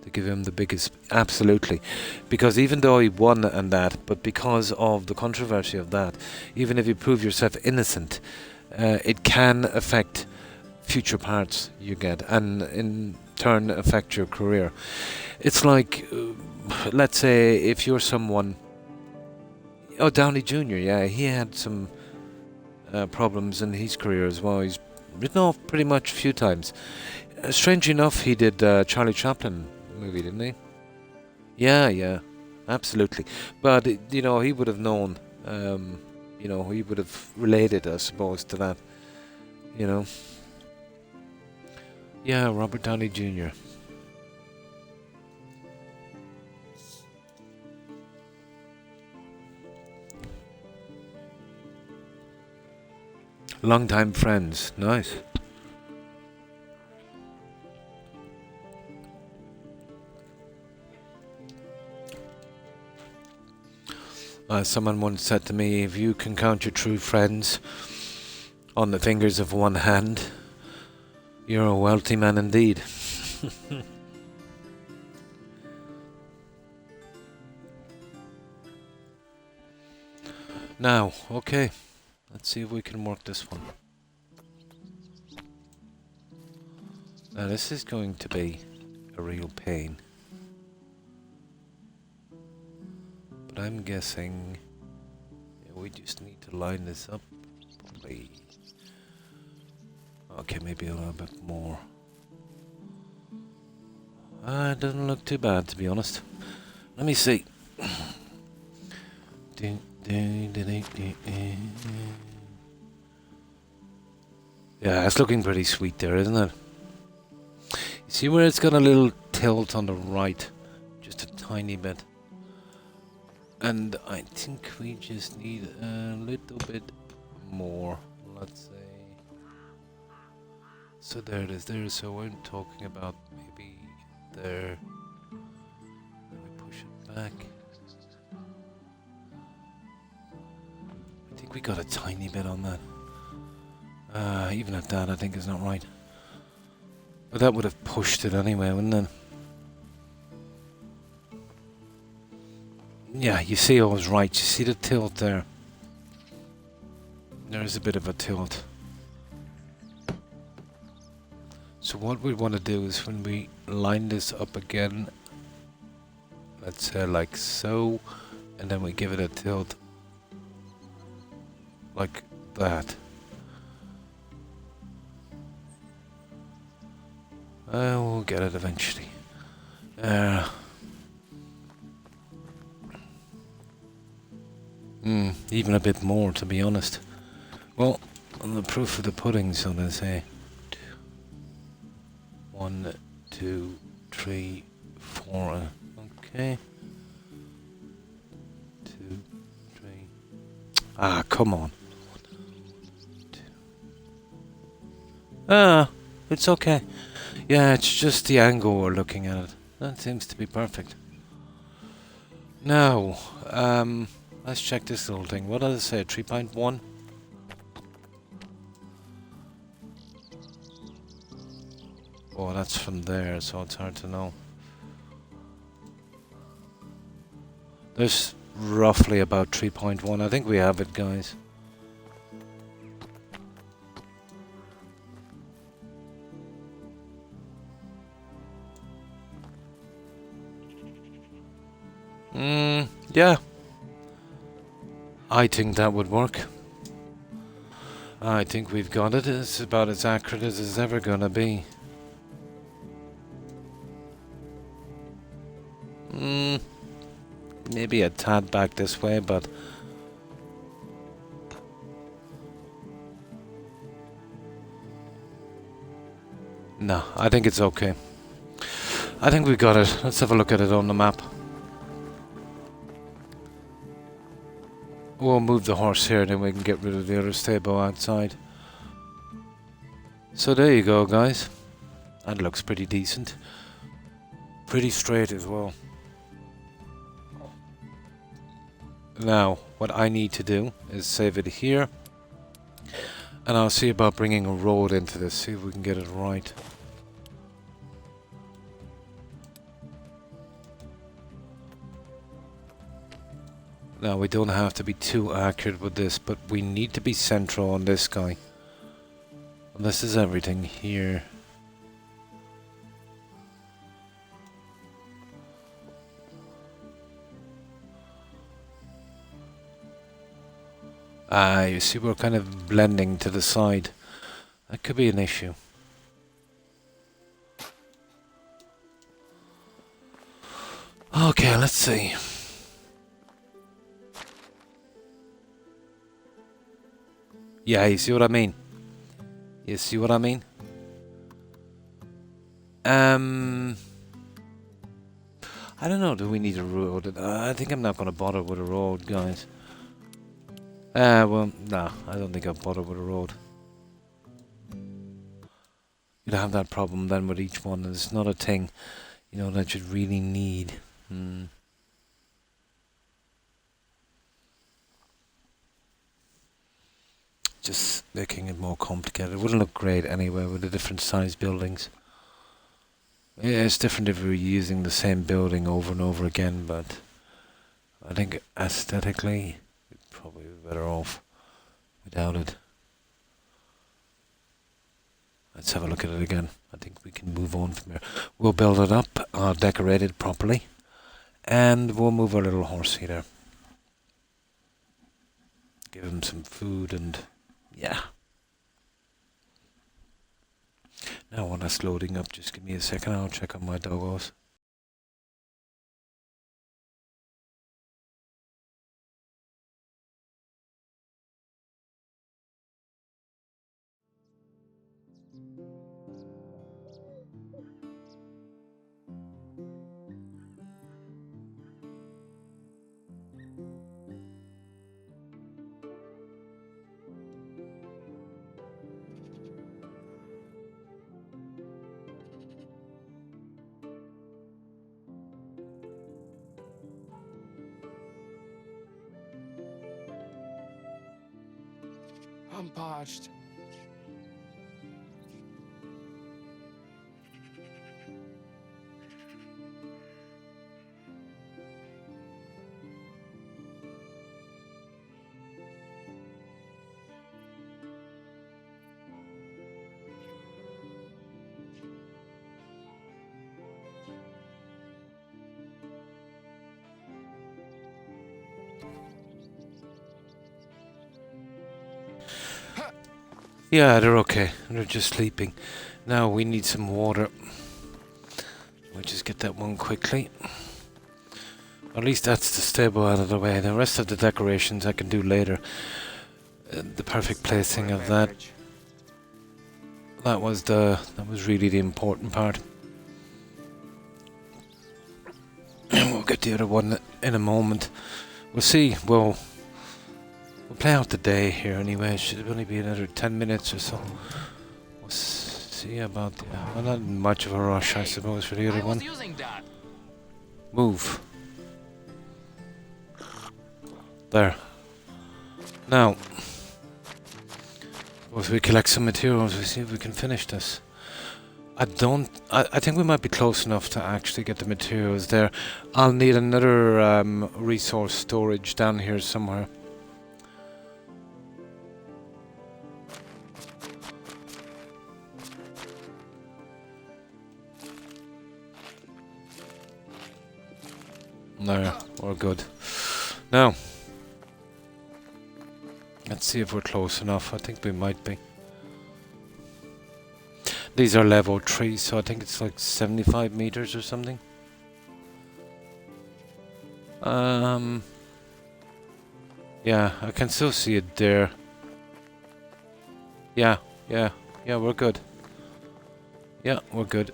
to give him the biggest. Absolutely. Because even though he won and that, but because of the controversy of that, even if you prove yourself innocent, it can affect future parts you get and in turn affect your career. It's like, let's say if you're someone... Oh, Downey Jr., yeah, he had some problems in his career as well. He's written off pretty much a few times. Strange enough, he did Charlie Chaplin movie, didn't he? Yeah, absolutely. But, you know, he would have known, you know, he would have related, I suppose, to that, you know. Yeah, Robert Downey Jr. Long-time friends. Nice. Someone once said to me, if you can count your true friends on the fingers of one hand, You're a wealthy man indeed. Now, okay. Let's see if we can work this one. Now this is going to be a real pain. But I'm guessing we just need to line this up properly. Okay, maybe a little bit more. It doesn't look too bad, to be honest. Let me see. Yeah, it's looking pretty sweet there, isn't it? You see where it's got a little tilt on the right? Just a tiny bit. And I think we just need a little bit more, let's say. So there it is there, so I'm talking about maybe there. Then we push it back. I think we got a tiny bit on that. Even at that, I think is not right. But that would have pushed it anyway, wouldn't it? Yeah, you see I was right. You see the tilt there? There is a bit of a tilt. So what we want to do is when we line this up again, let's say like so, and then we give it a tilt like that. We'll get it eventually. Even a bit more, to be honest. Well, the proof of the pudding, so to say. 1, 2, 3, 4. Okay. 2, 3. Ah, come on. 2. It's okay. Yeah, it's just the angle we're looking at it. That seems to be perfect. Now, let's check this little thing. What does it say? 3.1? Oh, that's from there, so it's hard to know. There's roughly about 3.1. I think we have it, guys. Yeah. I think that would work. I think we've got it. It's about as accurate as it's ever gonna be. Maybe a tad back this way, but no, I think it's okay. I think we got it. Let's have a look at it on the map. We'll move the horse here, then we can get rid of the other stable outside. So there you go, guys. That looks pretty decent. Pretty straight as well. Now, what I need to do is save it here. And I'll see about bringing a road into this, see if we can get it right. Now, we don't have to be too accurate with this, but we need to be central on this guy. And this is everything here. You see we're kind of blending to the side. That could be an issue. Okay, let's see. Yeah, you see what I mean? You see what I mean? I don't know, do we need a road? I think I'm not going to bother with a road, guys. Well, nah, I don't think I'll bother with a road. You'd have that problem then with each one. It's not a thing, you know, that you really need. just making it more complicated. It wouldn't look great anyway with the different size buildings. Yeah, it's different if we were using the same building over and over again, but I think aesthetically we'd probably be better off without it. Let's have a look at it again. I think we can move on from here. We'll build it up, decorate it properly, and we'll move our little horsey there. Give him some food and yeah. Now when that's loading up, just give me a second, I'll check on my doggos. I'm parched. Yeah, they're okay. They're just sleeping. Now we need some water. We'll just get that one quickly. At least that's the stable out of the way. The rest of the decorations I can do later. The perfect placing of that. That was really the important part. And we'll get the other one in a moment. We'll see. We'll play out the day here anyway. It should only be another 10 minutes or so. We'll see about the... well, not much of a rush, I suppose, for the other one. Move. There. Now, suppose we collect some materials. We see if we can finish this. I think we might be close enough to actually get the materials there. I'll need another resource storage down here somewhere. There, we're good. Now, let's see if we're close enough. I think we might be. These are level 3, so I think it's like 75 meters or something. Yeah, I can still see it there. Yeah, we're good. Yeah, we're good.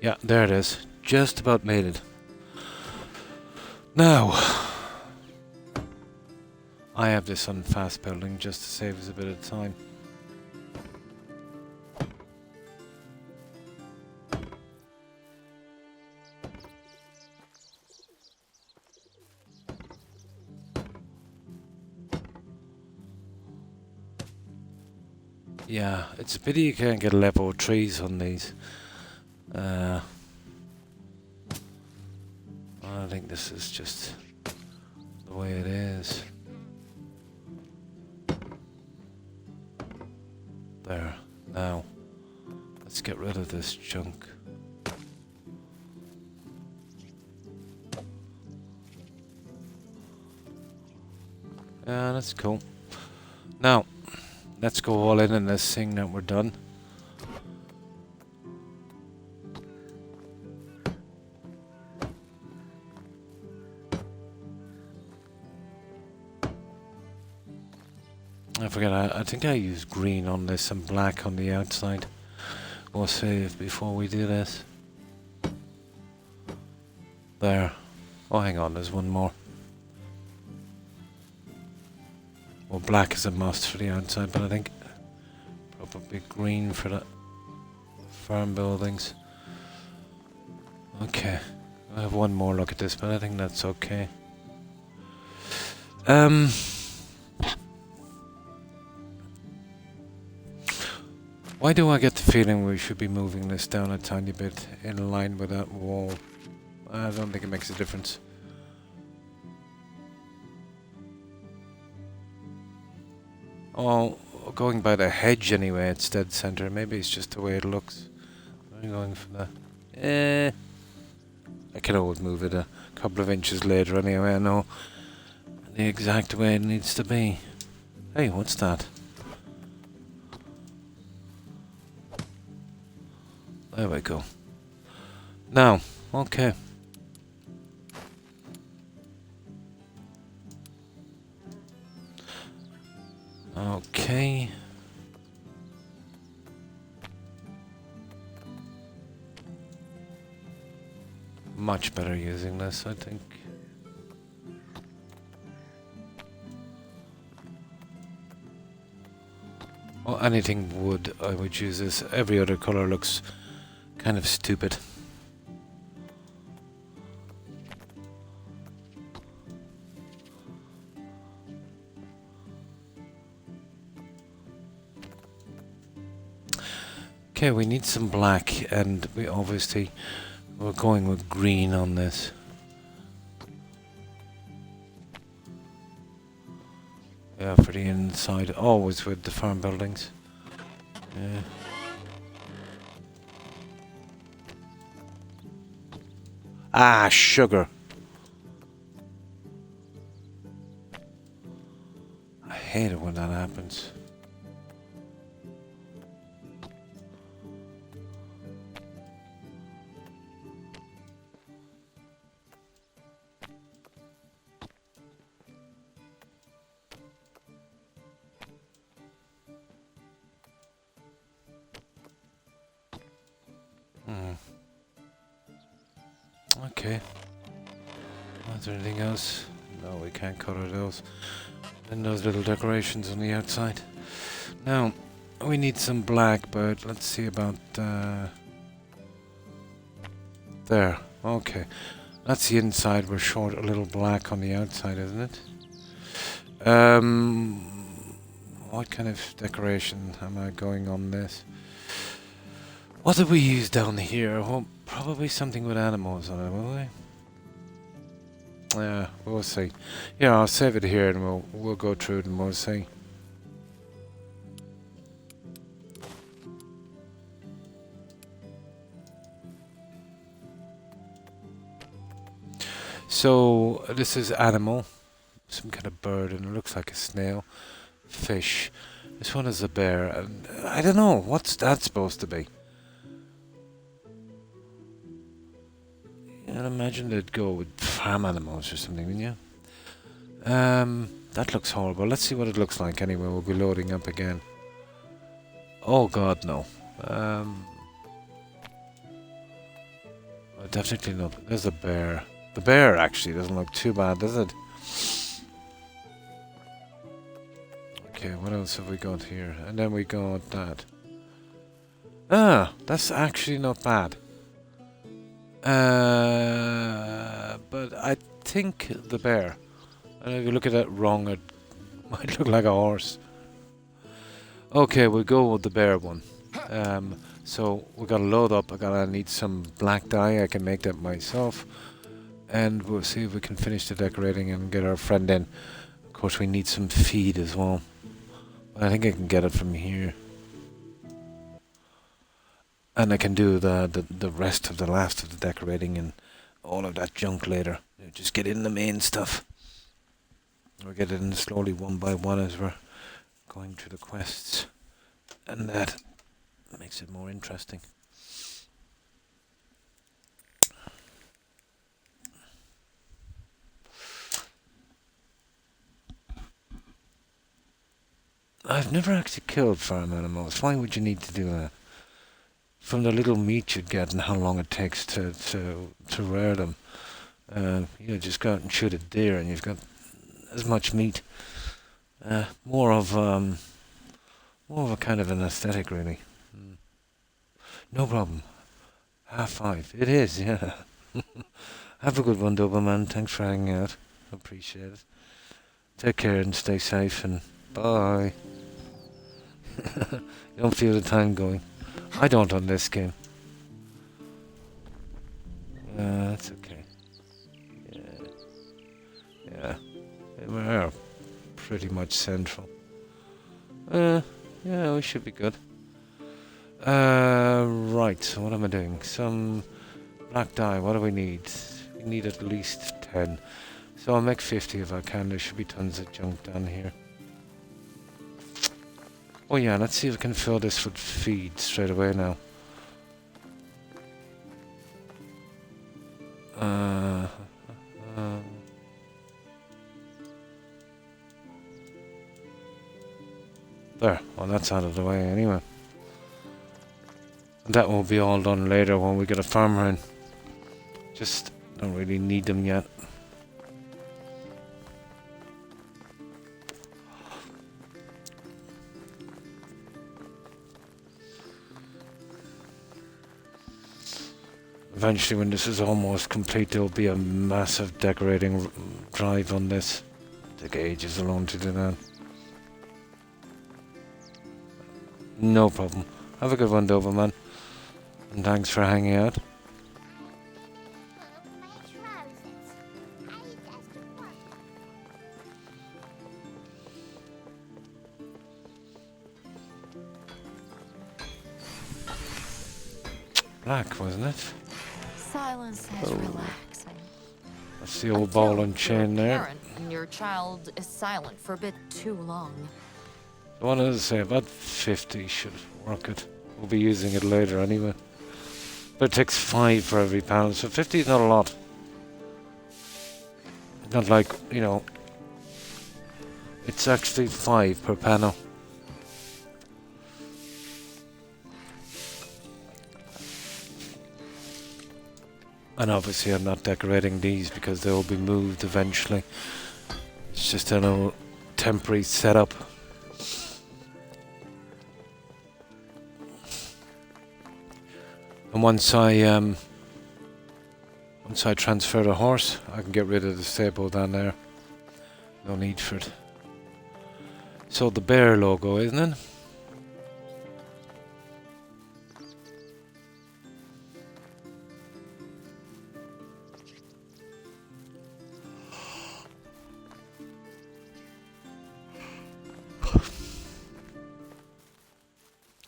Yeah, there it is. Just about made it. Now, I have this on fast building just to save us a bit of time. Yeah, it's a pity you can't get level 3s on these. I think this is just the way it is. There. Now, let's get rid of this junk. Yeah, that's cool. Now, let's go all in this thing that we're done. I forget, I think I used green on this and black on the outside. We'll save before we do this. There. Oh, hang on, there's one more. Well, black is a must for the outside, but I think probably green for the farm buildings. Okay. I have one more look at this, but I think that's okay. Why do I get the feeling we should be moving this down a tiny bit in line with that wall? I don't think it makes a difference. Oh, going by the hedge anyway, it's dead center. Maybe it's just the way it looks. I'm going for that. I can always move it a couple of inches later anyway. I know the exact way it needs to be. Hey, what's that? There we go. Now, okay. Okay. Much better using this, I think. Well, anything wood, I would use this. Every other color looks kind of stupid. Okay, we need some black, and we're going with green on this. Yeah, for the inside, always with the farm buildings. Yeah. Ah, sugar. I hate it when that happens. Okay. Is there anything else? No, we can't color those. And those little decorations on the outside. Now, we need some black, but let's see about there. Okay. That's the inside. We're short a little black on the outside, isn't it? What kind of decoration am I going on this? What did we use down here? Well, probably something with animals on it, will we? Yeah, we'll see. Yeah, I'll save it here and we'll go through it and we'll see. So this is animal, some kind of bird, and it looks like a snail, fish. This one is a bear, and I don't know what's that supposed to be. I'd imagine they'd go with farm animals or something, wouldn't you? That looks horrible. Let's see what it looks like anyway. We'll be loading up again. Oh god, no. Definitely not. There's a bear. The bear actually doesn't look too bad, does it? Okay, what else have we got here? And then we got that. Ah, that's actually not bad. But I think the bear, and if you look at it wrong, it might look like a horse. Okay, we'll go with the bear one. So we gotta load up. I need some black dye. I can make that myself, and we'll see if we can finish the decorating and get our friend in. Of course, we need some feed as well. But I think I can get it from here. And I can do the rest of the last of the decorating and all of that junk later. Just get in the main stuff. We'll get it in slowly one by one as we're going through the quests. And that makes it more interesting. I've never actually killed farm animals. Why would you need to do that? From the little meat you'd get and how long it takes to rear them. Just go out and shoot a deer and you've got as much meat. More of a kind of an aesthetic, really. No problem. 5:30. It is, yeah. Have a good one, Doberman. Thanks for hanging out. Appreciate it. Take care and stay safe and bye. You don't feel the time going. I don't on this game. That's okay. Yeah. We're pretty much central. Yeah, we should be good. Right, so what am I doing? Some black dye, what do we need? We need at least 10. So I'll make 50 if I can. There should be tons of junk down here. Oh yeah, let's see if we can fill this with feed straight away now. There, well that's out of the way anyway. And that will be all done later when we get a farmer in. Just don't really need them yet. Eventually, when this is almost complete, there will be a massive decorating drive on this. Take ages alone to do that. No problem. Have a good one, Doberman. And thanks for hanging out. Black, wasn't it? Silence is relaxing. That's the old ball and chain there. Parent, your child is silent for a bit too long. I wanted to say about 50 should work it. We'll be using it later anyway. But it takes 5 for every panel, so 50 is not a lot. Not like, you know, it's actually 5 per panel. And obviously I'm not decorating these because they will be moved eventually. It's just a little temporary setup. And once I transfer the horse, I can get rid of the stable down there. No need for it. So the bear logo, isn't it?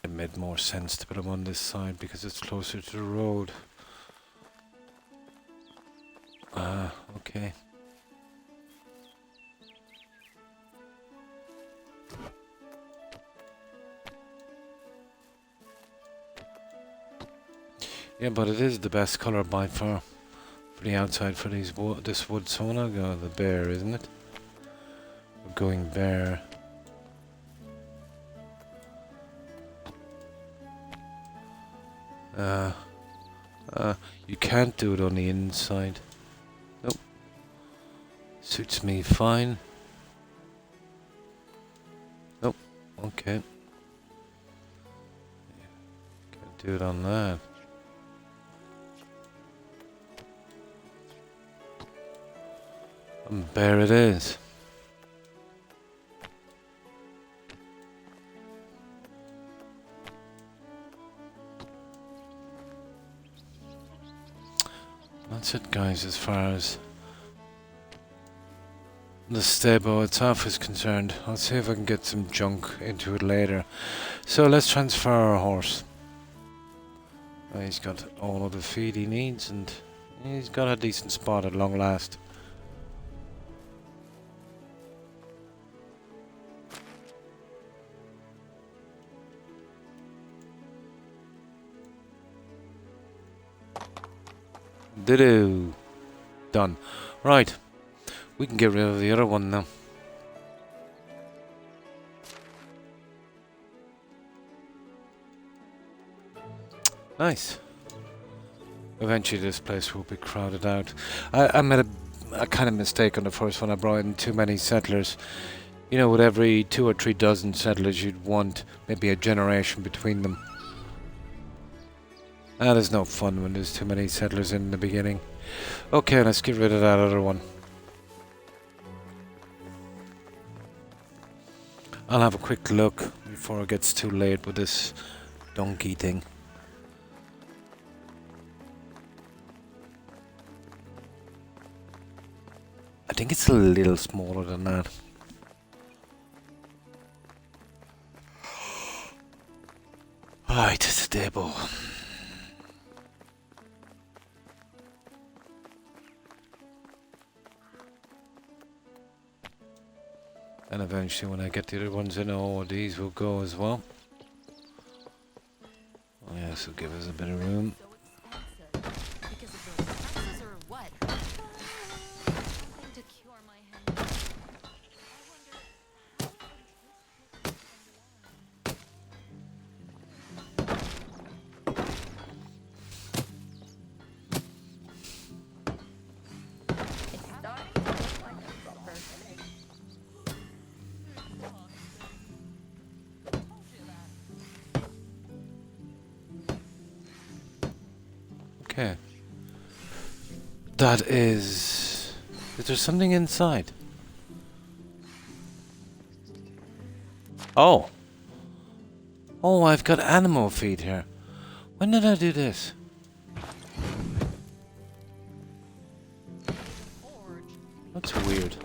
It made more sense to put them on this side because it's closer to the road. Okay. Yeah, but it is the best color by far for the outside for these this wood. So when I go the bear, isn't it? We're going bear. You can't do it on the inside. Nope. Suits me fine. Nope. Okay. Can't do it on that. And there it is. That's it, guys, as far as the stable itself is concerned. I'll see if I can get some junk into it later. So let's transfer our horse. He's got all of the feed he needs and he's got a decent spot at long last. Doo-doo. Done. Right. We can get rid of the other one now. Nice. Eventually this place will be crowded out. I made a kind of mistake on the first one. I brought in too many settlers. You know, with every 2 or 3 dozen settlers you'd want maybe a generation between them. That is no fun when there's too many settlers in the beginning. Okay, let's get rid of that other one. I'll have a quick look before it gets too late with this donkey thing. I think it's a little smaller than that. Right, stable. And eventually when I get the other ones in, all these will go as well. Oh yeah, this will give us a bit of room. So expensive. Because of those taxes or what? Something to cure my headache. I wonder it's starting to look like a proper village. Okay. That is... Is there something inside? Oh! Oh, I've got animal feed here. When did I do this? That's weird.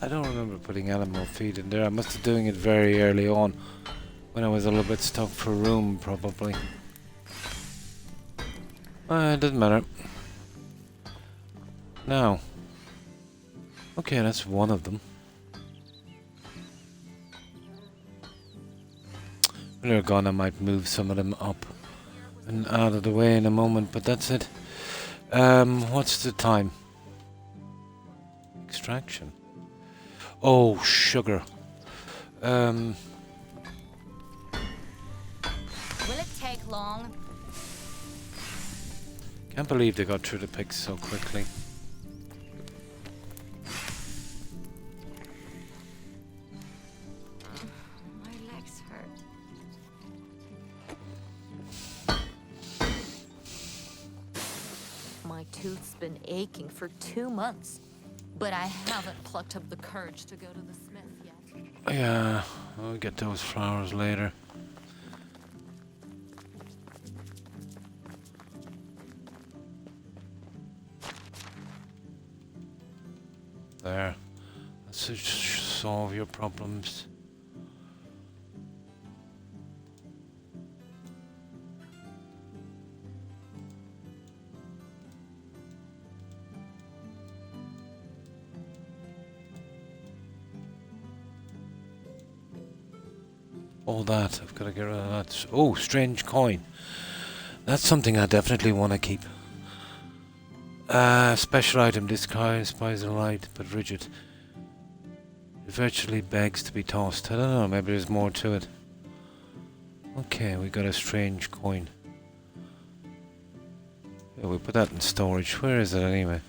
I don't remember putting animal feed in there. I must have doing it very early on. When I was a little bit stuck for room, probably. It doesn't matter. Now. Okay, that's one of them. When they're gone, I might move some of them up and out of the way in a moment, but that's it. What's the time? Extraction. Oh, sugar. Will it take long? Can't believe they got through the picks so quickly. My legs hurt. My tooth's been aching for 2 months, but I haven't plucked up the courage to go to the smith yet. Yeah, I'll get those flowers later. There. That should solve your problems. All that, I've got to get rid of that. Oh, strange coin. That's something I definitely want to keep. Special item, disguise by the light, but rigid. It virtually begs to be tossed. I don't know, maybe there's more to it. Okay, we got a strange coin. Yeah, we put that in storage. Where is it anyway?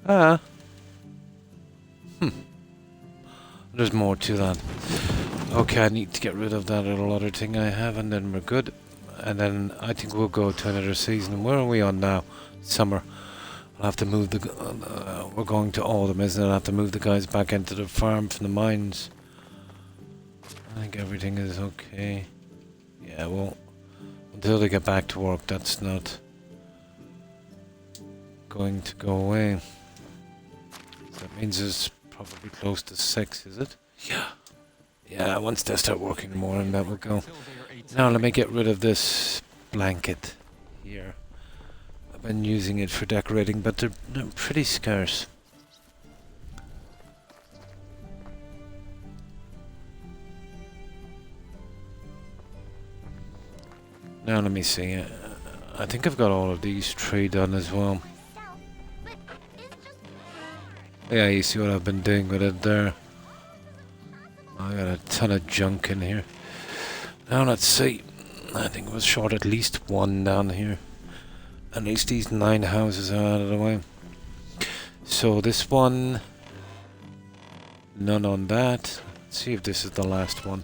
Ah. There's more to that. Okay, I need to get rid of that little other thing I have, and then we're good. And then I think we'll go to another season. Where are we on now? Summer. I'll have to move the... we're going to autumn, isn't it? I'll have to move the guys back into the farm from the mines. I think everything is okay. Yeah, well, until they get back to work, that's not going to go away. So that means it's probably close to 6, is it? Yeah. Yeah, once they start working more, and that will go. Now let me get rid of this blanket here. I've been using it for decorating, but they're pretty scarce. Now let me see. I think I've got all of these 3 done as well. Yeah, you see what I've been doing with it there. I got a ton of junk in here. Now let's see. I think it was short at least 1 down here. At least these 9 houses are out of the way. So this one, none on that. Let's see if this is the last one.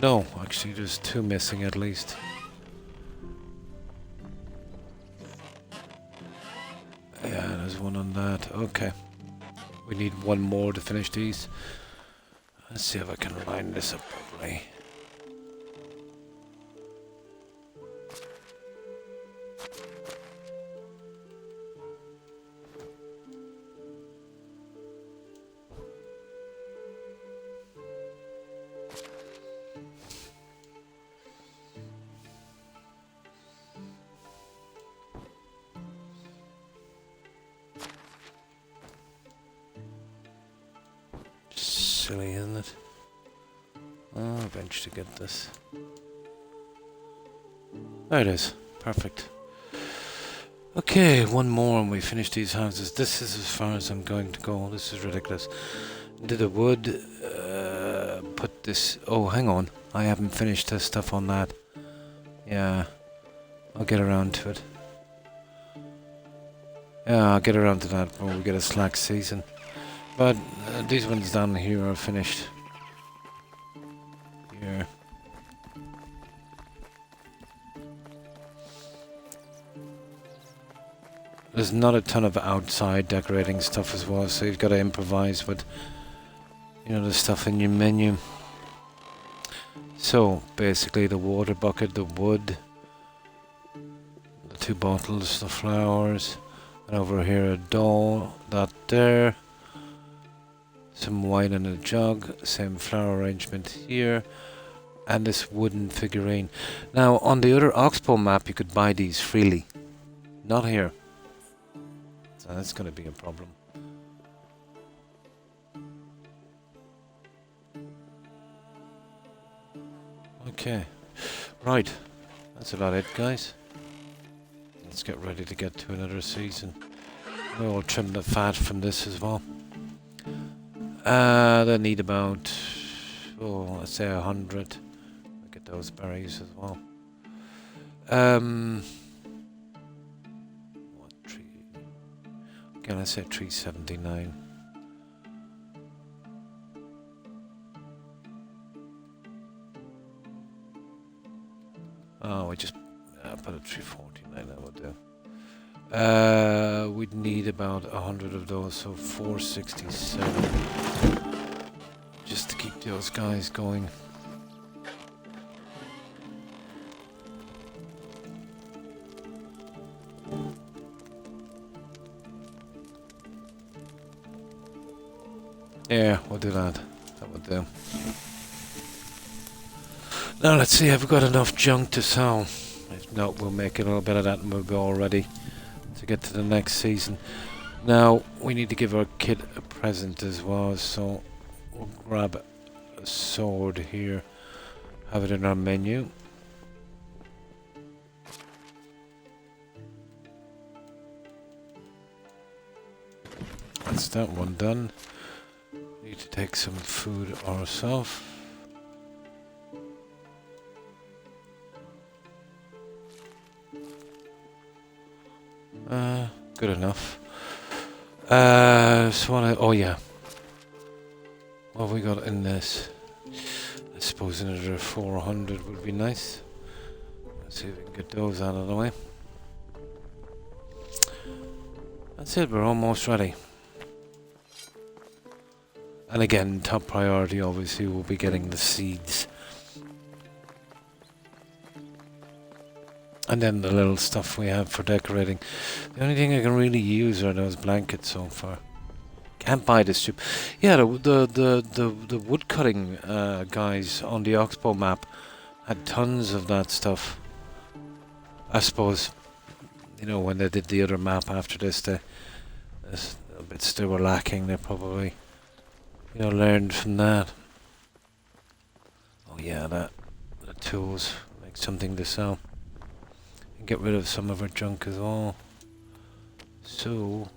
No, actually there's 2 missing at least. Yeah, there's 1 on that. Okay. We need one more to finish these. Let's see if I can line this up properly. Silly, isn't it? I'll eventually get this. There it is. Perfect. Okay, one more and we finish these houses. This is as far as I'm going to go. This is ridiculous. Did the wood put this... Oh, hang on. I haven't finished this stuff on that. Yeah. I'll get around to it. Yeah, I'll get around to that when we get a slack season. But these ones down here are finished. Here. There's not a ton of outside decorating stuff as well, so you've got to improvise with, you know, the stuff in your menu. So, basically the water bucket, the wood, the 2 bottles, the flowers, and over here a doll, that there. Some wine in a jug, same flower arrangement here, and this wooden figurine. Now, on the other Oxbow map, you could buy these freely. Not here. So that's going to be a problem. Okay. Right. That's about it, guys. Let's get ready to get to another season. We'll trim the fat from this as well. They need about, oh, let's say 100. Look at those berries as well. What tree? Okay, let's say 379. Oh, we just put a 349. That would do. We'd need about 100 of those, so 467. Just to keep those guys going. Yeah, we'll do that. That would do. Now let's see, have we got enough junk to sell? If not, we'll make a little bit of that and we'll be all ready to get to the next season. Now, we need to give our kid a present as well, so we'll grab a sword here, have it in our menu. That's that one done. Need to take some food ourselves. Good enough. So what oh yeah. What have we got in this? I suppose another 400 would be nice. Let's see if we can get those out of the way. That's it, we're almost ready. And again, top priority obviously will be getting the seeds. And then the little stuff we have for decorating. The only thing I can really use are those blankets so far. Can't buy this tube. Yeah, the wood cutting guys on the Oxbow map had tons of that stuff. I suppose, you know, when they did the other map after this, they bits they were lacking. They probably, you know, learned from that. Oh yeah, the tools make something to sell. And get rid of some of our junk as well. So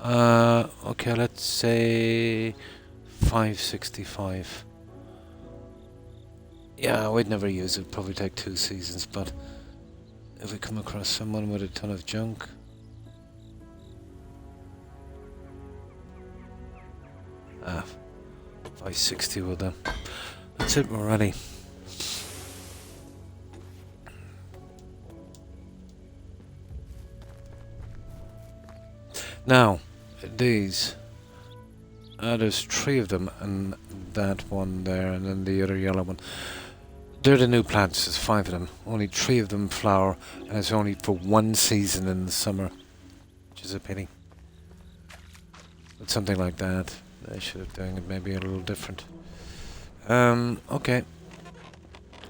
okay, let's say 565. Yeah, we'd never use it, probably take 2 seasons, but if we come across someone with a ton of junk, 560 with them. That's it, we're ready. Now, these. There's 3 of them, and that one there, and then the other yellow one. They're the new plants, there's 5 of them. Only 3 of them flower, and it's only for 1 season in the summer. Which is a pity. But something like that, they should have done it maybe a little different. Okay.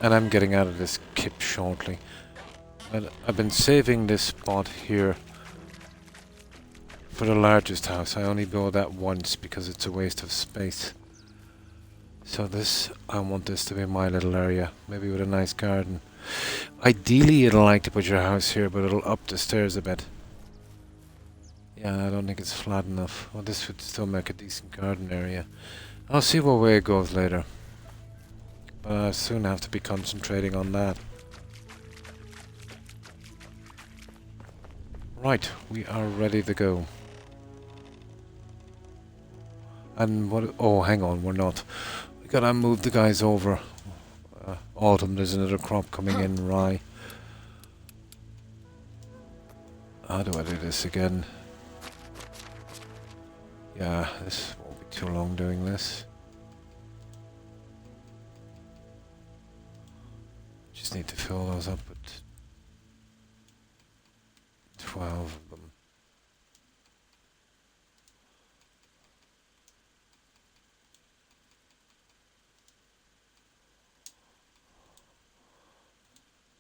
And I'm getting out of this kip shortly. And I've been saving this spot here for the largest house. I only go that once because it's a waste of space. So this, I want this to be my little area, maybe with a nice garden. Ideally you'd like to put your house here, but it'll up the stairs a bit. Yeah, I don't think it's flat enough. Well, this would still make a decent garden area. I'll see what way it goes later. But I soon have to be concentrating on that. Right, we are ready to go. And what? Oh, hang on, we're not. We gotta move the guys over. Autumn, there's another crop coming in, rye. How do I do this again? Yeah, this won't be too long doing this. Just need to fill those up with 12 of them.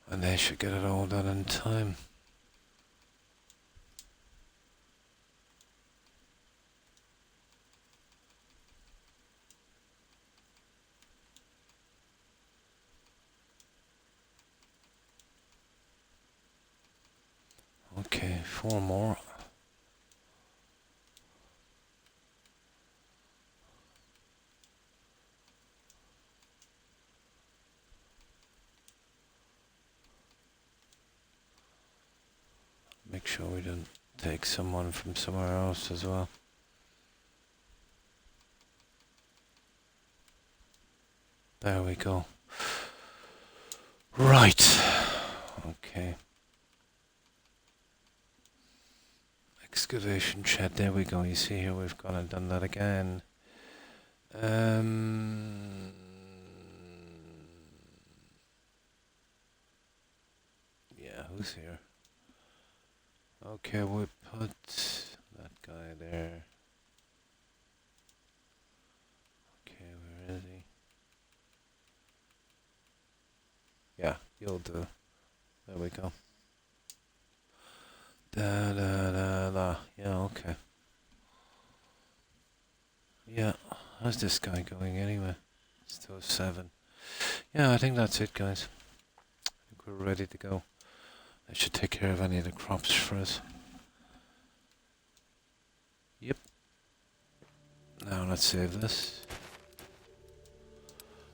And they should get it all done in time. Okay, 4 more. Make sure we don't take someone from somewhere else as well. There we go. Right. Okay. Excavation shed, there we go. You see here we've gone and done that again. Yeah, who's here? Okay, we put that guy there. Okay, where is he? Yeah, you'll do. There we go. Da da da da. Yeah, okay. Yeah, how's this guy going anyway? Still 7. Yeah, I think that's it, guys. I think we're ready to go. I should take care of any of the crops for us. Yep. Now let's save this.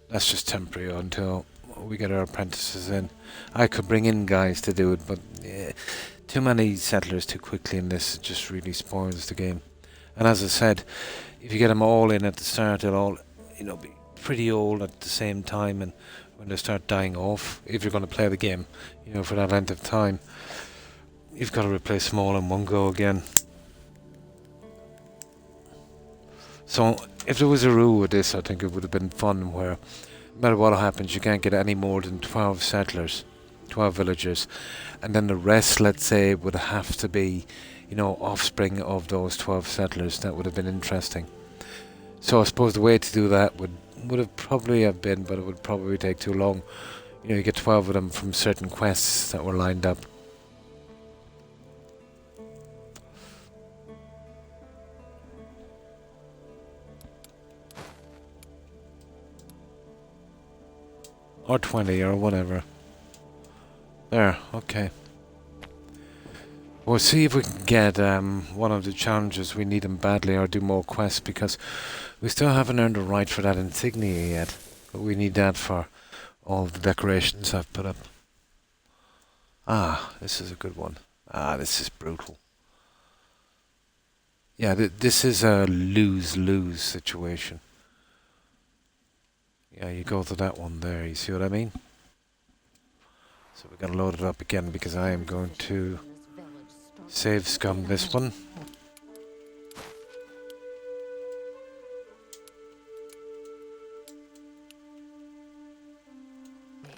That's just temporary until we get our apprentices in. I could bring in guys to do it, but too many settlers too quickly in this just really spoils the game. And as I said, if you get them all in at the start, they'll all, be pretty old at the same time, and when they start dying off, if you're going to play the game, for that length of time, you've got to replace them all in one go again. So, if there was a rule with this, I think it would have been fun where, no matter what happens, you can't get any more than 12 settlers, 12 villagers, and then the rest, let's say, would have to be, offspring of those 12 settlers. That would have been interesting. So I suppose the way to do that would have probably have been, but it would probably take too long. You get 12 of them from certain quests that were lined up. Or 20 or whatever. There, okay. We'll see if we can get one of the challenges. We need them badly, or do more quests, because we still haven't earned a right for that insignia yet. But we need that for all the decorations I've put up. Ah, this is a good one. Ah, this is brutal. Yeah, this is a lose-lose situation. Yeah, you go to that one there, you see what I mean? So we're going to load it up again, because I am going to save scum this one.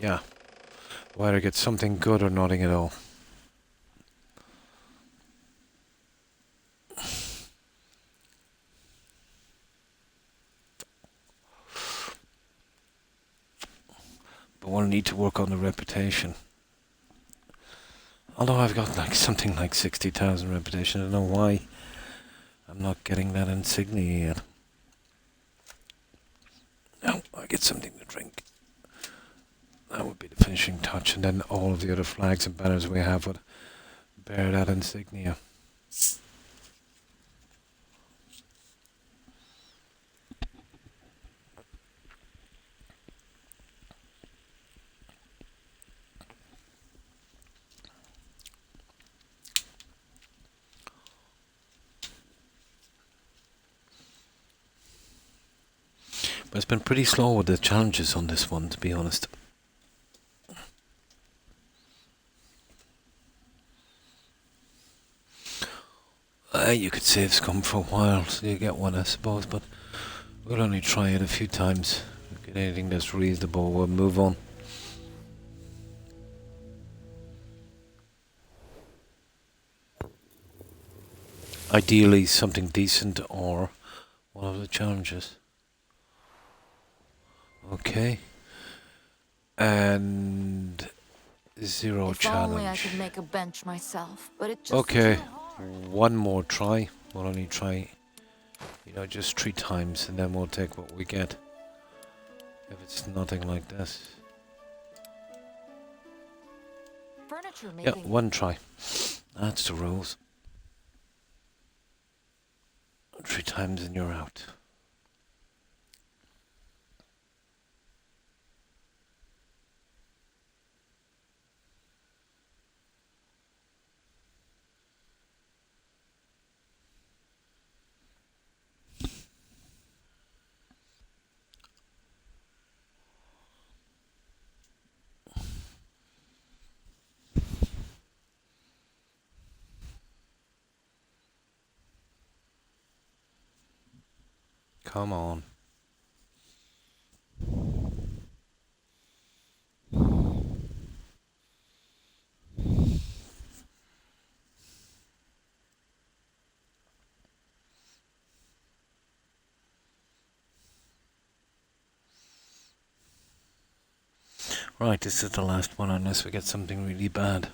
Yeah. Whether get something good or nothing at all. But we'll need to work on the reputation. Although I've got like something like 60,000 reputation, I don't know why I'm not getting that insignia yet. Now I get something to drink. That would be the finishing touch, and then all of the other flags and banners we have would bear that insignia. But it's been pretty slow with the challenges on this one, to be honest. You could save scum for a while, so you get one, I suppose, but we'll only try it a few times. If we get anything that's reasonable, we'll move on. Ideally, something decent or one of the challenges. Okay. And zero If challenge. only I could make a bench myself, but it just Okay. too hard. One more try. We'll only try, just 3 times, and then we'll take what we get. If it's nothing like this. Furniture Yeah, making. 1 try. That's the rules. 3 times and you're out. Come on. Right, this is the last one unless we get something really bad.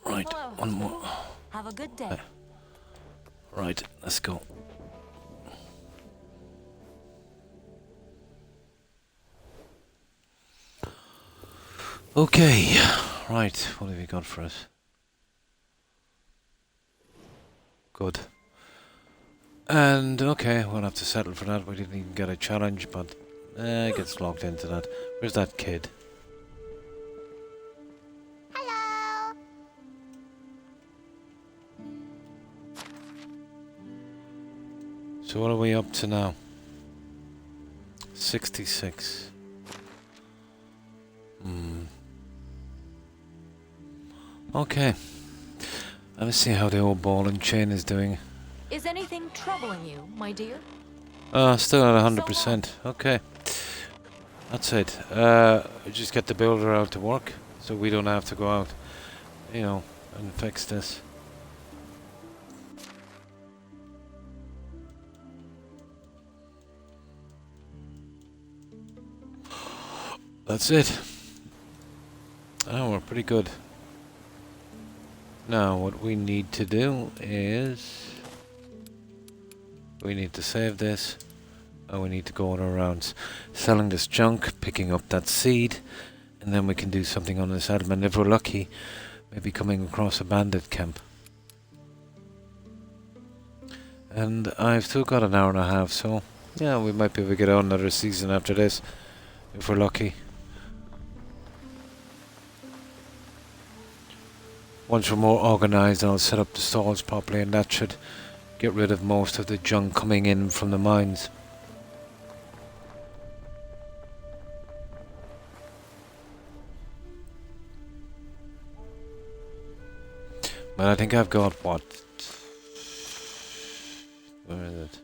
Right, Hello, one more. Have a good day. Right, let's go. Okay, right, what have you got for us? Good. And, okay, we'll have to settle for that. We didn't even get a challenge, but it gets logged into that. Where's that kid? Hello. So what are we up to now? 66. Okay. Let's see how the old ball and chain is doing. Is anything troubling you, my dear? Still at 100%. Okay. That's it. Just get the builder out to work, so we don't have to go out, and fix this. That's it. Oh, we're pretty good. Now, what we need to do is... we need to save this, and we need to go on our rounds. Selling this junk, picking up that seed, and then we can do something on this island. And if we're lucky, maybe coming across a bandit camp. And I've still got an hour and a half, so yeah, we might be able to get on another season after this, if we're lucky. Once we're more organised, I'll set up the stalls properly, and that should get rid of most of the junk coming in from the mines. But I think I've got, what? Where is it?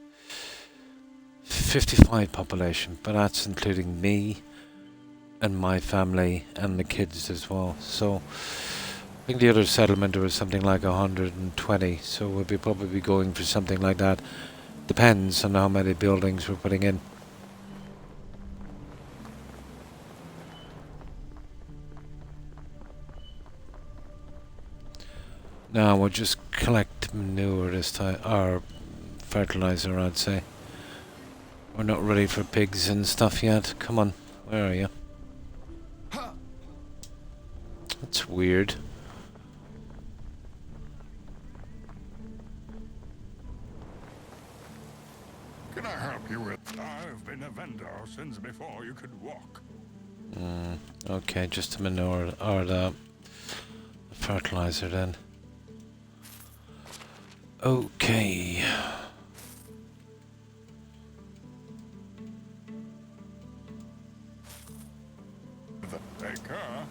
55 population, but that's including me, and my family and the kids as well. So I think the other settlement was something like 120. So we'll be probably going for something like that. Depends on how many buildings we're putting in. Now we'll just collect manure this time, or fertilizer, I'd say. We're not ready for pigs and stuff yet. Come on, where are you? That's weird. Can I help you with? I've been a vendor since before you could walk. Okay, just the manure or the fertilizer then. Okay. Take her.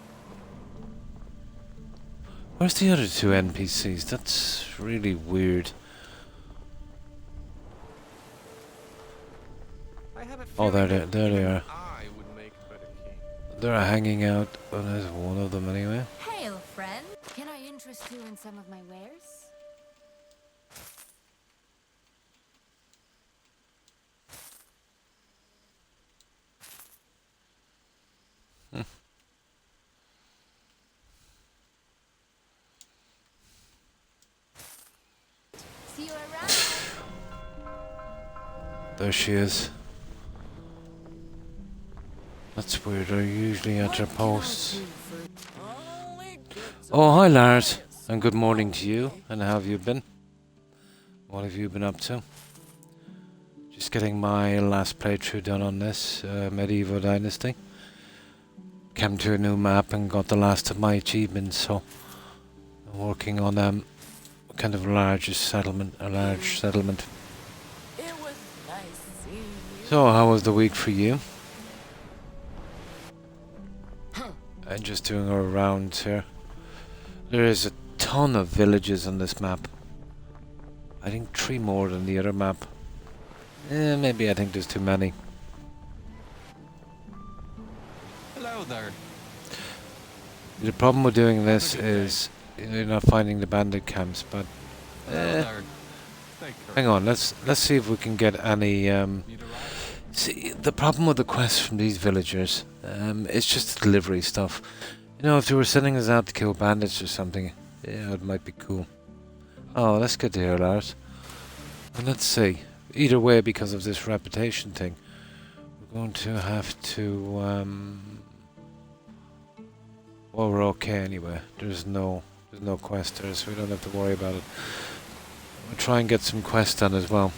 Where's the other two NPCs? That's really weird. I have a Oh, there feeling they are. I would make a better king. They're hanging out. Oh, there's one of them anyway. Hail, friend. Can I interest you in some of my wares? See you around. There she is. That's weird. They're usually at their posts. Oh, hi Lars, and good morning to you. And how have you been? What have you been up to? Just getting my last playthrough done on this medieval dynasty. Came to a new map and got the last of my achievements. So I'm working on kind of a large settlement. It was nice seeing you. So how was the week for you? I'm just doing a round here. There is a ton of villages on this map. I think 3 more than the other map. Maybe I think there's too many. Hello there. The problem with doing this is you're not finding the bandit camps, but Hello there. Take her. hang on, let's see if we can get any Need a ride? see, the problem with the quests from these villagers, it's just delivery stuff. You know, if they were sending us out to kill bandits or something, yeah, it might be cool. Oh, that's good to hear, Lars. And let's see. Either way, because of this reputation thing, we're going to have to, well, we're okay anyway. There's no quest there, so we don't have to worry about it. We'll try and get some quests done as well.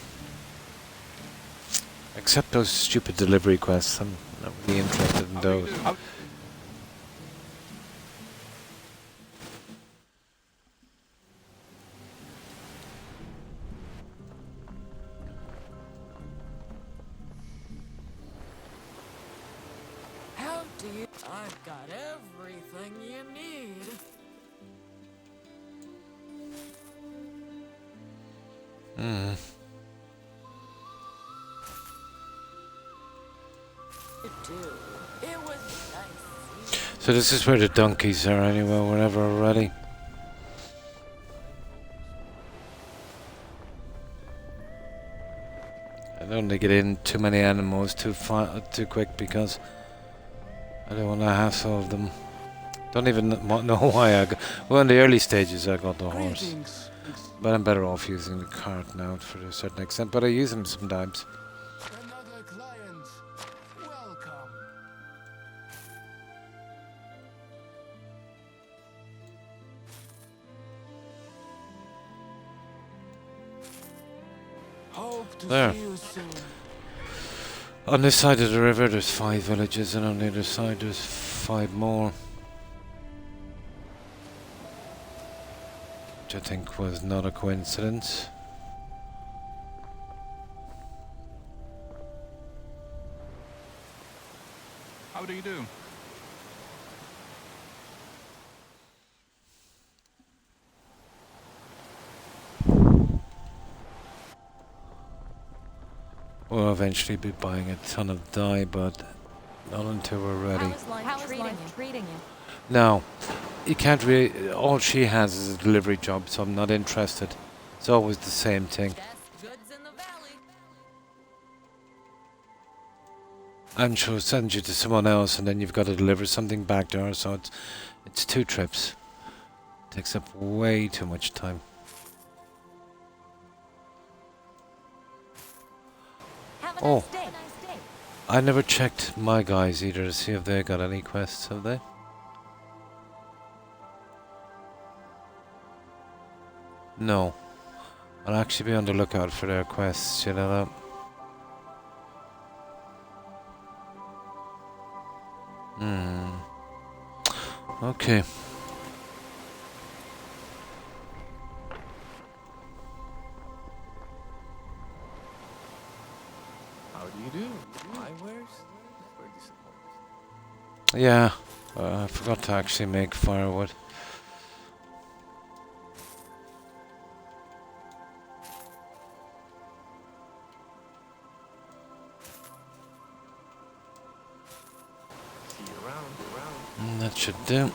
Except those stupid delivery quests, I'm not really interested in those. How do you? I've got everything you need. Hmm. You do. It was nice seeing So this is where the donkeys are anyway, whenever we're ready. I don't want to get in too many animals too quick because I don't want to hassle of them. Don't even know why I got... Well, in the early stages I got the horse. But I'm better off using the cart now for a certain extent. But I use them sometimes. Another client. Welcome. Hope to There. see you soon. On this side of the river there's 5 villages, and on the other side there's 5 more. Which I think was not a coincidence. How do you do? We'll eventually be buying a ton of dye, but Not until we're ready. How is life treating you? No, you can't really. All she has is a delivery job, so I'm not interested. It's always the same thing. Best goods in the valley. And she'll send you to someone else, and then you've got to deliver something back to her. So it's 2 trips. Takes up way too much time. Have a Oh. nice day. I never checked my guys either to see if they got any quests, have they? No. I'll actually be on the lookout for their quests, you know that? Okay. How do you do? My wares? Never disappoint. Yeah. I forgot to actually make firewood. See you around. That should do.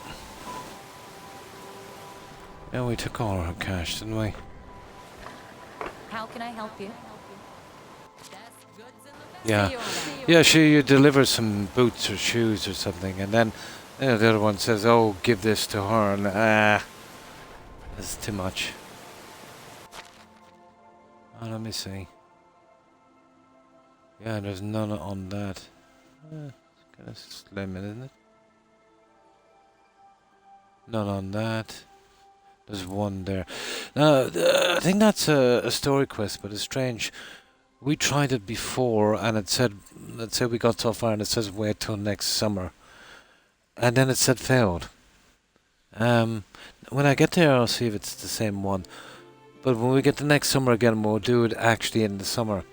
Yeah, we took all our cash, didn't we? How can I help you? Best goods in the Yeah. valley. Yeah, you deliver some boots or shoes or something, and then the other one says, "Oh, give this to her," and that's too much. Oh, let me see. Yeah, there's none on that. It's kind of slim, isn't it? None on that. There's one there. Now, I think that's a story quest, but it's strange. We tried it before, and it said, let's say we got so far, and it says wait till next summer, and then it said failed. When I get there, I'll see if it's the same one. But when we get to next summer again, we'll do it actually in the summer.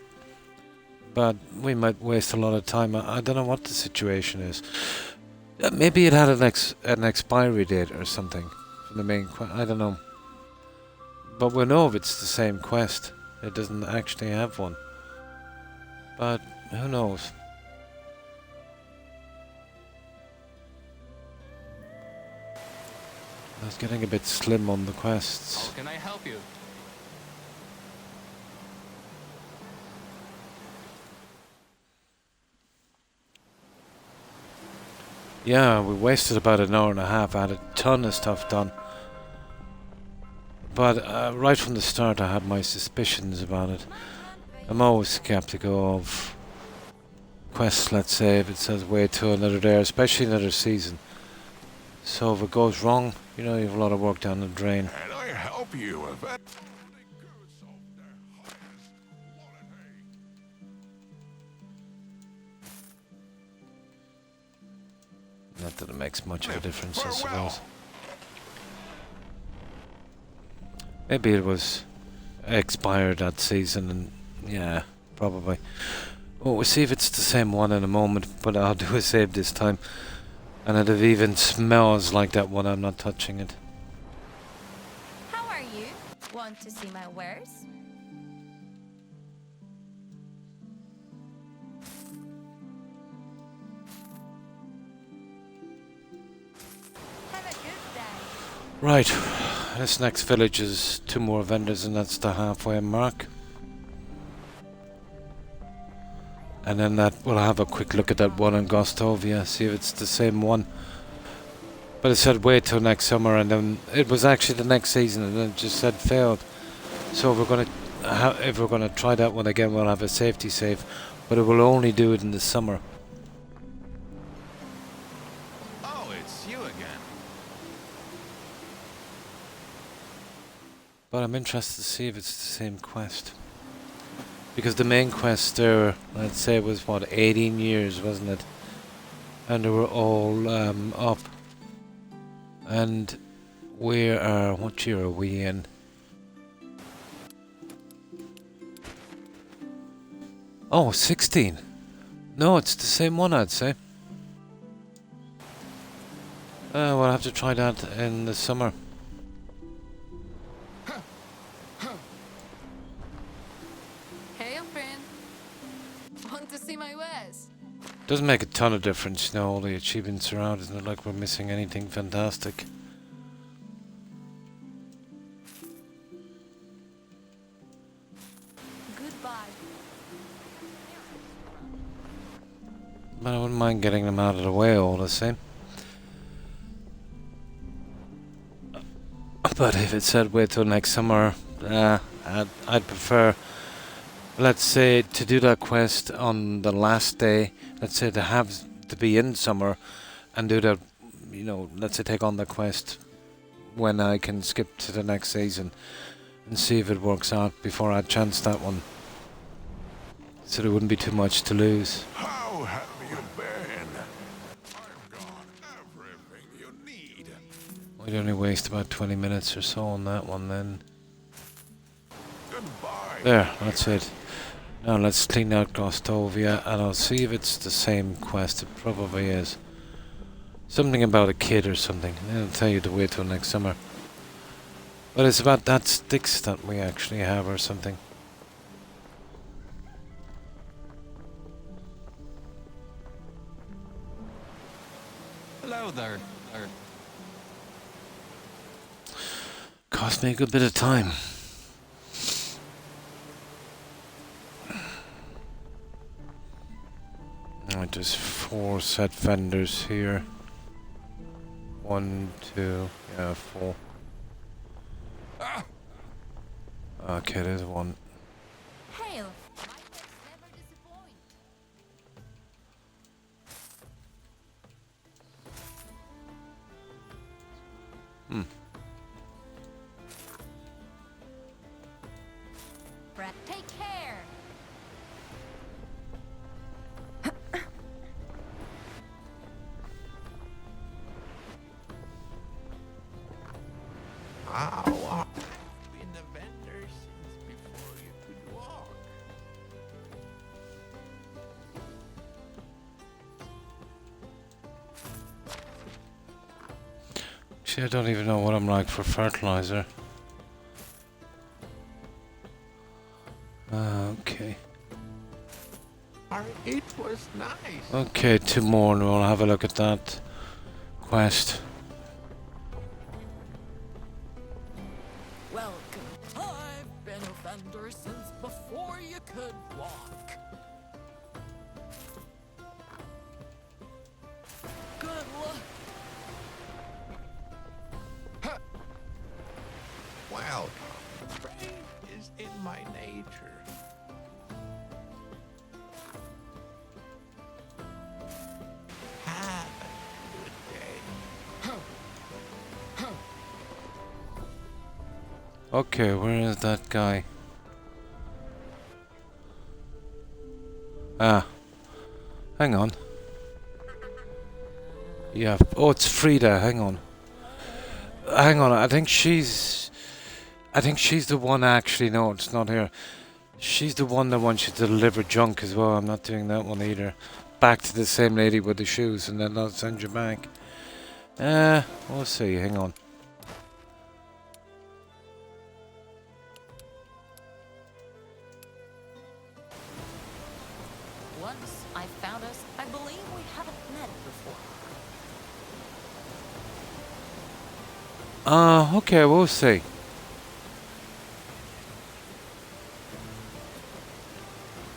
But we might waste a lot of time. I don't know what the situation is. Maybe it had an expiry date or something for the main quest. I don't know. But we'll know if it's the same quest. It doesn't actually have one. But who knows? I was getting a bit slim on the quests. How can I help you? Yeah, we wasted about an hour and a half. I had a ton of stuff done. But right from the start I had my suspicions about it. I'm always skeptical of quests, let's say, if it says wait till another day, especially another season. So if it goes wrong, you know, you have a lot of work down the drain. Can I help you with it? Not that it makes much of a difference, I Farewell. suppose. Maybe it was expired that season, and yeah, probably. Oh, we'll see if it's the same one in a moment, but I'll do a save this time. And if it even smells like that one, I'm not touching it. How are you? Want to see my wares? Have a good day. Right, this next village is 2 more vendors, and that's the halfway mark. And then we'll have a quick look at that one in Gostovia, see if it's the same one. But it said wait till next summer, and then it was actually the next season, and then it just said failed. So if we're gonna try that one again, we'll have a safety save, but it will only do it in the summer. Oh, it's you again. But I'm interested to see if it's the same quest. Because the main quest there, let's say, was what, 18 years, wasn't it? And they were all up. And what year are we in? Oh, 16. No, it's the same one, I'd say. We'll have to try that in the summer. Hey, friend. Want to see my wares? Doesn't make a ton of difference, you know, all the achievements are out. It's not like we're missing anything fantastic. Goodbye. But I wouldn't mind getting them out of the way all the same. But if it said wait till next summer, I'd prefer, let's say, to do that quest on the last day. Let's say to be in summer and do that, you know, let's say take on the quest when I can skip to the next season and see if it works out before I chance that one. So there wouldn't be too much to lose. How have you been? I've got everything you need. We'd only waste about 20 minutes or so on that one then. Goodbye. There, that's it. Now let's clean out Gostovia and I'll see if it's the same quest. It probably is. Something about a kid or something. They'll tell you to wait till next summer. But it's about that sticks that we actually have or something. Hello there. Cost me a good bit of time. Right, there's 4 set vendors here. 1, 2, yeah, 4. Okay, there's 1. Hail. My pets never disappoint. Brad, take care. I've been a vendor since before you could walk. Actually, I don't even know what I'm like for fertilizer. Okay. It was nice. Okay, 2 more and we'll have a look at that quest. Welcome. I've been a vendor since before you could walk. Good luck. Welcome. Trade is in my nature. Have a good day. Okay, where is that guy? Ah. Hang on. Yeah. Oh, it's Frida. Hang on. Hang on. I think she's the one actually. No, it's not her. She's the one that wants you to deliver junk as well. I'm not doing that one either. Back to the same lady with the shoes and then I'll send you back. We'll see. Hang on. Once I found us, I believe we haven't met before. Okay, we'll see.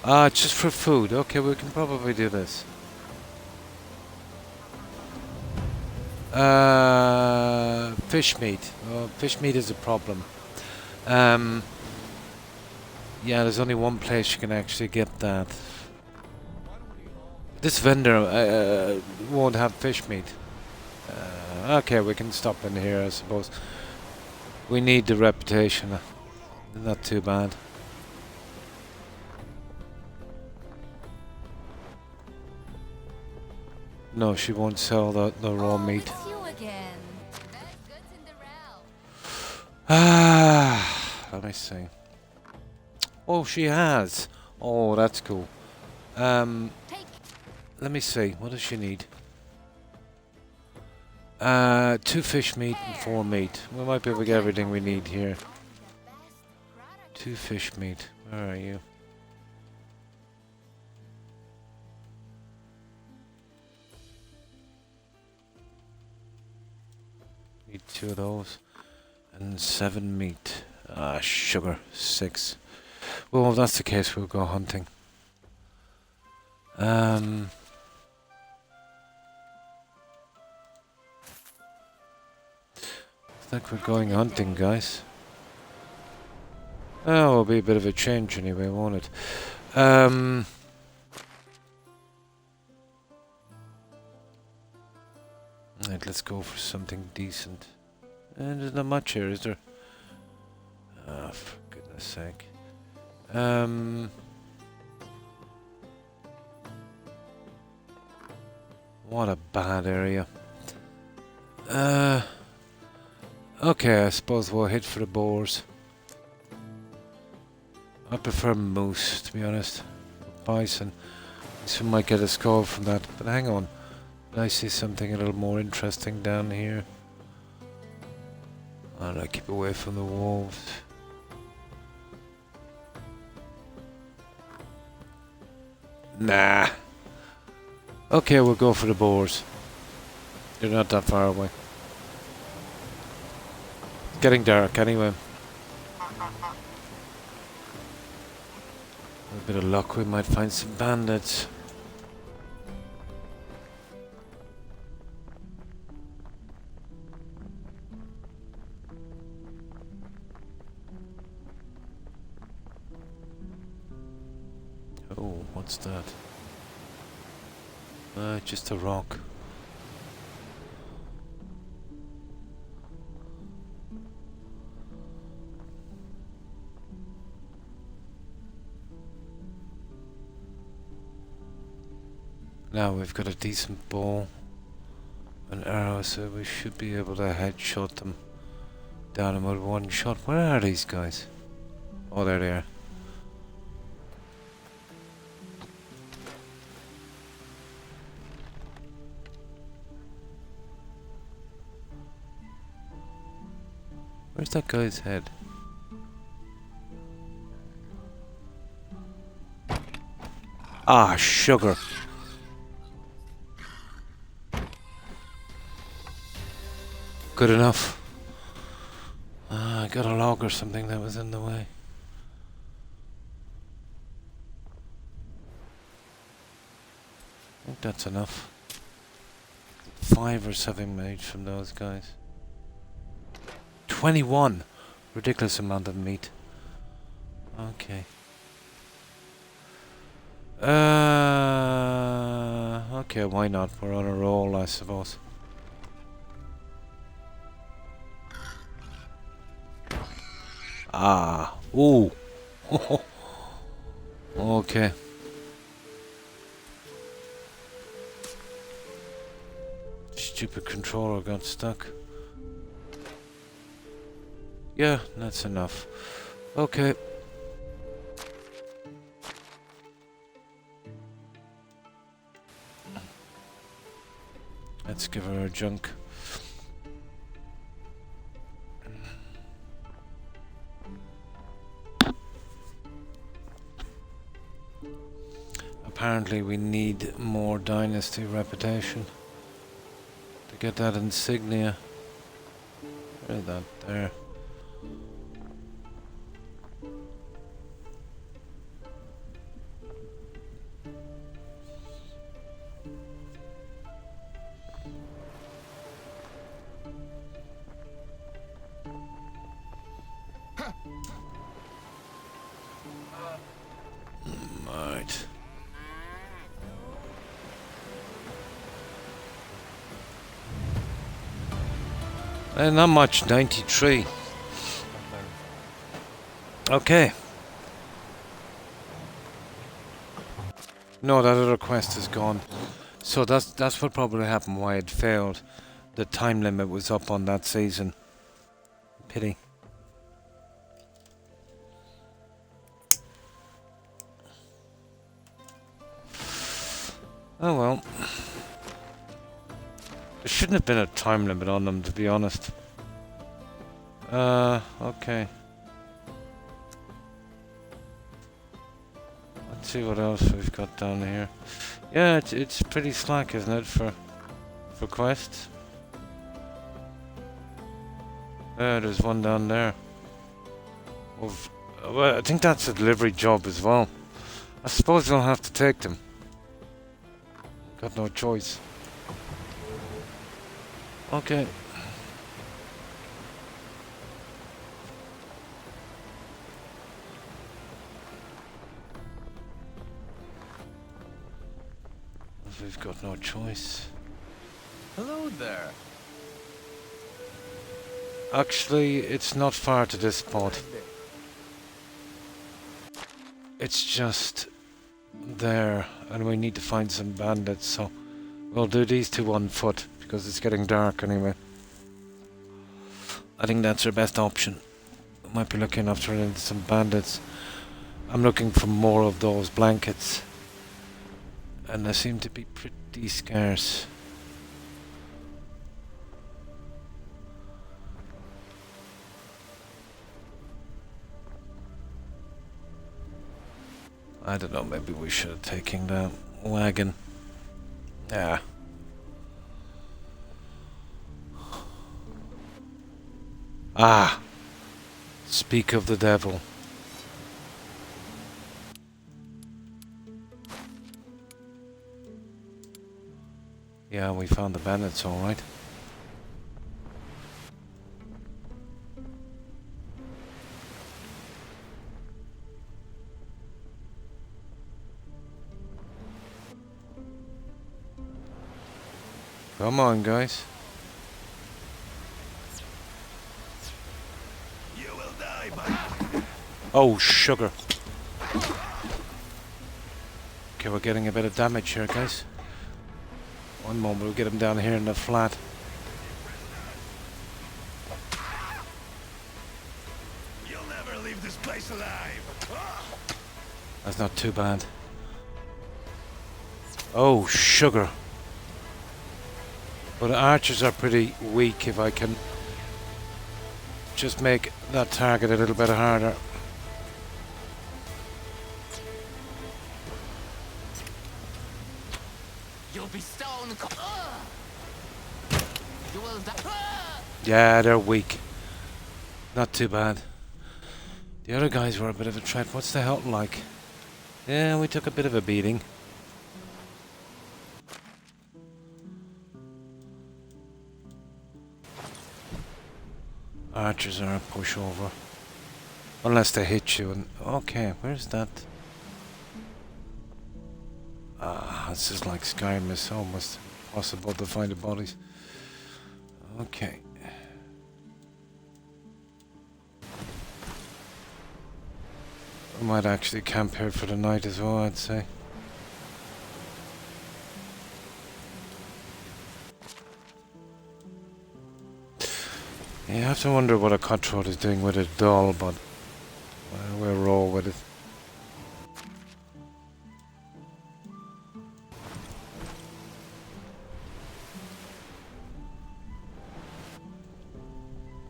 Just for food. Okay, we can probably do this. Fish meat. Fish meat is a problem. Yeah, there's only one place you can actually get that. This vendor won't have fish meat. Okay, we can stop in here, I suppose. We need the reputation. Not too bad. No, she won't sell the raw meat. It's you again. Best goods in the realm. Let me see. Oh, she has. Oh, that's cool. Take. Let me see. What does she need? 2 fish meat and 4 meat. We might be able to get everything we need here. 2 fish meat. Where are you? Need 2 of those. And 7 meat. Ah, sugar. 6. Well, if that's the case, we'll go hunting. Looks like we're going hunting, guys. Oh, it'll be a bit of a change anyway, won't it? Right, let's go for something decent. And there's not much here, is there? Ah, for goodness sake. What a bad area. Okay, I suppose we'll hit for the boars. I prefer moose, to be honest. Bison. So we might get a score from that. But hang on. I see something a little more interesting down here. And I keep away from the wolves. Nah. Okay, we'll go for the boars. They're not that far away. It's getting dark anyway. With a bit of luck, we might find some bandits. Oh, what's that? Just a rock. Now we've got a decent bow and arrow, so we should be able to headshot them down in with one shot. Where are these guys? Oh, there they are. Where's that guy's head? Ah, sugar. Good enough. I got a log or something that was in the way. I think that's enough. 5 or 7 made from those guys. 21! Ridiculous amount of meat. Okay. Okay, why not? We're on a roll, I suppose. Ah. Ooh. Okay. Stupid controller got stuck. Yeah, that's enough. Okay. Let's give her her junk. Apparently we need more Dynasty reputation to get that insignia. Where's that? There. Right. Not much, 93. Okay. No, that other quest is gone. So that's what probably happened why it failed. The time limit was up on that season. Pity. Oh well. There shouldn't have been a time limit on them, to be honest. Okay. Let's see what else we've got down here. Yeah, it's pretty slack, isn't it, for quests? There's one down there. Well, I think that's a delivery job as well. I suppose we'll have to take them. Got no choice. Okay. We've got no choice. Hello there. Actually, it's not far to this spot. It's just there, and we need to find some bandits, so we'll do these two on foot, because it's getting dark anyway. I think that's our best option. Might be looking after some bandits. I'm looking for more of those blankets, and they seem to be pretty scarce. I don't know, maybe we should have taken that wagon. Yeah. Ah! Speak of the devil. Yeah, we found the bandits, alright. Come on, guys. You will die, but Oh, sugar. Okay, we're getting a bit of damage here, guys. One moment, we'll get him down here in the flat. you'll never leave this place alive. That's not too bad. Oh, sugar. But the archers are pretty weak. If I can just make that target a little bit harder. You'll be stone cold. You will die. Yeah, they're weak. Not too bad. The other guys were a bit of a threat. What's the health like? Yeah, we took a bit of a beating. Archers are a pushover. Unless they hit you and... Okay, where's that? Ah, this is like Skyrim. It's almost impossible to find the bodies. Okay. I might actually camp here for the night as well, I'd say. You have to wonder what a cutthroat is doing with a doll, but we'll roll with it.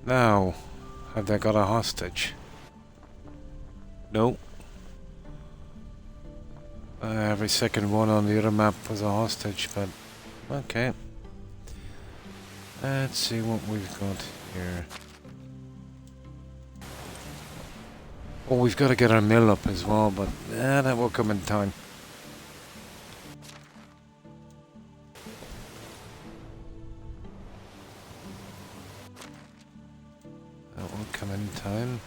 Now, have they got a hostage? No. Every second one on the other map was a hostage, but okay. Let's see what we've got here. Oh, we've got to get our mill up as well, but that will come in time. That will come in time.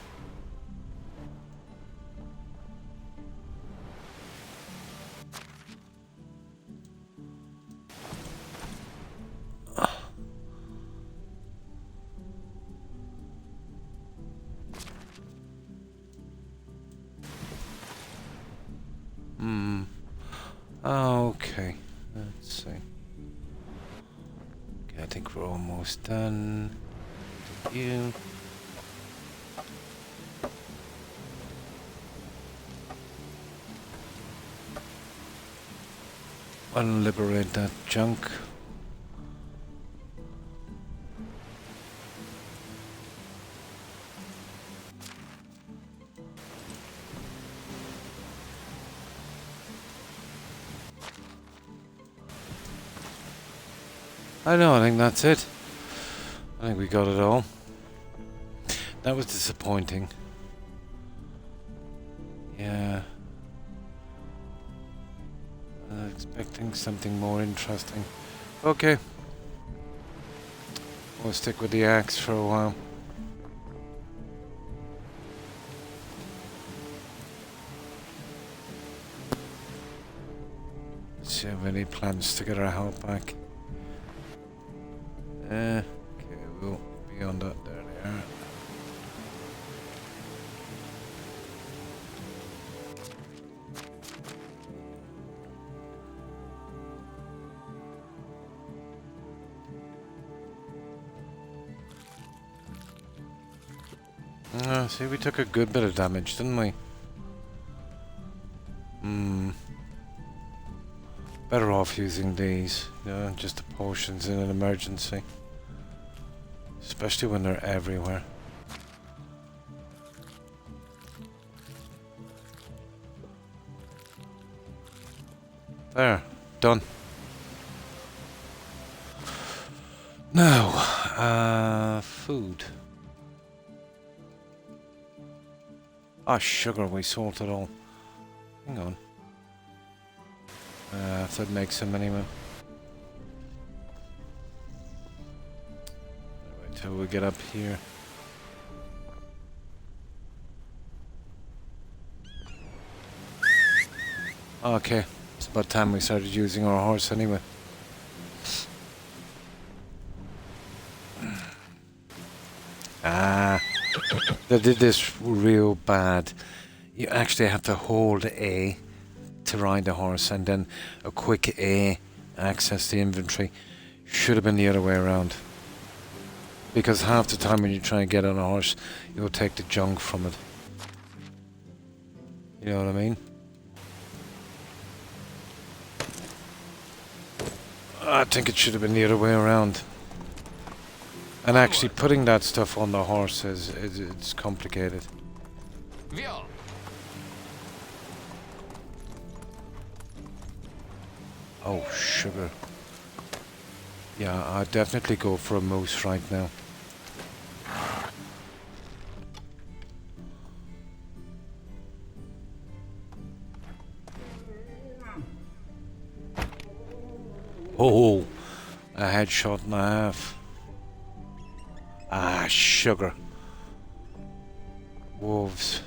Okay, let's see. Okay, I think we're almost done. Thank you. I'll liberate that junk. I think that's it. I think we got it all. That was disappointing. Yeah. I was expecting something more interesting. Okay. We'll stick with the axe for a while. See if any plans to get our health back. Okay, we'll be on that. There they are. See, we took a good bit of damage, didn't we? Better off using these, you know, just the potions in an emergency. Especially when they're everywhere. There, done. Now, food. Ah, sugar, we sold it all. Hang on. If that makes some anyway. Wait till we get up here. Okay, it's about time we started using our horse anyway. They did this real bad. You actually have to hold A to ride the horse and then a quick A access the inventory. Should have been the other way around. Because half the time when you try and get on a horse, you'll take the junk from it. You know what I mean? I think it should have been the other way around. And actually putting that stuff on the horse it's complicated. Via. Oh, sugar. Yeah, I'd definitely go for a moose right now. Oh, a headshot and a half. Ah, sugar. Wolves.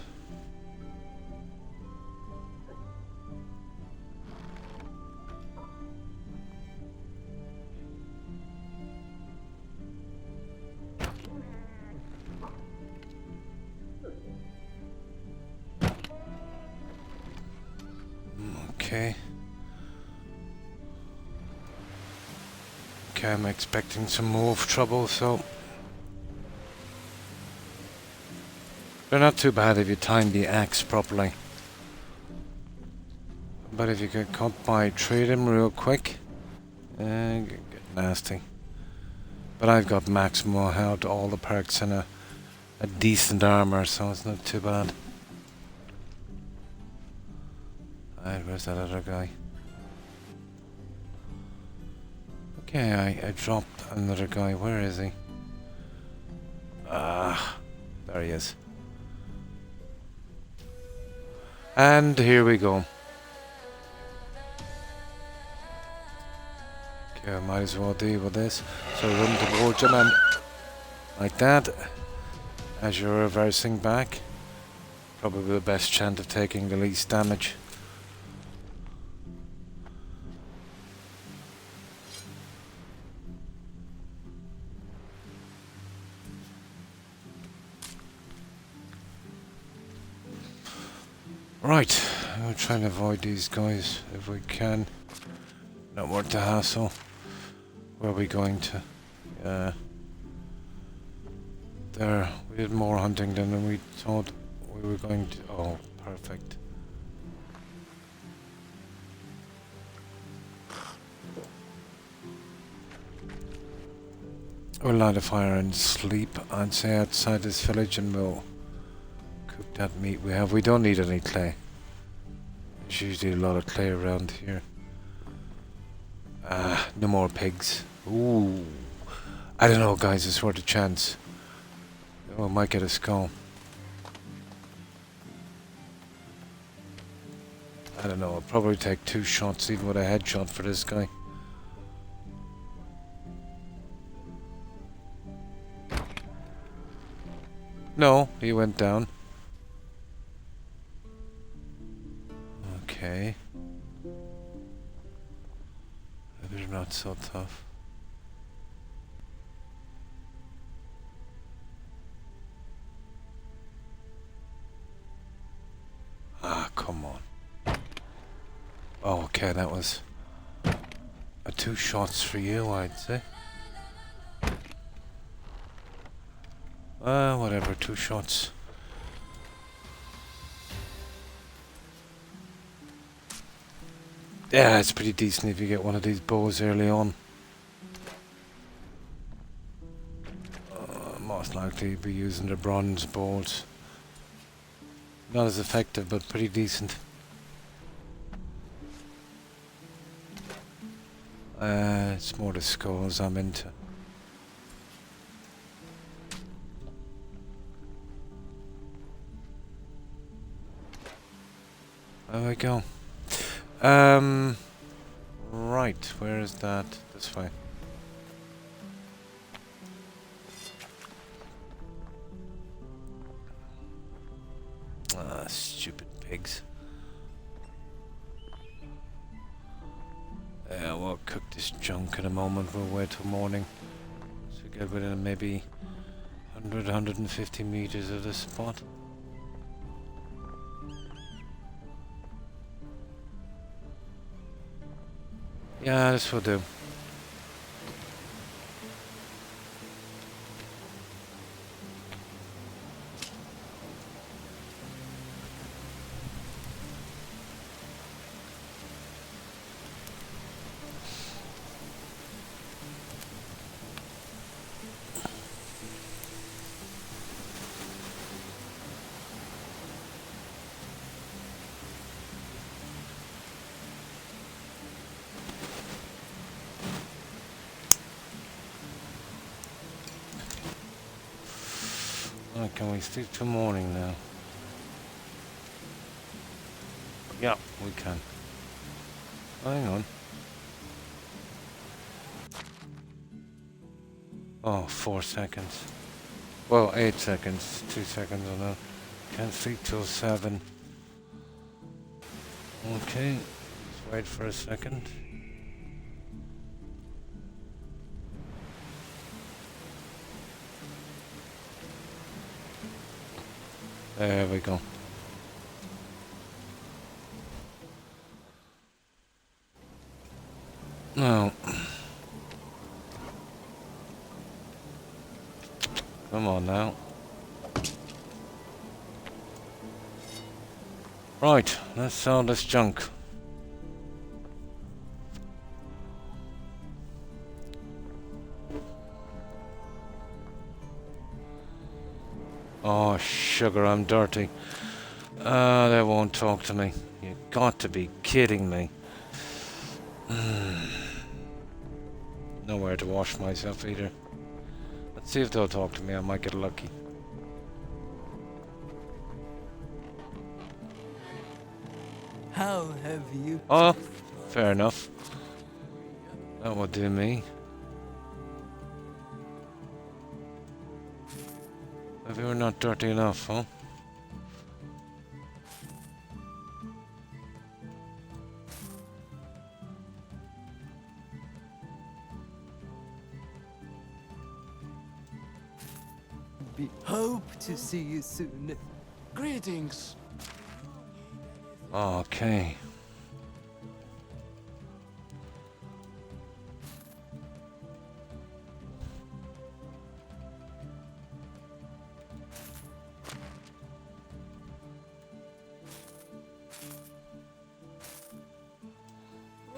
Okay. Okay, I'm expecting some wolf trouble, so... They're not too bad if you time the axe properly. But if you get caught by them real quick, get nasty. But I've got maximum health, all the perks, and a decent armor, so it's not too bad. Alright, where's that other guy? Okay, I dropped another guy. Where is he? Ah, there he is. And here we go. Okay, I might as well deal with this. So run towards him and like that. As you're reversing back. Probably the best chance of taking the least damage. Right, we'll try and avoid these guys if we can. Not worth the hassle. Where are we going to? There, we did more hunting than we thought we were going to. Oh, perfect. We'll light a fire and sleep, I'd say, outside this village, and we'll cook that meat we have. We don't need any clay. There's usually a lot of clay around here. No more pigs. Ooh. I don't know, guys, it's worth a chance. Oh, I might get a skull. I don't know, I'll probably take 2 shots even with a headshot for this guy. No, he went down. Okay. Maybe they're not so tough. Ah, come on. Oh, okay, that was 2 shots for you, I'd say. Whatever, 2 shots. Yeah, it's pretty decent if you get one of these bows early on. Most likely be using the bronze bows. Not as effective, but pretty decent. It's more the skulls I'm into. There we go. Right, where is that? This way. Ah, stupid pigs. Yeah, we'll cook this junk in a moment. We'll wait till morning. So get within maybe 100, 150 meters of this spot. Yeah, this will do. Can we stick to morning now? Yeah, we can. Hang on. Oh, 4 seconds. Well, 8 seconds. 2 seconds on that. Can't sleep till 7. Okay, let's wait for a second. There we go. Now, come on now. Right, let's sell this junk. Oh, sugar, I'm dirty. They won't talk to me. You got to be kidding me. Nowhere to wash myself either. Let's see if they'll talk to me. I might get lucky. How have you? Oh, fair enough. That would do me. Maybe we're not dirty enough, huh? Hope to see you soon. Greetings. Okay.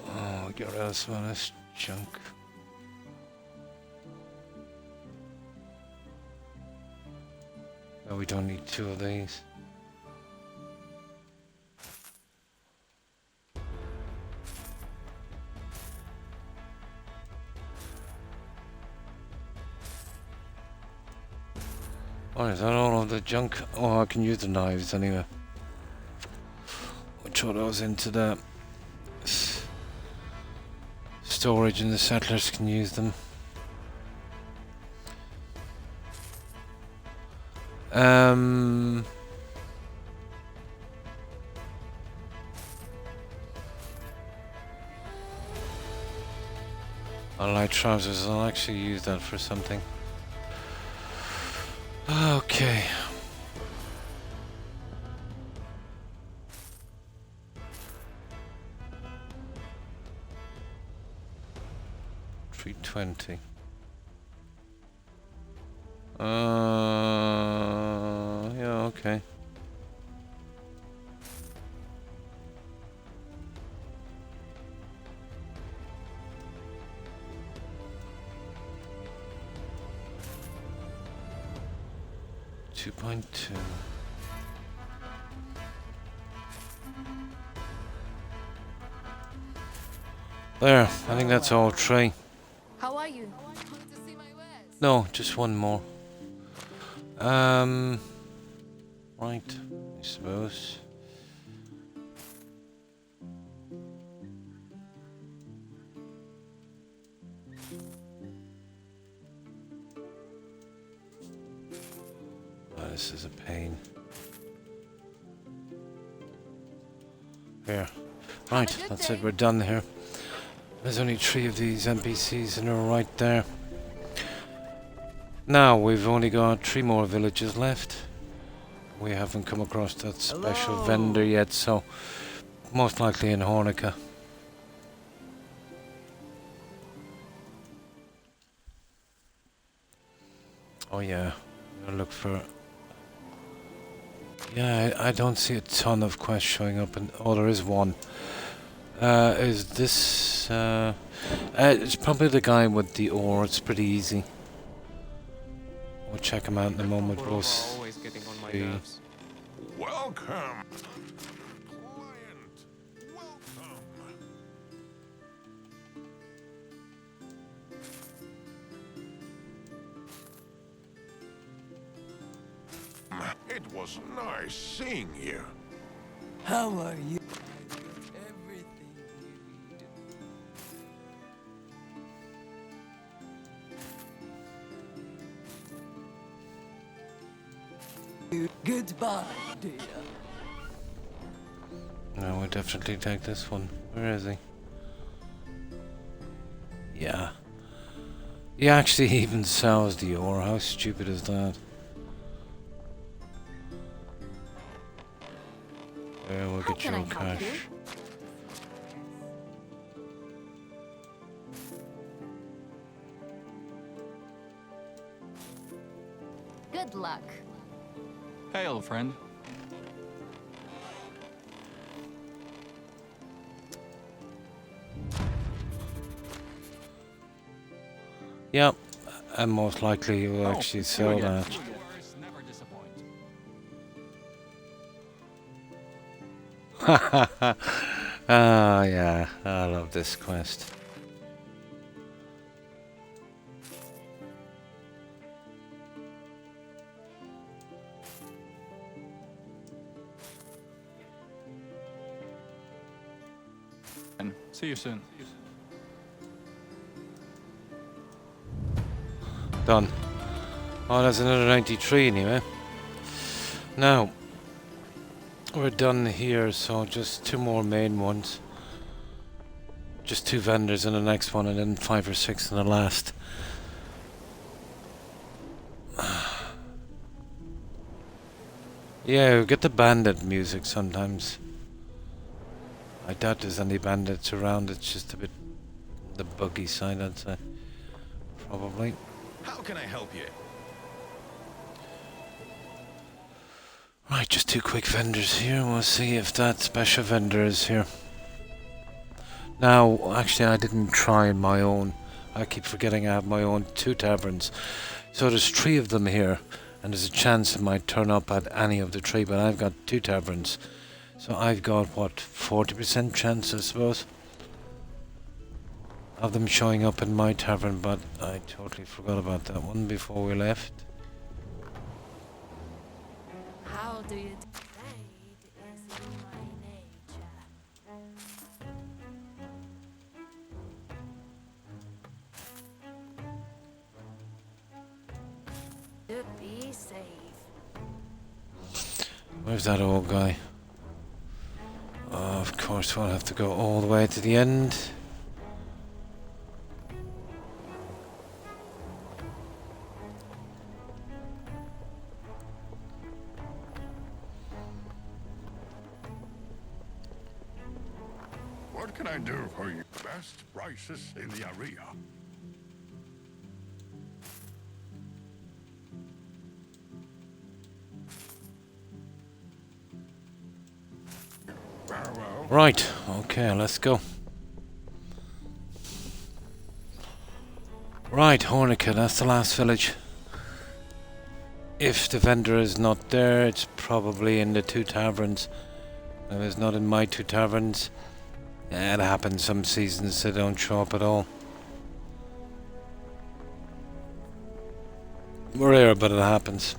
Oh, get rid of some of this junk. Oh, we don't need 2 of these. Oh, is that all of the junk? Oh, I can use the knives anyway. We'll throw those into the storage and the settlers can use them. I like trousers, I'll actually use that for something. Okay. $320. Yeah, okay. $2.2. There, I think that's all three. How are you? No, just one more. Right, I suppose. Oh, this is a pain. Here. Right, that's it, we're done here. There's only 3 of these NPCs and they're right there. Now, we've only got 3 more villages left. We haven't come across that special vendor yet, so most likely in Hornica. Oh yeah, I'll look for... Yeah, I don't see a ton of quests showing up, and oh, there is one. Is this... it's probably the guy with the ore, it's pretty easy. We'll check him out in a moment. We'll Always getting on my see. nerves. Welcome, client. Welcome. It was nice seeing you. How are you? Everything you need. Goodbye, dear. No, we'll definitely take this one. Where is he? Yeah. He actually even sells the ore. How stupid is that? Yeah, we'll How get can your I help cash. you? Good luck. Hail, friend. Yep, and most likely he will Oh, actually you sell again. that. Yours never disappoint. Ah, yeah, I love this quest. And see you soon. Done. Oh, that's another 93 anyway. Now, we're done here, so just 2 more main ones. Just 2 vendors in the next one, and then 5 or 6 in the last. Yeah, we get the bandit music sometimes. I doubt there's any bandits around, it's just a bit the buggy side, I'd say. Probably. How can I help you? Right, just 2 quick vendors here. We'll see if that special vendor is here. Now, actually, I didn't try my own. I keep forgetting I have my own 2 taverns. So there's 3 of them here, and there's a chance it might turn up at any of the 3, but I've got 2 taverns. So I've got, what, 40% chance, I suppose, of them showing up in my tavern, but I totally forgot about that one before we left. How do you do? Trade is in my nature. To be safe. Where's that old guy? Oh, of course, we'll have to go all the way to the end. What can I do for you? Best prices in the area. Farewell. Right, okay, let's go. Right, Hornica, that's the last village. If the vendor is not there, it's probably in the 2 taverns. If it's not in my 2 taverns, yeah, it happens some seasons they don't show up at all. Rare, but it happens.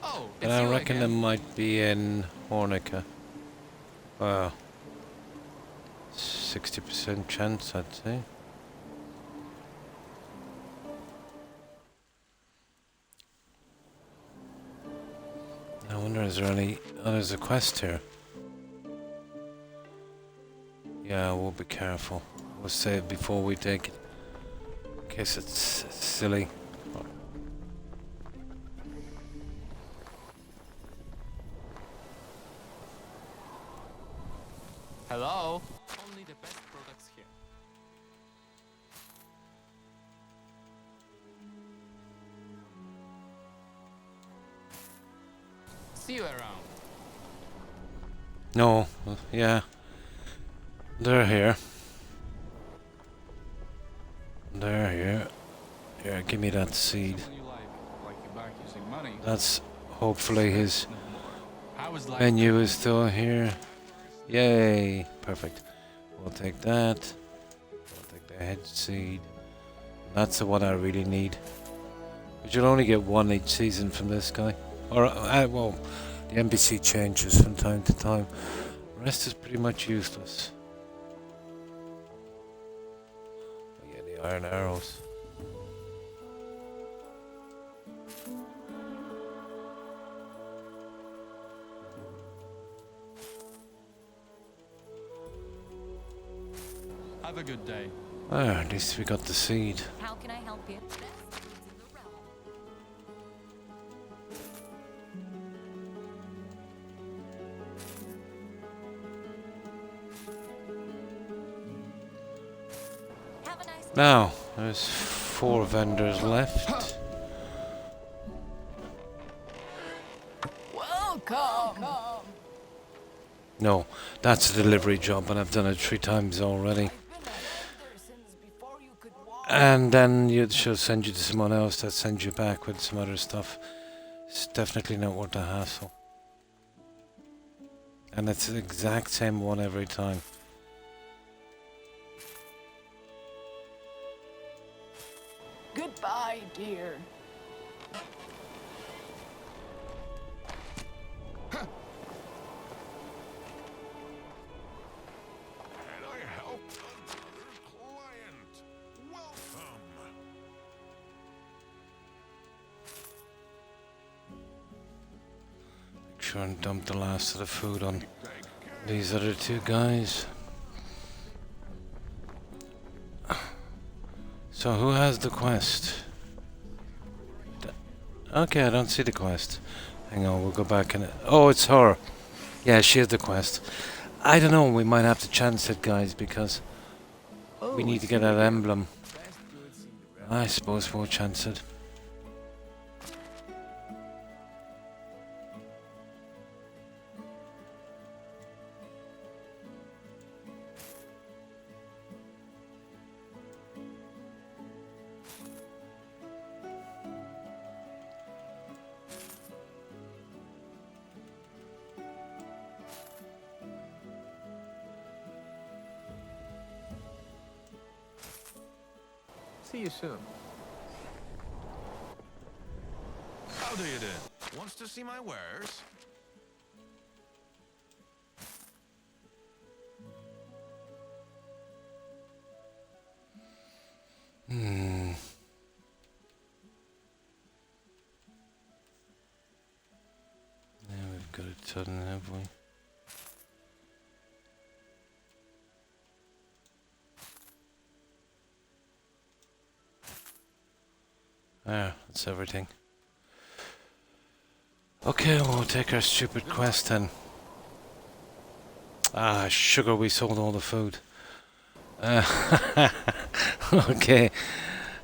Oh, And it's I you reckon it again. might be in Hornica. Wow. 60% chance, I'd say. I wonder, is there any... Oh, there's a quest here. Yeah, we'll be careful. We'll save before we take it. In case it's silly. Hello? Only the best products here. See you around. No, yeah. They're here. They're here. Here, give me that seed. When you like you're back using money. That's hopefully his How is life? menu is still here. Yay! Perfect. We'll take that. We'll take the head seed. That's the one I really need. But you'll only get one each season from this guy. Or, well, the NPC changes from time to time. The rest is pretty much useless. Oh yeah, the iron arrows. Have a good day. Ah, at least we got the seed. How can I help you? Have a nice day. Now, there's 4 vendors left. Welcome. No, that's a delivery job, and I've done it 3 times already. I've been a vendor since before you could walk. And then she'll send you to someone else that sends you back with some other stuff. It's definitely not worth the hassle. And it's the exact same one every time. Goodbye, dear. Can I help another client? Welcome. Make sure and dump the last of the food on these other 2 guys. So who has the quest? Okay, I don't see the quest. Hang on, we'll go back and... Oh, it's her. Yeah, she has the quest. I don't know, we might have to chance it, guys, because we need to get that emblem. I suppose we'll chance it. See you soon. How do you do? Wants to see my wares? Hmm. Yeah, we've got a ton, have we? Ah, that's everything. Okay, we'll take our stupid quest then. Ah, sugar, we sold all the food. Okay.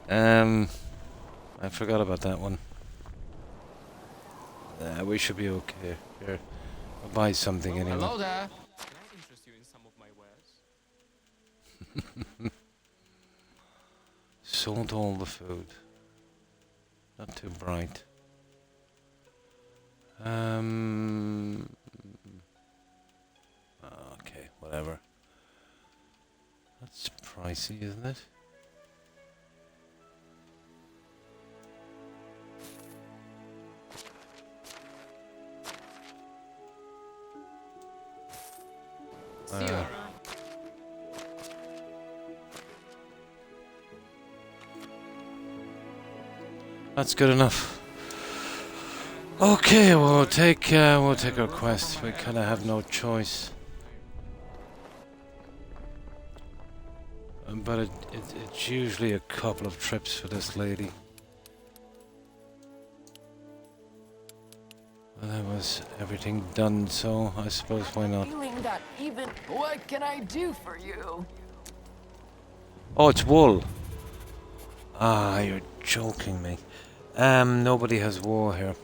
I forgot about that one. We should be okay. Here, I'll buy something anyway. Hello there. Can I interest you in some of my wares? Sold all the food. Not too bright. Okay, whatever. That's pricey, isn't it? See you around. That's good enough. Okay, we'll take our quest. We kind of have no choice. But it's usually a couple of trips for this lady. Well, that was everything done, so I suppose why not? Feeling that even. What can I do for you? Oh, it's wool. Ah, you're joking me. Nobody has wool here.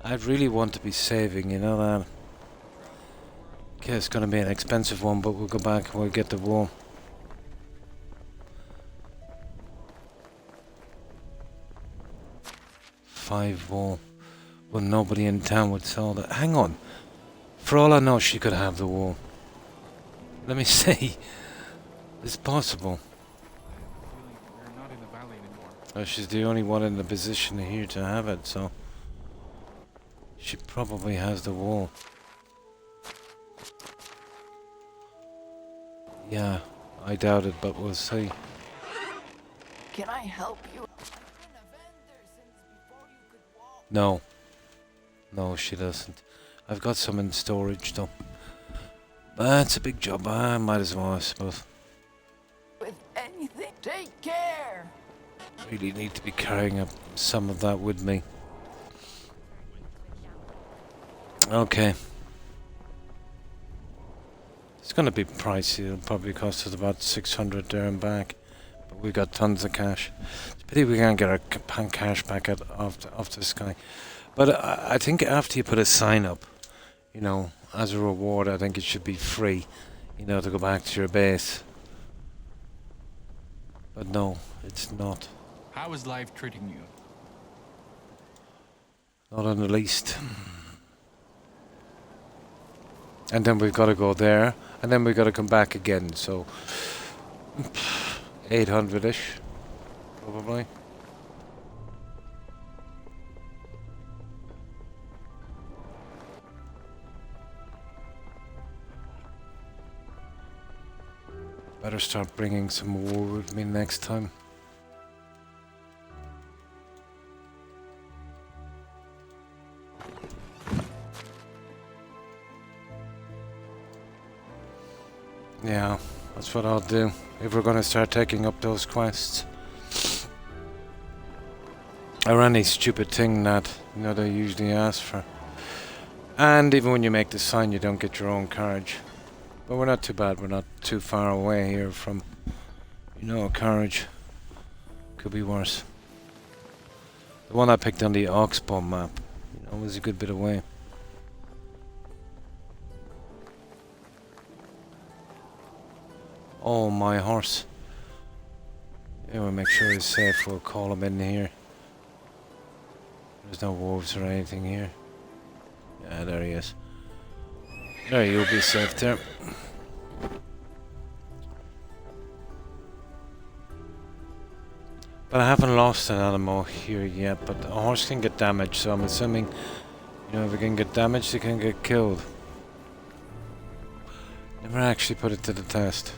I really want to be saving, you know that. Okay, it's gonna be an expensive one, but we'll go back and we'll get the wool. Five wool. Well, nobody in town would sell that. Hang on. For all I know, she could have the wool. Let me see. It's possible. We're not in the valley anymore. She's the only one in the position here to have it, so she probably has the wool. Yeah, I doubt it, but we'll see. Can I help you? No. No, she doesn't. I've got some in storage, though. That's a big job. I might as well, I suppose. With anything. Take care. Really need to be carrying up some of that with me. Okay. It's going to be pricey. It'll probably cost us about 600 there and back. But we got tons of cash. It's a pity we can't get our cash back off this guy. But I think after you put a sign up, you know, as a reward, I think it should be free, you know, to go back to your base. But no, it's not. How is life treating you? Not in the least. And then we've got to go there, and then we've got to come back again, so 800-ish, probably. Better start bringing some wool with me next time. Yeah, that's what I'll do if we're going to start taking up those quests. Or any stupid thing that, you know, they usually ask for. And even when you make the sign, you don't get your own carriage. But we're not too bad. We're not too far away here from, you know, a carriage. Could be worse. The one I picked on the Oxbow map, you know, was a good bit away. Oh, my horse. Yeah, we'll make sure he's safe. We'll call him in here. There's no wolves or anything here. Yeah, there he is. There, you'll be safe there. But I haven't lost an animal here yet, but a horse can get damaged, so I'm assuming, you know, if it can get damaged, it can get killed. Never actually put it to the test.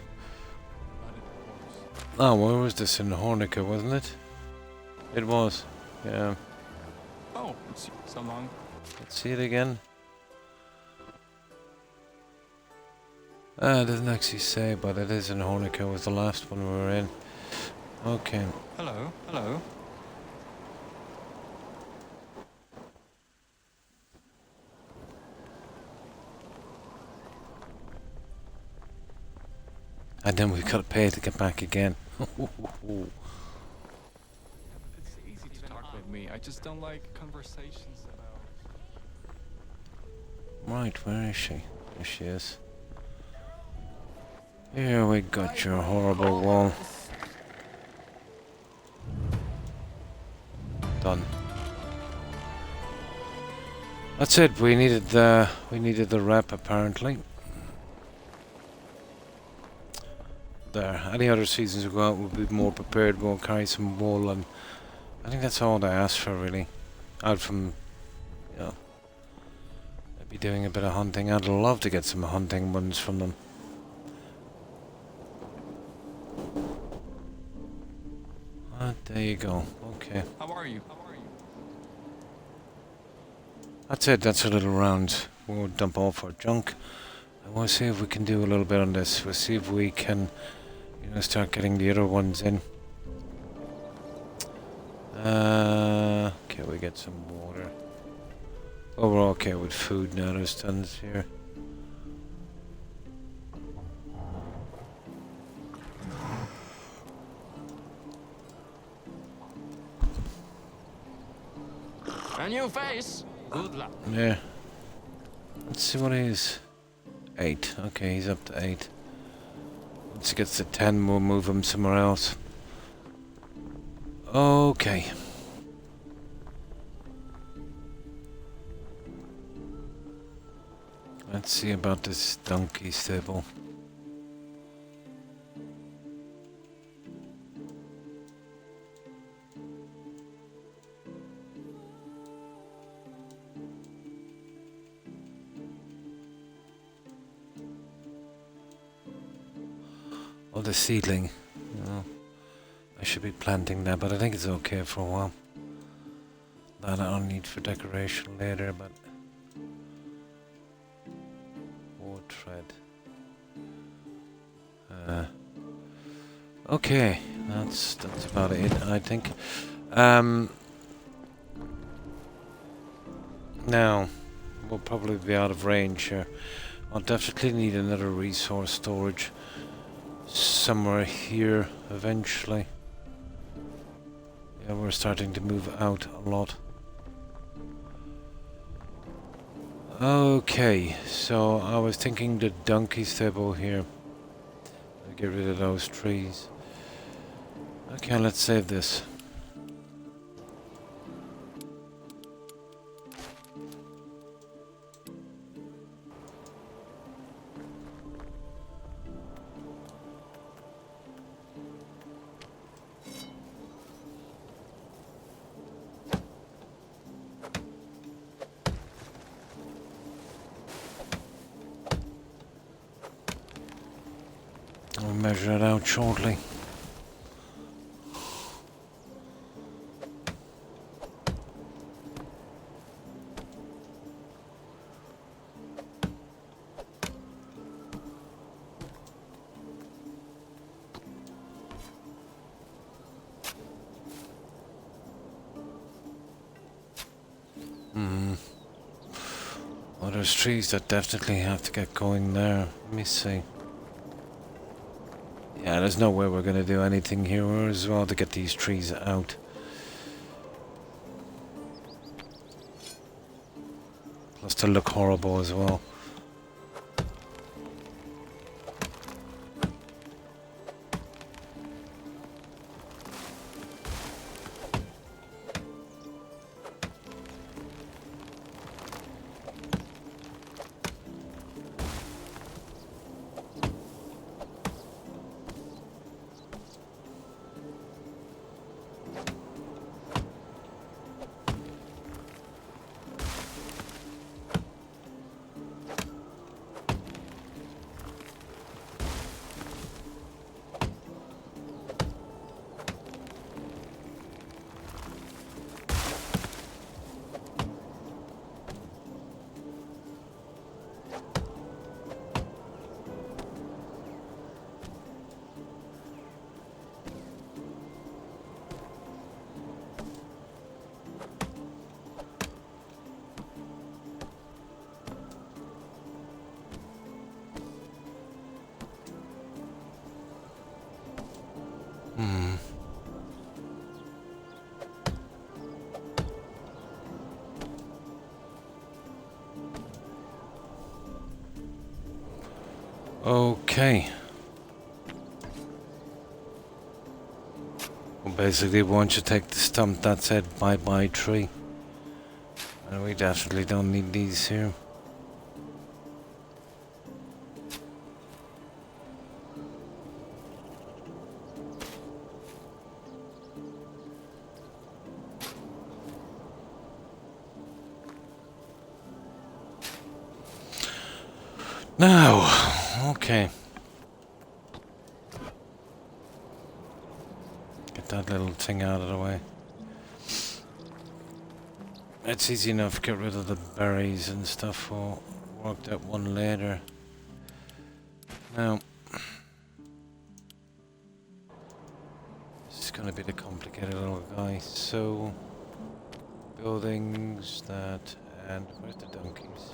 Oh, where was this? In Hornica, wasn't it? It was, yeah. Oh, it's so long. Let's see it again. It doesn't actually say, but it is in Hornica. It was the last one we were in. Okay. Hello, hello. And then we've got to pay to get back again. It's easy to talk with me. I just don't like conversations about... Right, where is she? There she is. Here we got your horrible wall. Done. That's it. We needed the rep apparently. There. Any other seasons we go out, we'll be more prepared. We'll carry some wool, and I think that's all they asked for really. Out from, you know, I'd be doing a bit of hunting. I'd love to get some hunting ones from them. There you go. Okay. How are you? How are you? That's it. That's a little round. We'll dump off our junk. And we'll see if we can do a little bit on this. We'll see if we can, you know, start getting the other ones in. Okay, we get some water. Oh, we're okay with food now. There's tons here. A new face. Good luck. Yeah. Let's see what he is. 8. Okay, he's up to 8. Once he gets to 10, we'll move him somewhere else. Okay. Let's see about this donkey stable. Oh, the seedling. Oh, I should be planting that, but I think it's okay for a while. That I'll need for decoration later, but... More tread. Okay, that's about it, I think. Now, we'll probably be out of range here. I'll definitely need another resource storage somewhere here eventually. Yeah, we're starting to move out a lot. Okay, so I was thinking the donkey stable here. I'll get rid of those trees. Okay, let's save this. I'll measure it out shortly. Well, there's trees that definitely have to get going there. Let me see. Yeah, there's no way we're going to do anything here as well to get these trees out. Plus to look horrible as well. Okay. Well, basically, once you take the stump, that's it. Bye-bye tree. And we definitely don't need these here. Now, okay. Get that little thing out of the way. It's easy enough to get rid of the berries and stuff. We'll work that one later. Now, this is going to be the complicated little guy. So, buildings, that, and where's the donkeys?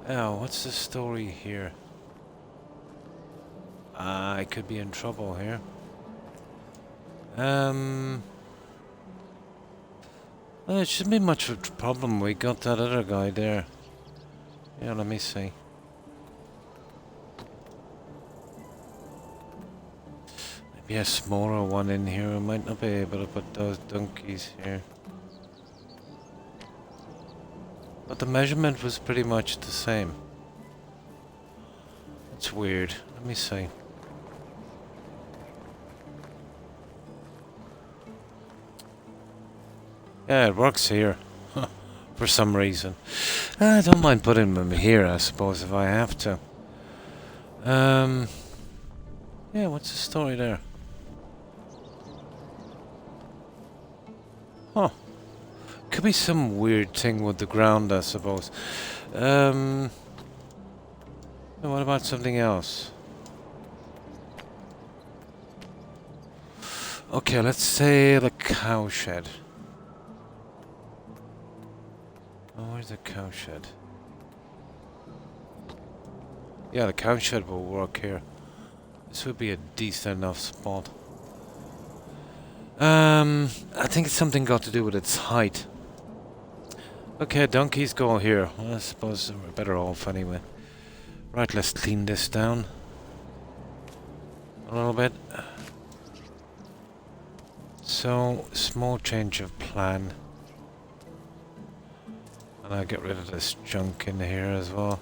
Oh, what's the story here? I could be in trouble here. Well, it shouldn't be much of a problem. We got that other guy there. Yeah, let me see. Maybe a smaller one in here. I might not be able to put those donkeys here. But the measurement was pretty much the same. It's weird. Let me see. Yeah, it works here. For some reason. I don't mind putting them here, I suppose, if I have to. Yeah, what's the story there? Huh. Could be some weird thing with the ground, I suppose. What about something else? Okay, let's say the cow shed. Oh, where's the cow shed? Yeah, the cow shed will work here. This would be a decent enough spot. I think it's something got to do with its height. Okay, donkeys go here. Well, I suppose we're better off anyway. Right, let's clean this down a little bit. So, small change of plan. And I'll get rid of this junk in here as well.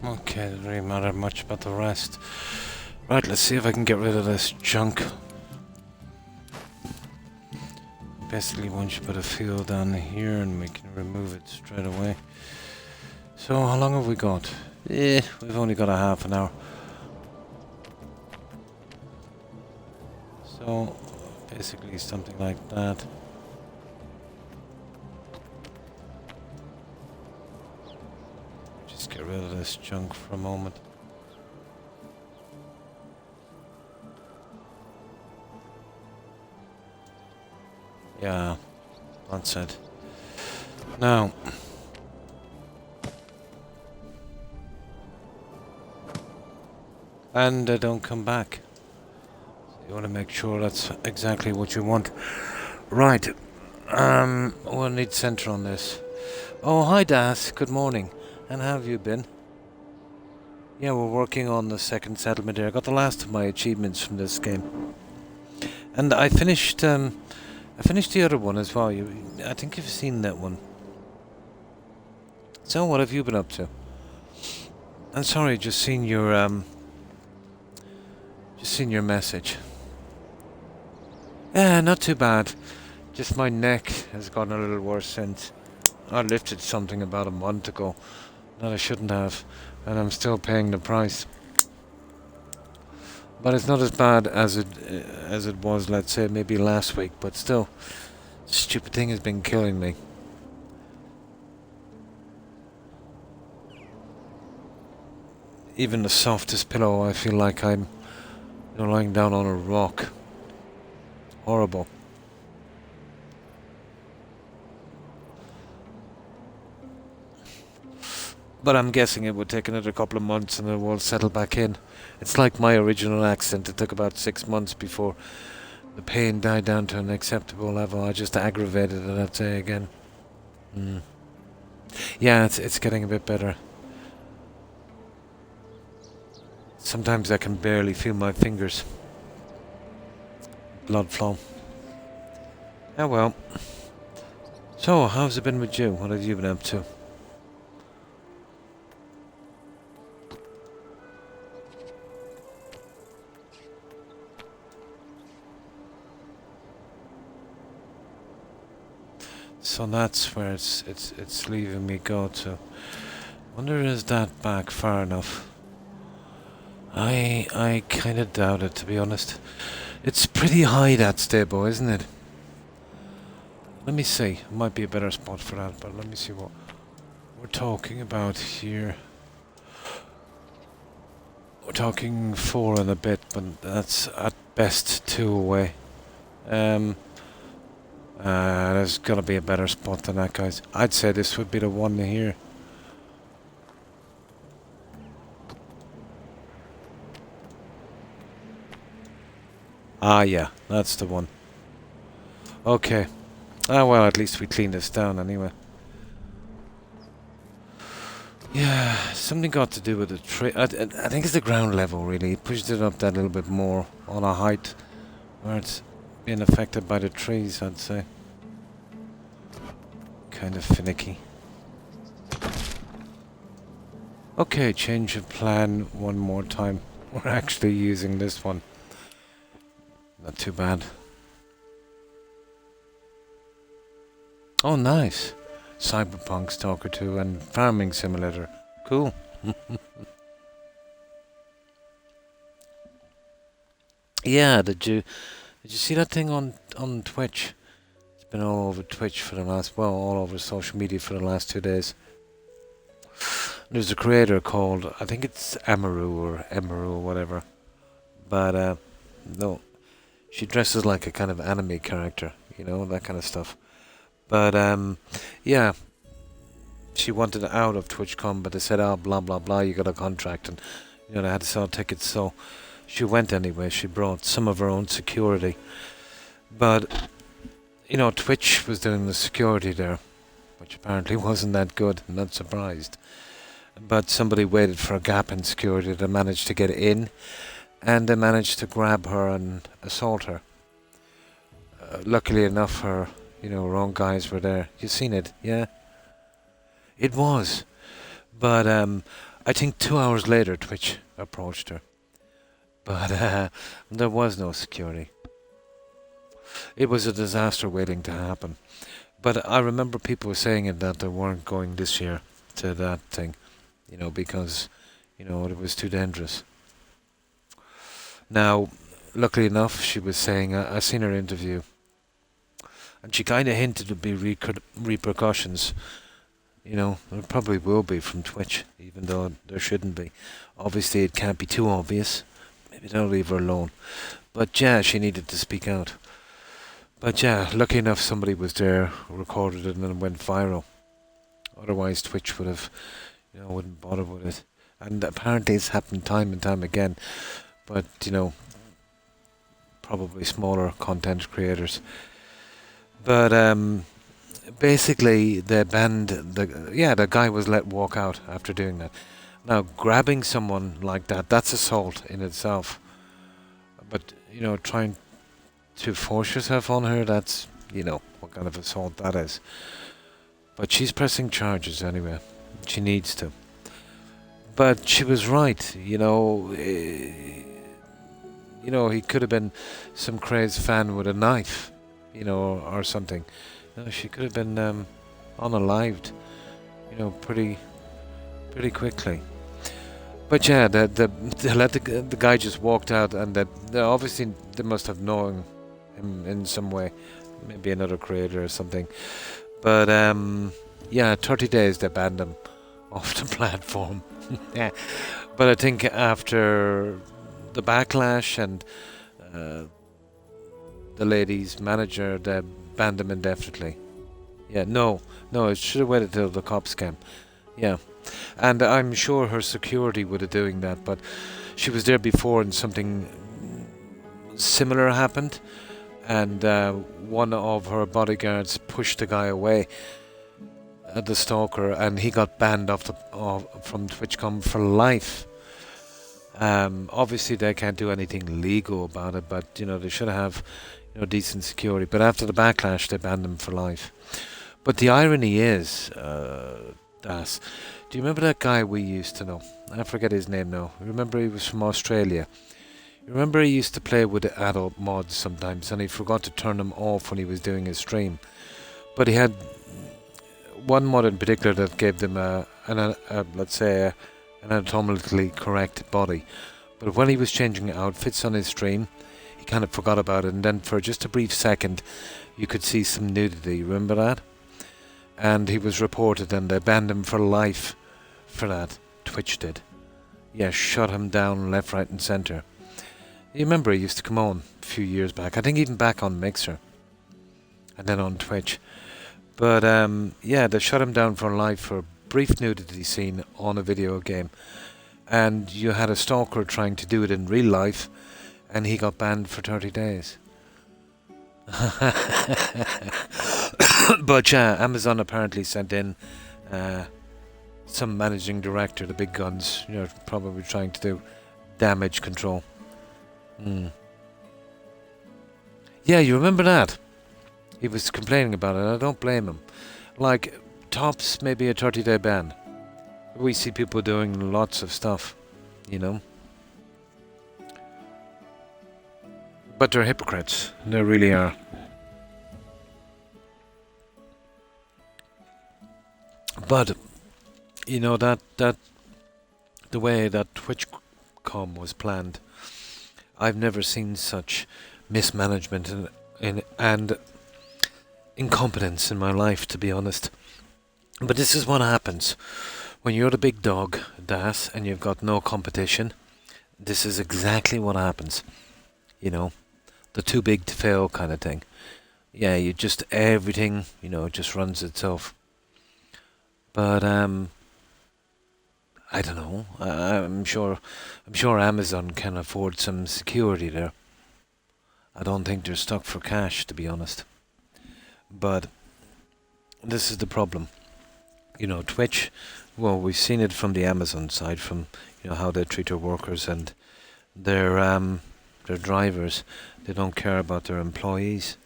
Okay, doesn't really matter much about the rest. Right, let's see if I can get rid of this junk. Basically, once you put a field down here and we can remove it straight away. So, how long have we got? We've only got a half an hour. So, basically something like that. Just get rid of this junk for a moment. Yeah, that's it. Now, and they don't come back. So you want to make sure that's exactly what you want. Right. We'll need center on this. Oh, hi Das. Good morning. And how have you been? Yeah, we're working on the second settlement here. I got the last of my achievements from this game. And I finished the other one as well. I think you've seen that one. So, what have you been up to? I'm sorry, just seen your message. Yeah, not too bad. Just my neck has gotten a little worse since I lifted something about a month ago that I shouldn't have, and I'm still paying the price. But it's not as bad as it was, let's say, maybe last week. But still, stupid thing has been killing me. Even the softest pillow, I feel like I'm lying down on a rock. Horrible. But I'm guessing it would take another couple of months and it will settle back in. It's like my original accident. It took about 6 months before the pain died down to an acceptable level. I just aggravated it, I'd say, again. Yeah, it's getting a bit better. Sometimes I can barely feel my fingers. Blood flow. Oh well. So, how's it been with you? What have you been up to? So that's where it's leaving me go to. Wonder is that back far enough? I kind of doubt it, to be honest. It's pretty high, that stable, isn't it? Let me see. It might be a better spot for that, but let me see what we're talking about here. We're talking 4 and a bit, but that's at best 2 away. There's gotta be a better spot than that, guys. I'd say this would be the one here. Ah, yeah, that's the one. Okay. Ah, well, at least we cleaned this down anyway. Yeah, something got to do with the tree. I think it's the ground level, really. It pushed it up that little bit more on a height where it's being affected by the trees, I'd say. Kind of finicky. Okay, change of plan one more time. We're actually using this one. Not too bad. Oh, nice. Cyberpunk Stalker 2 and Farming Simulator. Cool. Yeah, did you see that thing on Twitch? It's been all over Twitch for the last, well, all over social media for the last 2 days. There's a creator called, I think it's Amaru or whatever. But, no. She dresses like a kind of anime character, you know, that kind of stuff. But, yeah. She wanted out of TwitchCon, but they said, oh, blah, blah, blah, you got a contract. And, you know, they had to sell tickets, so she went anyway. She brought some of her own security. But, you know, Twitch was doing the security there, which apparently wasn't that good. I'm not surprised. But somebody waited for a gap in security. They managed to get in, and they managed to grab her and assault her. Luckily enough, her, you know, her own guys were there. You seen it, yeah? It was. But I think 2 hours later, Twitch approached her. But there was no security. It was a disaster waiting to happen. But I remember people saying it that they weren't going this year to that thing. You know, because, you know, it was too dangerous. Now, luckily enough, she was saying, I seen her interview, and she kind of hinted there'd be repercussions. You know, there probably will be from Twitch, even though there shouldn't be. Obviously, it can't be too obvious. Maybe they'll leave her alone. But yeah, she needed to speak out. But yeah, lucky enough somebody was there, recorded it, and then went viral. Otherwise, Twitch would have, you know, wouldn't bother with it. And apparently it's happened time and time again. But, you know, probably smaller content creators. But, basically, they banned the guy was let walk out after doing that. Now, grabbing someone like that, that's assault in itself. But, you know, trying to force yourself on her, that's, you know, what kind of assault that is. But she's pressing charges anyway. She needs to. But she was right, he could have been some crazed fan with a knife, or something. No, she could have been unalived, pretty quickly. But yeah, the guy just walked out, and obviously they must have known him in some way, maybe another creator or something. But yeah, 30 days they banned him off the platform. Yeah, but I think after the backlash and the lady's manager, they banned him indefinitely. Yeah, no, it should have waited till the cops came. Yeah, and I'm sure her security would have doing that, but she was there before and something similar happened, and one of her bodyguards pushed the guy away, the stalker, and he got banned from Twitch.com for life. Obviously they can't do anything legal about it, but they should have decent security. But after the backlash, they banned him for life. But the irony is, Das, do you remember that guy we used to know? I forget his name now. Remember, he was from Australia. You remember he used to play with the adult mods sometimes, and he forgot to turn them off when he was doing his stream. But he had one mod in particular that gave them let's say, an anatomically correct body. But when he was changing outfits on his stream, he kind of forgot about it, and then for just a brief second, you could see some nudity. Remember that? And he was reported, and they banned him for life for that. Twitch did. Yeah, shut him down left, right, and centre. You remember he used to come on a few years back. I think even back on Mixer, and then on Twitch. But yeah, they shut him down for life for a brief nudity scene on a video game. And you had a stalker trying to do it in real life, and he got banned for 30 days. But yeah, Amazon apparently sent in some managing director, the big guns, probably trying to do damage control. Yeah, you remember that? He was complaining about it, and I don't blame him. Like, tops maybe a 30-day ban. We see people doing lots of stuff, But they're hypocrites. They really are. But, that the way that Twitch.com was planned, I've never seen such mismanagement and incompetence in my life, to be honest. But this is what happens when you're the big dog, Das, and you've got no competition. This is exactly what happens. The too big to fail kind of thing. Yeah, everything, just runs itself. But I don't know. I'm sure Amazon can afford some security there. I don't think they're stuck for cash, to be honest. But this is the problem. Twitch, well, we've seen it from the Amazon side, from how they treat their workers and their drivers. They don't care about their employees.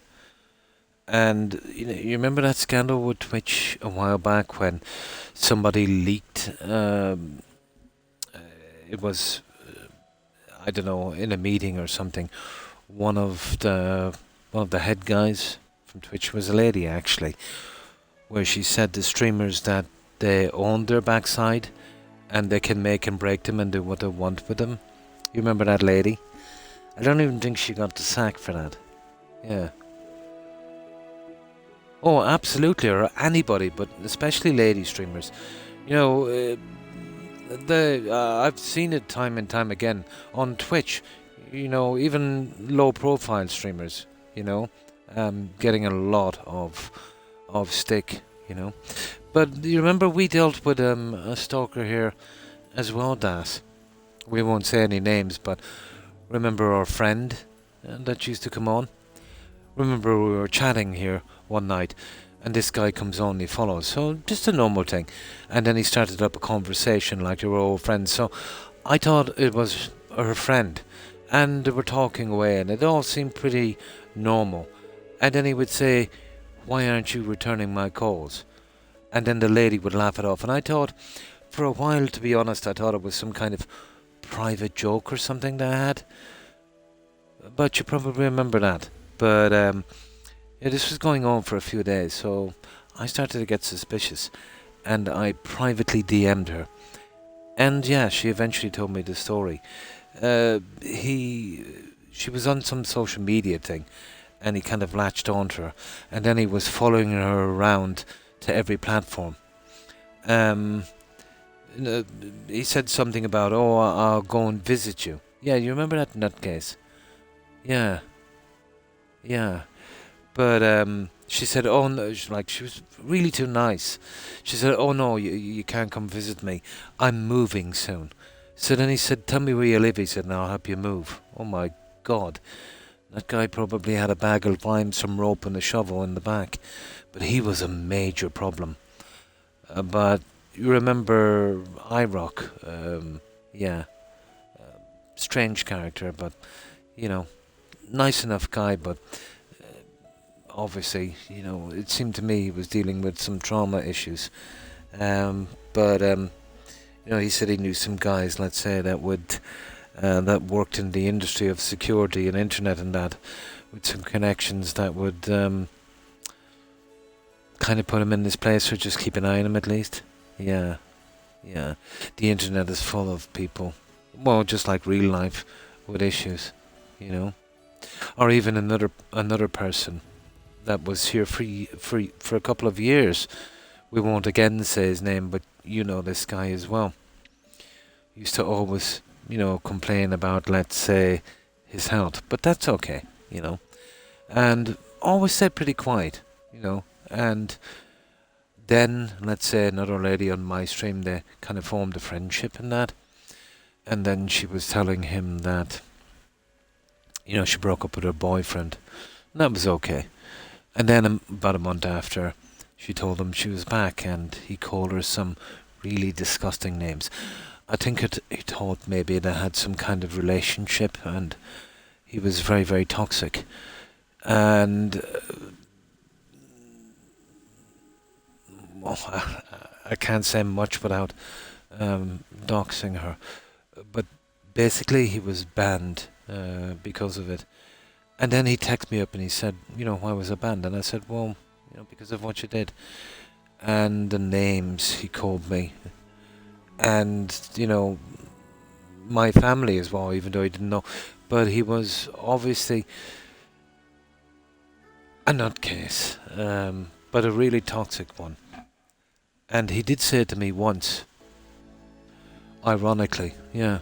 And you remember that scandal with Twitch a while back when somebody leaked? It was, I don't know, in a meeting or something. One of the head guys from Twitch was a lady, actually, where she said to streamers that they own their backside and they can make and break them and do what they want with them. You remember that lady? I don't even think she got the sack for that. Yeah. Oh, absolutely, or anybody, but especially lady streamers. I've seen it time and time again on Twitch. Even low-profile streamers. Getting a lot of stick. But you remember we dealt with a stalker here as well, Das. We won't say any names, but remember our friend that used to come on? Remember we were chatting here one night, and this guy comes on, he follows. So just a normal thing. And then he started up a conversation like they were old friends. So I thought it was her friend. And they were talking away, and it all seemed pretty normal. And then he would say, "Why aren't you returning my calls?" And then the lady would laugh it off. And I thought, for a while, to be honest, I thought it was some kind of private joke or something they had. But you probably remember that. But yeah, this was going on for a few days, so I started to get suspicious, and I privately DM'd her. And yeah, she eventually told me the story. She was on some social media thing, and he kind of latched onto her, and then he was following her around to every platform. He said something about, "Oh, I'll go and visit you." Yeah, you remember that in that case? Yeah, yeah. But she said, "Oh no," she was really too nice. She said, "Oh no, you can't come visit me. I'm moving soon." So then he said, "Tell me where you live." He said, "No, I'll help you move." Oh my God, that guy probably had a bag of limes, some rope, and a shovel in the back, but he was a major problem. But you remember IROC? Yeah, strange character, but you know, nice enough guy, but. Obviously, it seemed to me he was dealing with some trauma issues. But he said he knew some guys, let's say, that worked in the industry of security and internet and that, with some connections that would kind of put him in this place, or just keep an eye on him at least. Yeah. The internet is full of people, well, just like real life, with issues, or even another person that was here for a couple of years. We won't again say his name, but you know this guy as well. Used to always, complain about, let's say, his health, but that's okay, and always stayed pretty quiet, and then, let's say, another lady on my stream, they kind of formed a friendship and that, and then she was telling him that, she broke up with her boyfriend, and that was okay. And then about a month after, she told him she was back, and he called her some really disgusting names. I think he thought maybe they had some kind of relationship, and he was very, very toxic. And I can't say much without doxing her. But basically, he was banned because of it. And then he texted me up and he said, why was I banned? And I said, well, because of what you did. And the names he called me. And, my family as well, even though he didn't know. But he was obviously a nutcase, but a really toxic one. And he did say to me once, ironically, yeah.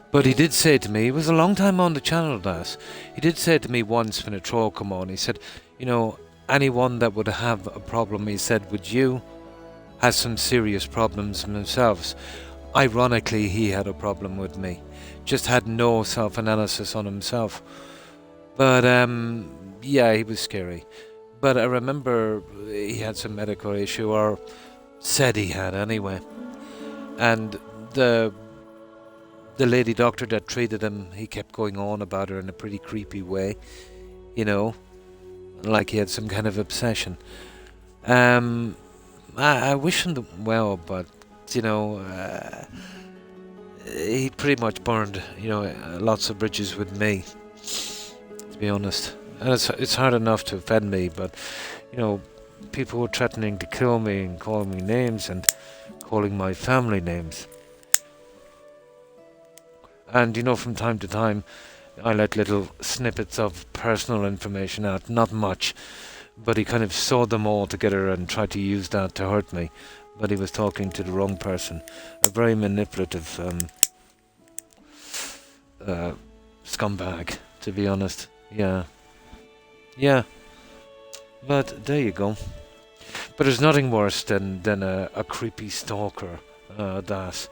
But he did say to me, it was a long time on the channel, that he did say to me once when a troll come on, he said, anyone that would have a problem, he said, with you, has some serious problems themselves. Ironically, he had a problem with me, just had no self-analysis on himself. But yeah, he was scary. But I remember he had some medical issue, or said he had anyway, and the lady doctor that treated him, he kept going on about her in a pretty creepy way, like he had some kind of obsession. I wish him well, but he pretty much burned, lots of bridges with me, to be honest. And it's hard enough to offend me, but people were threatening to kill me and calling me names and calling my family names. And, from time to time, I let little snippets of personal information out. Not much, but he kind of sewed them all together and tried to use that to hurt me. But he was talking to the wrong person. A very manipulative scumbag, to be honest. Yeah. But there you go. But there's nothing worse than a creepy stalker, that.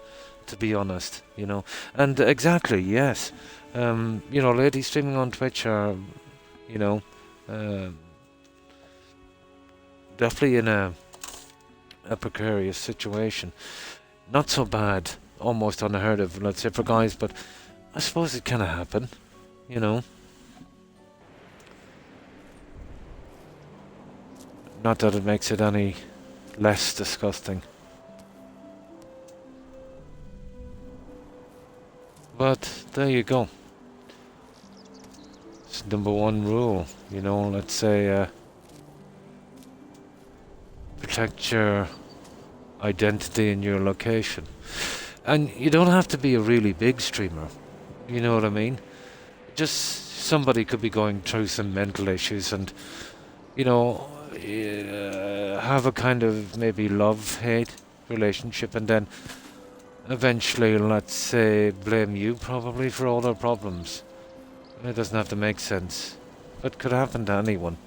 To be honest, and exactly, yes, ladies streaming on Twitch are, definitely in a precarious situation. Not so bad, almost unheard of, let's say, for guys, but I suppose it can happen, Not that it makes it any less disgusting. But there you go. It's number one rule, you know, let's say protect your identity and your location. And you don't have to be a really big streamer, you know what I mean? Just somebody could be going through some mental issues and, you know, have a kind of maybe love-hate relationship, and then eventually, let's say, blame you probably for all their problems. It doesn't have to make sense, but could happen to anyone.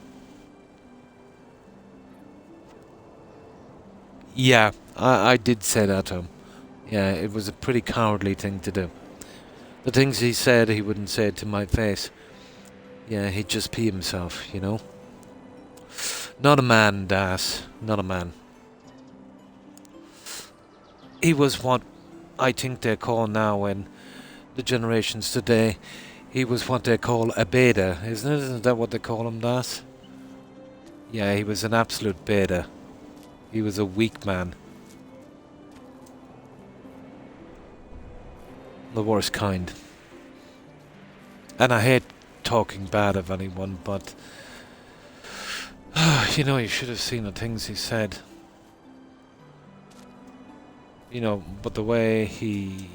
Yeah, I did say that to him. Yeah, it was a pretty cowardly thing to do. The things he said, he wouldn't say it to my face. Yeah, he'd just pee himself, you know. Not a man, Das. Not a man. He was what I think they call now in the generations today, he was what they call a beta, isn't it? Isn't that what they call him, Das? Yeah, he was an absolute beta. He was a weak man. The worst kind. And I hate talking bad of anyone, but you know, you should have seen the things he said. You know, but the way he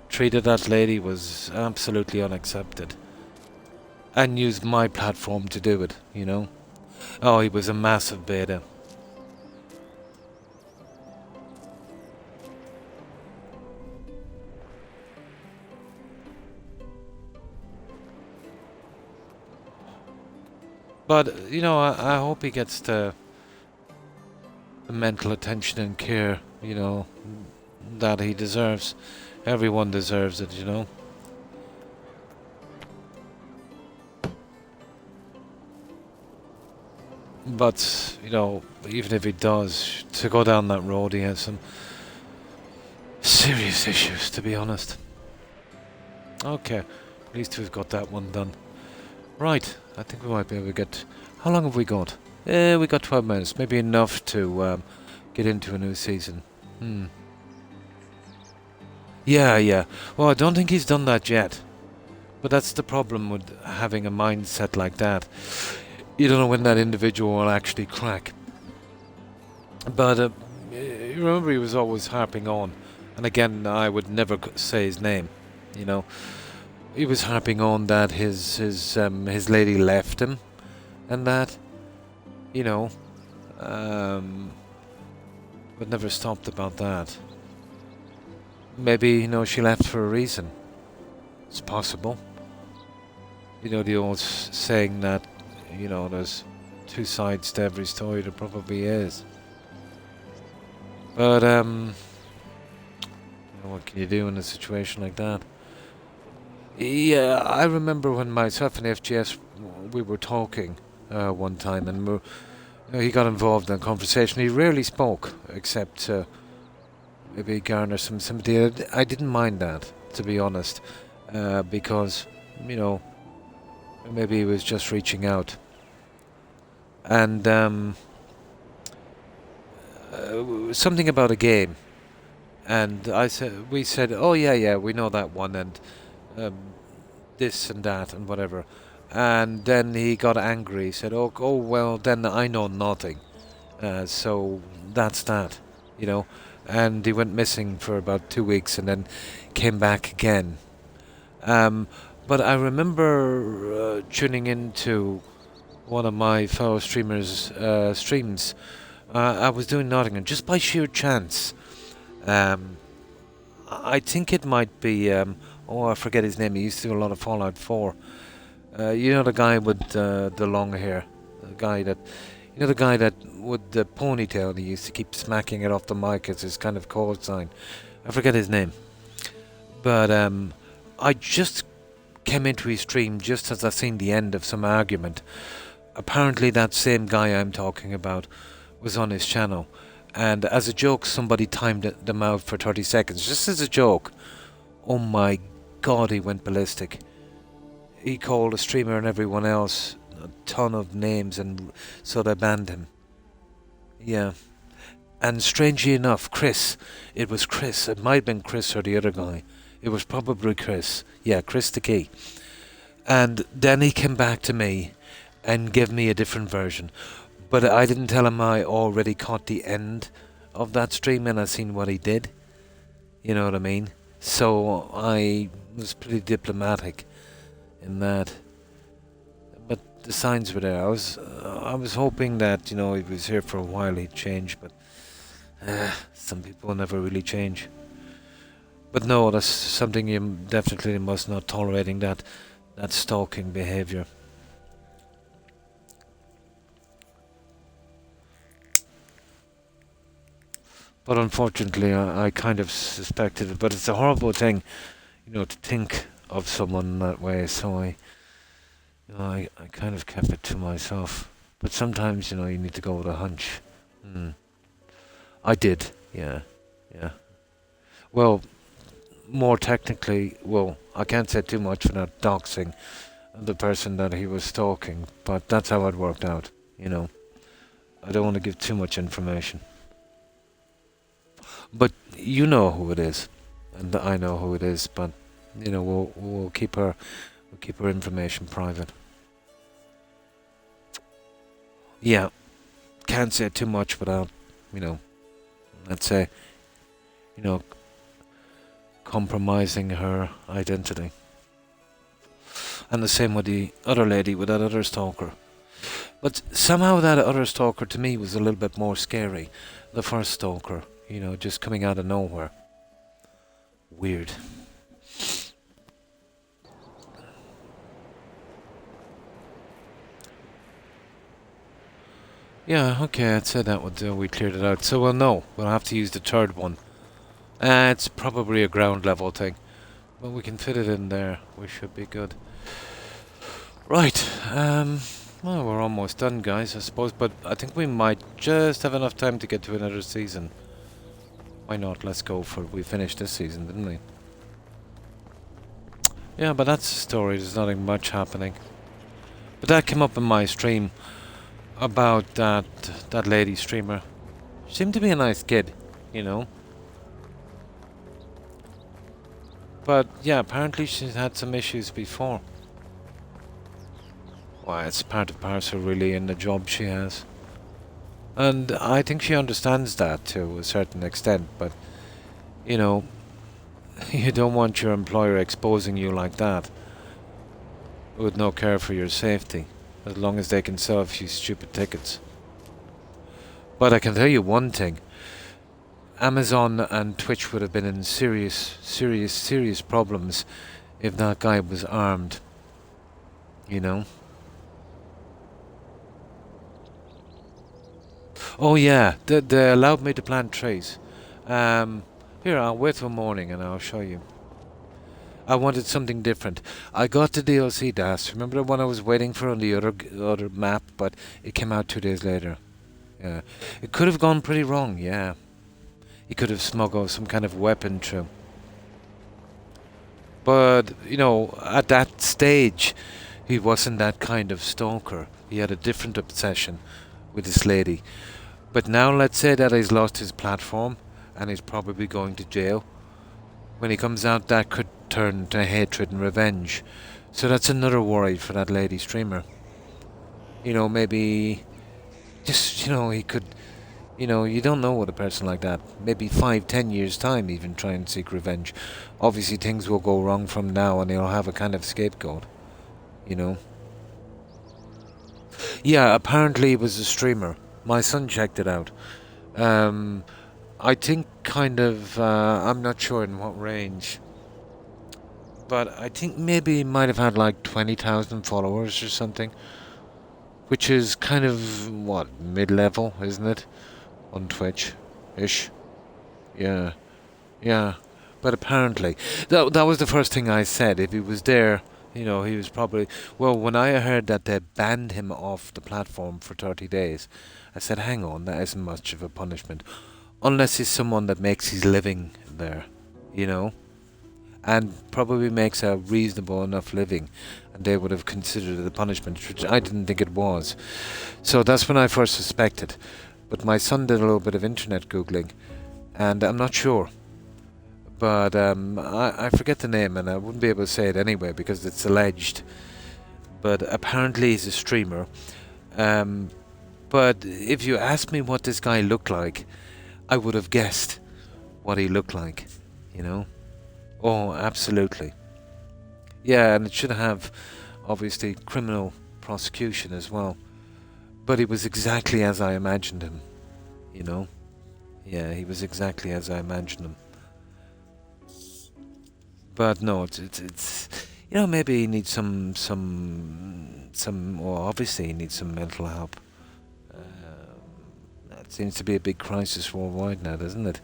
treated that lady was absolutely unaccepted. And used my platform to do it, you know. Oh, he was a massive beta. But, you know, I hope he gets the mental attention and care, you know, that he deserves. Everyone deserves it, you know. But, you know, even if he does, to go down that road, he has some serious issues, to be honest. Okay, at least we've got that one done. Right, I think we might be able to get... How long have we got? We got 12 minutes, maybe enough to get into a new season. Yeah. Well, I don't think he's done that yet. But that's the problem with having a mindset like that. You don't know when that individual will actually crack. But you remember, he was always harping on. And again, I would never say his name, you know. He was harping on that his lady left him, and that, you know, but never stopped about that. Maybe, you know, she left for a reason. It's possible. You know, the old saying that, you know, there's two sides to every story. There probably is. But, you know, what can you do in a situation like that? Yeah, I remember when myself and FGS, we were talking one time, and you know, he got involved in a conversation. He rarely spoke, except to maybe garner some sympathy. I didn't mind that, to be honest, because, you know, maybe he was just reaching out. And something about a game. And we said, oh yeah, we know that one, and this and that and whatever. And then he got angry. He said, oh well, then I know nothing. So that's that, you know. And he went missing for about 2 weeks and then came back again. But I remember tuning into one of my fellow streamers' streams. I was doing Nottingham just by sheer chance. I think it might be... I forget his name. He used to do a lot of Fallout 4. You know, the guy with the long hair. The guy that... You know, the guy that with the ponytail, he used to keep smacking it off the mic as his kind of call sign. I forget his name. But I just came into his stream just as I seen the end of some argument. Apparently that same guy I'm talking about was on his channel. And as a joke, somebody timed them out for 30 seconds. Just as a joke. Oh my God, he went ballistic. He called the streamer and everyone else a ton of names, and so they banned him. Yeah. And strangely enough, Chris, it was Chris. It might have been Chris or the other guy. It was probably Chris. Yeah, Chris the Key. And then he came back to me and gave me a different version. But I didn't tell him I already caught the end of that stream and I seen what he did. You know what I mean? So I was pretty diplomatic in that. But the signs were there. I was hoping that, you know, he was here for a while, he'd change, but some people never really change. But no, that's something you definitely must not tolerating, that stalking behaviour. But unfortunately, I kind of suspected it. But it's a horrible thing, you know, to think of someone in that way. So I kind of kept it to myself. But sometimes, you know, you need to go with a hunch. I did, yeah. Well, more technically, well, I can't say too much without doxing the person that he was stalking. But that's how it worked out, you know. I don't want to give too much information. But you know who it is, and I know who it is. But you know, we'll keep her information private. Yeah, can't say too much without, you know, let's say, you know, compromising her identity. And the same with the other lady, with that other stalker. But somehow that other stalker to me was a little bit more scary. The first stalker. You know, just coming out of nowhere. Weird. Yeah, okay, I'd say that would we cleared it out. So, well, no, we'll have to use the third one. It's probably a ground level thing. But we can fit it in there. We should be good. Right, well, we're almost done, guys, I suppose. But I think we might just have enough time to get to another season. Why not? Let's go for it. We finished this season, didn't we? Yeah, but that's the story. There's nothing much happening. But that came up in my stream about that lady streamer. She seemed to be a nice kid, you know. But yeah, apparently she's had some issues before. Well, it's part of parcel really in the job she has. And I think she understands that to a certain extent, but, you know, you don't want your employer exposing you like that with no care for your safety, as long as they can sell a few stupid tickets. But I can tell you one thing. Amazon and Twitch would have been in serious problems if that guy was armed, you know. Oh yeah, they allowed me to plant trees. Here, I'll wait till morning and I'll show you. I wanted something different. I got the DLC DAS. Remember the one I was waiting for on the other map, but it came out 2 days later. Yeah, it could have gone pretty wrong. Yeah, he could have smuggled some kind of weapon through. But you know, at that stage, he wasn't that kind of stalker. He had a different obsession with this lady. But now let's say that he's lost his platform and he's probably going to jail. When he comes out, that could turn to hatred and revenge. So that's another worry for that lady streamer. You know, maybe just, you know, he could, you know, you don't know with a person like that. Maybe 5-10 years time even try and seek revenge. Obviously things will go wrong from now and he'll have a kind of scapegoat, you know. Yeah, apparently it was a streamer. My son checked it out. I think kind of, I'm not sure in what range. But I think maybe he might have had like 20,000 followers or something. Which is kind of, what, mid-level, isn't it? On Twitch-ish. Yeah. Yeah. But apparently, that was the first thing I said. If he was there, you know, he was probably... Well, when I heard that they banned him off the platform for 30 days, I said, hang on, that isn't much of a punishment. Unless he's someone that makes his living there, you know? And probably makes a reasonable enough living. And they would have considered it a punishment, which I didn't think it was. So that's when I first suspected. But my son did a little bit of internet googling, and I'm not sure. But I forget the name, and I wouldn't be able to say it anyway because it's alleged. But apparently he's a streamer. But if you asked me what this guy looked like, I would have guessed what he looked like, you know? Oh, absolutely. Yeah, and it should have, obviously, criminal prosecution as well. But he was exactly as I imagined him, you know? Yeah, he was exactly as I imagined him. But no, it's you know, maybe he needs some, well, obviously he needs some mental help. That seems to be a big crisis worldwide now, doesn't it?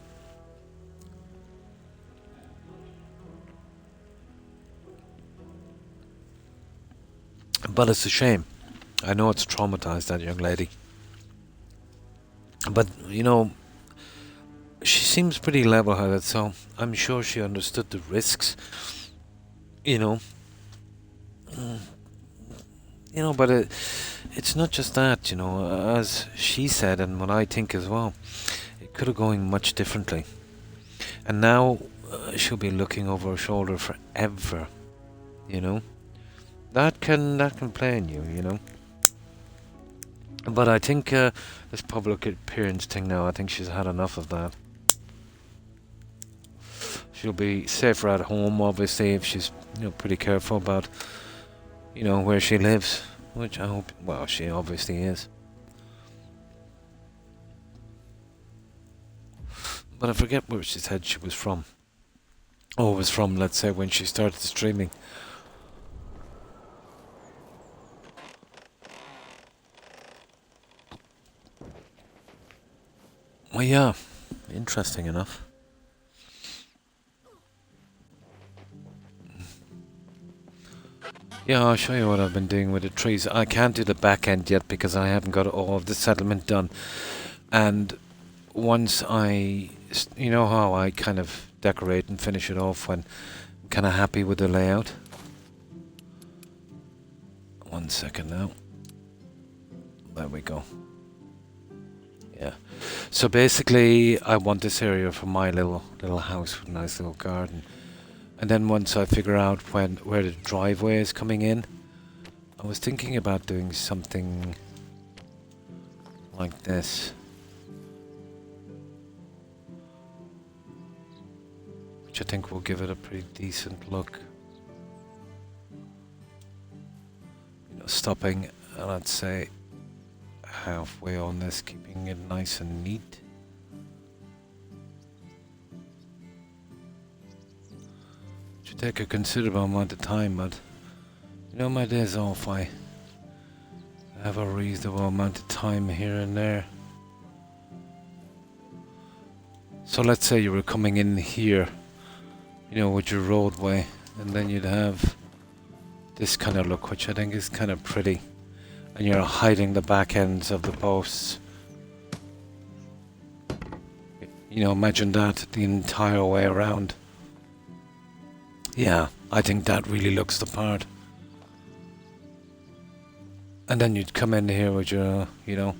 But it's a shame. I know it's traumatized that young lady. But, you know, she seems pretty level-headed, so I'm sure she understood the risks, you know. You know, but it's not just that, you know, as she said, and what I think as well, it could have gone much differently. And now she'll be looking over her shoulder forever, you know. That can play on you, you know. But I think this public appearance thing now, I think she's had enough of that. She'll be safer at home, obviously, if she's, you know, pretty careful about, you know, where she lives, which I hope, well, she obviously is. But I forget where she said she was from. Oh, it was from, let's say, when she started streaming. Well, yeah, interesting enough. Yeah, I'll show you what I've been doing with the trees. I can't do the back end yet because I haven't got all of the settlement done. And once you know how I kind of decorate and finish it off when I'm kind of happy with the layout. 1 second now. There we go. Yeah. So basically, I want this area for my little house with a nice little garden. And then once I figure out where the driveway is coming in, I was thinking about doing something like this. Which I think will give it a pretty decent look. You know, stopping, I'd say, halfway on this, keeping it nice and neat. Should take a considerable amount of time, but you know, my days off, I have a reasonable amount of time here and there. So let's say you were coming in here, you know, with your roadway, and then you'd have this kind of look, which I think is kind of pretty. And you're hiding the back ends of the posts. You know, imagine that the entire way around. Yeah, I think that really looks the part. And then you'd come in here with your, you know,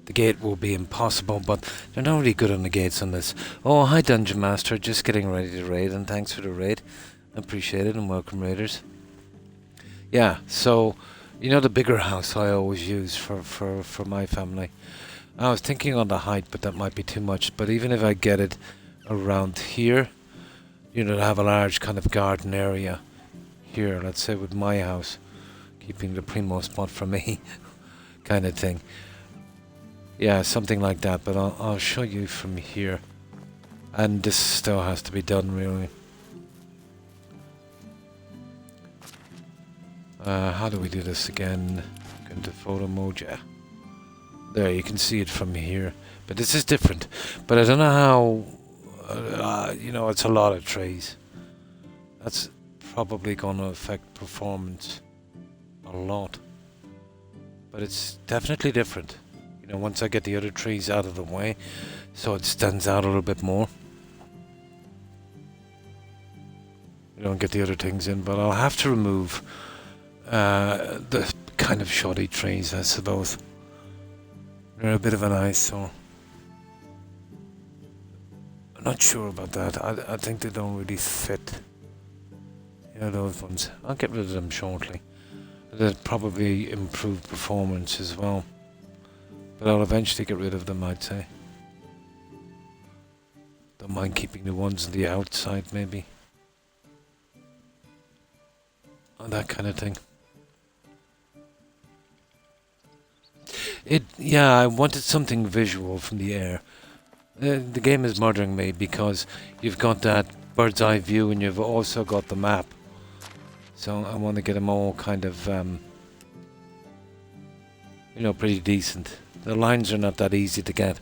the gate will be impossible, but they're not really good on the gates on this. Oh, hi Dungeon Master, just getting ready to raid, and thanks for the raid. Appreciate it, and welcome raiders. Yeah, so, you know, the bigger house I always use for my family. I was thinking on the height, but that might be too much. But even if I get it around here, you know, to have a large kind of garden area here, let's say with my house, keeping the primo spot for me, kind of thing. Yeah, something like that, but I'll show you from here. And this still has to be done, really. How do we do this again? Go into photo mode, yeah. There, you can see it from here. But this is different. But I don't know how... you know, it's a lot of trees. That's probably going to affect performance a lot. But it's definitely different. You know, once I get the other trees out of the way, so it stands out a little bit more. You don't get the other things in, but I'll have to remove the kind of shoddy trees, I suppose. They're a bit of an eyesore. I'm not sure about that. I think they don't really fit. Yeah, those ones. I'll get rid of them shortly. They'll probably improve performance as well. But I'll eventually get rid of them, I'd say. Don't mind keeping the ones on the outside, maybe. And that kind of thing. Yeah, I wanted something visual from the air. The game is murdering me because you've got that bird's eye view and you've also got the map. So I want to get them all kind of, you know, pretty decent. The lines are not that easy to get.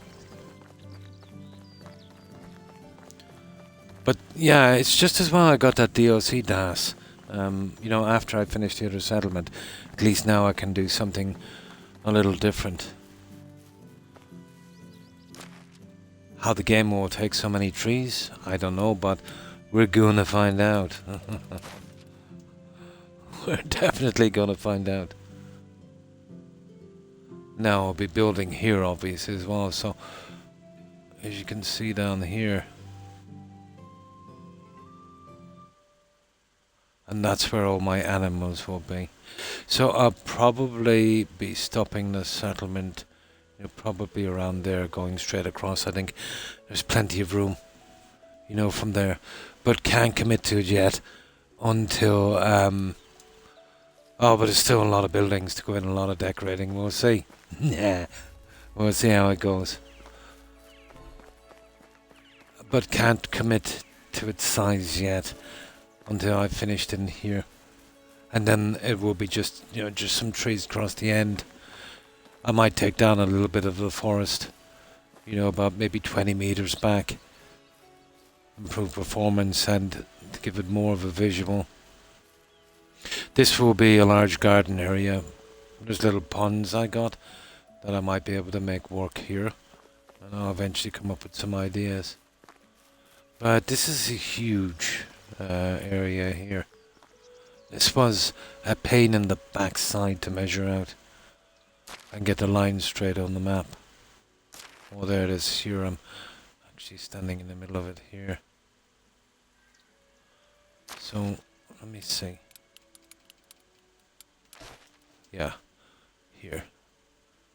But yeah, it's just as well I got that DOC DAS. You know, after I finished the other settlement, at least now I can do something a little different. How the game will take so many trees, I don't know, but we're gonna find out. We're definitely gonna find out. Now I'll be building here obviously as well, so as you can see down here. And that's where all my animals will be. So I'll probably be stopping the settlement, you know, probably around there, going straight across. I think there's plenty of room, you know, from there. But can't commit to it yet until, oh, but there's still a lot of buildings to go in, a lot of decorating. We'll see. Yeah, we'll see how it goes. But can't commit to its size yet until I've finished in here. And then it will be just, you know, just some trees across the end. I might take down a little bit of the forest, you know, about maybe 20 meters back. Improve performance and to give it more of a visual. This will be a large garden area. There's little ponds I got that I might be able to make work here. And I'll eventually come up with some ideas. But this is a huge area here. This was a pain in the backside to measure out and get the line straight on the map. Oh, there it is here. I'm actually standing in the middle of it here. So, let me see. Yeah, here.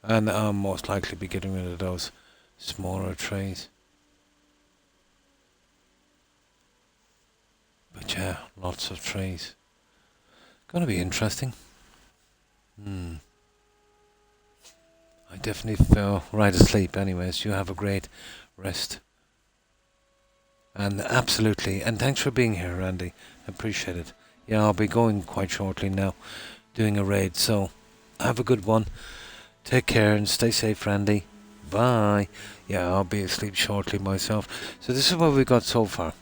And I'll most likely be getting rid of those smaller trees. But yeah, lots of trees. Gonna be interesting. I definitely fell right asleep anyways. You have a great rest. And absolutely, and thanks for being here, Randy. I appreciate it. Yeah, I'll be going quite shortly now, doing a raid, so have a good one. Take care and stay safe, Randy. Bye. Yeah, I'll be asleep shortly myself. So this is what we got so far.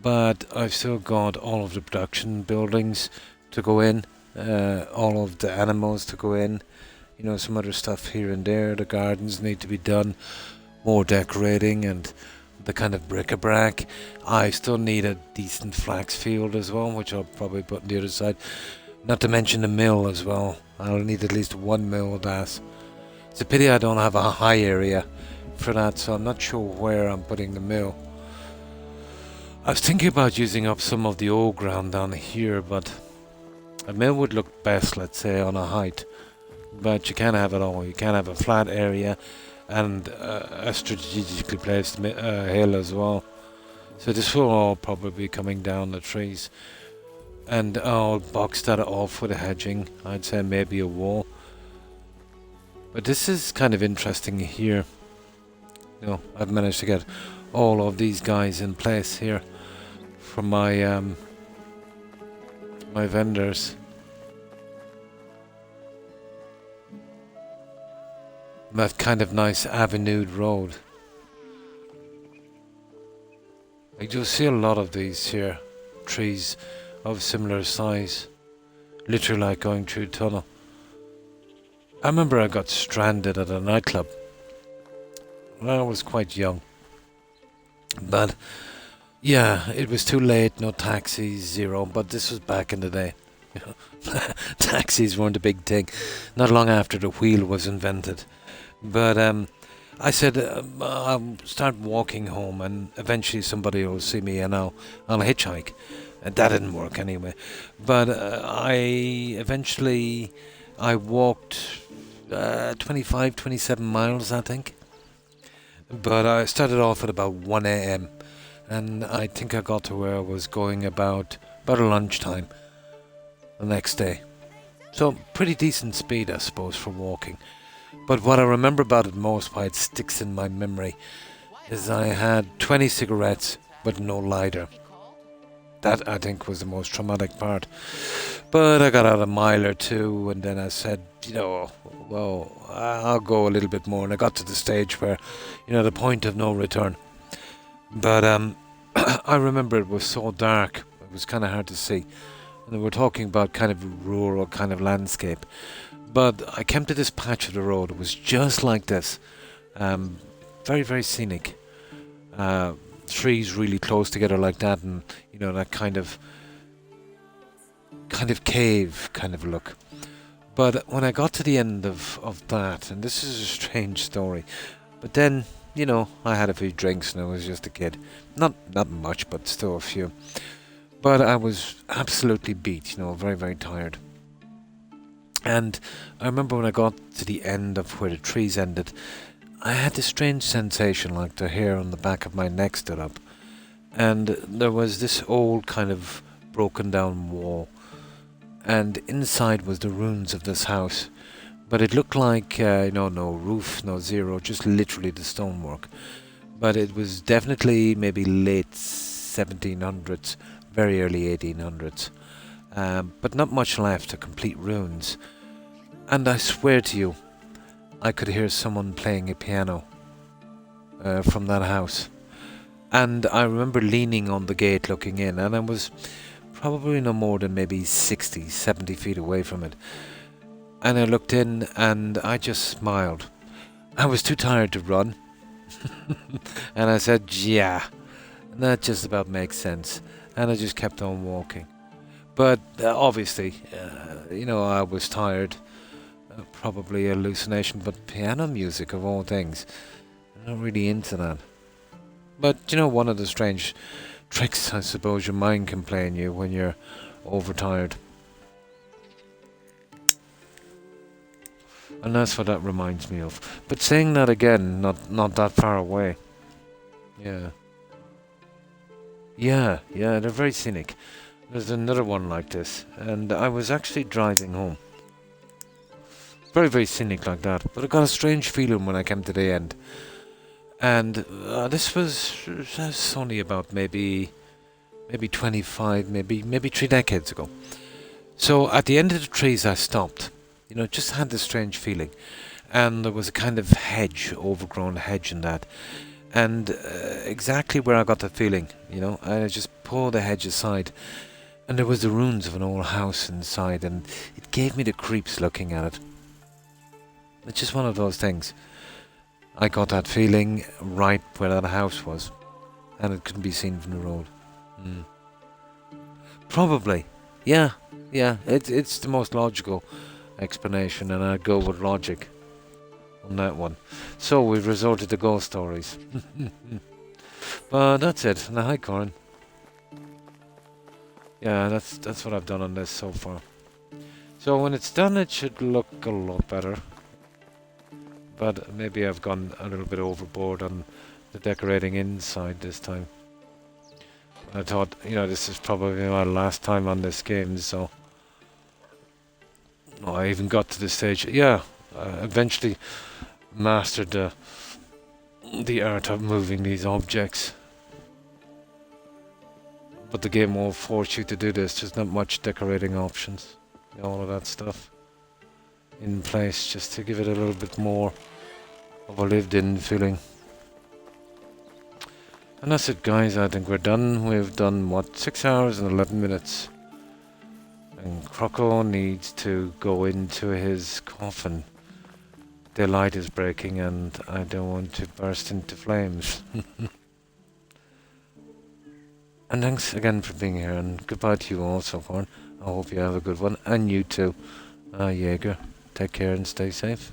But I've still got all of the production buildings to go in, all of the animals to go in, you know, some other stuff here and there. The gardens need to be done, more decorating and the kind of bric-a-brac. I still need a decent flax field as well, which I'll probably put on the other side. Not to mention the mill as well. I'll need at least one mill DAS. It's a pity I don't have a high area for that, so I'm not sure where I'm putting the mill. I was thinking about using up some of the old ground down here, but a mill would look best, let's say, on a height. But you can't have it all. You can't have a flat area and a strategically placed hill as well. So this will all probably be coming down the trees. And I'll box that off with a hedging. I'd say maybe a wall. But this is kind of interesting here. You know, I've managed to get all of these guys in place here from my my vendors. That kind of nice avenued road. Like you'll see a lot of these here, trees of similar size, literally like going through a tunnel. I remember I got stranded at a nightclub when I was quite young. But yeah, it was too late, no taxis, zero, but this was back in the day. You know, taxis weren't a big thing. Not long after the wheel was invented. But I said I'll start walking home, and eventually somebody will see me, and I'll hitchhike. And that didn't work anyway. But I walked 25, 27 miles, I think. But I started off at about 1 a.m. and I think I got to where I was going about lunchtime the next day. So pretty decent speed, I suppose, for walking. But what I remember about it most, why it sticks in my memory, is I had 20 cigarettes but no lighter. That, I think, was the most traumatic part. But I got out a mile or two, and then I said, well, I'll go a little bit more. And I got to the stage where, the point of no return. But I remember it was so dark, it was kind of hard to see. And we're talking about kind of rural kind of landscape. But I came to this patch of the road. It was just like this. Very, very scenic. Trees really close together like that, and that kind of cave kind of look. But when I got to the end of that, and this is a strange story, but then I had a few drinks and I was just a kid. Not much, but still a few. But I was absolutely beat, very, very tired. And I remember when I got to the end of where the trees ended, I had this strange sensation like the hair on the back of my neck stood up. And there was this old kind of broken down wall. And inside was the ruins of this house. But it looked like, no roof, no zero, just literally the stonework. But it was definitely maybe late 1700s, very early 1800s. But not much left, a complete ruins. And I swear to you, I could hear someone playing a piano from that house. And I remember leaning on the gate looking in, and I was probably no more than maybe 60, 70 feet away from it. And I looked in and I just smiled. I was too tired to run. And I said, yeah, that just about makes sense. And I just kept on walking. But obviously, I was tired. Probably a hallucination, but piano music of all things. I'm not really into that. But one of the strange tricks I suppose your mind can play on you when you're overtired. And that's what that reminds me of. But saying that again, not that far away. Yeah, they're very scenic. There's another one like this, and I was actually driving home. Very, very scenic like that. But I got a strange feeling when I came to the end. And this was only about maybe 25, maybe 3 decades ago. So at the end of the trees I stopped. Just had this strange feeling. And there was a kind of hedge, overgrown hedge in that. And exactly where I got the feeling, I just pulled the hedge aside. And there was the ruins of an old house inside. And it gave me the creeps looking at it. It's just one of those things. I got that feeling right where that house was. And it couldn't be seen from the road. Probably. Yeah. It's the most logical explanation, and I'd go with logic on that one. So we've resorted to ghost stories. But that's it. Now, hi, Corin. Yeah, that's what I've done on this so far. So when it's done, it should look a lot better. But maybe I've gone a little bit overboard on the decorating inside this time. I thought, this is probably my last time on this game, so... I even got to the stage, eventually mastered the art of moving these objects. But the game won't force you to do this, there's not much decorating options. All of that stuff in place, just to give it a little bit more of a lived-in feeling. And that's it, guys. I think we're done. We've done, 6 hours and 11 minutes. And Croco needs to go into his coffin. The light is breaking and I don't want to burst into flames. And thanks again for being here, and goodbye to you all so far. I hope you have a good one, and you too. Jaeger, take care and stay safe.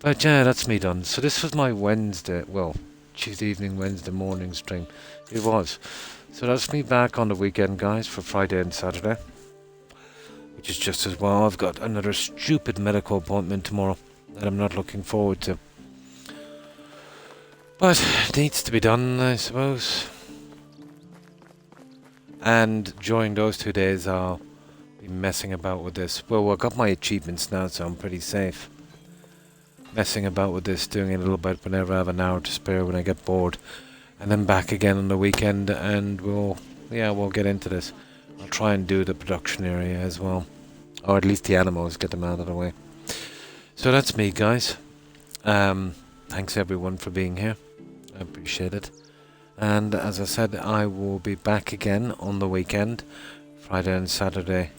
But yeah, that's me done. So this was my Wednesday, well, Tuesday evening, Wednesday morning stream. It was. So that's me back on the weekend, guys, for Friday and Saturday. Which is just as well. I've got another stupid medical appointment tomorrow that I'm not looking forward to. But it needs to be done, I suppose. And during those 2 days, I'll be messing about with this. Well, I've got my achievements now, so I'm pretty safe. Messing about with this, doing it a little bit whenever I have an hour to spare when I get bored. And then back again on the weekend, and we'll get into this. I'll try and do the production area as well. Or at least the animals, get them out of the way. So that's me, guys. Thanks everyone for being here. I appreciate it. And as I said, I will be back again on the weekend, Friday and Saturday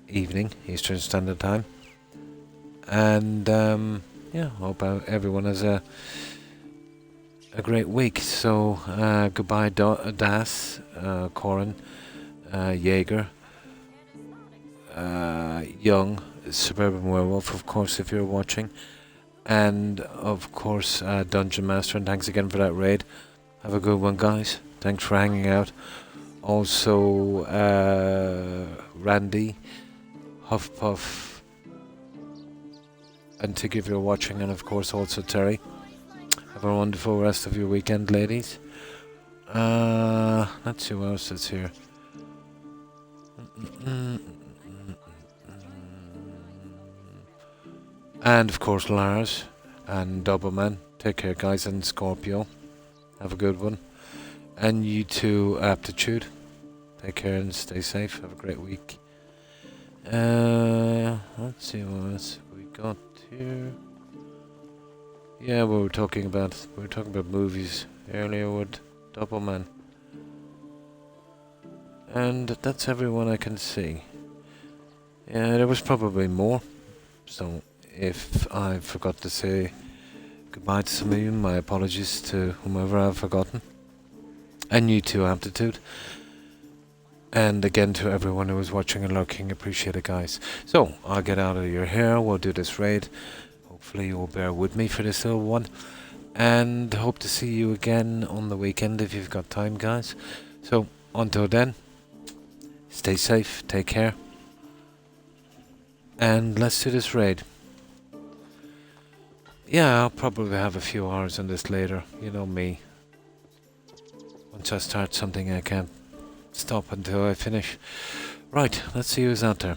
evening, Eastern Standard Time. And hope everyone has a great week. So goodbye, Das, Corin, Jaeger, Young, Suburban Werewolf, of course, if you're watching, and of course Dungeon Master. And thanks again for that raid. Have a good one, guys. Thanks for hanging out. Also, Randy, Huffpuff, and Tig if you're watching, and of course also Terry. Have a wonderful rest of your weekend, ladies. Let's see who else is here. And of course Lars and Doubleman. Take care, guys, and Scorpio. Have a good one. And you too, Aptitude. Take care and stay safe. Have a great week. Let's see what else we got here. Yeah, we were talking about movies earlier with Doubleman. And that's everyone I can see. Yeah, there was probably more. So if I forgot to say goodbye to some of you, my apologies to whomever I've forgotten. And you too, Aptitude. And again to everyone who was watching and lurking, appreciate it, guys. So, I'll get out of your hair, we'll do this raid. Hopefully you'll bear with me for this little one. And hope to see you again on the weekend if you've got time, guys. So, until then, stay safe, take care. And let's do this raid. Yeah, I'll probably have a few hours on this later. You know me. Once I start something, I can't stop until I finish. Right, let's see who's out there.